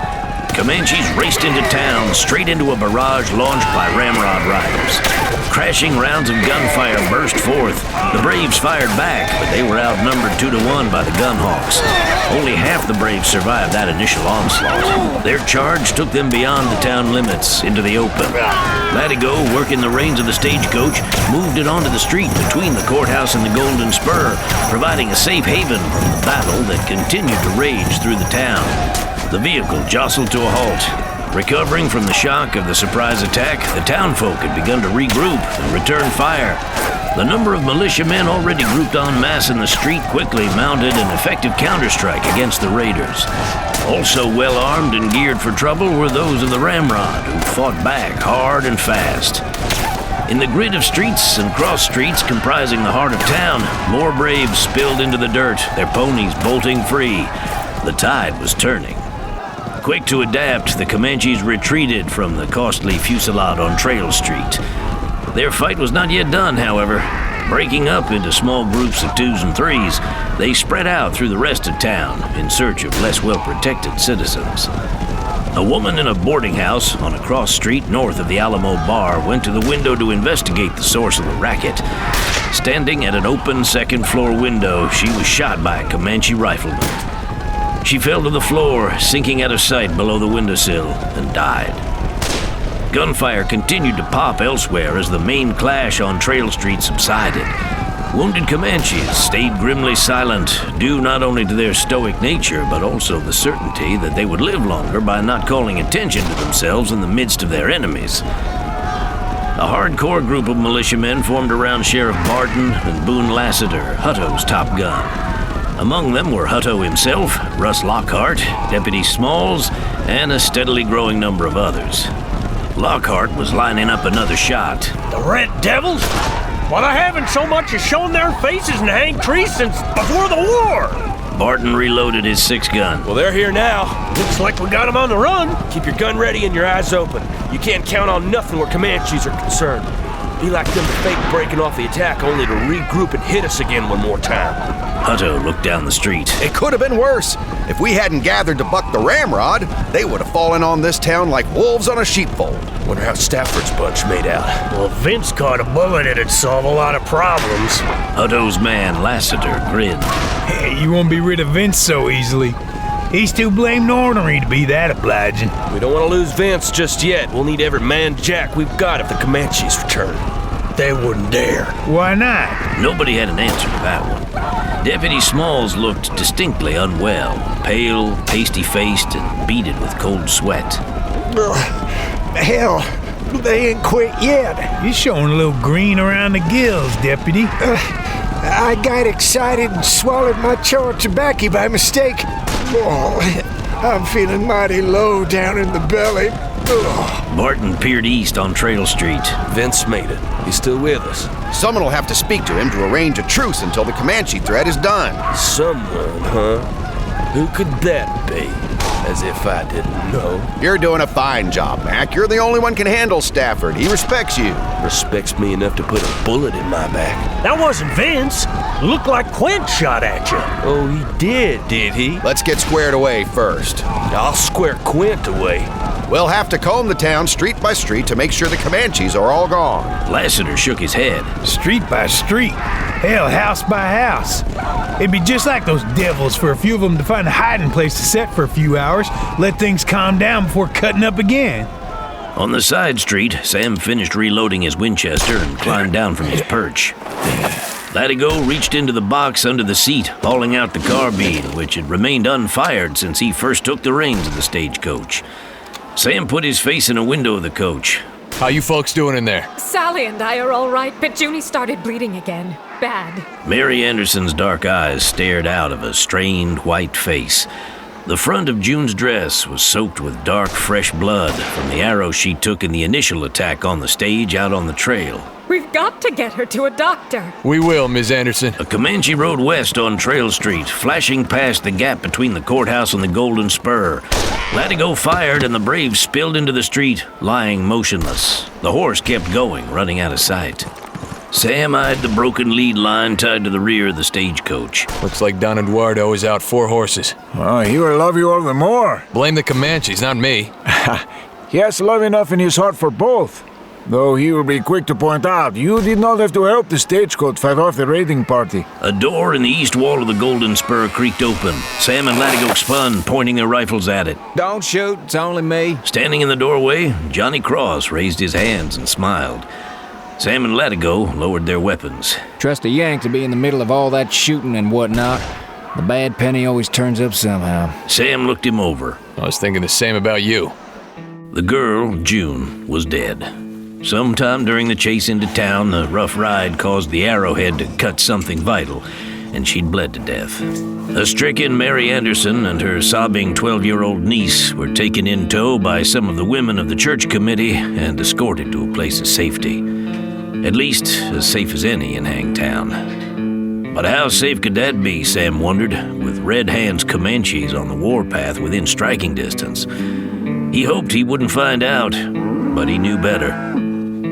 Comanches raced into town, straight into a barrage launched by ramrod riders. Crashing rounds of gunfire burst forth. The Braves fired back, but they were outnumbered 2-1 by the Gunhawks. Only half the Braves survived that initial onslaught. Their charge took them beyond the town limits into the open. Latigo, working the reins of the stagecoach, moved it onto the street between the courthouse and the Golden Spur, providing a safe haven from the battle that continued to rage through the town. The vehicle jostled to a halt. Recovering from the shock of the surprise attack, the townfolk had begun to regroup and return fire. The number of militiamen already grouped en masse in the street quickly mounted an effective counterstrike against the raiders. Also well armed and geared for trouble were those of the Ramrod, who fought back hard and fast. In the grid of streets and cross streets comprising the heart of town, more Braves spilled into the dirt, their ponies bolting free. The tide was turning. Quick to adapt, the Comanches retreated from the costly fusillade on Trail Street. Their fight was not yet done, however. Breaking up into small groups of 2s and 3s, they spread out through the rest of town in search of less well-protected citizens. A woman in a boarding house on a cross street north of the Alamo Bar went to the window to investigate the source of the racket. Standing at an open second-floor window, she was shot by a Comanche rifleman. She fell to the floor, sinking out of sight below the windowsill, and died. Gunfire continued to pop elsewhere as the main clash on Trail Street subsided. Wounded Comanches stayed grimly silent, due not only to their stoic nature, but also the certainty that they would live longer by not calling attention to themselves in the midst of their enemies. A hardcore group of militiamen formed around Sheriff Barton and Boone Lassiter, Hutto's top gun. Among them were Hutto himself, Russ Lockhart, Deputy Smalls, and a steadily growing number of others. Lockhart was lining up another shot. The Red Devils? Well, they haven't so much as shown their faces in Hang Tree since before the war. Barton reloaded his 6-gun. Well, they're here now. Looks like we got them on the run. Keep your gun ready and your eyes open. You can't count on nothing where Comanches are concerned. Be like them to fake breaking off the attack only to regroup and hit us again one more time. Hutto looked down the street. It could have been worse. If we hadn't gathered to buck the ramrod, they would have fallen on this town like wolves on a sheepfold. Wonder how Stafford's bunch made out. Well, if Vince caught a bullet, it'd solve a lot of problems. Hutto's man, Lassiter, grinned. Hey, you won't be rid of Vince so easily. He's too blamed ornery to be that obliging. We don't want to lose Vince just yet. We'll need every man jack we've got if the Comanches return. They wouldn't dare. Why not? Nobody had an answer to that one. Deputy Smalls looked distinctly unwell, pale, pasty-faced, and beaded with cold sweat. Hell, they ain't quit yet. You're showing a little green around the gills, Deputy. I got excited and swallowed my chaw of tobacco by mistake. Oh, I'm feeling mighty low down in the belly. Barton peered east on Trail Street. Vince made it. He's still with us. Someone will have to speak to him to arrange a truce until the Comanche threat is done. Someone, huh? Who could that be? As if I didn't know. You're doing a fine job, Mac. You're the only one can handle Stafford. He respects you. Respects me enough to put a bullet in my back. That wasn't Vince. Looked like Quint shot at you. Oh, he did he? Let's get squared away first. I'll square Quint away. We'll have to comb the town street by street to make sure the Comanches are all gone. Lassiter shook his head. Street by street? Hell, house by house. It'd be just like those devils for a few of them to find a hiding place to set for a few hours, let things calm down before cutting up again. On the side street, Sam finished reloading his Winchester and climbed down from his perch. Latigo reached into the box under the seat, hauling out the carbine, which had remained unfired since he first took the reins of the stagecoach. Sam put his face in a window of the coach. How you folks doing in there? Sally and I are all right, but Junie started bleeding again. Bad. Mary Anderson's dark eyes stared out of a strained white face. The front of June's dress was soaked with dark, fresh blood from the arrow she took in the initial attack on the stage out on the trail. We've got to get her to a doctor. We will, Miss Anderson. A Comanche rode west on Trail Street, flashing past the gap between the courthouse and the Golden Spur. Latigo fired and the Braves spilled into the street, lying motionless. The horse kept going, running out of sight. Sam eyed the broken lead line tied to the rear of the stagecoach. Looks like Don Eduardo is out 4 horses. Oh, he will love you all the more. Blame the Comanches, not me. He has love enough in his heart for both. Though he will be quick to point out, you did not have to help the stagecoach fight off the raiding party. A door in the east wall of the Golden Spur creaked open. Sam and Latigo spun, pointing their rifles at it. Don't shoot, it's only me. Standing in the doorway, Johnny Cross raised his hands and smiled. Sam and Latigo lowered their weapons. Trust a Yank to be in the middle of all that shooting and whatnot. The bad penny always turns up somehow. Sam looked him over. I was thinking the same about you. The girl, June, was dead. Sometime during the chase into town, the rough ride caused the arrowhead to cut something vital, and she'd bled to death. A stricken Mary Anderson and her sobbing 12-year-old niece were taken in tow by some of the women of the church committee and escorted to a place of safety. At least as safe as any in Hangtown. But how safe could that be, Sam wondered, with Red Hand's Comanches on the warpath within striking distance. He hoped he wouldn't find out, but he knew better.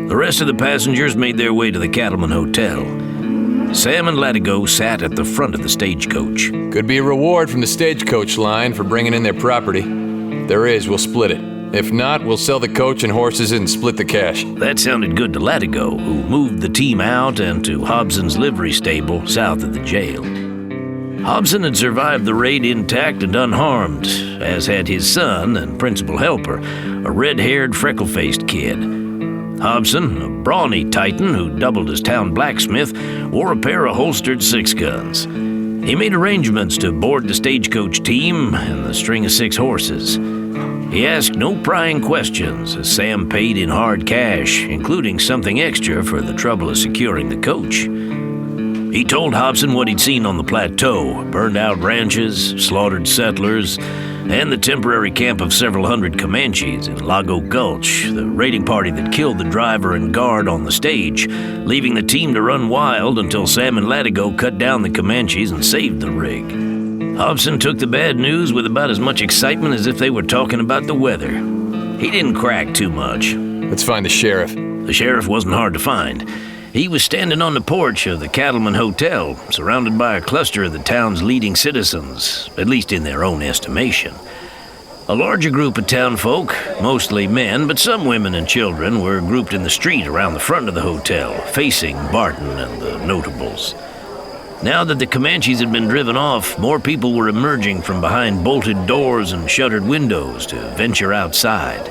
The rest of the passengers made their way to the Cattleman Hotel. Sam and Latigo sat at the front of the stagecoach. Could be a reward from the stagecoach line for bringing in their property. If there is, we'll split it. If not, we'll sell the coach and horses and split the cash. That sounded good to Latigo, who moved the team out and to Hobson's livery stable south of the jail. Hobson had survived the raid intact and unharmed, as had his son and principal helper, a red-haired, freckle-faced kid. Hobson, a brawny titan who doubled as town blacksmith, wore a pair of holstered six-guns. He made arrangements to board the stagecoach team and the string of 6 horses. He asked no prying questions as Sam paid in hard cash, including something extra for the trouble of securing the coach. He told Hobson what he'd seen on the plateau, burned-out ranches, slaughtered settlers, and the temporary camp of several hundred Comanches in Lago Gulch, the raiding party that killed the driver and guard on the stage, leaving the team to run wild until Sam and Latigo cut down the Comanches and saved the rig. Hobson took the bad news with about as much excitement as if they were talking about the weather. He didn't crack too much. Let's find the sheriff. The sheriff wasn't hard to find. He was standing on the porch of the Cattleman Hotel, surrounded by a cluster of the town's leading citizens, at least in their own estimation. A larger group of townfolk, mostly men, but some women and children, were grouped in the street around the front of the hotel, facing Barton and the notables. Now that the Comanches had been driven off, more people were emerging from behind bolted doors and shuttered windows to venture outside.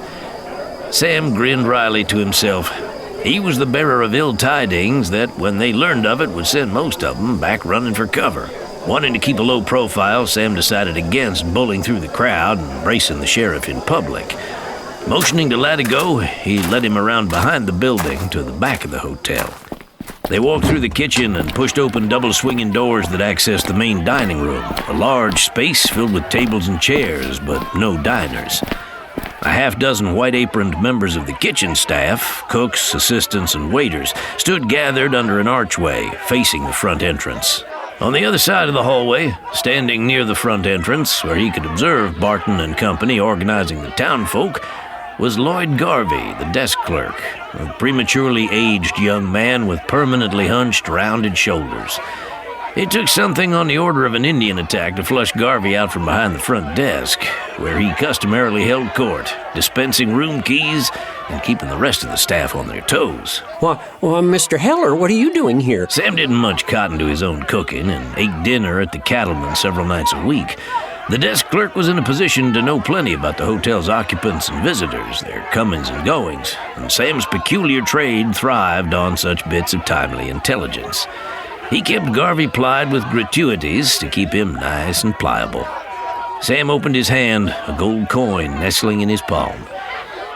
Sam grinned wryly to himself. He was the bearer of ill tidings that, when they learned of it, would send most of them back running for cover. Wanting to keep a low profile, Sam decided against bullying through the crowd and bracing the sheriff in public. Motioning to Latigo, he led him around behind the building to the back of the hotel. They walked through the kitchen and pushed open double-swinging doors that accessed the main dining room, a large space filled with tables and chairs, but no diners. A half-dozen white-aproned members of the kitchen staff, cooks, assistants, and waiters, stood gathered under an archway facing the front entrance. On the other side of the hallway, standing near the front entrance, where he could observe Barton and company organizing the townfolk, was Lloyd Garvey, the desk clerk, a prematurely aged young man with permanently hunched, rounded shoulders. It took something on the order of an Indian attack to flush Garvey out from behind the front desk, where he customarily held court, dispensing room keys and keeping the rest of the staff on their toes. Why, Mr. Heller, what are you doing here? Sam didn't much cotton to his own cooking and ate dinner at the Cattleman several nights a week. The desk clerk was in a position to know plenty about the hotel's occupants and visitors, their comings and goings, and Sam's peculiar trade thrived on such bits of timely intelligence. He kept Garvey plied with gratuities to keep him nice and pliable. Sam opened his hand, a gold coin nestling in his palm.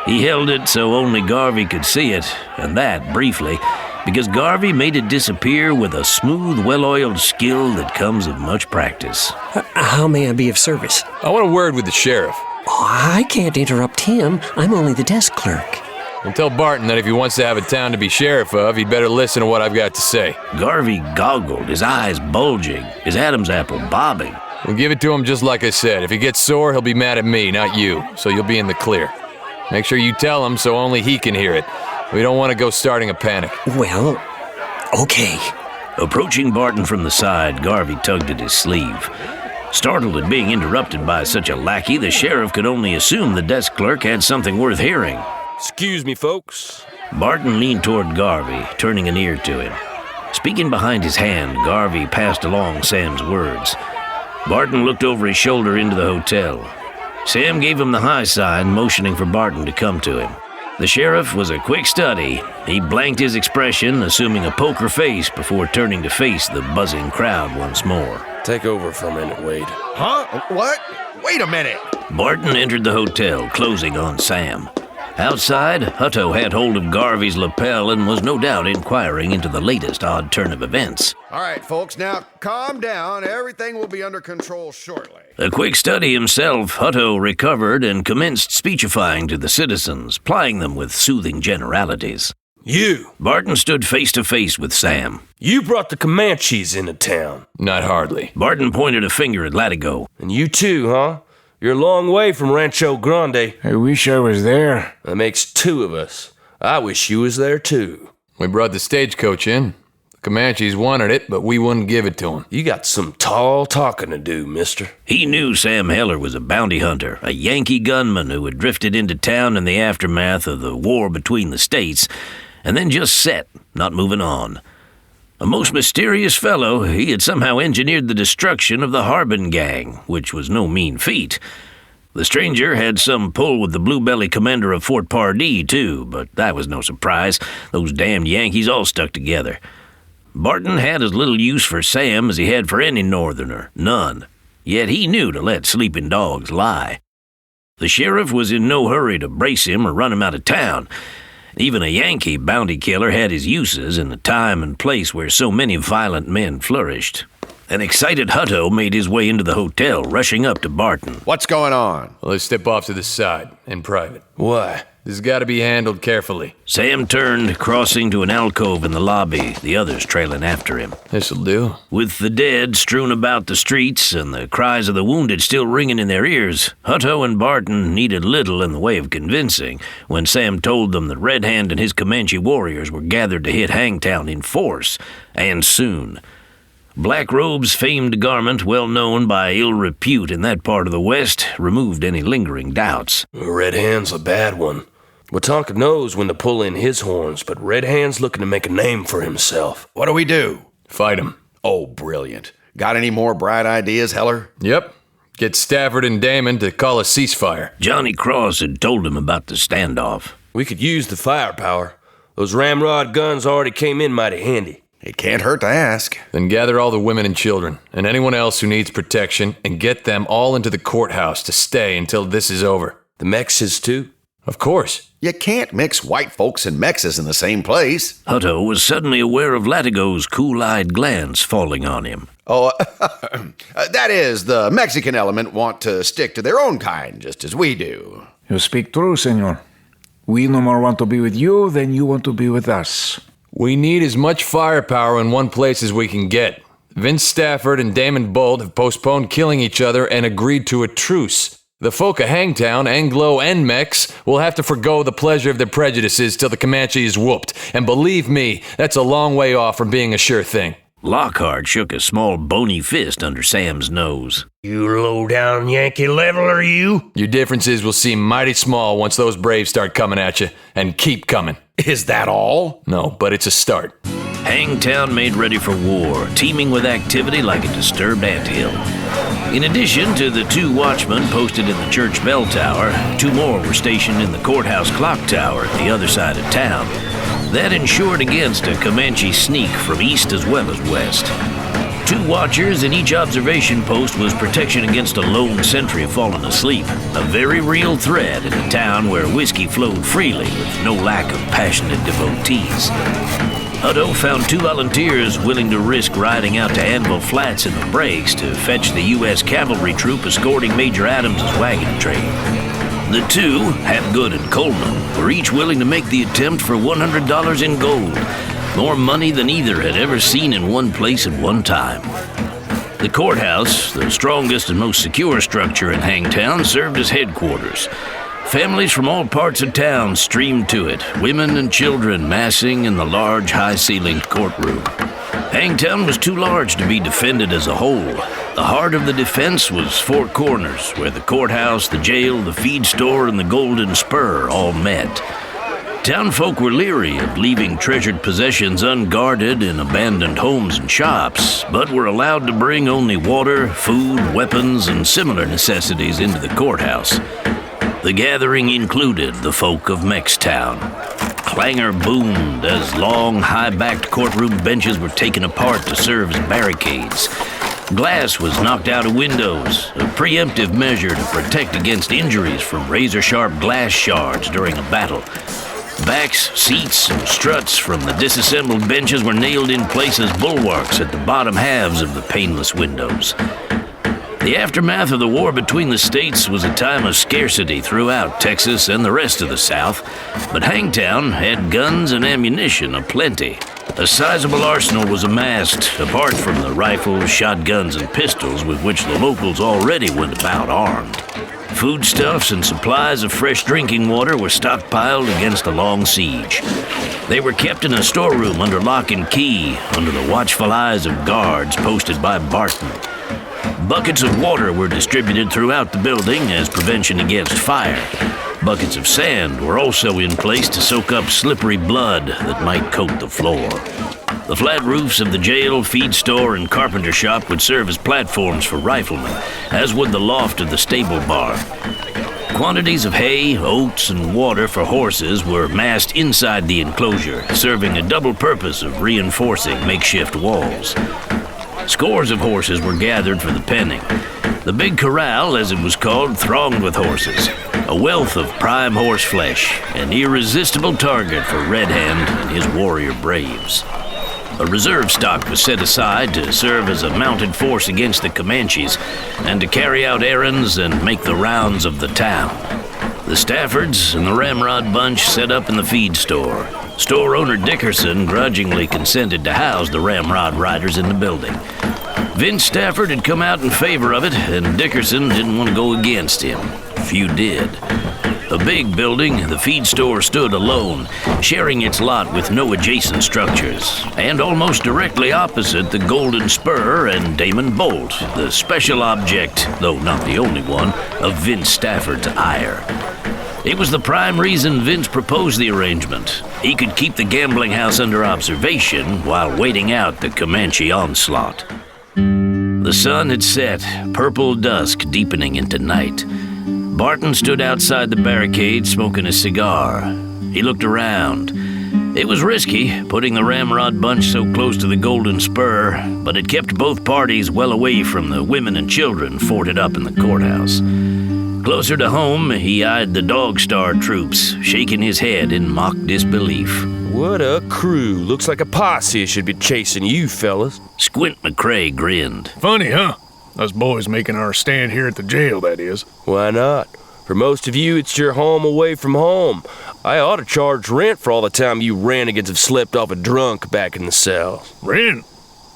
He held it so only Garvey could see it, and that briefly, because Garvey made it disappear with a smooth, well-oiled skill that comes of much practice. How may I be of service? I want a word with the sheriff. Oh, I can't interrupt him. I'm only the desk clerk. And tell Barton that if he wants to have a town to be sheriff of, he'd better listen to what I've got to say. Garvey goggled, his eyes bulging, his Adam's apple bobbing. We'll give it to him just like I said. If he gets sore, he'll be mad at me, not you, so you'll be in the clear. Make sure you tell him so only he can hear it. We don't want to go starting a panic. Well, okay. Approaching Barton from the side, Garvey tugged at his sleeve. Startled at being interrupted by such a lackey, the sheriff could only assume the desk clerk had something worth hearing. Excuse me, folks. Barton leaned toward Garvey, turning an ear to him. Speaking behind his hand, Garvey passed along Sam's words. Barton looked over his shoulder into the hotel. Sam gave him the high sign, motioning for Barton to come to him. The sheriff was a quick study. He blanked his expression, assuming a poker face before turning to face the buzzing crowd once more. Take over for a minute, Wade. Huh? What? Wait a minute. Barton entered the hotel, closing on Sam. Outside, Hutto had hold of Garvey's lapel and was no doubt inquiring into the latest odd turn of events. All right, folks, now calm down. Everything will be under control shortly. A quick study himself, Hutto recovered and commenced speechifying to the citizens, plying them with soothing generalities. You! Barton stood face to face with Sam. You brought the Comanches into town. Not hardly. Barton pointed a finger at Latigo. And you too, huh? You're a long way from Rancho Grande. I wish I was there. That makes two of us. I wish you was there too. We brought the stagecoach in. The Comanches wanted it, but we wouldn't give it to them. You got some tall talking to do, mister. He knew Sam Heller was a bounty hunter, a Yankee gunman who had drifted into town in the aftermath of the war between the states, and then just sat, not moving on. A most mysterious fellow, he had somehow engineered the destruction of the Harbin gang, which was no mean feat. The stranger had some pull with the blue-belly commander of Fort Pardee, too, but that was no surprise. Those damned Yankees all stuck together. Barton had as little use for Sam as he had for any northerner, none. Yet he knew to let sleeping dogs lie. The sheriff was in no hurry to brace him or run him out of town. Even a Yankee bounty killer had his uses in the time and place where so many violent men flourished. An excited Hutto made his way into the hotel, rushing up to Barton. What's going on? Well, let's step off to the side, in private. Why? This has got to be handled carefully. Sam turned, crossing to an alcove in the lobby, the others trailing after him. This'll do. With the dead strewn about the streets and the cries of the wounded still ringing in their ears, Hutto and Barton needed little in the way of convincing when Sam told them that Red Hand and his Comanche warriors were gathered to hit Hangtown in force, and soon. Black Robe's famed garment, well known by ill repute in that part of the West, removed any lingering doubts. Red Hand's a bad one. Watonka knows when to pull in his horns, but Red Hand's looking to make a name for himself. What do we do? Fight him. Oh, brilliant. Got any more bright ideas, Heller? Yep. Get Stafford and Damon to call a ceasefire. Johnny Cross had told him about the standoff. We could use the firepower. Those ramrod guns already came in mighty handy. It can't hurt to ask. Then gather all the women and children, and anyone else who needs protection, and get them all into the courthouse to stay until this is over. The Mexes, too? Of course. You can't mix white folks and Mexes in the same place. Hutto was suddenly aware of Latigo's cool-eyed glance falling on him. Oh, that is, the Mexican element want to stick to their own kind, just as we do. You speak true, senor. We no more want to be with you than you want to be with us. We need as much firepower in one place as we can get. Vince Stafford and Damon Bolt have postponed killing each other and agreed to a truce. The folk of Hangtown, Anglo and Mex, will have to forgo the pleasure of their prejudices till the Comanche is whooped. And believe me, that's a long way off from being a sure thing. Lockhart shook a small bony fist under Sam's nose. You low-down Yankee leveler, you? Your differences will seem mighty small once those braves start coming at you, and keep coming. Is that all? No, but it's a start. Hangtown made ready for war, teeming with activity like a disturbed anthill. In addition to the 2 watchmen posted in the church bell tower, 2 more were stationed in the courthouse clock tower at the other side of town. That ensured against a Comanche sneak from east as well as west. 2 watchers in each observation post was protection against a lone sentry falling asleep, a very real threat in a town where whiskey flowed freely with no lack of passionate devotees. Hutto found 2 volunteers willing to risk riding out to Anvil Flats in the breaks to fetch the U.S. cavalry troop escorting Major Adams' wagon train. The 2, Hapgood and Coleman, were each willing to make the attempt for $100 in gold, more money than either had ever seen in one place at one time. The courthouse, the strongest and most secure structure in Hangtown, served as headquarters. Families from all parts of town streamed to it, women and children massing in the large, high-ceilinged courtroom. Hangtown was too large to be defended as a whole. The heart of the defense was 4 corners, where the courthouse, the jail, the feed store, and the Golden Spur all met. Townfolk were leery of leaving treasured possessions unguarded in abandoned homes and shops, but were allowed to bring only water, food, weapons, and similar necessities into the courthouse. The gathering included the folk of Mextown. Clangor boomed as long, high-backed courtroom benches were taken apart to serve as barricades. Glass was knocked out of windows, a preemptive measure to protect against injuries from razor-sharp glass shards during a battle. Backs, seats, and struts from the disassembled benches were nailed in place as bulwarks at the bottom halves of the paneless windows. The aftermath of the war between the states was a time of scarcity throughout Texas and the rest of the South, but Hangtown had guns and ammunition aplenty. A sizable arsenal was amassed, apart from the rifles, shotguns, and pistols with which the locals already went about armed. Foodstuffs and supplies of fresh drinking water were stockpiled against a long siege. They were kept in a storeroom under lock and key, under the watchful eyes of guards posted by Barton. Buckets of water were distributed throughout the building as prevention against fire. Buckets of sand were also in place to soak up slippery blood that might coat the floor. The flat roofs of the jail, feed store, and carpenter shop would serve as platforms for riflemen, as would the loft of the stable barn. Quantities of hay, oats, and water for horses were massed inside the enclosure, serving a double purpose of reinforcing makeshift walls. Scores of horses were gathered for the penning. The big corral, as it was called, thronged with horses, a wealth of prime horse flesh, an irresistible target for Red Hand and his warrior braves. A reserve stock was set aside to serve as a mounted force against the Comanches and to carry out errands and make the rounds of the town. The Staffords and the Ramrod bunch set up in the feed store. Store owner Dickerson grudgingly consented to house the Ramrod riders in the building. Vince Stafford had come out in favor of it, and Dickerson didn't want to go against him. Few did. A big building, the feed store stood alone, sharing its lot with no adjacent structures, and almost directly opposite the Golden Spur and Damon Bolt, the special object, though not the only one, of Vince Stafford's ire. It was the prime reason Vince proposed the arrangement. He could keep the gambling house under observation while waiting out the Comanche onslaught. The sun had set, purple dusk deepening into night. Barton stood outside the barricade smoking a cigar. He looked around. It was risky, putting the Ramrod bunch so close to the Golden Spur, but it kept both parties well away from the women and children forted up in the courthouse. Closer to home, he eyed the Dog Star troops, shaking his head in mock disbelief. What a crew. Looks like a posse should be chasing you, fellas. Squint McCrae grinned. Funny, huh? Us boys making our stand here at the jail, that is. Why not? For most of you, it's your home away from home. I ought to charge rent for all the time you renegades have slept off a drunk back in the cell. Rent?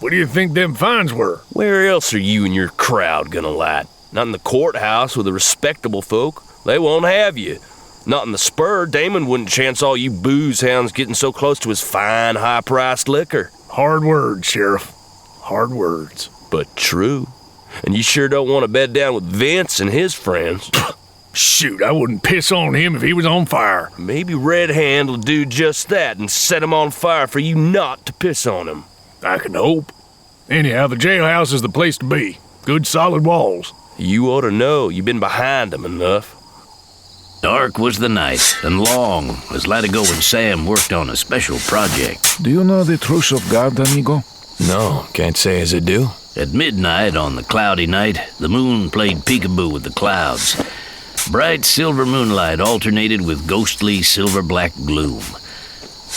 What do you think them fines were? Where else are you and your crowd gonna lie? Not in the courthouse with the respectable folk. They won't have you. Not in the Spur. Damon wouldn't chance all you booze hounds getting so close to his fine, high-priced liquor. Hard words, Sheriff. Hard words. But true. And you sure don't want to bed down with Vince and his friends. Shoot, I wouldn't piss on him if he was on fire. Maybe Red Hand will do just that and set him on fire for you not to piss on him. I can hope. Anyhow, the jailhouse is the place to be. Good solid walls. You ought to know. You've been behind them enough. Dark was the night, and long, as Latigo and Sam worked on a special project. Do you know the truce of God, amigo? No, can't say as I do. At midnight on the cloudy night, the moon played peekaboo with the clouds. Bright silver moonlight alternated with ghostly silver-black gloom.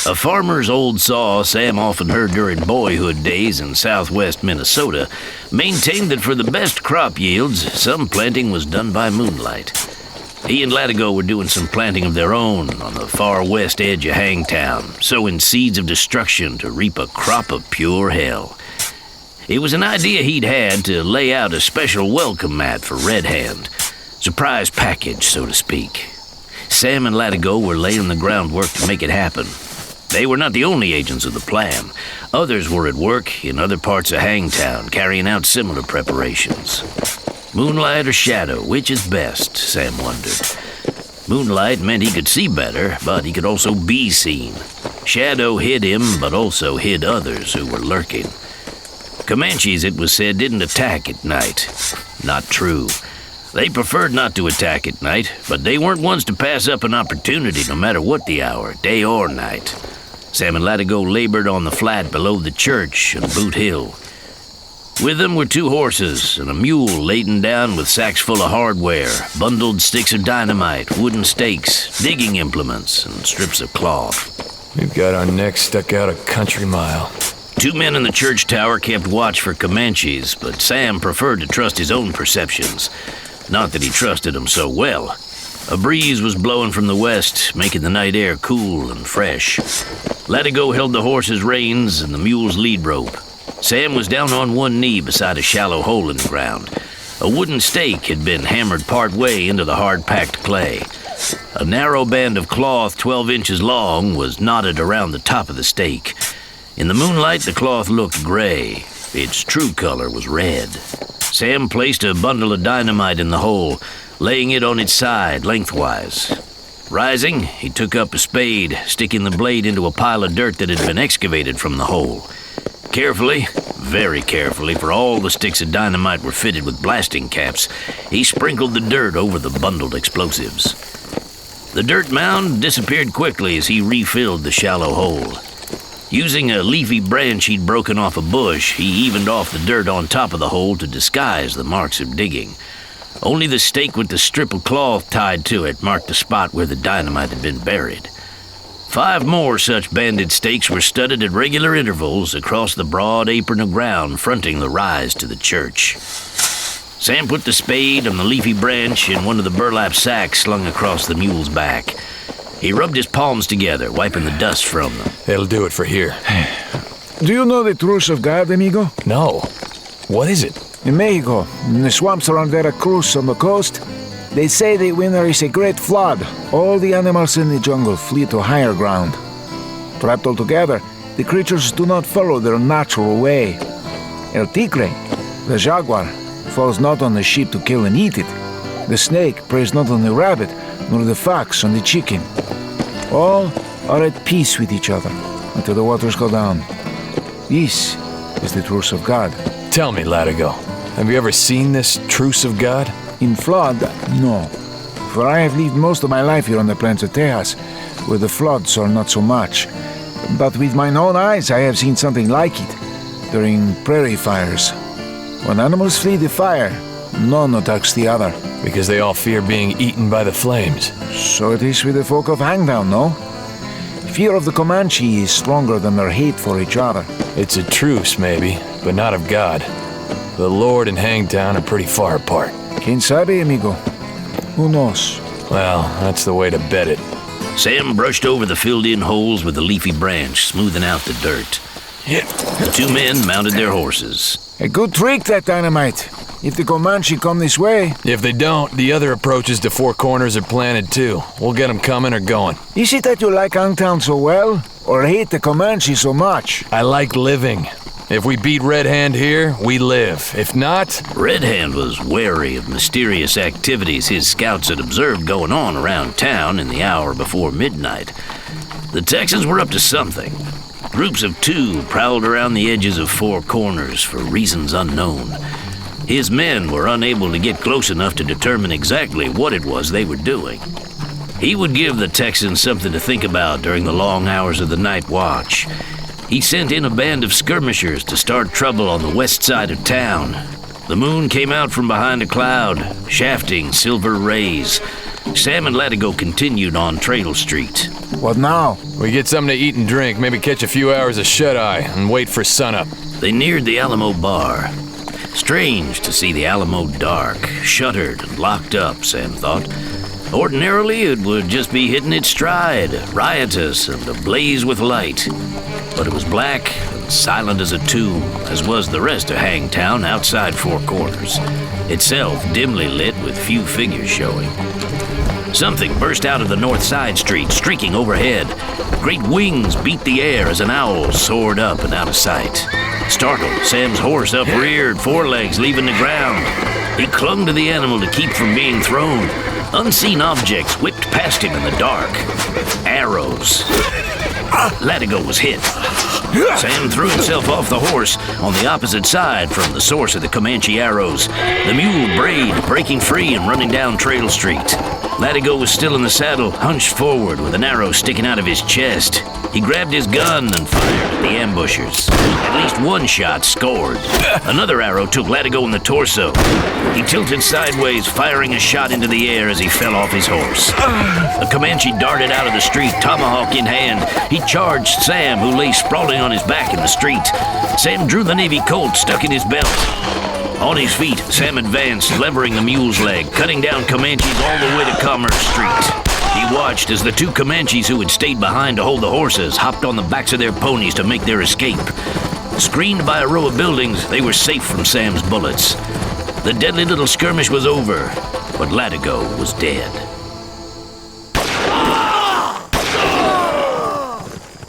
A farmer's old saw Sam often heard during boyhood days in southwest Minnesota maintained that for the best crop yields, some planting was done by moonlight. He and Latigo were doing some planting of their own on the far west edge of Hangtown, sowing seeds of destruction to reap a crop of pure hell. It was an idea he'd had to lay out a special welcome mat for Red Hand. Surprise package, so to speak. Sam and Latigo were laying the groundwork to make it happen. They were not the only agents of the plan. Others were at work in other parts of Hangtown, carrying out similar preparations. Moonlight or shadow, which is best, Sam wondered. Moonlight meant he could see better, but he could also be seen. Shadow hid him, but also hid others who were lurking. Comanches, it was said, didn't attack at night. Not true. They preferred not to attack at night, but they weren't ones to pass up an opportunity no matter what the hour, day or night. Sam and Latigo labored on the flat below the church and Boot Hill. With them were 2 horses and a mule laden down with sacks full of hardware, bundled sticks of dynamite, wooden stakes, digging implements, and strips of cloth. We've got our necks stuck out a country mile. 2 men in the church tower kept watch for Comanches, but Sam preferred to trust his own perceptions. Not that he trusted them so well. A breeze was blowing from the west, making the night air cool and fresh. Latigo held the horse's reins and the mule's lead rope. Sam was down on one knee beside a shallow hole in the ground. A wooden stake had been hammered part way into the hard-packed clay. A narrow band of cloth 12 inches long was knotted around the top of the stake. In the moonlight, the cloth looked gray. Its true color was red. Sam placed a bundle of dynamite in the hole, laying it on its side lengthwise. Rising, he took up a spade, sticking the blade into a pile of dirt that had been excavated from the hole. Carefully, very carefully, for all the sticks of dynamite were fitted with blasting caps, he sprinkled the dirt over the bundled explosives. The dirt mound disappeared quickly as he refilled the shallow hole. Using a leafy branch he'd broken off a bush, he evened off the dirt on top of the hole to disguise the marks of digging. Only the stake with the strip of cloth tied to it marked the spot where the dynamite had been buried. 5 more such banded stakes were studded at regular intervals across the broad apron of ground fronting the rise to the church. Sam put the spade and the leafy branch in one of the burlap sacks slung across the mule's back. He rubbed his palms together, wiping the dust from them. That'll do it for here. Do you know the truce of God, amigo? No. What is it? In Mexico, in the swamps around Veracruz on the coast, they say that when there is a great flood, all the animals in the jungle flee to higher ground. Trapped all together, the creatures do not follow their natural way. El tigre, the jaguar, falls not on the sheep to kill and eat it. The snake preys not on the rabbit, nor the fox on the chicken. All are at peace with each other until the waters go down. This is the truce of God. Tell me, Latigo, have you ever seen this truce of God? In flood, no. For I have lived most of my life here on the plains of Tejas, where the floods are not so much. But with mine own eyes, I have seen something like it during prairie fires. When animals flee the fire, none attacks the other. Because they all fear being eaten by the flames. So it is with the folk of Hangtown, no? Fear of the Comanche is stronger than their hate for each other. It's a truce, maybe, but not of God. The Lord and Hangtown are pretty far apart. Quien sabe, amigo? Who knows? Well, that's the way to bet it. Sam brushed over the filled-in holes with a leafy branch, smoothing out the dirt. The 2 men mounted their horses. A good trick, that dynamite. If the Comanche come this way... If they don't, the other approaches to Four Corners are planted too. We'll get them coming or going. Is it that you like Hangtown so well, or hate the Comanche so much? I like living. If we beat Red Hand here, we live. If not... Red Hand was wary of mysterious activities his scouts had observed going on around town in the hour before midnight. The Texans were up to something. Groups of 2 prowled around the edges of Four Corners for reasons unknown. His men were unable to get close enough to determine exactly what it was they were doing. He would give the Texans something to think about during the long hours of the night watch. He sent in a band of skirmishers to start trouble on the west side of town. The moon came out from behind a cloud, shafting silver rays. Sam and Latigo continued on Trail Street. What now? We get something to eat and drink, maybe catch a few hours of shut-eye, and wait for sunup. They neared the Alamo Bar. Strange to see the Alamo dark, shuttered and locked up, Sam thought. Ordinarily, it would just be hitting its stride, riotous and ablaze with light. But it was black and silent as a tomb, as was the rest of Hangtown outside Four Corners, itself dimly lit with few figures showing. Something burst out of the north side street, streaking overhead. Great wings beat the air as an owl soared up and out of sight. Startled, Sam's horse upreared, forelegs leaving the ground. He clung to the animal to keep from being thrown. Unseen objects whipped past him in the dark. Arrows. Latigo was hit. Sam threw himself off the horse on the opposite side from the source of the Comanche arrows. The mule brayed, breaking free and running down Trail Street. Latigo was still in the saddle, hunched forward with an arrow sticking out of his chest. He grabbed his gun and fired at the ambushers. At least one shot scored. Another arrow took Latigo in the torso. He tilted sideways, firing a shot into the air as he fell off his horse. A Comanche darted out of the street, tomahawk in hand. He charged Sam, who lay sprawling on his back in the street. Sam drew the Navy Colt stuck in his belt. On his feet, Sam advanced, levering the mule's leg, cutting down Comanches all the way to Commerce Street. He watched as the two Comanches who had stayed behind to hold the horses hopped on the backs of their ponies to make their escape. Screened by a row of buildings, they were safe from Sam's bullets. The deadly little skirmish was over, but Latigo was dead.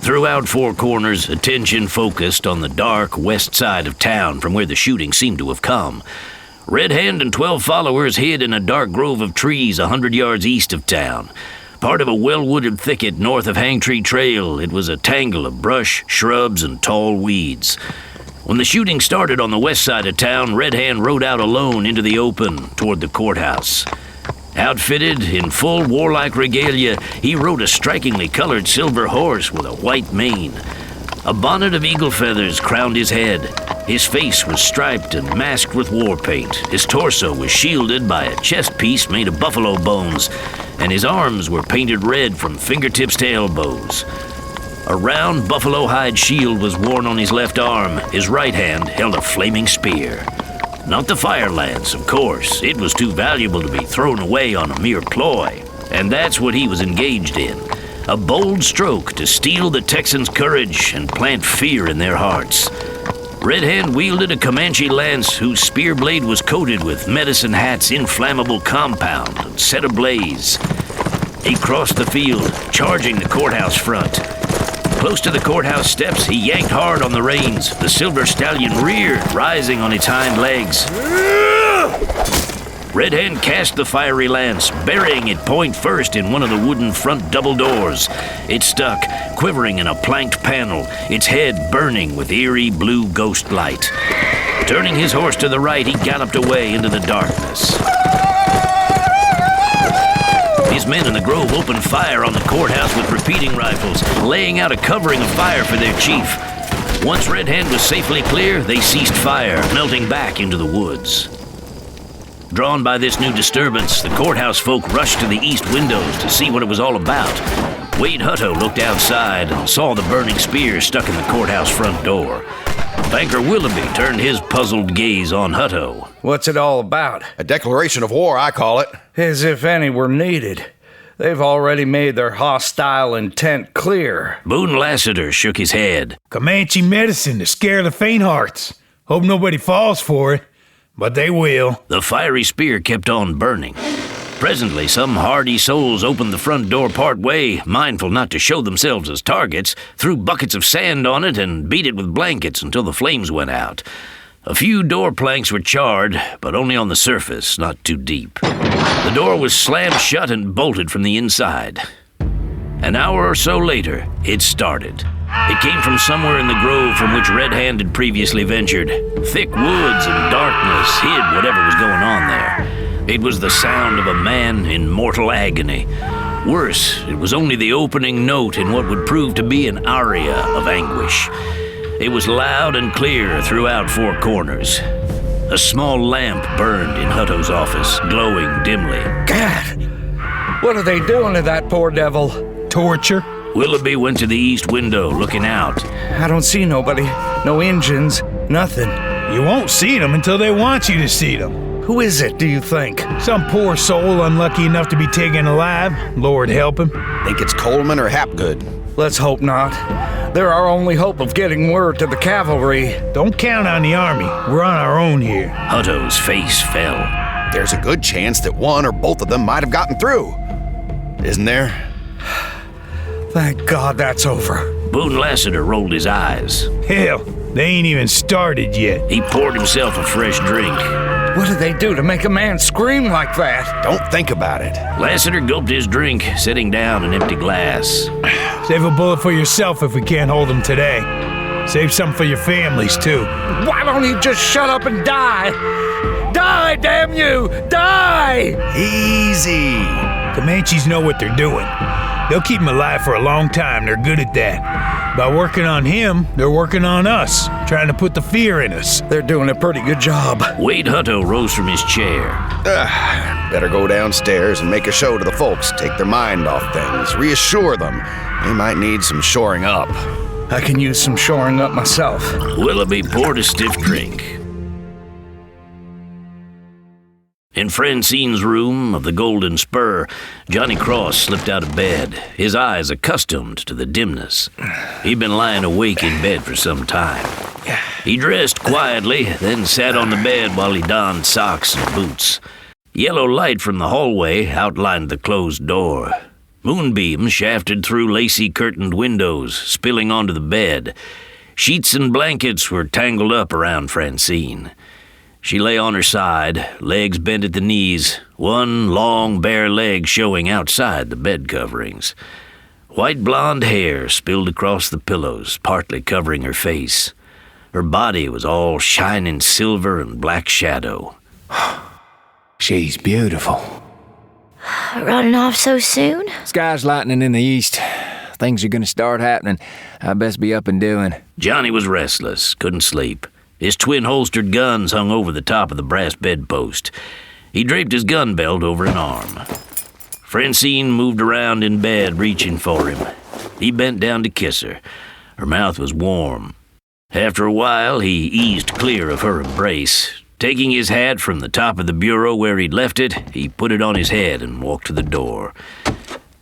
Throughout Four Corners, attention focused on the dark west side of town from where the shooting seemed to have come. Red Hand and 12 followers hid in a dark grove of trees 100 yards east of town. Part of a well-wooded thicket north of Hangtree Trail, it was a tangle of brush, shrubs, and tall weeds. When the shooting started on the west side of town, Red Hand rode out alone into the open toward the courthouse. Outfitted in full warlike regalia, he rode a strikingly colored silver horse with a white mane. A bonnet of eagle feathers crowned his head. His face was striped and masked with war paint. His torso was shielded by a chest piece made of buffalo bones, and his arms were painted red from fingertips to elbows. A round buffalo hide shield was worn on his left arm. His right hand held a flaming spear. Not the fire lance, of course. It was too valuable to be thrown away on a mere ploy. And that's what he was engaged in. A bold stroke to steal the Texans' courage and plant fear in their hearts. Red Hand wielded a Comanche lance whose spear blade was coated with Medicine Hat's inflammable compound and set ablaze. He crossed the field, charging the courthouse front. Close to the courthouse steps, he yanked hard on the reins. The silver stallion reared, rising on its hind legs. Red Hand cast the fiery lance, burying it point first in one of the wooden front double doors. It stuck, quivering in a planked panel, its head burning with eerie blue ghost light. Turning his horse to the right, he galloped away into the darkness. His men in the grove opened fire on the courthouse with repeating rifles, laying out a covering of fire for their chief. Once Red Hand was safely clear, they ceased fire, melting back into the woods. Drawn by this new disturbance, the courthouse folk rushed to the east windows to see what it was all about. Wade Hutto looked outside and saw the burning spear stuck in the courthouse front door. Banker Willoughby turned his puzzled gaze on Hutto. What's it all about? A declaration of war, I call it. As if any were needed. They've already made their hostile intent clear. Boone Lassiter shook his head. Comanche medicine to scare the faint-hearts. Hope nobody falls for it, but they will. The fiery spear kept on burning. Presently, some hardy souls opened the front door part way, mindful not to show themselves as targets, threw buckets of sand on it and beat it with blankets until the flames went out. A few door planks were charred, but only on the surface, not too deep. The door was slammed shut and bolted from the inside. An hour or so later, it started. It came from somewhere in the grove from which Red Hand had previously ventured. Thick woods and darkness hid whatever was going on there. It was the sound of a man in mortal agony. Worse, it was only the opening note in what would prove to be an aria of anguish. It was loud and clear throughout Four Corners. A small lamp burned in Hutto's office, glowing dimly. God! What are they doing to that poor devil? Torture. Willoughby went to the east window, looking out. I don't see nobody. No engines. Nothing. You won't see them until they want you to see them. Who is it, do you think? Some poor soul unlucky enough to be taken alive. Lord help him. Think it's Coleman or Hapgood? Let's hope not. They're our only hope of getting word to the cavalry. Don't count on the army. We're on our own here. Hutto's face fell. There's a good chance that one or both of them might have gotten through. Isn't there? Thank God that's over. Boone Lassiter rolled his eyes. Hell, they ain't even started yet. He poured himself a fresh drink. What do they do to make a man scream like that? Don't think about it. Lassiter gulped his drink, setting down an empty glass. Save a bullet for yourself if we can't hold them today. Save some for your families, too. Why don't you just shut up and die? Die, damn you! Die! Easy. Comanches know what they're doing. They'll keep him alive for a long time. They're good at that. By working on him, they're working on us, trying to put the fear in us. They're doing a pretty good job. Wade Hutto rose from his chair. Better go downstairs and make a show to the folks, take their mind off things, reassure them. They might need some shoring up. I can use some shoring up myself. Willoughby poured a stiff drink. In Francine's room of the Golden Spur, Johnny Cross slipped out of bed, his eyes accustomed to the dimness. He'd been lying awake in bed for some time. He dressed quietly, then sat on the bed while he donned socks and boots. Yellow light from the hallway outlined the closed door. Moonbeams shafted through lacy curtained windows, spilling onto the bed. Sheets and blankets were tangled up around Francine. She lay on her side, legs bent at the knees, one long bare leg showing outside the bed coverings. White blonde hair spilled across the pillows, partly covering her face. Her body was all shining silver and black shadow. She's beautiful. Running off so soon? Sky's lightening in the east. Things are gonna start happening. I best be up and doing. Johnny was restless, couldn't sleep. His twin-holstered guns hung over the top of the brass bedpost. He draped his gun belt over an arm. Francine moved around in bed, reaching for him. He bent down to kiss her. Her mouth was warm. After a while, he eased clear of her embrace. Taking his hat from the top of the bureau where he'd left it, he put it on his head and walked to the door.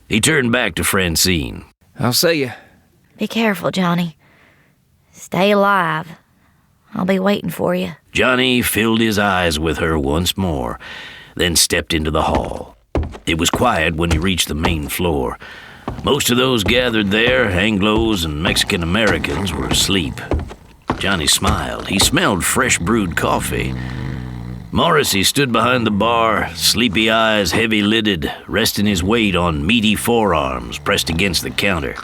He turned back to Francine. I'll see you. Be careful, Johnny. Stay alive. I'll be waiting for you. Johnny filled his eyes with her once more, then stepped into the hall. It was quiet when he reached the main floor. Most of those gathered there, Anglos and Mexican Americans, were asleep. Johnny smiled. He smelled fresh brewed coffee. Morrissey stood behind the bar, sleepy eyes heavy-lidded, resting his weight on meaty forearms pressed against the counter.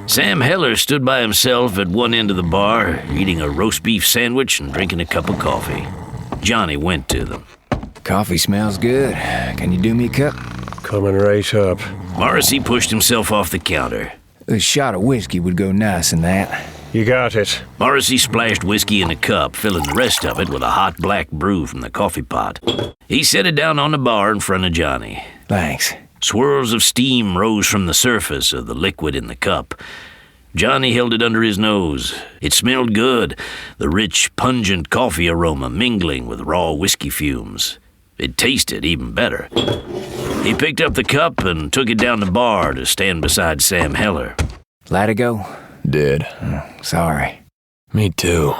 Sam Heller stood by himself at one end of the bar, eating a roast beef sandwich and drinking a cup of coffee. Johnny went to them. Coffee smells good. Can you do me a cup? Coming right up. Morrissey pushed himself off the counter. A shot of whiskey would go nice in that. You got it. Morrissey splashed whiskey in a cup, filling the rest of it with a hot black brew from the coffee pot. He set it down on the bar in front of Johnny. Thanks. Swirls of steam rose from the surface of the liquid in the cup. Johnny held it under his nose. It smelled good, the rich, pungent coffee aroma mingling with raw whiskey fumes. It tasted even better. He picked up the cup and took it down the bar to stand beside Sam Heller. Latigo? Dead. Sorry. Me too.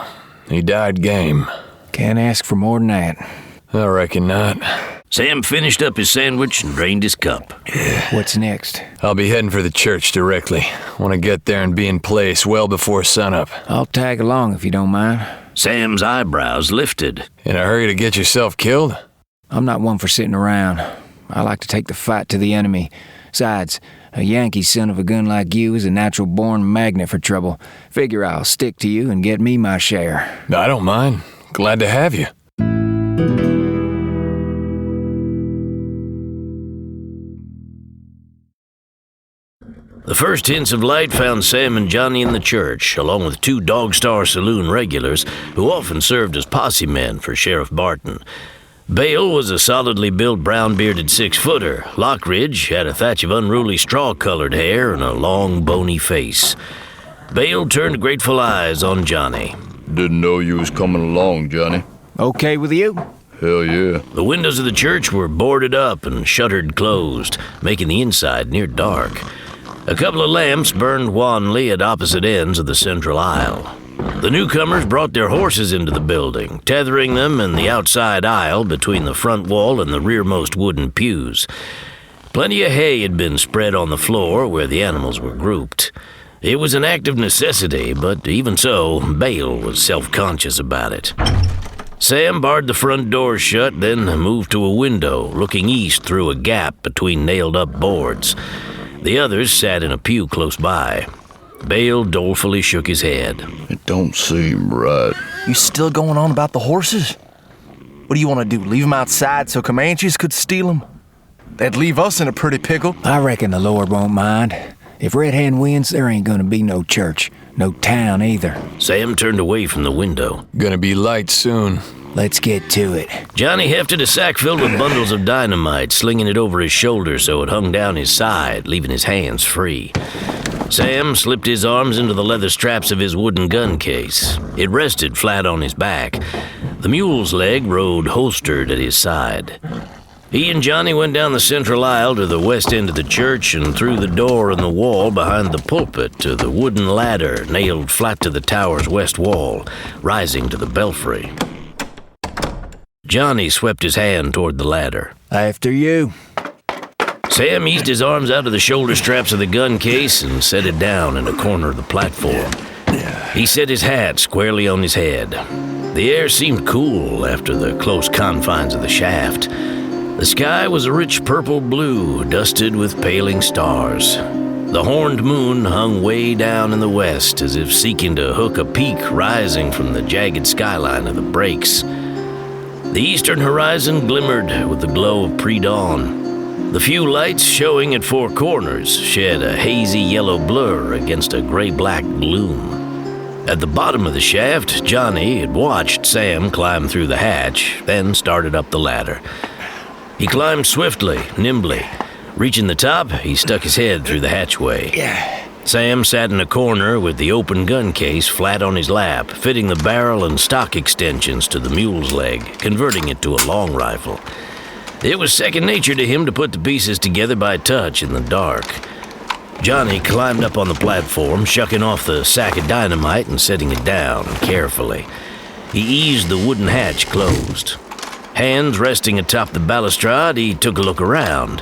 He died game. Can't ask for more than that. I reckon not. Sam finished up his sandwich and drained his cup. What's next? I'll be heading for the church directly. Want to get there and be in place well before sunup. I'll tag along if you don't mind. Sam's eyebrows lifted. In a hurry to get yourself killed? I'm not one for sitting around. I like to take the fight to the enemy. Besides, a Yankee son of a gun like you is a natural-born magnet for trouble. Figure I'll stick to you and get me my share. I don't mind. Glad to have you. The first hints of light found Sam and Johnny in the church, along with two Dog Star Saloon regulars who often served as posse men for Sheriff Barton. Bale was a solidly built brown-bearded 6-footer. Lockridge had a thatch of unruly straw-colored hair and a long, bony face. Bale turned grateful eyes on Johnny. Didn't know you was coming along, Johnny. Okay with you? Hell yeah. The windows of the church were boarded up and shuttered closed, making the inside near dark. A couple of lamps burned wanly at opposite ends of the central aisle. The newcomers brought their horses into the building, tethering them in the outside aisle between the front wall and the rearmost wooden pews. Plenty of hay had been spread on the floor where the animals were grouped. It was an act of necessity, but even so, Bale was self-conscious about it. Sam barred the front door shut, then moved to a window, looking east through a gap between nailed-up boards. The others sat in a pew close by. Bale dolefully shook his head. It don't seem right. You still going on about the horses? What do you want to do, leave them outside so Comanches could steal them? That'd leave us in a pretty pickle. I reckon the Lord won't mind. If Red Hand wins, there ain't gonna be no church. No town either. Sam turned away from the window. Gonna be light soon. Let's get to it. Johnny hefted a sack filled with bundles of dynamite, slinging it over his shoulder so it hung down his side, leaving his hands free. Sam slipped his arms into the leather straps of his wooden gun case. It rested flat on his back. The mule's leg rode holstered at his side. He and Johnny went down the central aisle to the west end of the church and through the door in the wall behind the pulpit to the wooden ladder nailed flat to the tower's west wall, rising to the belfry. Johnny swept his hand toward the ladder. After you. Sam eased his arms out of the shoulder straps of the gun case and set it down in a corner of the platform. He set his hat squarely on his head. The air seemed cool after the close confines of the shaft. The sky was a rich purple blue, dusted with paling stars. The horned moon hung way down in the west, as if seeking to hook a peak rising from the jagged skyline of the breaks. The eastern horizon glimmered with the glow of pre-dawn. The few lights showing at four corners shed a hazy yellow blur against a gray-black gloom. At the bottom of the shaft, Johnny had watched Sam climb through the hatch, then started up the ladder. He climbed swiftly, nimbly. Reaching the top, he stuck his head through the hatchway. Sam sat in a corner with the open gun case flat on his lap, fitting the barrel and stock extensions to the mule's leg, converting it to a long rifle. It was second nature to him to put the pieces together by touch in the dark. Johnny climbed up on the platform, shucking off the sack of dynamite and setting it down carefully. He eased the wooden hatch closed. Hands resting atop the balustrade, he took a look around.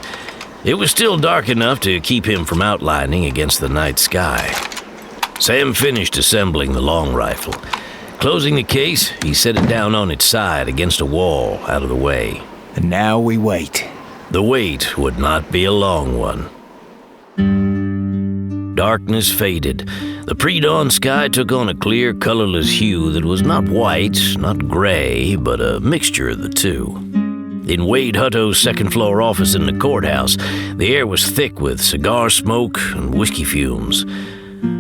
It was still dark enough to keep him from outlining against the night sky. Sam finished assembling the long rifle. Closing the case, he set it down on its side against a wall out of the way. And now we wait. The wait would not be a long one. Darkness faded. The pre-dawn sky took on a clear, colorless hue that was not white, not gray, but a mixture of the two. In Wade Hutto's second-floor office in the courthouse, the air was thick with cigar smoke and whiskey fumes.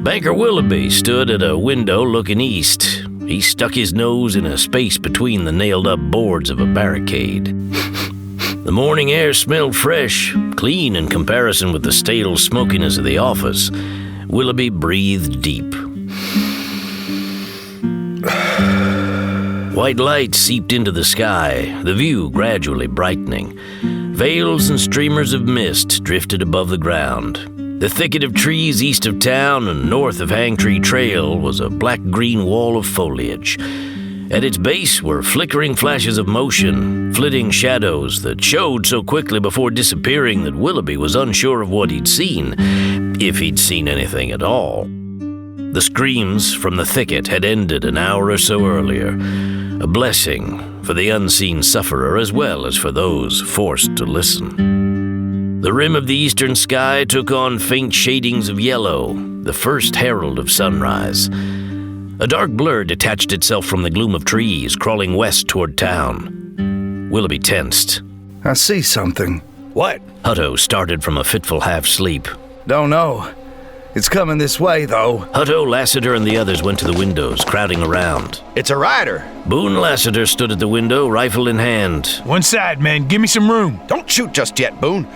Banker Willoughby stood at a window looking east. He stuck his nose in a space between the nailed-up boards of a barricade. The morning air smelled fresh, clean in comparison with the stale smokiness of the office. Willoughby breathed deep. White light seeped into the sky, the view gradually brightening. Veils and streamers of mist drifted above the ground. The thicket of trees east of town and north of Hangtree Trail was a black-green wall of foliage. At its base were flickering flashes of motion, flitting shadows that showed so quickly before disappearing that Willoughby was unsure of what he'd seen, if he'd seen anything at all. The screams from the thicket had ended an hour or so earlier, a blessing for the unseen sufferer as well as for those forced to listen. The rim of the eastern sky took on faint shadings of yellow, the first herald of sunrise. A dark blur detached itself from the gloom of trees, crawling west toward town. Willoughby tensed. I see something. What? Hutto started from a fitful half-sleep. Don't know. It's coming this way, though. Hutto, Lassiter, and the others went to the windows, crowding around. It's a rider. Boone Lassiter stood at the window, rifle in hand. One side, man. Give me some room. Don't shoot just yet, Boone.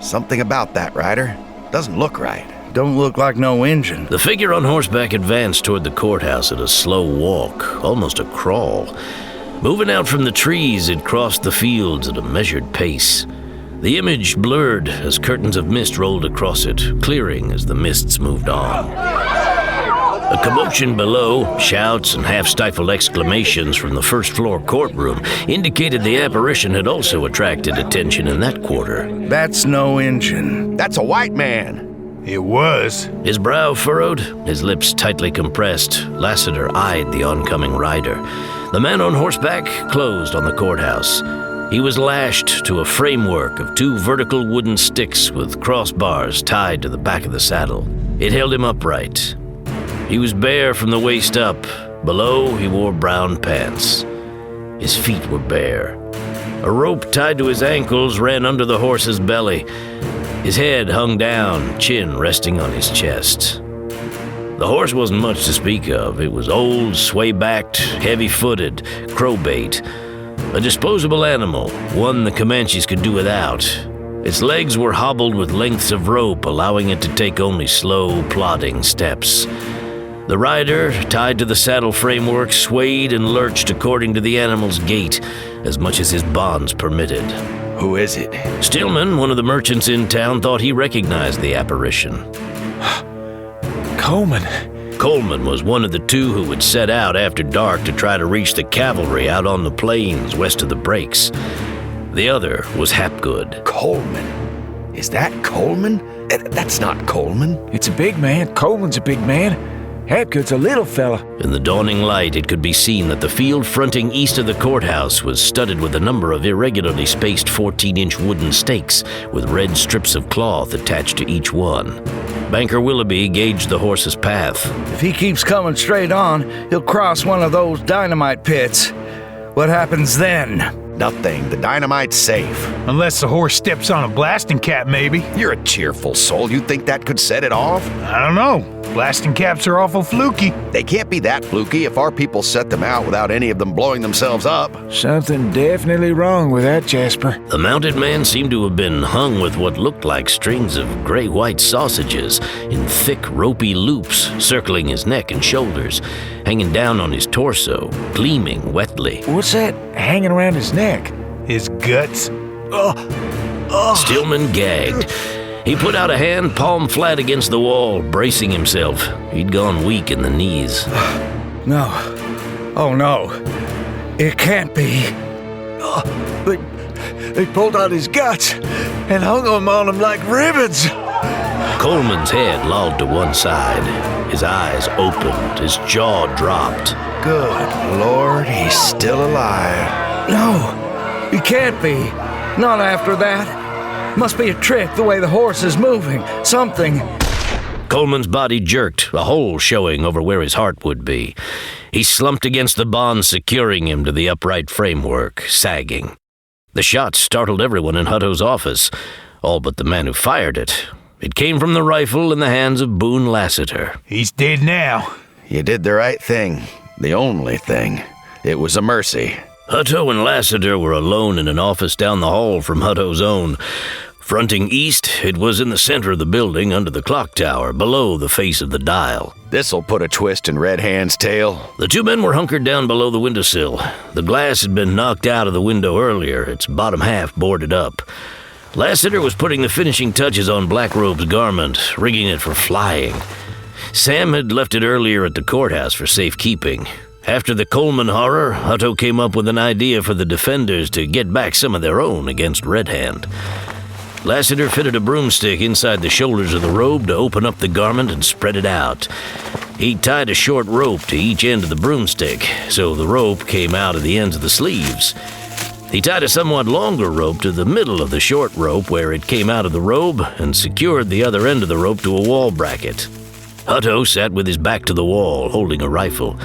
Something about that rider doesn't look right. Don't look like no engine. The figure on horseback advanced toward the courthouse at a slow walk, almost a crawl. Moving out from the trees, it crossed the fields at a measured pace. The image blurred as curtains of mist rolled across it, clearing as the mists moved on. A commotion below, shouts and half-stifled exclamations from the first-floor courtroom indicated the apparition had also attracted attention in that quarter. That's no engine. That's a white man. It was. His brow furrowed, his lips tightly compressed, Lassiter eyed the oncoming rider. The man on horseback closed on the courthouse. He was lashed to a framework of 2 vertical wooden sticks with crossbars tied to the back of the saddle. It held him upright. He was bare from the waist up. Below, he wore brown pants. His feet were bare. A rope tied to his ankles ran under the horse's belly. His head hung down, chin resting on his chest. The horse wasn't much to speak of. It was old, sway-backed, heavy-footed, crowbait. A disposable animal, one the Comanches could do without. Its legs were hobbled with lengths of rope, allowing it to take only slow, plodding steps. The rider, tied to the saddle framework, swayed and lurched according to the animal's gait, as much as his bonds permitted. Who is it? Stillman, one of the merchants in town, thought he recognized the apparition. Coleman. Coleman was one of the 2 who would set out after dark to try to reach the cavalry out on the plains west of the breaks. The other was Hapgood. Coleman? Is that Coleman? That's not Coleman. It's a big man. Coleman's a big man. Hapgood's a little fella. In the dawning light, it could be seen that the field fronting east of the courthouse was studded with a number of irregularly spaced 14-inch wooden stakes with red strips of cloth attached to each one. Banker Willoughby gauged the horse's path. If he keeps coming straight on, he'll cross one of those dynamite pits. What happens then? Nothing. The dynamite's safe. Unless the horse steps on a blasting cap, maybe. You're a cheerful soul. You think that could set it off? I don't know. Blasting caps are awful fluky. They can't be that fluky if our people set them out without any of them blowing themselves up. Something definitely wrong with that, Jasper. The mounted man seemed to have been hung with what looked like strings of gray-white sausages in thick, ropey loops circling his neck and shoulders, hanging down on his torso, gleaming wetly. What's that hanging around his neck? His guts. Stillman gagged. He put out a hand, palm flat against the wall, bracing himself. He'd gone weak in the knees. No. Oh, no. It can't be. They pulled out his guts and hung them on him like ribbons. Coleman's head lolled to one side. His eyes opened, his jaw dropped. Good Lord, he's still alive. No, he can't be. Not after that. Must be a trick, the way the horse is moving. Something. Coleman's body jerked, a hole showing over where his heart would be. He slumped against the bonds securing him to the upright framework, sagging. The shot startled everyone in Hutto's office, all but the man who fired it. It came from the rifle in the hands of Boone Lassiter. He's dead now. You did the right thing. The only thing. It was a mercy. Hutto and Lassiter were alone in an office down the hall from Hutto's own. Fronting east, it was in the center of the building under the clock tower, below the face of the dial. This'll put a twist in Red Hand's tail. The 2 men were hunkered down below the windowsill. The glass had been knocked out of the window earlier, its bottom half boarded up. Lassiter was putting the finishing touches on Blackrobe's garment, rigging it for flying. Sam had left it earlier at the courthouse for safekeeping. After the Coleman horror, Hutto came up with an idea for the defenders to get back some of their own against Red Hand. Lassiter fitted a broomstick inside the shoulders of the robe to open up the garment and spread it out. He tied a short rope to each end of the broomstick, so the rope came out of the ends of the sleeves. He tied a somewhat longer rope to the middle of the short rope where it came out of the robe and secured the other end of the rope to a wall bracket. Hutto sat with his back to the wall, holding a rifle.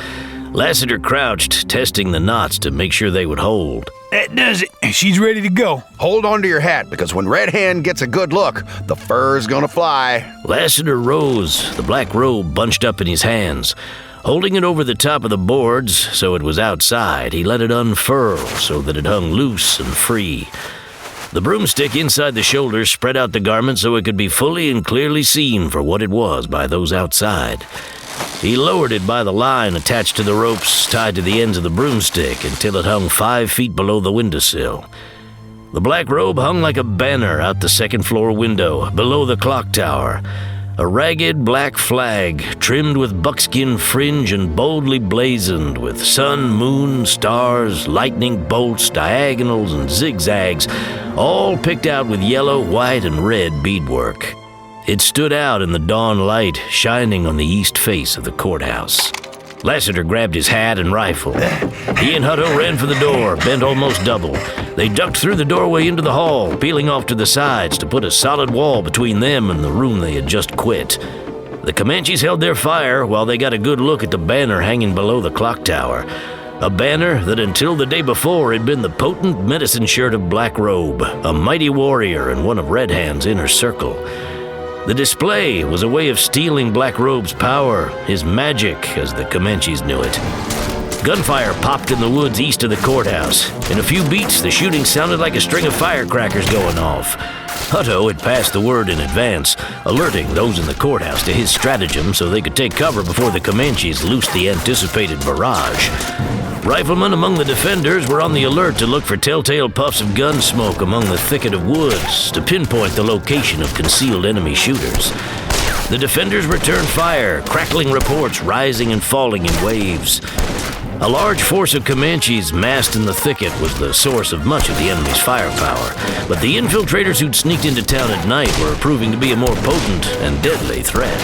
Lassiter crouched, testing the knots to make sure they would hold. That does it. She's ready to go. Hold on to your hat, because when Red Hand gets a good look, the fur's gonna fly. Lassiter rose, the black robe bunched up in his hands. Holding it over the top of the boards so it was outside, he let it unfurl so that it hung loose and free. The broomstick inside the shoulders spread out the garment so it could be fully and clearly seen for what it was by those outside. He lowered it by the line attached to the ropes tied to the ends of the broomstick until it hung 5 feet below the windowsill. The black robe hung like a banner out the second-floor window, below the clock tower. A ragged black flag, trimmed with buckskin fringe and boldly blazoned with sun, moon, stars, lightning bolts, diagonals, and zigzags, all picked out with yellow, white, and red beadwork. It stood out in the dawn light, shining on the east face of the courthouse. Lassiter grabbed his hat and rifle. He and Hutto ran for the door, bent almost double. They ducked through the doorway into the hall, peeling off to the sides to put a solid wall between them and the room they had just quit. The Comanches held their fire while they got a good look at the banner hanging below the clock tower. A banner that until the day before had been the potent medicine shirt of Black Robe, a mighty warrior and one of Red Hand's inner circle. The display was a way of stealing Black Robe's power, his magic, as the Comanches knew it. Gunfire popped in the woods east of the courthouse. In a few beats, the shooting sounded like a string of firecrackers going off. Hutto had passed the word in advance, alerting those in the courthouse to his stratagem so they could take cover before the Comanches loosed the anticipated barrage. Riflemen among the defenders were on the alert to look for telltale puffs of gun smoke among the thicket of woods to pinpoint the location of concealed enemy shooters. The defenders returned fire, crackling reports rising and falling in waves. A large force of Comanches massed in the thicket was the source of much of the enemy's firepower, but the infiltrators who'd sneaked into town at night were proving to be a more potent and deadly threat.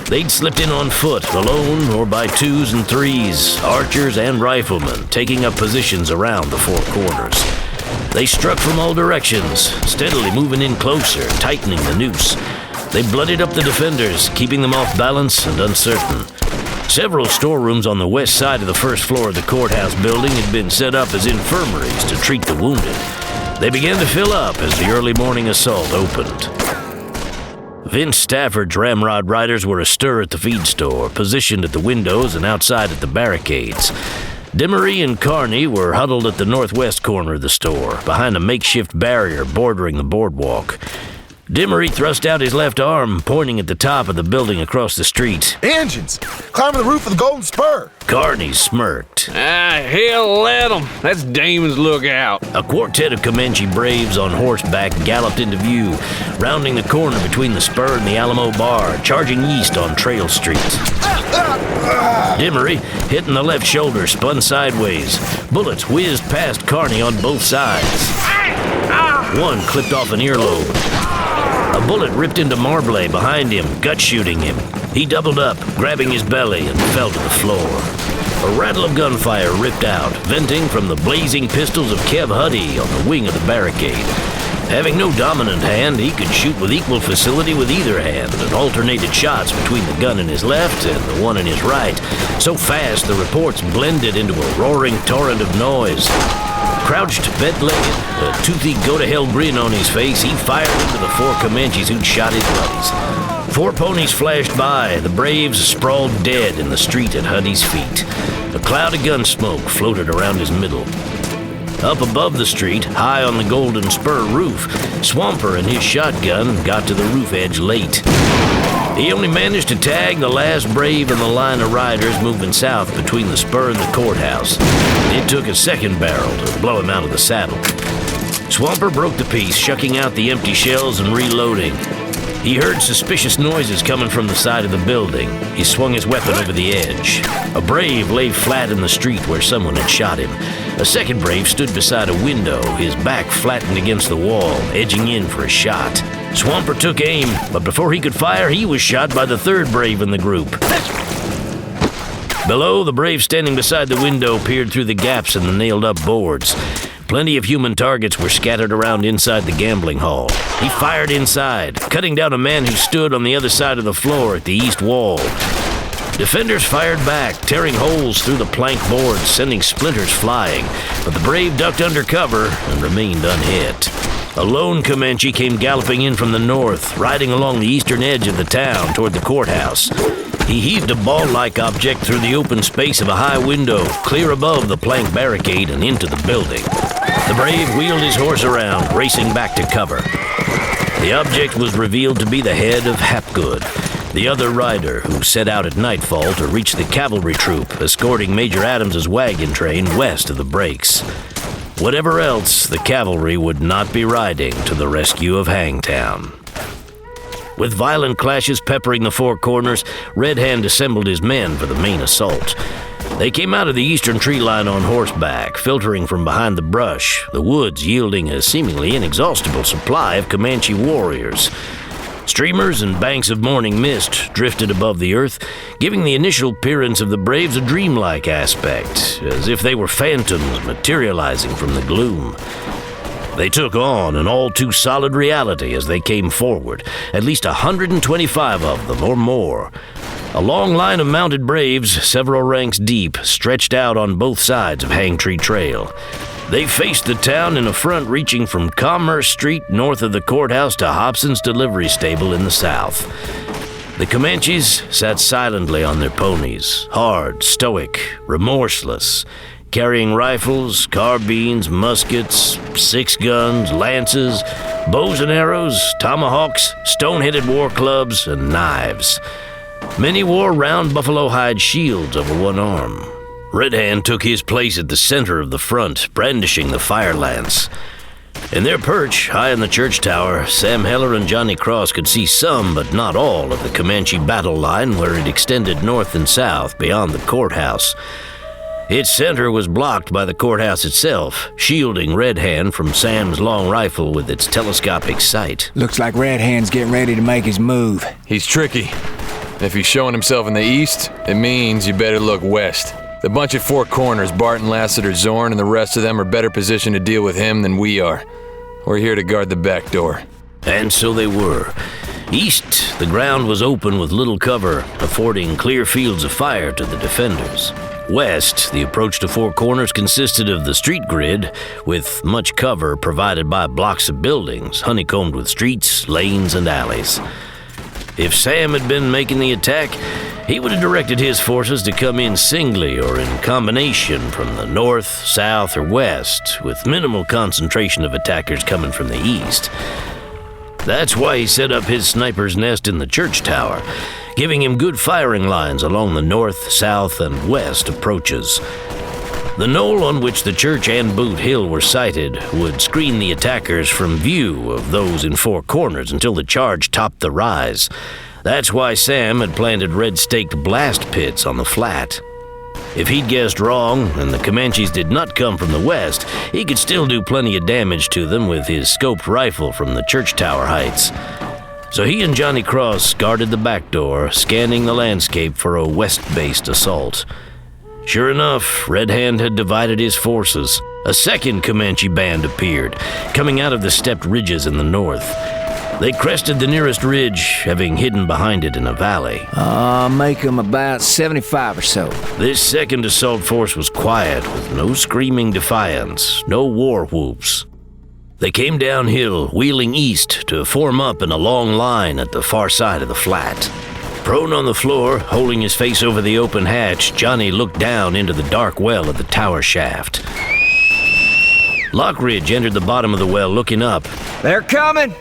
They'd slipped in on foot, alone or by twos and threes, archers and riflemen taking up positions around the four corners. They struck from all directions, steadily moving in closer, tightening the noose. They blooded up the defenders, keeping them off balance and uncertain. Several storerooms on the west side of the first floor of the courthouse building had been set up as infirmaries to treat the wounded. They began to fill up as the early morning assault opened. Vince Stafford's ramrod riders were astir at the feed store, positioned at the windows and outside at the barricades. Demery and Carney were huddled at the northwest corner of the store, behind a makeshift barrier bordering the boardwalk. Demery thrust out his left arm, pointing at the top of the building across the street. Engines! Climbing the roof of the Golden Spur! Carney smirked. Hell let 'em. That's Damon's lookout. A quartet of Comanche braves on horseback galloped into view, rounding the corner between the Spur and the Alamo Bar, charging east on Trail Street. Demery, hitting the left shoulder, spun sideways. Bullets whizzed past Carney on both sides. One clipped off an earlobe. A bullet ripped into Marbley behind him, gut-shooting him. He doubled up, grabbing his belly, and fell to the floor. A rattle of gunfire ripped out, venting from the blazing pistols of Kev Huddy on the wing of the barricade. Having no dominant hand, he could shoot with equal facility with either hand, and alternated shots between the gun in his left and the one in his right, so fast the reports blended into a roaring torrent of noise. Crouched, bed-legged, a toothy go-to-hell grin on his face, he fired into the four Comanches who'd shot his buddies. Four ponies flashed by, the braves sprawled dead in the street at Huddy's feet. A cloud of gun smoke floated around his middle. Up above the street, high on the Golden Spur roof, Swamper and his shotgun got to the roof edge late. He only managed to tag the last brave in the line of riders moving south between the Spur and the courthouse. It took a second barrel to blow him out of the saddle. Swamper broke the piece, shucking out the empty shells and reloading. He heard suspicious noises coming from the side of the building. He swung his weapon over the edge. A brave lay flat in the street where someone had shot him. A second brave stood beside a window, his back flattened against the wall, edging in for a shot. Swamper took aim, but before he could fire, he was shot by the third brave in the group. Below, the brave standing beside the window peered through the gaps in the nailed-up boards. Plenty of human targets were scattered around inside the gambling hall. He fired inside, cutting down a man who stood on the other side of the floor at the east wall. Defenders fired back, tearing holes through the plank boards, sending splinters flying, but the brave ducked under cover and remained unhit. A lone Comanche came galloping in from the north, riding along the eastern edge of the town toward the courthouse. He heaved a ball-like object through the open space of a high window, clear above the plank barricade and into the building. The brave wheeled his horse around, racing back to cover. The object was revealed to be the head of Hapgood, the other rider who set out at nightfall to reach the cavalry troop escorting Major Adams's wagon train west of the breaks. Whatever else, the cavalry would not be riding to the rescue of Hangtown. With violent clashes peppering the four corners, Red Hand assembled his men for the main assault. They came out of the eastern tree line on horseback, filtering from behind the brush, the woods yielding a seemingly inexhaustible supply of Comanche warriors. Streamers and banks of morning mist drifted above the earth, giving the initial appearance of the Braves a dreamlike aspect, as if they were phantoms materializing from the gloom. They took on an all too solid reality as they came forward, at least 125 of them or more. A long line of mounted Braves, several ranks deep, stretched out on both sides of Hangtree Trail. They faced the town in a front reaching from Commerce Street north of the courthouse to Hobson's delivery stable in the south. The Comanches sat silently on their ponies, hard, stoic, remorseless, carrying rifles, carbines, muskets, 6 guns, lances, bows and arrows, tomahawks, stone-headed war clubs, and knives. Many wore round buffalo hide shields over one arm. Red Hand took his place at the center of the front, brandishing the fire lance. In their perch, high in the church tower, Sam Heller and Johnny Cross could see some, but not all, of the Comanche battle line where it extended north and south beyond the courthouse. Its center was blocked by the courthouse itself, shielding Red Hand from Sam's long rifle with its telescopic sight. Looks like Red Hand's getting ready to make his move. He's tricky. If he's showing himself in the east, it means you better look west. The bunch at Four Corners, Barton, Lassiter, Zorn, and the rest of them are better positioned to deal with him than we are. We're here to guard the back door. And so they were. East, the ground was open with little cover, affording clear fields of fire to the defenders. West, the approach to Four Corners consisted of the street grid, with much cover provided by blocks of buildings, honeycombed with streets, lanes, and alleys. If Sam had been making the attack, he would have directed his forces to come in singly or in combination from the north, south, or west, with minimal concentration of attackers coming from the east. That's why he set up his sniper's nest in the church tower, giving him good firing lines along the north, south, and west approaches. The knoll on which the church and Boot Hill were sited would screen the attackers from view of those in Four Corners until the charge topped the rise. That's why Sam had planted red-staked blast pits on the flat. If he'd guessed wrong, and the Comanches did not come from the west, he could still do plenty of damage to them with his scoped rifle from the church tower heights. So he and Johnny Cross guarded the back door, scanning the landscape for a west-based assault. Sure enough, Red Hand had divided his forces. A second Comanche band appeared, coming out of the stepped ridges in the north. They crested the nearest ridge, having hidden behind it in a valley. Make them about 75 or so. This second assault force was quiet, with no screaming defiance, no war whoops. They came downhill, wheeling east to form up in a long line at the far side of the flat. Prone on the floor, holding his face over the open hatch, Johnny looked down into the dark well of the tower shaft. Lockridge entered the bottom of the well, looking up. They're coming!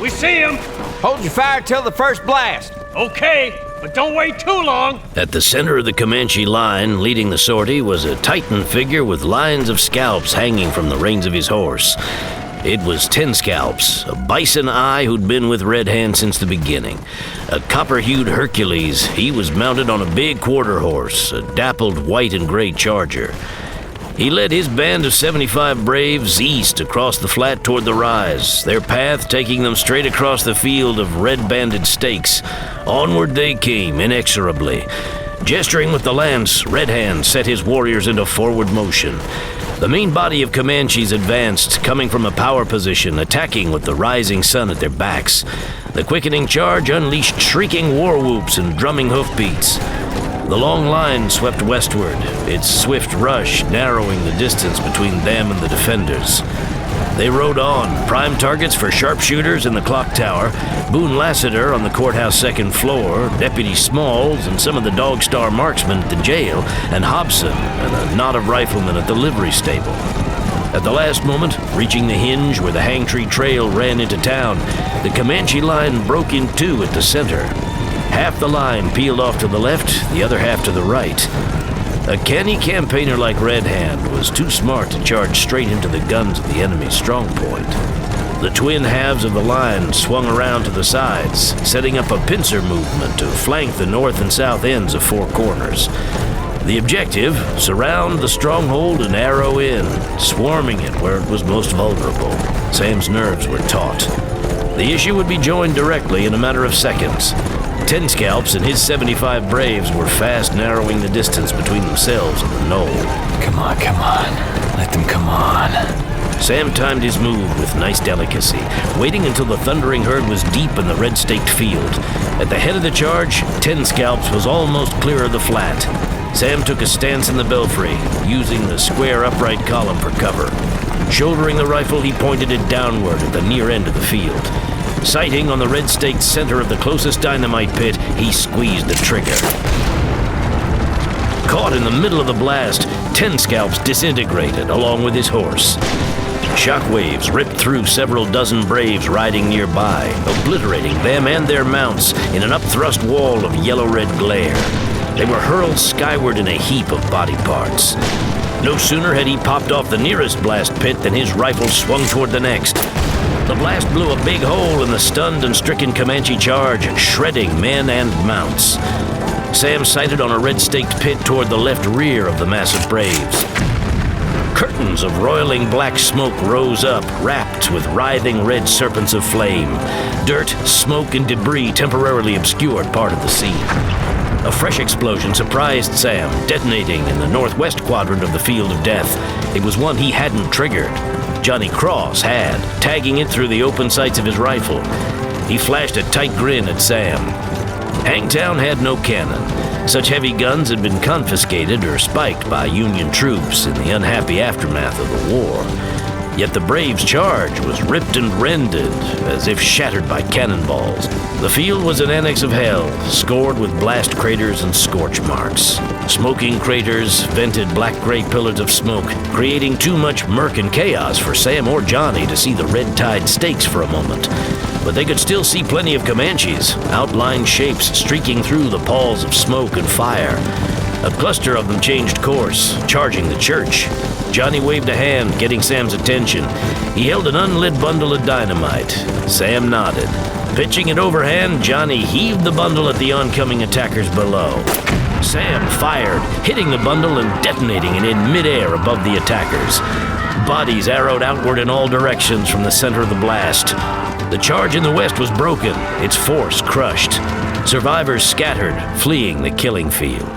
We see him! Hold your fire till the first blast. Okay, but don't wait too long. At the center of the Comanche line, leading the sortie, was a Titan figure with lines of scalps hanging from the reins of his horse. It was 10 Scalps, a bison eye who'd been with Red Hand since the beginning. A copper-hued Hercules, he was mounted on a big quarter horse, a dappled white and gray charger. He led his band of 75 Braves east across the flat toward the rise, their path taking them straight across the field of red-banded stakes. Onward they came, inexorably. Gesturing with the lance, Red Hand set his warriors into forward motion. The main body of Comanches advanced, coming from a power position, attacking with the rising sun at their backs. The quickening charge unleashed shrieking war whoops and drumming hoofbeats. The long line swept westward, its swift rush narrowing the distance between them and the defenders. They rode on, prime targets for sharpshooters in the clock tower, Boone Lassiter on the courthouse second floor, Deputy Smalls and some of the Dog Star marksmen at the jail, and Hobson and a knot of riflemen at the livery stable. At the last moment, reaching the hinge where the Hangtree Trail ran into town, the Comanche line broke in two at the center. Half the line peeled off to the left, the other half to the right. A canny campaigner like Red Hand was too smart to charge straight into the guns of the enemy's strong point. The twin halves of the line swung around to the sides, setting up a pincer movement to flank the north and south ends of Four Corners. The objective, surround the stronghold and arrow in, swarming it where it was most vulnerable. Sam's nerves were taut. The issue would be joined directly in a matter of seconds. 10 Scalps and his 75 Braves were fast narrowing the distance between themselves and the knoll. Come on. Let them come on. Sam timed his move with nice delicacy, waiting until the thundering herd was deep in the red-staked field. At the head of the charge, 10 Scalps was almost clear of the flat. Sam took a stance in the belfry, using the square upright column for cover. Shouldering the rifle, he pointed it downward at the near end of the field. Sighting on the red-staked center of the closest dynamite pit, he squeezed the trigger. Caught in the middle of the blast, 10 Scalps disintegrated along with his horse. Shockwaves ripped through several dozen Braves riding nearby, obliterating them and their mounts in an upthrust wall of yellow-red glare. They were hurled skyward in a heap of body parts. No sooner had he popped off the nearest blast pit than his rifle swung toward the next. The blast blew a big hole in the stunned and stricken Comanche charge, shredding men and mounts. Sam sighted on a red-staked pit toward the left rear of the mass of Braves. Curtains of roiling black smoke rose up, wrapped with writhing red serpents of flame. Dirt, smoke, and debris temporarily obscured part of the scene. A fresh explosion surprised Sam, detonating in the northwest quadrant of the field of death. It was one he hadn't triggered. Johnny Cross had, tagging it through the open sights of his rifle. He flashed a tight grin at Sam. Hangtown had no cannon. Such heavy guns had been confiscated or spiked by Union troops in the unhappy aftermath of the war. Yet the Braves' charge was ripped and rended as if shattered by cannonballs. The field was an annex of hell, scored with blast craters and scorch marks. Smoking craters vented black-gray pillars of smoke, creating too much murk and chaos for Sam or Johnny to see the red-tide stakes for a moment. But they could still see plenty of Comanches, outlined shapes streaking through the palls of smoke and fire. A cluster of them changed course, charging the church. Johnny waved a hand, getting Sam's attention. He held an unlit bundle of dynamite. Sam nodded. Pitching it overhand, Johnny heaved the bundle at the oncoming attackers below. Sam fired, hitting the bundle and detonating it in midair above the attackers. Bodies arrowed outward in all directions from the center of the blast. The charge in the west was broken, its force crushed. Survivors scattered, fleeing the killing field.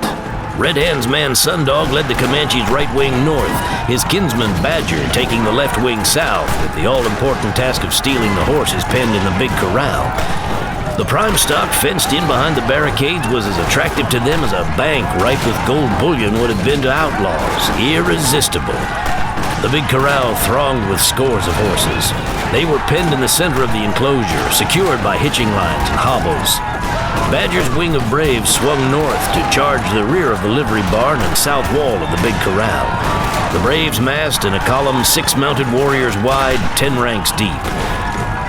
Red Hand's man Sundog led the Comanches' right wing north, his kinsman Badger taking the left wing south with the all-important task of stealing the horses penned in the big corral. The prime stock fenced in behind the barricades was as attractive to them as a bank ripe with gold bullion would have been to outlaws. Irresistible. The big corral thronged with scores of horses. They were penned in the center of the enclosure, secured by hitching lines and hobbles. Badger's wing of Braves swung north to charge the rear of the livery barn and south wall of the big corral. The Braves massed in a column 6 mounted warriors wide, 10 ranks deep.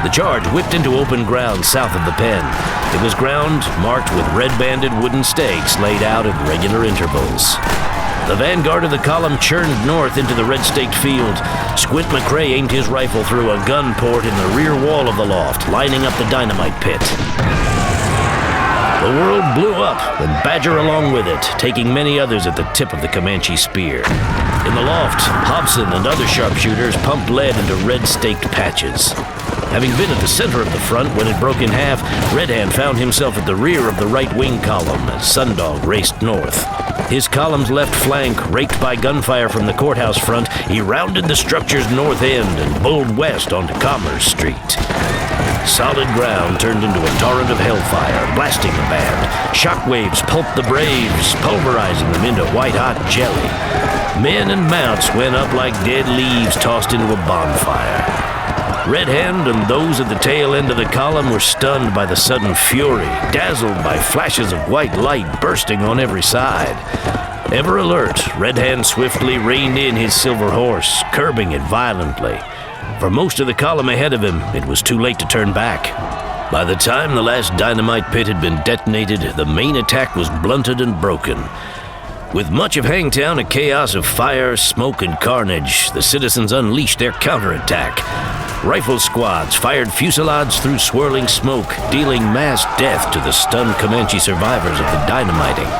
The charge whipped into open ground south of the pen. It was ground marked with red-banded wooden stakes laid out at regular intervals. The vanguard of the column churned north into the red-staked field. Squint McCrae aimed his rifle through a gun port in the rear wall of the loft, lining up the dynamite pit. The world blew up, and Badger along with it, taking many others at the tip of the Comanche spear. In the loft, Hobson and other sharpshooters pumped lead into red-staked patches. Having been at the center of the front when it broke in half, Red Hand found himself at the rear of the right-wing column as Sundog raced north. His column's left flank, raked by gunfire from the courthouse front, he rounded the structure's north end and bowled west onto Commerce Street. Solid ground turned into a torrent of hellfire, blasting the band. Shockwaves pulped the Braves, pulverizing them into white-hot jelly. Men and mounts went up like dead leaves tossed into a bonfire. Red Hand and those at the tail end of the column were stunned by the sudden fury, dazzled by flashes of white light bursting on every side. Ever alert, Red Hand swiftly reined in his silver horse, curbing it violently. For most of the column ahead of him, it was too late to turn back. By the time the last dynamite pit had been detonated, the main attack was blunted and broken. With much of Hangtown a chaos of fire, smoke, and carnage, the citizens unleashed their counterattack. Rifle squads fired fusillades through swirling smoke, dealing mass death to the stunned Comanche survivors of the dynamiting.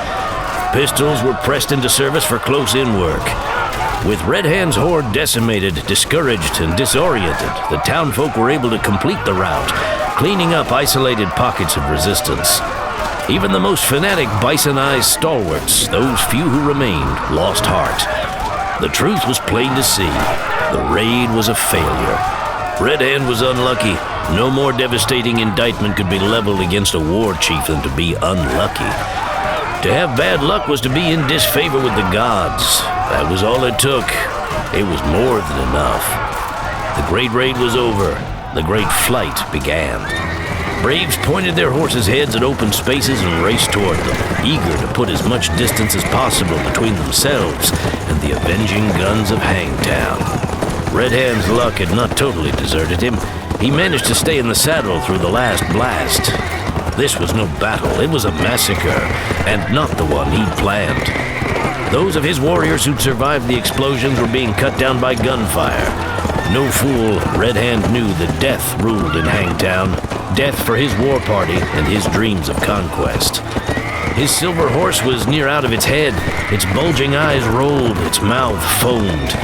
Pistols were pressed into service for close-in work. With Red Hand's horde decimated, discouraged, and disoriented, the townfolk were able to complete the rout, cleaning up isolated pockets of resistance. Even the most fanatic bison-eyed stalwarts, those few who remained, lost heart. The truth was plain to see. The raid was a failure. Red Hand was unlucky. No more devastating indictment could be leveled against a war chief than to be unlucky. To have bad luck was to be in disfavor with the gods. That was all it took. It was more than enough. The great raid was over. The great flight began. Braves pointed their horses' heads at open spaces and raced toward them, eager to put as much distance as possible between themselves and the avenging guns of Hangtown. Red Hand's luck had not totally deserted him. He managed to stay in the saddle through the last blast. This was no battle, it was a massacre, and not the one he'd planned. Those of his warriors who'd survived the explosions were being cut down by gunfire. No fool, Red Hand knew that death ruled in Hangtown. Death for his war party and his dreams of conquest. His silver horse was near out of its head. Its bulging eyes rolled, its mouth foamed.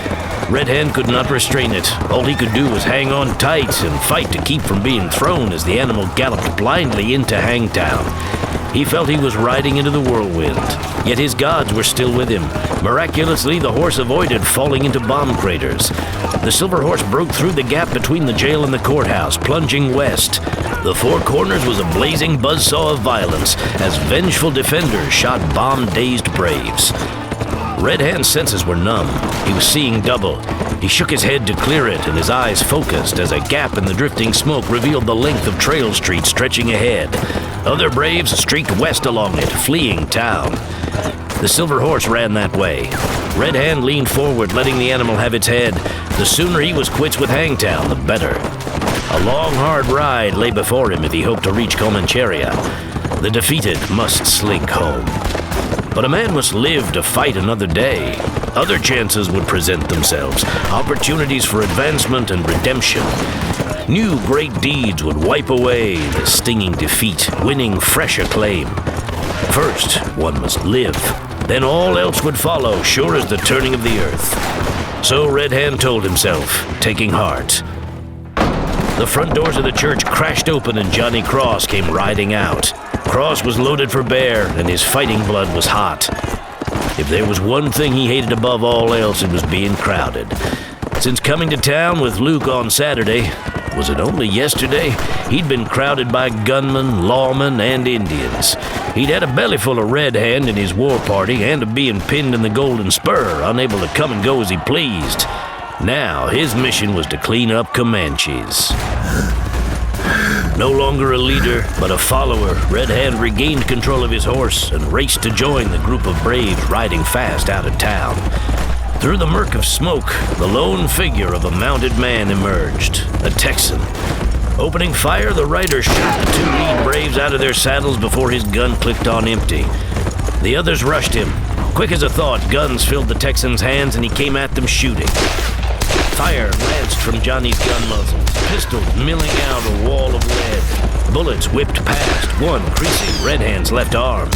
Red Hand could not restrain it. All he could do was hang on tight and fight to keep from being thrown as the animal galloped blindly into Hangtown. He felt he was riding into the whirlwind, yet his gods were still with him. Miraculously, the horse avoided falling into bomb craters. The silver horse broke through the gap between the jail and the courthouse, plunging west. The Four Corners was a blazing buzzsaw of violence as vengeful defenders shot bomb-dazed braves. Red Hand's senses were numb. He was seeing double. He shook his head to clear it, and his eyes focused as a gap in the drifting smoke revealed the length of Trail Street stretching ahead. Other braves streaked west along it, fleeing town. The silver horse ran that way. Red Hand leaned forward, letting the animal have its head. The sooner he was quits with Hangtown, the better. A long, hard ride lay before him if he hoped to reach Comancheria. The defeated must slink home. But a man must live to fight another day. Other chances would present themselves, opportunities for advancement and redemption. New great deeds would wipe away the stinging defeat, winning fresh acclaim. First, one must live. Then all else would follow, sure as the turning of the earth. So Red Hand told himself, taking heart. The front doors of the church crashed open and Johnny Cross came riding out. Cross was loaded for bear, and his fighting blood was hot. If there was one thing he hated above all else, it was being crowded. Since coming to town with Luke on Saturday, was it only yesterday, he'd been crowded by gunmen, lawmen, and Indians. He'd had a bellyful of Red Hand in his war party and of being pinned in the Golden Spur, unable to come and go as he pleased. Now, his mission was to clean up Comanches. No longer a leader, but a follower, Red Hand regained control of his horse and raced to join the group of braves riding fast out of town. Through the murk of smoke, the lone figure of a mounted man emerged, a Texan. Opening fire, the rider shot the two lead braves out of their saddles before his gun clicked on empty. The others rushed him. Quick as a thought, guns filled the Texan's hands and he came at them shooting. Fire lanced from Johnny's gun muzzles, pistols milling out a wall of lead. Bullets whipped past, one creasing Red Hand's left arm.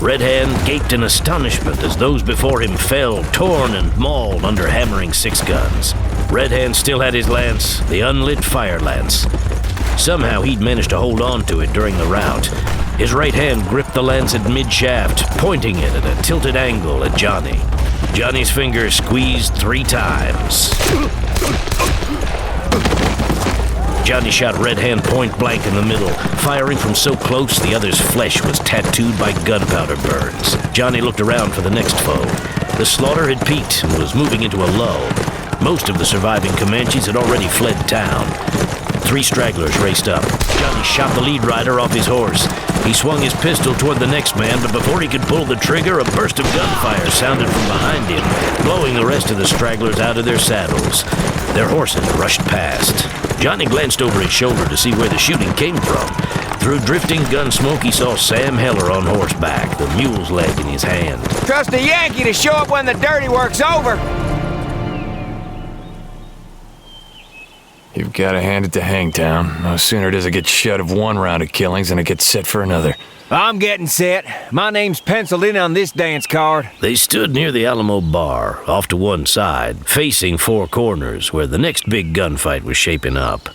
Red Hand gaped in astonishment as those before him fell, torn and mauled under hammering six guns. Red Hand still had his lance, the unlit fire lance. Somehow he'd managed to hold on to it during the rout. His right hand gripped the lance at mid-shaft, pointing it at a tilted angle at Johnny. Johnny's fingers squeezed 3 times. Johnny shot Red Hand point blank in the middle, firing from so close the other's flesh was tattooed by gunpowder burns. Johnny looked around for the next foe. The slaughter had peaked and was moving into a lull. Most of the surviving Comanches had already fled town. 3 stragglers raced up. Johnny shot the lead rider off his horse. He swung his pistol toward the next man, but before he could pull the trigger, a burst of gunfire sounded from behind him, blowing the rest of the stragglers out of their saddles. Their horses rushed past. Johnny glanced over his shoulder to see where the shooting came from. Through drifting gun smoke, he saw Sam Heller on horseback, the mule's leg in his hand. Trust a Yankee to show up when the dirty work's over. You've got to hand it to Hangtown. No sooner does it get shut of one round of killings than it gets set for another. I'm getting set. My name's penciled in on this dance card. They stood near the Alamo bar, off to one side, facing Four Corners, where the next big gunfight was shaping up.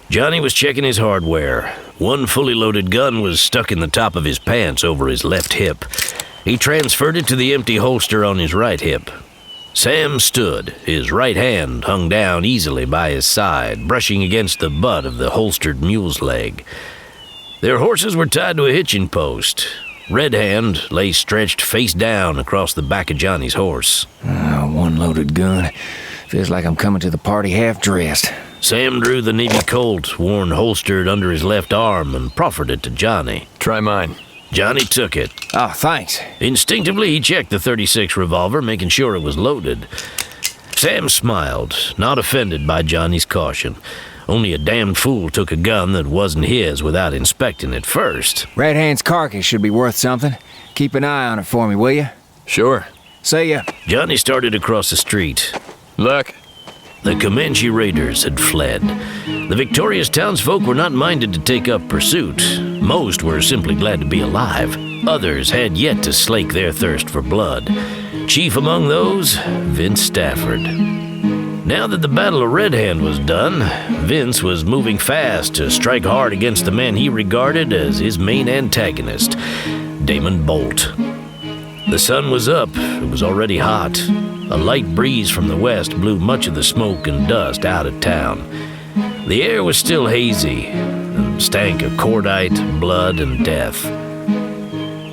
Johnny was checking his hardware. One fully loaded gun was stuck in the top of his pants over his left hip. He transferred it to the empty holster on his right hip. Sam stood, his right hand hung down easily by his side, brushing against the butt of the holstered mule's leg. Their horses were tied to a hitching post. Red Hand lay stretched face down across the back of Johnny's horse. One loaded gun. Feels like I'm coming to the party half-dressed. Sam drew the Navy Colt, worn holstered under his left arm, and proffered it to Johnny. Try mine. Johnny took it. Oh, thanks. Instinctively, he checked the .36 revolver, making sure it was loaded. Sam smiled, not offended by Johnny's caution. Only a damned fool took a gun that wasn't his without inspecting it first. Red Hand's carcass should be worth something. Keep an eye on it for me, will you? Sure. See ya. Johnny started across the street. Look. The Comanche raiders had fled. The victorious townsfolk were not minded to take up pursuit. Most were simply glad to be alive. Others had yet to slake their thirst for blood. Chief among those, Vince Stafford. Now that the Battle of Red Hand was done, Vince was moving fast to strike hard against the man he regarded as his main antagonist, Damon Bolt. The sun was up. It was already hot. A light breeze from the west blew much of the smoke and dust out of town. The air was still hazy and stank of cordite, blood, and death.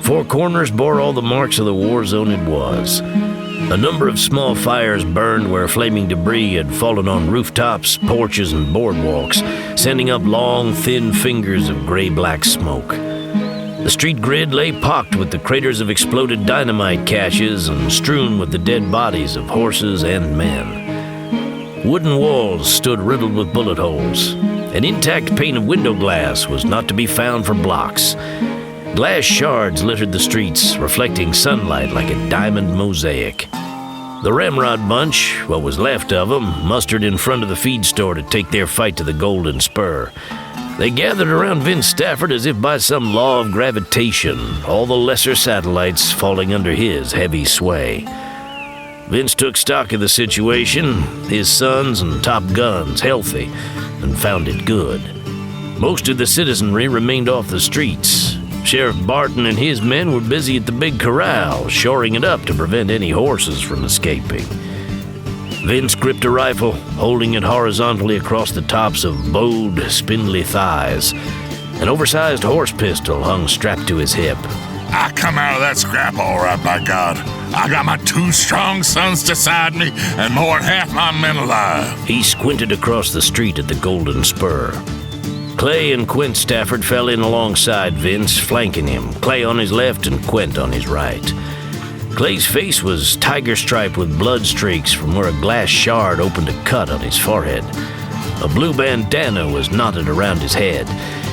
Four Corners bore all the marks of the war zone it was. A number of small fires burned where flaming debris had fallen on rooftops, porches, and boardwalks, sending up long, thin fingers of gray-black smoke. The street grid lay pocked with the craters of exploded dynamite caches and strewn with the dead bodies of horses and men. Wooden walls stood riddled with bullet holes. An intact pane of window glass was not to be found for blocks. Glass shards littered the streets, reflecting sunlight like a diamond mosaic. The Ramrod bunch, what was left of them, mustered in front of the feed store to take their fight to the Golden Spur. They gathered around Vince Stafford as if by some law of gravitation, all the lesser satellites falling under his heavy sway. Vince took stock of the situation, his sons and top guns healthy, and found it good. Most of the citizenry remained off the streets. Sheriff Barton and his men were busy at the big corral, shoring it up to prevent any horses from escaping. Vince gripped a rifle, holding it horizontally across the tops of bowed, spindly thighs. An oversized horse pistol hung strapped to his hip. I come out of that scrap all right, by God. I got my 2 strong sons to side me and more than half my men alive. He squinted across the street at the Golden Spur. Clay and Quint Stafford fell in alongside Vince, flanking him, Clay on his left and Quint on his right. Clay's face was tiger-striped with blood streaks from where a glass shard opened a cut on his forehead. A blue bandana was knotted around his head.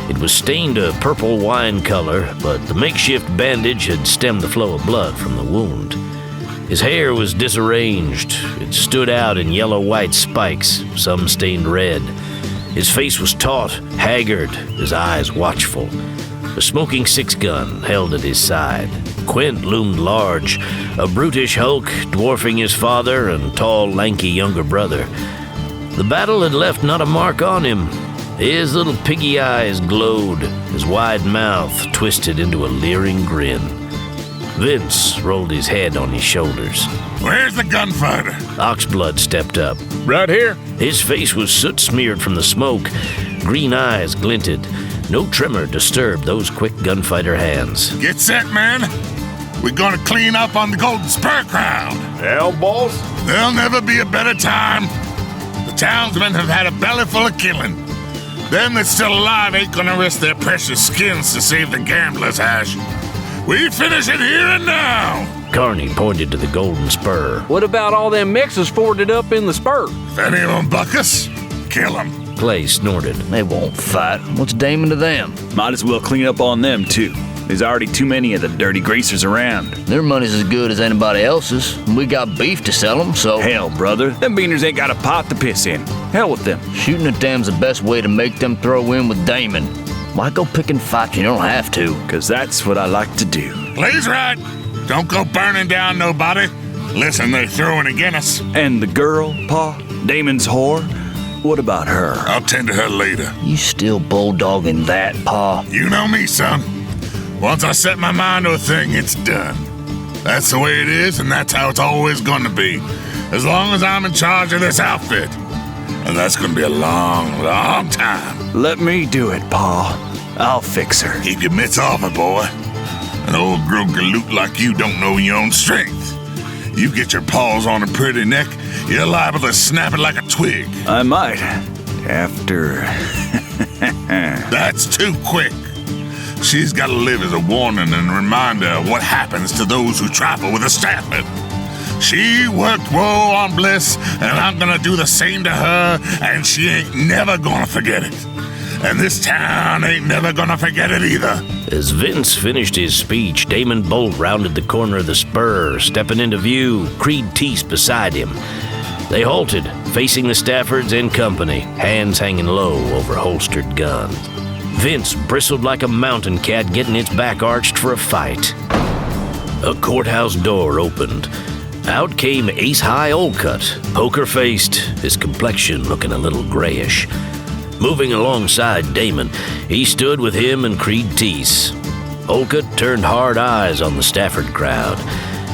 It was stained a purple wine color, but the makeshift bandage had stemmed the flow of blood from the wound. His hair was disarranged. It stood out in yellow-white spikes, some stained red. His face was taut, haggard, his eyes watchful. A smoking 6-gun held at his side. Quint loomed large, a brutish hulk dwarfing his father and tall, lanky younger brother. The battle had left not a mark on him. His little piggy eyes glowed, his wide mouth twisted into a leering grin. Vince rolled his head on his shoulders. Where's the gunfighter? Oxblood stepped up. Right here. His face was soot-smeared from the smoke. Green eyes glinted. No tremor disturbed those quick gunfighter hands. Get set, man. We're gonna clean up on the Golden Spur crowd. Hell, boss. There'll never be a better time. The townsmen have had a belly full of killing. Them that's still alive ain't gonna risk their precious skins to save the gambler's hash. We finish it here and now. Carney pointed to the Golden Spur. What about all them mixers forded up in the spur? If any of them buck us, kill them. Clay snorted. They won't fight. What's Damon to them? Might as well clean up on them, too. There's already too many of the dirty greasers around. Their money's as good as anybody else's. We got beef to sell them, so... Hell, brother. Them beaners ain't got a pot to piss in. Hell with them. Shooting at them's the best way to make them throw in with Damon. Why go picking fights you don't have to? 'Cause that's what I like to do. Please, right. Don't go burning down nobody. Listen, they're throwing against us. And the girl, Pa? Damon's whore? What about her? I'll tend to her later. You still bulldogging that, Pa? You know me, son. Once I set my mind to a thing, it's done. That's the way it is, and that's how it's always gonna be. As long as I'm in charge of this outfit. And that's gonna be a long, long time. Let me do it, Pa. I'll fix her. Keep your mitts off her, boy. An old grog galoot like you don't know your own strength. You get your paws on her pretty neck, you're liable to snap it like a twig. I might. After... That's too quick. She's got to live as a warning and a reminder of what happens to those who trifle with a Stafford. She worked woe on Bliss, and I'm gonna do the same to her, and she ain't never gonna forget it. And this town ain't never gonna forget it either. As Vince finished his speech, Damon Bolt rounded the corner of the spur, stepping into view, Creed Teese beside him. They halted, facing the Staffords and company, hands hanging low over holstered guns. Vince bristled like a mountain cat getting its back arched for a fight. A courthouse door opened. Out came ace-high Olcutt, poker-faced, his complexion looking a little grayish. Moving alongside Damon, he stood with him and Creed Teese. Olcutt turned hard eyes on the Stafford crowd.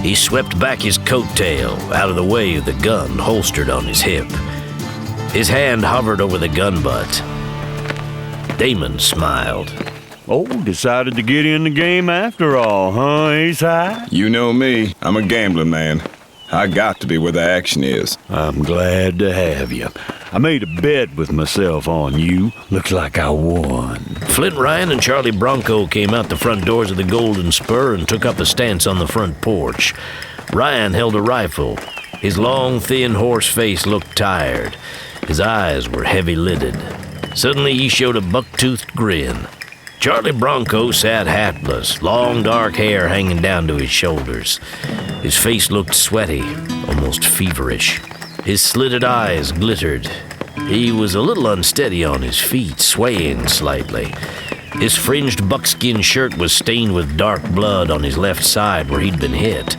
He swept back his coattail out of the way of the gun holstered on his hip. His hand hovered over the gun butt. Damon smiled. Oh, decided to get in the game after all, huh, Ace High? You know me. I'm a gambling man. I got to be where the action is. I'm glad to have you. I made a bet with myself on you. Looks like I won. Flint Ryan and Charlie Bronco came out the front doors of the Golden Spur and took up a stance on the front porch. Ryan held a rifle. His long, thin horse face looked tired. His eyes were heavy-lidded. Suddenly he showed a buck-toothed grin. Charlie Bronco sat hatless, long dark hair hanging down to his shoulders. His face looked sweaty, almost feverish. His slitted eyes glittered. He was a little unsteady on his feet, swaying slightly. His fringed buckskin shirt was stained with dark blood on his left side where he'd been hit.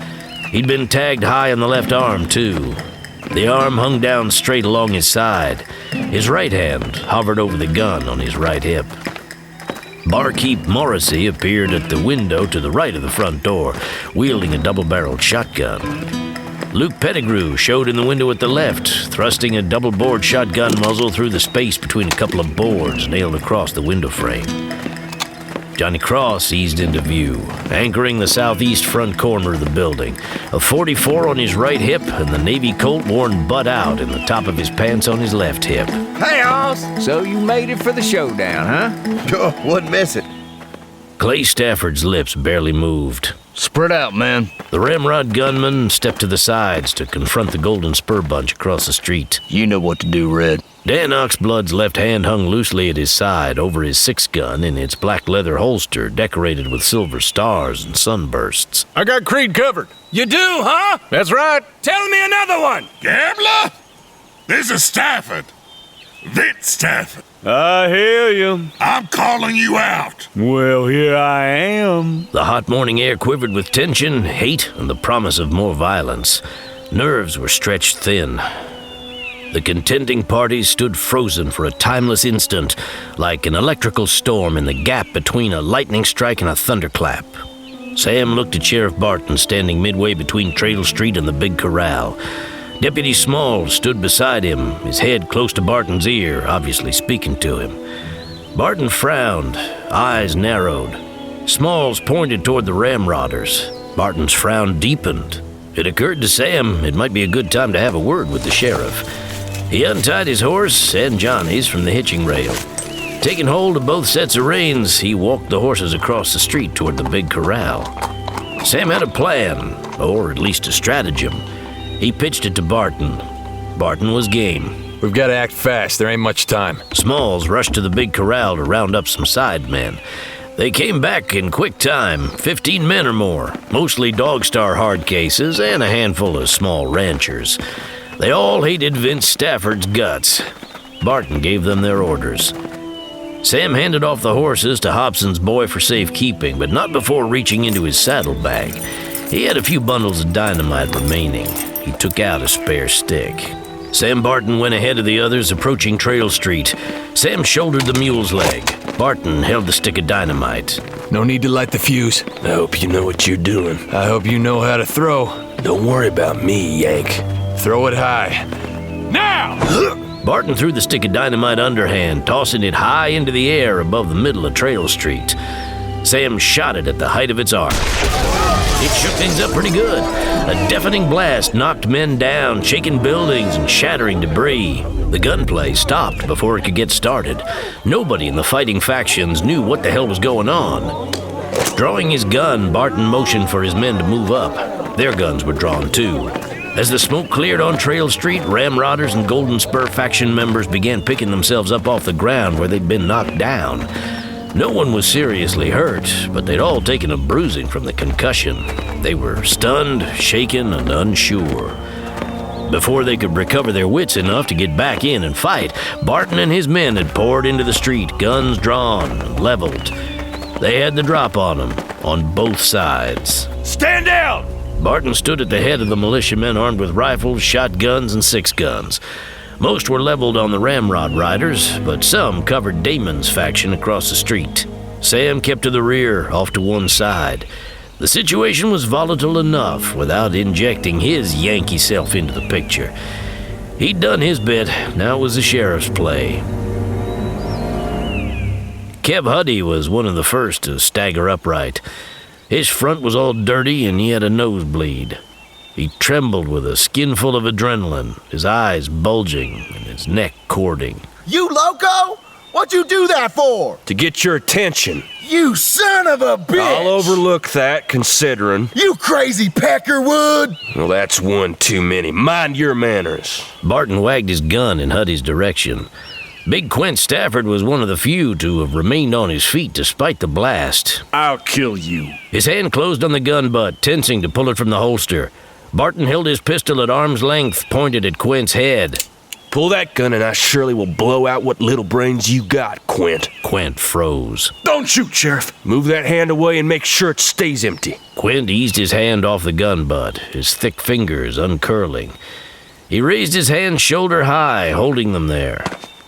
He'd been tagged high on the left arm, too. The arm hung down straight along his side. His right hand hovered over the gun on his right hip. Barkeep Morrissey appeared at the window to the right of the front door, wielding a double-barreled shotgun. Luke Pettigrew showed in the window at the left, thrusting a double-bored shotgun muzzle through the space between a couple of boards nailed across the window frame. Johnny Cross eased into view, anchoring the southeast front corner of the building, a .44 on his right hip and the Navy Colt worn butt out in the top of his pants on his left hip. Hey, Oz! So you made it for the showdown, huh? Sure, wouldn't miss it. Clay Stafford's lips barely moved. Spread out, man. The ramrod gunman stepped to the sides to confront the Golden Spur bunch across the street. You know what to do, Red. Dan Oxblood's left hand hung loosely at his side over his 6-gun in its black leather holster decorated with silver stars and sunbursts. I got Creed covered. You do, huh? That's right. Tell me another one. Gambler? This is Stafford. Vince Stafford. I hear you. I'm calling you out. Well, here I am. The hot morning air quivered with tension, hate, and the promise of more violence. Nerves were stretched thin. The contending parties stood frozen for a timeless instant, like an electrical storm in the gap between a lightning strike and a thunderclap. Sam looked at Sheriff Barton standing midway between Trail Street and the Big Corral. Deputy Smalls stood beside him, his head close to Barton's ear, obviously speaking to him. Barton frowned, eyes narrowed. Smalls pointed toward the ramrodders. Barton's frown deepened. It occurred to Sam it might be a good time to have a word with the sheriff. He untied his horse and Johnny's from the hitching rail. Taking hold of both sets of reins, he walked the horses across the street toward the Big Corral. Sam had a plan, or at least a stratagem. He pitched it to Barton. Barton was game. We've got to act fast. There ain't much time. Smalls rushed to the Big Corral to round up some side men. They came back in quick time, 15 men or more, mostly Dog Star hard cases and a handful of small ranchers. They all hated Vince Stafford's guts. Barton gave them their orders. Sam handed off the horses to Hobson's boy for safekeeping, but not before reaching into his saddlebag. He had a few bundles of dynamite remaining. He took out a spare stick. Sam Barton went ahead of the others, approaching Trail Street. Sam shouldered the mule's leg. Barton held the stick of dynamite. No need to light the fuse. I hope you know what you're doing. I hope you know how to throw. Don't worry about me, Yank. Throw it high. Now! Barton threw the stick of dynamite underhand, tossing it high into the air above the middle of Trail Street. Sam shot it at the height of its arc. It shook things up pretty good. A deafening blast knocked men down, shaking buildings and shattering debris. The gunplay stopped before it could get started. Nobody in the fighting factions knew what the hell was going on. Drawing his gun, Barton motioned for his men to move up. Their guns were drawn too. As the smoke cleared on Trail Street, Ramrodders and Golden Spur faction members began picking themselves up off the ground where they'd been knocked down. No one was seriously hurt, but they'd all taken a bruising from the concussion. They were stunned, shaken, and unsure. Before they could recover their wits enough to get back in and fight, Barton and his men had poured into the street, guns drawn, leveled. They had the drop on them, on both sides. Stand down! Barton stood at the head of the militiamen armed with rifles, shotguns, and 6-guns. Most were leveled on the Ramrod riders, but some covered Damon's faction across the street. Sam kept to the rear, off to one side. The situation was volatile enough without injecting his Yankee self into the picture. He'd done his bit, now it was the sheriff's play. Kev Huddy was one of the first to stagger upright. His front was all dirty and he had a nosebleed. He trembled with a skinful of adrenaline, his eyes bulging and his neck cording. You loco? What'd you do that for? To get your attention. You son of a bitch! I'll overlook that, considering. You crazy Peckerwood! Well, that's one too many. Mind your manners. Barton wagged his gun in Huddy's direction. Big Quint Stafford was one of the few to have remained on his feet despite the blast. I'll kill you. His hand closed on the gun butt, tensing to pull it from the holster. Barton held his pistol at arm's length, pointed at Quint's head. Pull that gun and I surely will blow out what little brains you got, Quint. Quint froze. Don't shoot, Sheriff. Move that hand away and make sure it stays empty. Quint eased his hand off the gun butt, his thick fingers uncurling. He raised his hands shoulder high, holding them there.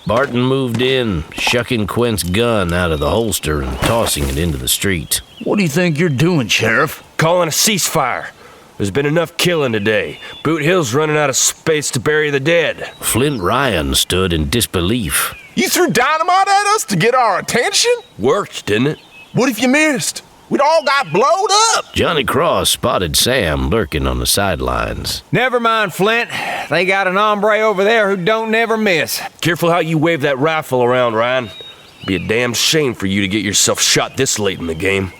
Barton moved in, shucking Quint's gun out of the holster and tossing it into the street. What do you think you're doing, Sheriff? Calling a ceasefire. There's been enough killing today. Boot Hill's running out of space to bury the dead. Flint Ryan stood in disbelief. You threw dynamite at us to get our attention? Worked, didn't it? What if you missed? We'd all got blowed up. Johnny Cross spotted Sam lurking on the sidelines. Never mind, Flint. They got an hombre over there who don't never miss. Careful how you wave that rifle around, Ryan. It'd be a damn shame for you to get yourself shot this late in the game.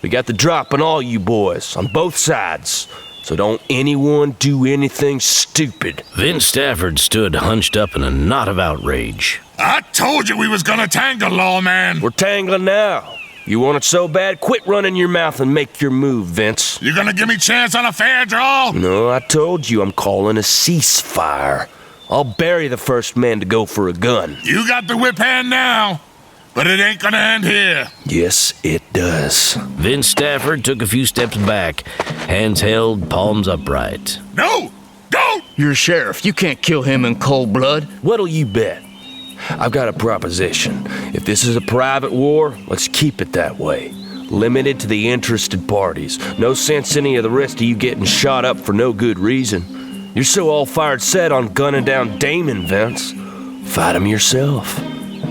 We got the drop on all you boys, on both sides. So don't anyone do anything stupid. Vince Stafford stood hunched up in a knot of outrage. I told you we was gonna tangle, lawman. We're tangling now. You want it so bad, quit running your mouth and make your move, Vince. You gonna give me a chance on a fair draw? No, I told you I'm calling a ceasefire. I'll bury the first man to go for a gun. You got the whip hand now, but it ain't gonna end here. Yes, it does. Vince Stafford took a few steps back, hands held, palms upright. No! Don't! You're sheriff. You can't kill him in cold blood. What'll you bet? I've got a proposition. If this is a private war, let's keep it that way. Limited to the interested parties. No sense any of the rest of you getting shot up for no good reason. You're so all fired set on gunning down Damon, Vince. Fight him yourself.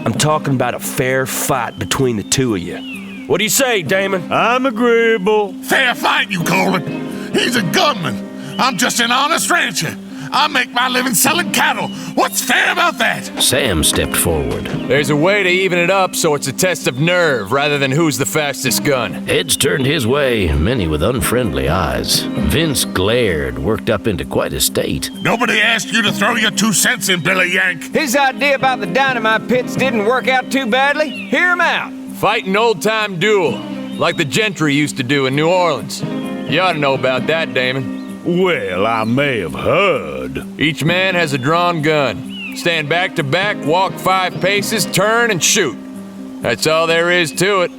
I'm talking about a fair fight between the two of you. What do you say, Damon? I'm agreeable. Fair fight, you call it. He's a gunman. I'm just an honest rancher. I make my living selling cattle. What's fair about that? Sam stepped forward. There's a way to even it up so it's a test of nerve rather than who's the fastest gun. Heads turned his way, many with unfriendly eyes. Vince glared, worked up into quite a state. Nobody asked you to throw your 2 cents in, Billy Yank. His idea about the dynamite pits didn't work out too badly. Hear him out. Fight an old-time duel, like the gentry used to do in New Orleans. You ought to know about that, Damon. Well, I may have heard. Each man has a drawn gun. Stand back to back, walk 5 paces, turn, and shoot. That's all there is to it.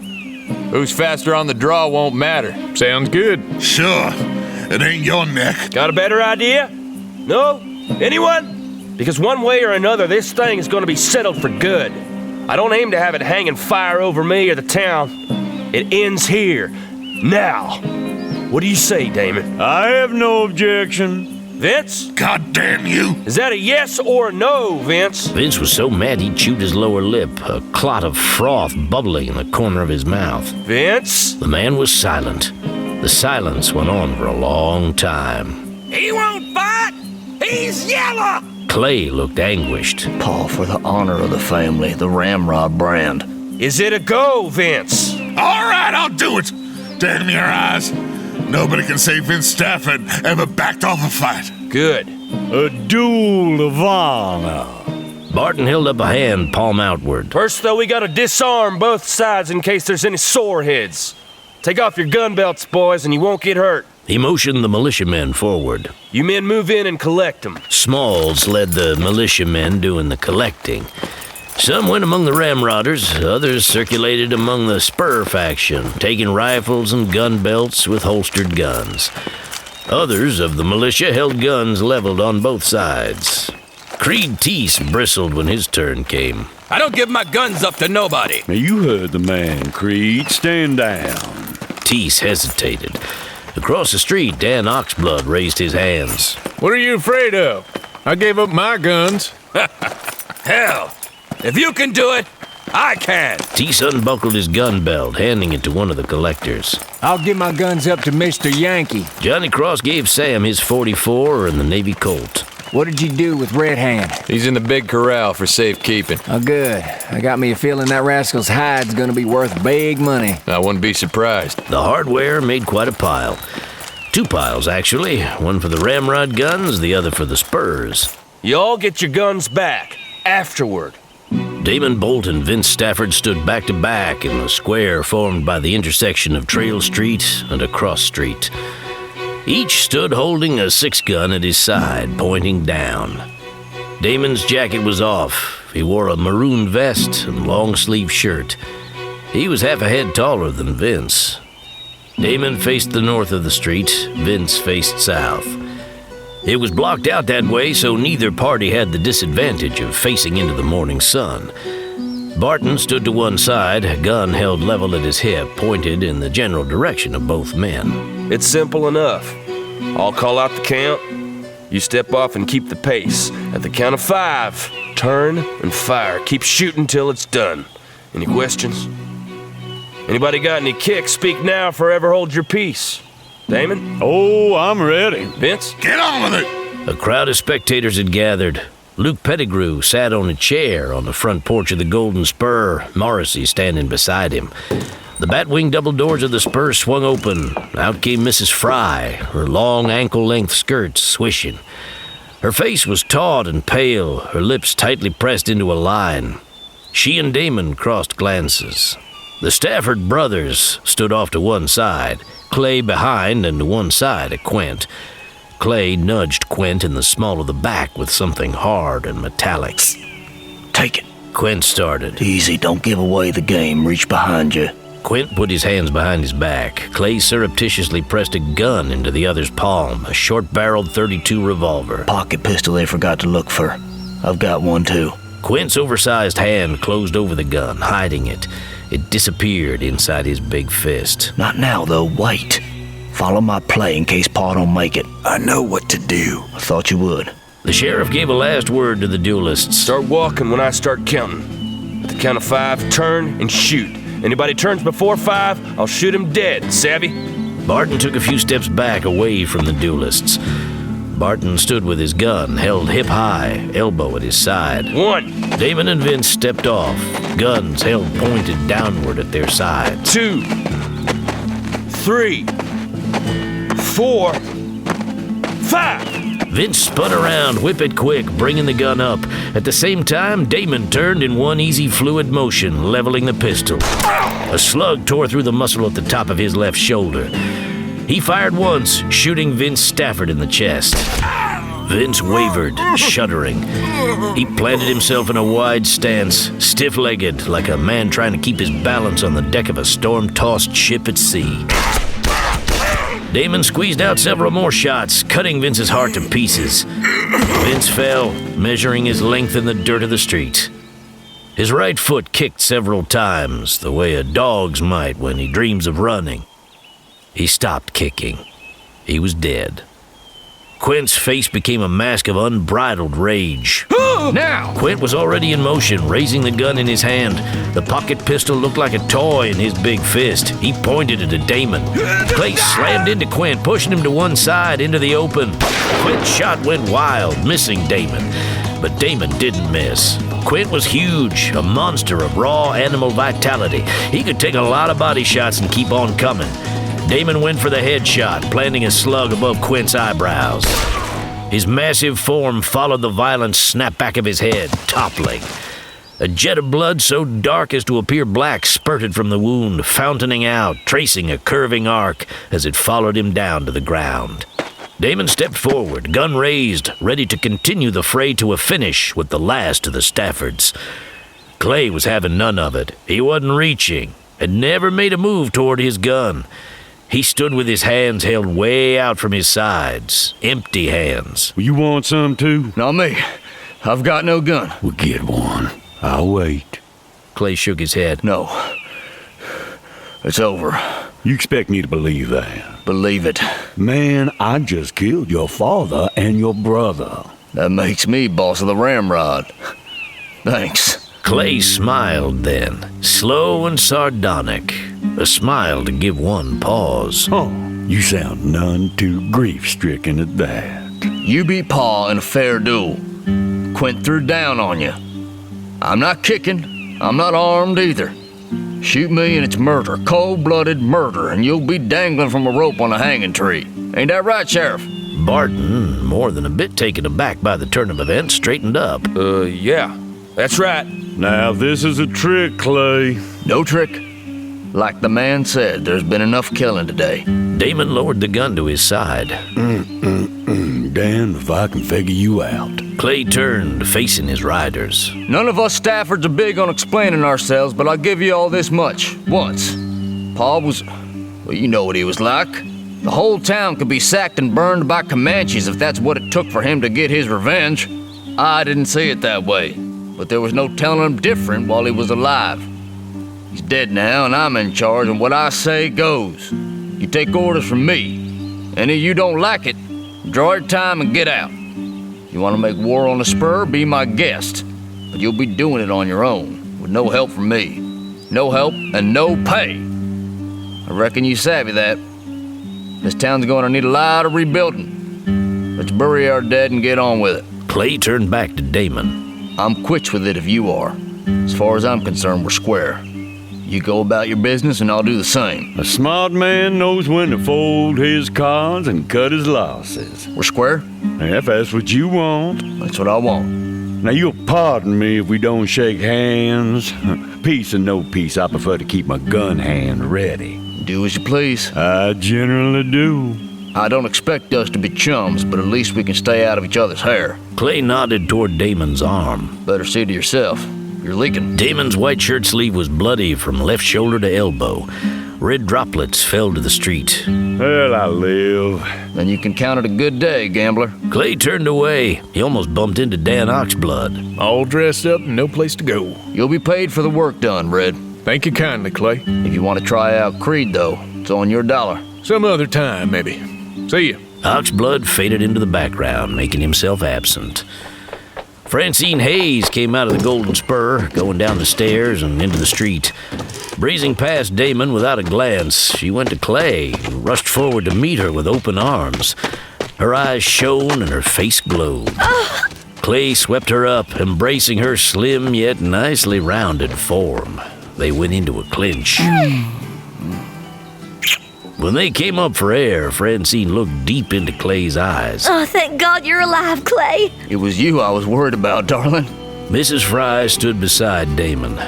Who's faster on the draw won't matter. Sounds good. Sure. It ain't your neck. Got a better idea? No? Anyone? Because one way or another, this thing is gonna be settled for good. I don't aim to have it hanging fire over me or the town. It ends here. Now. What do you say, Damon? I have no objection. Vince? God damn you! Is that a yes or a no, Vince? Vince was so mad he chewed his lower lip, a clot of froth bubbling in the corner of his mouth. Vince? The man was silent. The silence went on for a long time. He won't fight! He's yellow! Clay looked anguished. Paul, for the honor of the family, the Ramrod brand. Is it a go, Vince? All right, I'll do it. Damn your eyes. Nobody can say Vince Stafford ever backed off a fight. Good. A duel of honor. Barton held up a hand, palm outward. First, though, we gotta disarm both sides in case there's any sore heads. Take off your gun belts, boys, and you won't get hurt. He motioned the militiamen forward. You men move in and collect them. Smalls led the militiamen doing the collecting. Some went among the ramrodders, others circulated among the Spur faction, taking rifles and gun belts with holstered guns. Others of the militia held guns leveled on both sides. Creed Teese bristled when his turn came. I don't give my guns up to nobody. Now, you heard the man, Creed. Stand down. Teese hesitated. Across the street, Dan Oxblood raised his hands. What are you afraid of? I gave up my guns. Hell, if you can do it, I can. Teese unbuckled his gun belt, handing it to one of the collectors. I'll give my guns up to Mr. Yankee. Johnny Cross gave Sam his .44 and the Navy Colt. What did you do with Red Hand? He's in the big corral for safekeeping. Oh, good. I got me a feeling that rascal's hide's gonna be worth big money. I wouldn't be surprised. The hardware made quite a pile. 2 piles, actually. One for the ramrod guns, the other for the spurs. You all get your guns back. Afterward. Damon Bolt and Vince Stafford stood back to back in the square formed by the intersection of Trail Street and a cross street. Each stood holding a 6-gun at his side, pointing down. Damon's jacket was off. He wore a maroon vest and long-sleeve shirt. He was half a head taller than Vince. Damon faced the north of the street. Vince faced south. It was blocked out that way, so neither party had the disadvantage of facing into the morning sun. Barton stood to one side, a gun held level at his hip, pointed in the general direction of both men. It's simple enough. I'll call out the count. You step off and keep the pace. At the count of 5, turn and fire. Keep shooting till it's done. Any questions? Anybody got any kicks? Speak now, forever hold your peace. Damon? Oh, I'm ready. Vince? Get on with it! A crowd of spectators had gathered. Luke Pettigrew sat on a chair on the front porch of the Golden Spur, Morrissey standing beside him. The batwing double doors of the Spur swung open. Out came Mrs. Fry, her long ankle-length skirts swishing. Her face was taut and pale, her lips tightly pressed into a line. She and Damon crossed glances. The Stafford brothers stood off to one side, Clay behind and to one side of Quint. Clay nudged Quint in the small of the back with something hard and metallic. Take it. Quint started. Easy, don't give away the game. Reach behind you. Quint put his hands behind his back. Clay surreptitiously pressed a gun into the other's palm, a short-barreled .32 revolver. Pocket pistol they forgot to look for. I've got one, too. Quint's oversized hand closed over the gun, hiding it. It disappeared inside his big fist. Not now, though. Wait. Follow my play in case Pa don't make it. I know what to do. I thought you would. The sheriff gave a last word to the duelists. Start walking when I start counting. At the count of 5, turn and shoot. Anybody turns before 5, I'll shoot him dead. Savvy? Barton took a few steps back away from the duelists. Barton stood with his gun held hip high, elbow at his side. 1. Damon and Vince stepped off, guns held pointed downward at their sides. 2, 3, 4, 5. Vince spun around, whip it quick, bringing the gun up. At the same time, Damon turned in one easy fluid motion, leveling the pistol. A slug tore through the muscle at the top of his left shoulder. He fired once, shooting Vince Stafford in the chest. Vince wavered, shuddering. He planted himself in a wide stance, stiff-legged, like a man trying to keep his balance on the deck of a storm-tossed ship at sea. Damon squeezed out several more shots, cutting Vince's heart to pieces. Vince fell, measuring his length in the dirt of the street. His right foot kicked several times, the way a dog's might when he dreams of running. He stopped kicking. He was dead. Quint's face became a mask of unbridled rage. Now! Quint was already in motion, raising the gun in his hand. The pocket pistol looked like a toy in his big fist. He pointed it at Damon. Clay slammed into Quint, pushing him to one side into the open. Quint's shot went wild, missing Damon. But Damon didn't miss. Quint was huge, a monster of raw animal vitality. He could take a lot of body shots and keep on coming. Damon went for the headshot, planting a slug above Quint's eyebrows. His massive form followed the violent snapback of his head, toppling. A jet of blood so dark as to appear black spurted from the wound, fountaining out, tracing a curving arc as it followed him down to the ground. Damon stepped forward, gun raised, ready to continue the fray to a finish with the last of the Staffords. Clay was having none of it. He wasn't reaching, had never made a move toward his gun. He stood with his hands held way out from his sides, empty hands. You want some too? Not me. I've got no gun. We'll get one. I'll wait. Clay shook his head. No. It's over. You expect me to believe that? Believe it. Man, I just killed your father and your brother. That makes me boss of the ramrod. Thanks. Clay smiled then, slow and sardonic. A smile to give one pause. Oh, you sound none too grief-stricken at that. You beat Pa in a fair duel. Quint threw down on you. I'm not kicking. I'm not armed either. Shoot me and it's murder, cold-blooded murder, and you'll be dangling from a rope on a hanging tree. Ain't that right, Sheriff? Barton, more than a bit taken aback by the turn of events, straightened up. Yeah, that's right. Now this is a trick, Clay. No trick. Like the man said, there's been enough killing today. Damon lowered the gun to his side. Damn if I can figure you out. Clay turned, facing his riders. None of us Staffords are big on explaining ourselves, but I'll give you all this much. Once. Pa was... well, you know what he was like. The whole town could be sacked and burned by Comanches if that's what it took for him to get his revenge. I didn't see it that way, but there was no telling him different while he was alive. He's dead now, and I'm in charge, and what I say goes. You take orders from me, and if you don't like it, draw your time and get out. You want to make war on the spur, be my guest, but you'll be doing it on your own, with no help from me. No help and no pay. I reckon you savvy that. This town's going to need a lot of rebuilding. Let's bury our dead and get on with it. Clay turned back to Damon. I'm quits with it if you are. As far as I'm concerned, we're square. You go about your business and I'll do the same. A smart man knows when to fold his cards and cut his losses. We're square? If that's what you want. That's what I want. Now you'll pardon me if we don't shake hands. Peace and no peace, I prefer to keep my gun hand ready. Do as you please. I generally do. I don't expect us to be chums, but at least we can stay out of each other's hair. Clay nodded toward Damon's arm. Better see to yourself. You're leaking. Damon's white shirt sleeve was bloody from left shoulder to elbow. Red droplets fell to the street. Well, I live. Then you can count it a good day, gambler. Clay turned away. He almost bumped into Dan Oxblood. All dressed up and no place to go. You'll be paid for the work done, Red. Thank you kindly, Clay. If you want to try out Creed, though, it's on your dollar. Some other time, maybe. See you. Oxblood faded into the background, making himself absent. Francine Hayes came out of the Golden Spur, going down the stairs and into the street. Breezing past Damon without a glance, she went to Clay, who rushed forward to meet her with open arms. Her eyes shone and her face glowed. Clay swept her up, embracing her slim yet nicely rounded form. They went into a clinch. When they came up for air, Francine looked deep into Clay's eyes. Oh, thank God you're alive, Clay. It was you I was worried about, darling. Mrs. Fry stood beside Damon.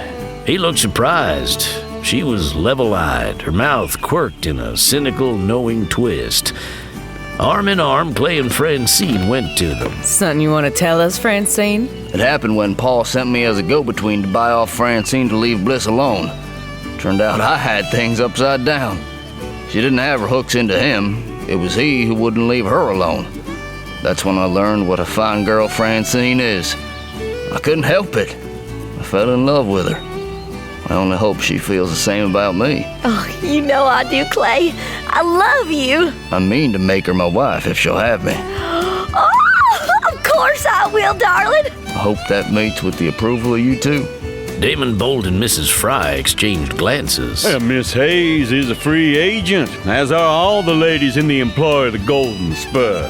He looked surprised. She was level-eyed, her mouth quirked in a cynical, knowing twist. Arm in arm, Clay and Francine went to them. Something you want to tell us, Francine? It happened when Paul sent me as a go-between to buy off Francine to leave Bliss alone. Turned out I had things upside down. She didn't have her hooks into him. It was he who wouldn't leave her alone. That's when I learned what a fine girl Francine is. I couldn't help it. I fell in love with her. I only hope she feels the same about me. Oh, you know I do, Clay. I love you. I mean to make her my wife if she'll have me. Oh, of course I will, darling. I hope that meets with the approval of you two. Damon Bolt and Mrs. Fry exchanged glances. Miss Hayes is a free agent, as are all the ladies in the employ of the Golden Spur.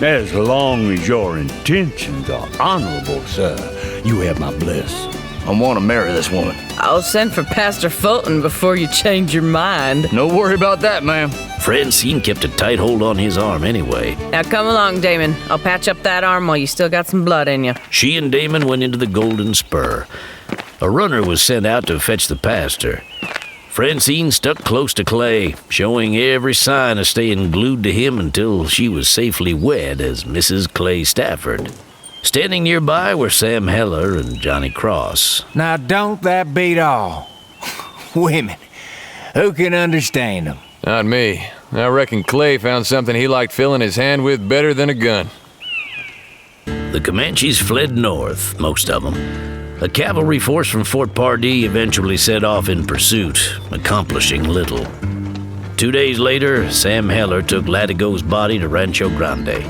As long as your intentions are honorable, sir, you have my bliss. I want to marry this woman. I'll send for Pastor Fulton before you change your mind. No worry about that, ma'am. Francine kept a tight hold on his arm anyway. Now come along, Damon. I'll patch up that arm while you still got some blood in you. She and Damon went into the Golden Spur. A runner was sent out to fetch the pastor. Francine stuck close to Clay, showing every sign of staying glued to him until she was safely wed as Mrs. Clay Stafford. Standing nearby were Sam Heller and Johnny Cross. Now don't that beat all? Women. Who can understand them? Not me. I reckon Clay found something he liked filling his hand with better than a gun. The Comanches fled north, most of them. A cavalry force from Fort Pardee eventually set off in pursuit, accomplishing little. 2 days later, Sam Heller took Latigo's body to Rancho Grande.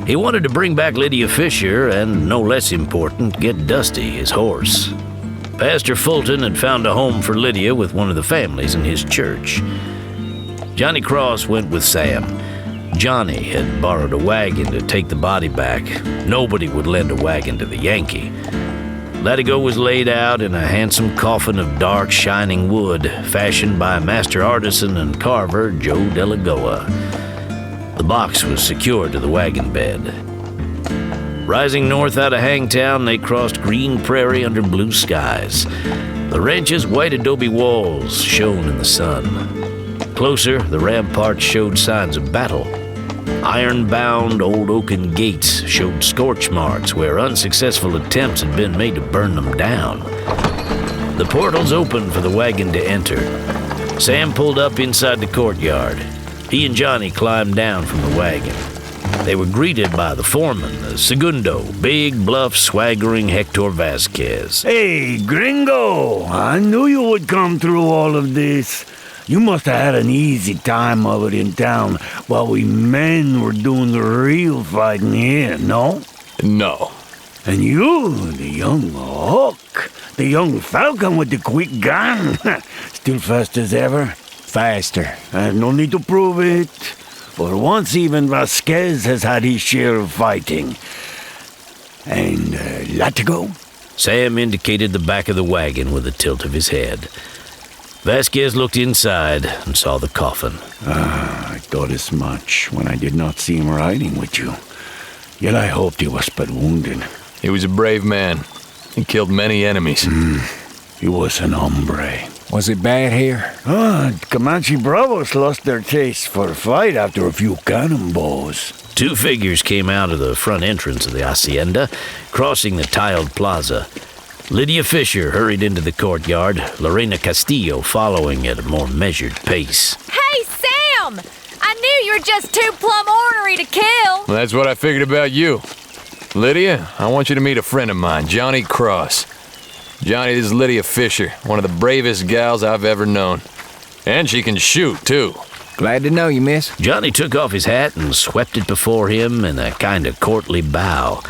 He wanted to bring back Lydia Fisher and, no less important, get Dusty, his horse. Pastor Fulton had found a home for Lydia with one of the families in his church. Johnny Cross went with Sam. Johnny had borrowed a wagon to take the body back. Nobody would lend a wagon to the Yankee. Latigo was laid out in a handsome coffin of dark, shining wood, fashioned by master artisan and carver Joe Delagoa. The box was secured to the wagon bed. Rising north out of Hangtown, they crossed green prairie under blue skies. The ranch's white adobe walls shone in the sun. Closer, the ramparts showed signs of battle. Iron-bound old oaken gates showed scorch marks where unsuccessful attempts had been made to burn them down. The portals opened for the wagon to enter. Sam pulled up inside the courtyard. He and Johnny climbed down from the wagon. They were greeted by the foreman, the segundo, big, bluff, swaggering Hector Vasquez. Hey, gringo! I knew you would come through all of this. You must have had an easy time of it in town while we men were doing the real fighting here, no? No. And you, the young Hawk, the young falcon with the quick gun, still fast as ever? Faster. No need to prove it. For once even Vasquez has had his share of fighting. And Latigo? Sam indicated the back of the wagon with a tilt of his head. Vasquez looked inside and saw the coffin. I thought as much when I did not see him riding with you. Yet I hoped he was but wounded. He was a brave man. He killed many enemies. He was an hombre. Was it bad here? Comanche bravos lost their taste for a fight after a few cannonballs. 2 figures came out of the front entrance of the hacienda, crossing the tiled plaza. Lydia Fisher hurried into the courtyard, Lorena Castillo following at a more measured pace. Hey, Sam! I knew you were just too plumb ornery to kill. Well, that's what I figured about you. Lydia, I want you to meet a friend of mine, Johnny Cross. Johnny, this is Lydia Fisher, one of the bravest gals I've ever known. And she can shoot, too. Glad to know you, miss. Johnny took off his hat and swept it before him in a kind of courtly bow.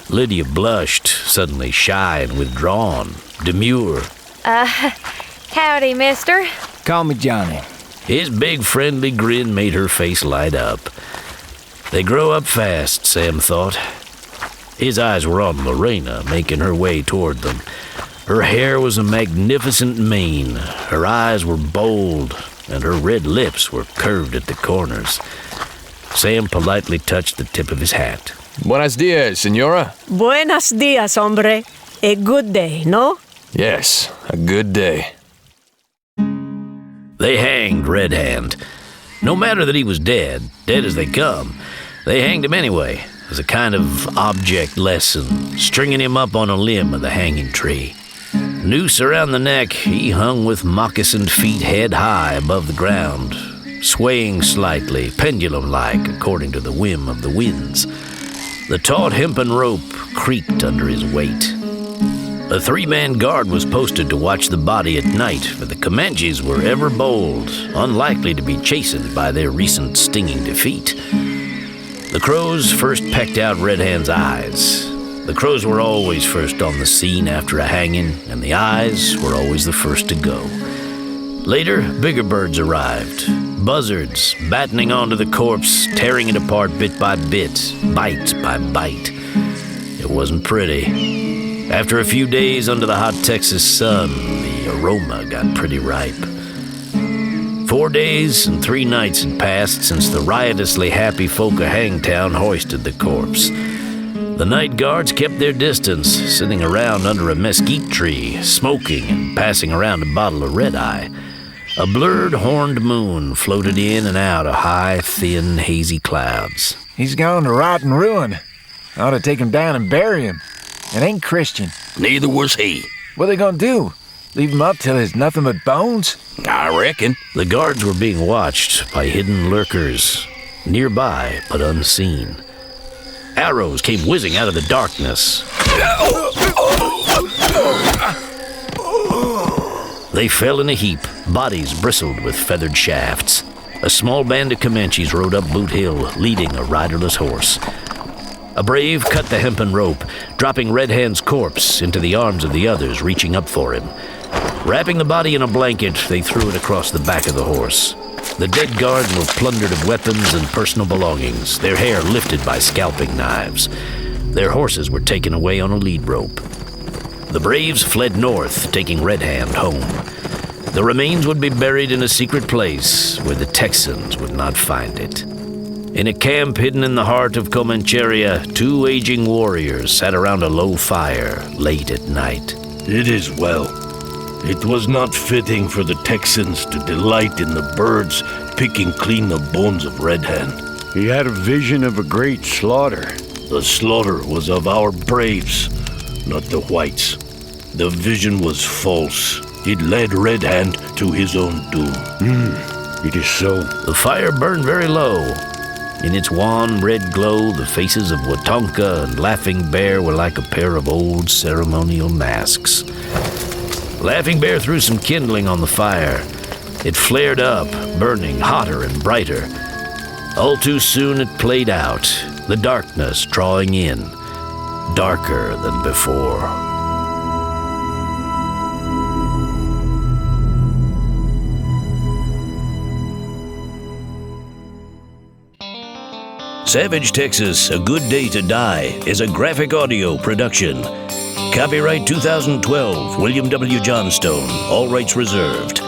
Lydia blushed, suddenly shy and withdrawn, demure. Howdy, mister. Call me Johnny. His big friendly grin made her face light up. They grow up fast, Sam thought. His eyes were on Lorena, making her way toward them. Her hair was a magnificent mane. Her eyes were bold, and her red lips were curved at the corners. Sam politely touched the tip of his hat. Buenos dias, senora. Buenos dias, hombre. A good day, no? Yes, a good day. They hanged Red Hand. No matter that he was dead as they come, they hanged him anyway, as a kind of object lesson, stringing him up on a limb of the hanging tree. Noose around the neck, he hung with moccasined feet head high above the ground, swaying slightly, pendulum-like, according to the whim of the winds. The taut hempen rope creaked under his weight. A 3-man guard was posted to watch the body at night, for the Comanches were ever bold, unlikely to be chastened by their recent stinging defeat. The crows first pecked out Red Hand's eyes. The crows were always first on the scene after a hanging, and the eyes were always the first to go. Later, bigger birds arrived. Buzzards, battening onto the corpse, tearing it apart bit by bit, bite by bite. It wasn't pretty. After a few days under the hot Texas sun, the aroma got pretty ripe. 4 days and 3 nights had passed since the riotously happy folk of Hangtown hoisted the corpse. The night guards kept their distance, sitting around under a mesquite tree, smoking and passing around a bottle of red-eye. A blurred, horned moon floated in and out of high, thin, hazy clouds. He's gone to rot and ruin. I ought to take him down and bury him. It ain't Christian. Neither was he. What are they gonna do? Leave him up till there's nothing but bones? I reckon. The guards were being watched by hidden lurkers, nearby but unseen. Arrows came whizzing out of the darkness. They fell in a heap, bodies bristled with feathered shafts. A small band of Comanches rode up Boot Hill, leading a riderless horse. A brave cut the hempen rope, dropping Red Hand's corpse into the arms of the others reaching up for him. Wrapping the body in a blanket, they threw it across the back of the horse. The dead guards were plundered of weapons and personal belongings, their hair lifted by scalping knives. Their horses were taken away on a lead rope. The braves fled north, taking Red Hand home. The remains would be buried in a secret place where the Texans would not find it. In a camp hidden in the heart of Comancheria, 2 aging warriors sat around a low fire late at night. It is well. It was not fitting for the Texans to delight in the birds picking clean the bones of Red Hand. He had a vision of a great slaughter. The slaughter was of our braves, not the whites. The vision was false. It led Red Hand to his own doom. It is so. The fire burned very low. In its wan red glow, the faces of Watonka and Laughing Bear were like a pair of old ceremonial masks. Laughing Bear threw some kindling on the fire. It flared up, burning hotter and brighter. All too soon it played out, the darkness drawing in, darker than before. Savage, Texas, A Good Day to Die is a graphic audio production. Copyright 2012, William W. Johnstone, all rights reserved.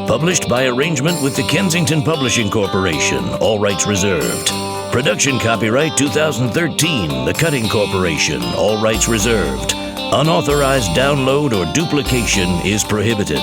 Published by arrangement with the Kensington Publishing Corporation, all rights reserved. Production copyright 2013, The Cutting Corporation, all rights reserved. Unauthorized download or duplication is prohibited.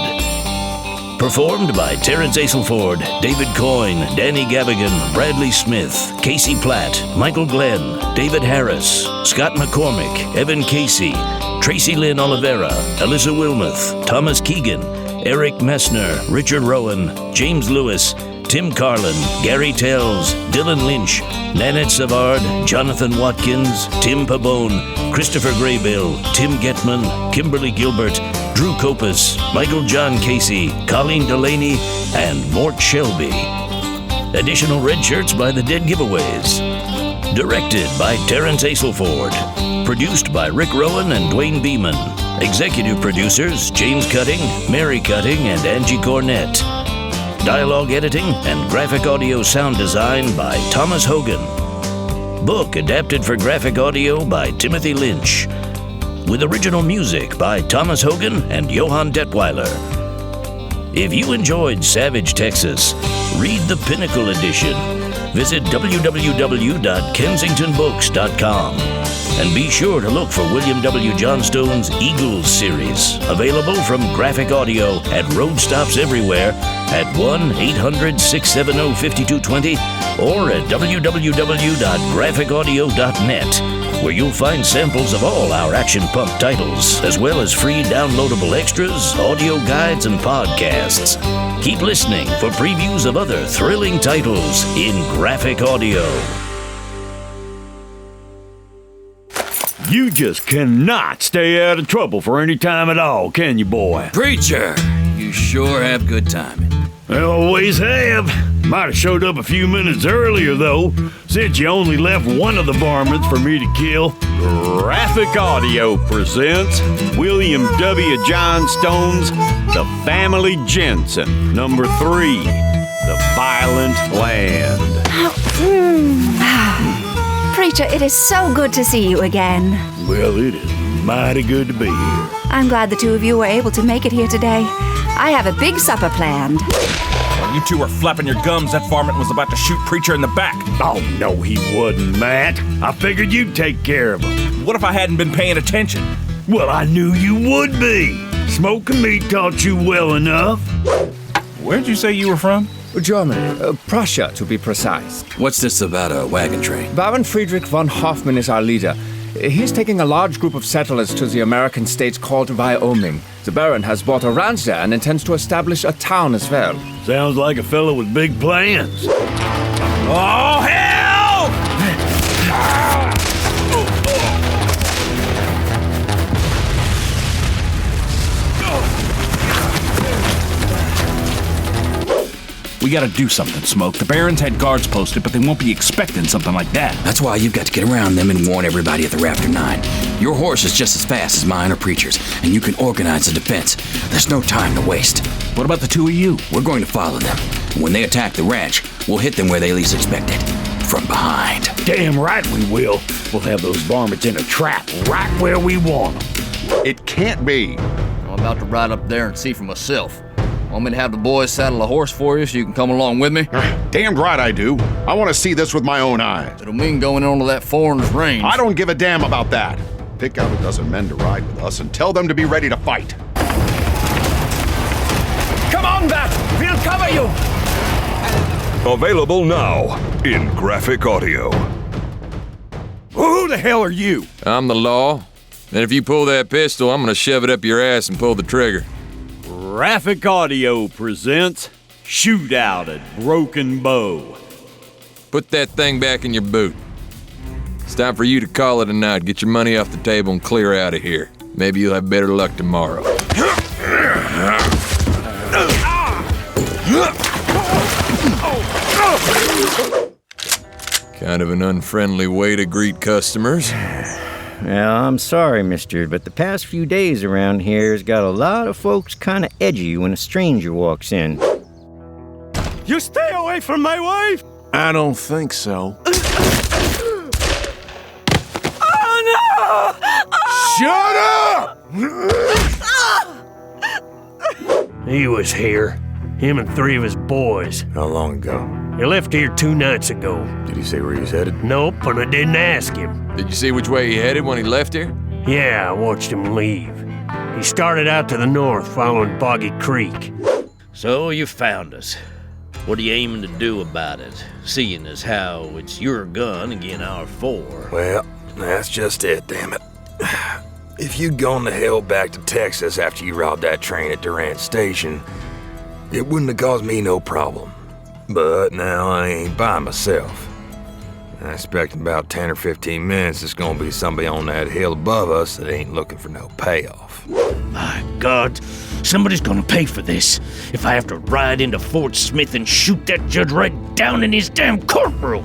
Performed by Terrence Aselford, David Coyne, Danny Gavigan, Bradley Smith, Casey Platt, Michael Glenn, David Harris, Scott McCormick, Evan Casey, Tracy Lynn Oliveira, Alyssa Wilmuth, Thomas Keegan, Eric Messner, Richard Rowan, James Lewis, Tim Carlin, Gary Tells, Dylan Lynch, Nanette Savard, Jonathan Watkins, Tim Pabone, Christopher Graybill, Tim Getman, Kimberly Gilbert, Drew Copus, Michael John Casey, Colleen Delaney, and Mort Shelby. Additional red shirts by the Dead Giveaways. Directed by Terrence Aselford. Produced by Rick Rowan and Dwayne Beeman. Executive producers James Cutting, Mary Cutting, and Angie Cornett. Dialogue editing and graphic audio sound design by Thomas Hogan. Book adapted for graphic audio by Timothy Lynch. With original music by Thomas Hogan and Johann Detweiler. If you enjoyed Savage Texas, read the Pinnacle Edition. Visit www.kensingtonbooks.com. And be sure to look for William W. Johnstone's Eagles series, available from Graphic Audio at road stops everywhere at 1-800-670-5220 or at www.graphicaudio.net, where you'll find samples of all our Action Pump titles, as well as free downloadable extras, audio guides, and podcasts. Keep listening for previews of other thrilling titles in Graphic Audio. You just cannot stay out of trouble for any time at all, can you, boy? Preacher, you sure have good timing. I always have. Might have showed up a few minutes earlier, though, since you only left one of the varmints for me to kill. Graphic Audio presents William W. Johnstone's The Family Jensen, number 3, The Violent Land. Preacher, it is so good to see you again. Well, it is mighty good to be here. I'm glad the two of you were able to make it here today. I have a big supper planned. While you two were flapping your gums, that varmint was about to shoot Preacher in the back. Oh, no, he wouldn't, Matt. I figured you'd take care of him. What if I hadn't been paying attention? Well, I knew you would be. Smoking meat taught you well enough. Where'd you say you were from? Germany, Prussia to be precise. What's this about a wagon train? Baron Friedrich von Hoffmann is our leader. He's taking a large group of settlers to the American state called Wyoming. The Baron has bought a ranch there and intends to establish a town as well. Sounds like a fellow with big plans. Oh, hell! We gotta do something, Smoke. The Barons had guards posted, but they won't be expecting something like that. That's why you've got to get around them and warn everybody at the Rafter 9. Your horse is just as fast as mine or Preacher's, and you can organize a defense. There's no time to waste. What about the two of you? We're going to follow them. When they attack the ranch, we'll hit them where they least expect it. From behind. Damn right we will. We'll have those varmints in a trap right where we want them. It can't be. I'm about to ride up there and see for myself. Want me to have the boys saddle a horse for you so you can come along with me? Damned right I do. I want to see this with my own eyes. It'll mean going onto that foreigner's range. I don't give a damn about that. Pick out a dozen men to ride with us and tell them to be ready to fight. Come on, Bat! We'll cover you! Available now in Graphic Audio. Who the hell are you? I'm the law. And if you pull that pistol, I'm gonna shove it up your ass and pull the trigger. Graphic Audio presents Shootout at Broken Bow. Put that thing back in your boot. It's time for you to call it a night. Get your money off the table and clear out of here. Maybe you'll have better luck tomorrow. Kind of an unfriendly way to greet customers. Well, I'm sorry, mister, but the past few days around here has got a lot of folks kind of edgy when a stranger walks in. You stay away from my wife! I don't think so. Oh, no! Shut up! He was here. Him and 3 of his boys. How long ago? He left here 2 nights ago. Did he say where he was headed? Nope, and I didn't ask him. Did you see which way he headed when he left here? Yeah, I watched him leave. He started out to the north, following Boggy Creek. So you found us. What are you aiming to do about it, seeing as how it's your gun against our 4? Well, that's just it, damn it. If you'd gone the hell back to Texas after you robbed that train at Durant Station, it wouldn't have caused me no problem. But now I ain't by myself. I expect in about 10 or 15 minutes there's gonna be somebody on that hill above us that ain't looking for no payoff. My God, somebody's gonna pay for this. If I have to ride into Fort Smith and shoot that judge right down in his damn courtroom.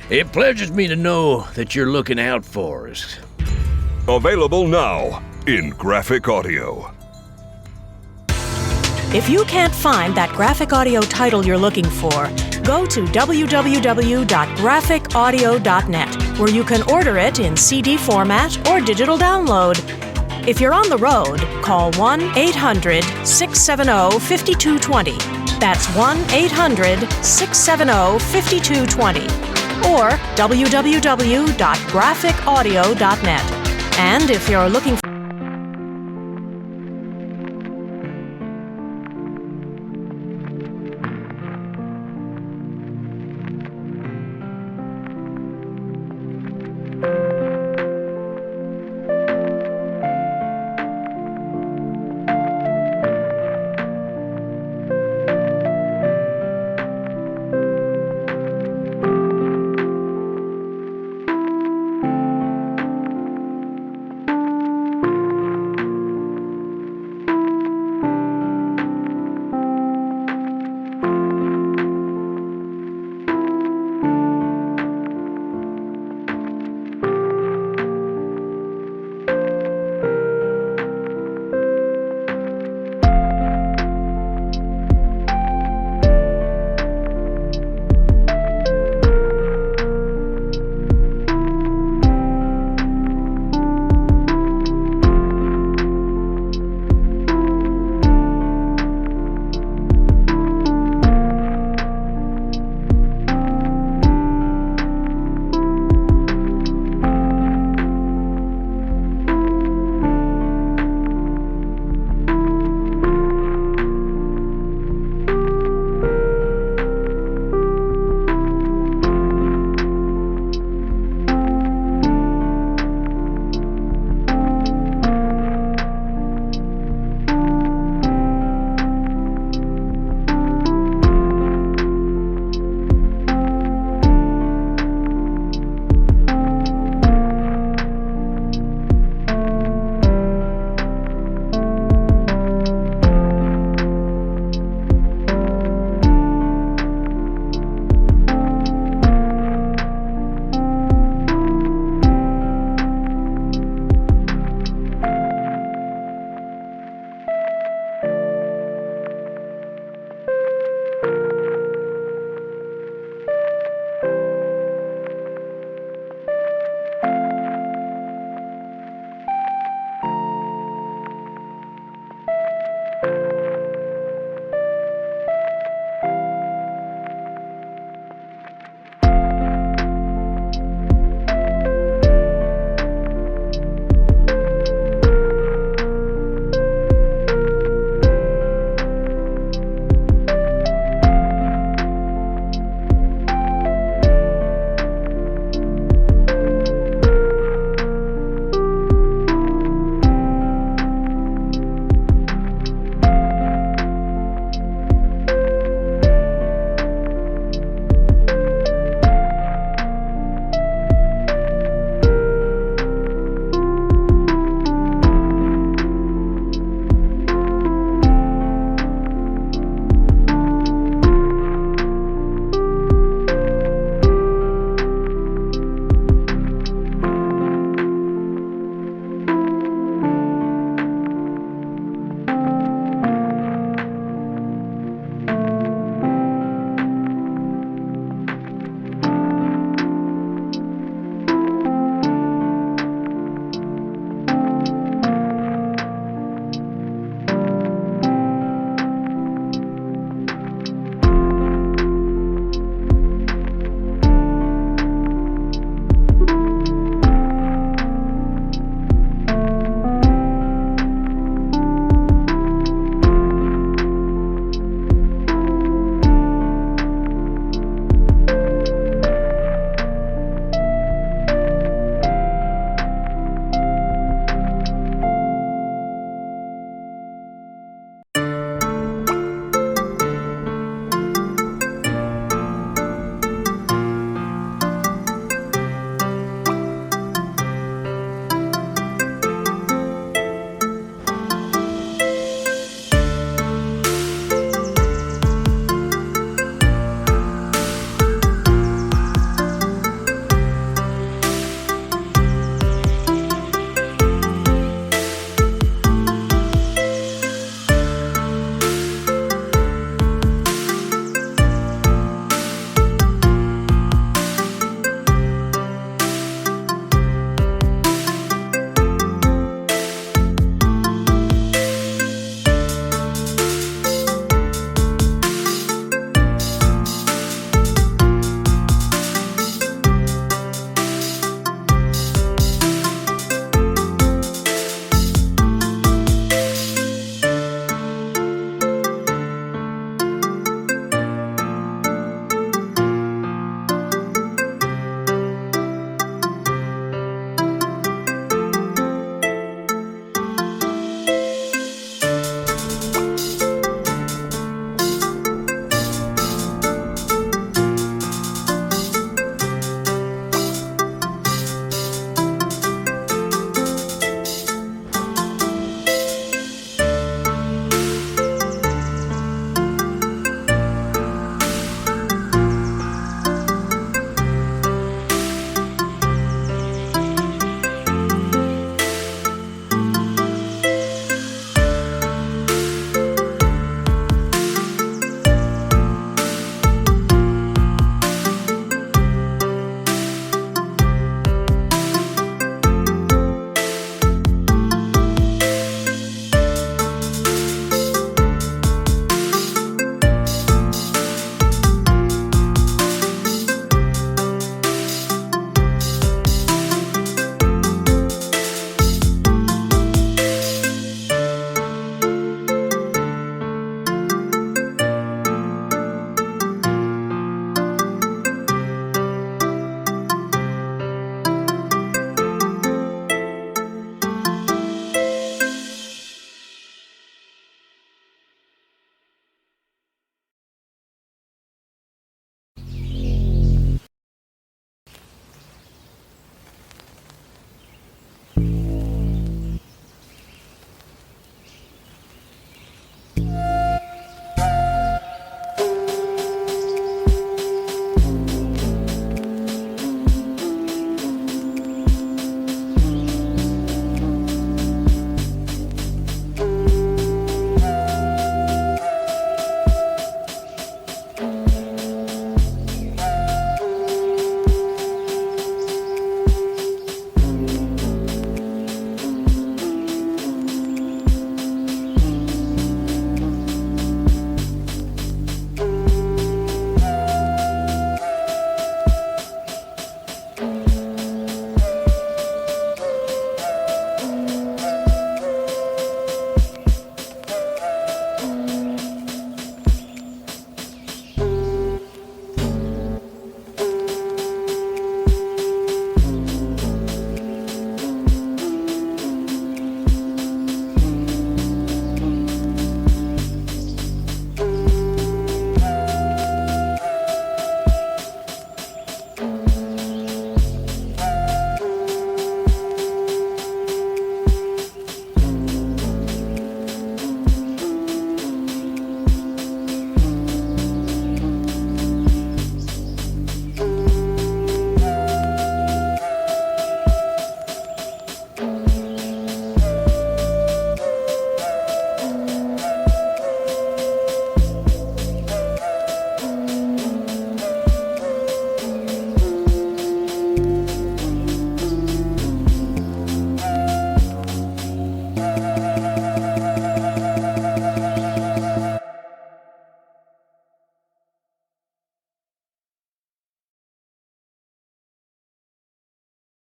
It pleasures me to know that you're looking out for us. Available now in Graphic Audio. If you can't find that graphic audio title you're looking for, go to www.graphicaudio.net, where you can order it in CD format or digital download. If you're on the road, call 1-800-670-5220. That's 1-800-670-5220. Or www.graphicaudio.net. And if you're looking for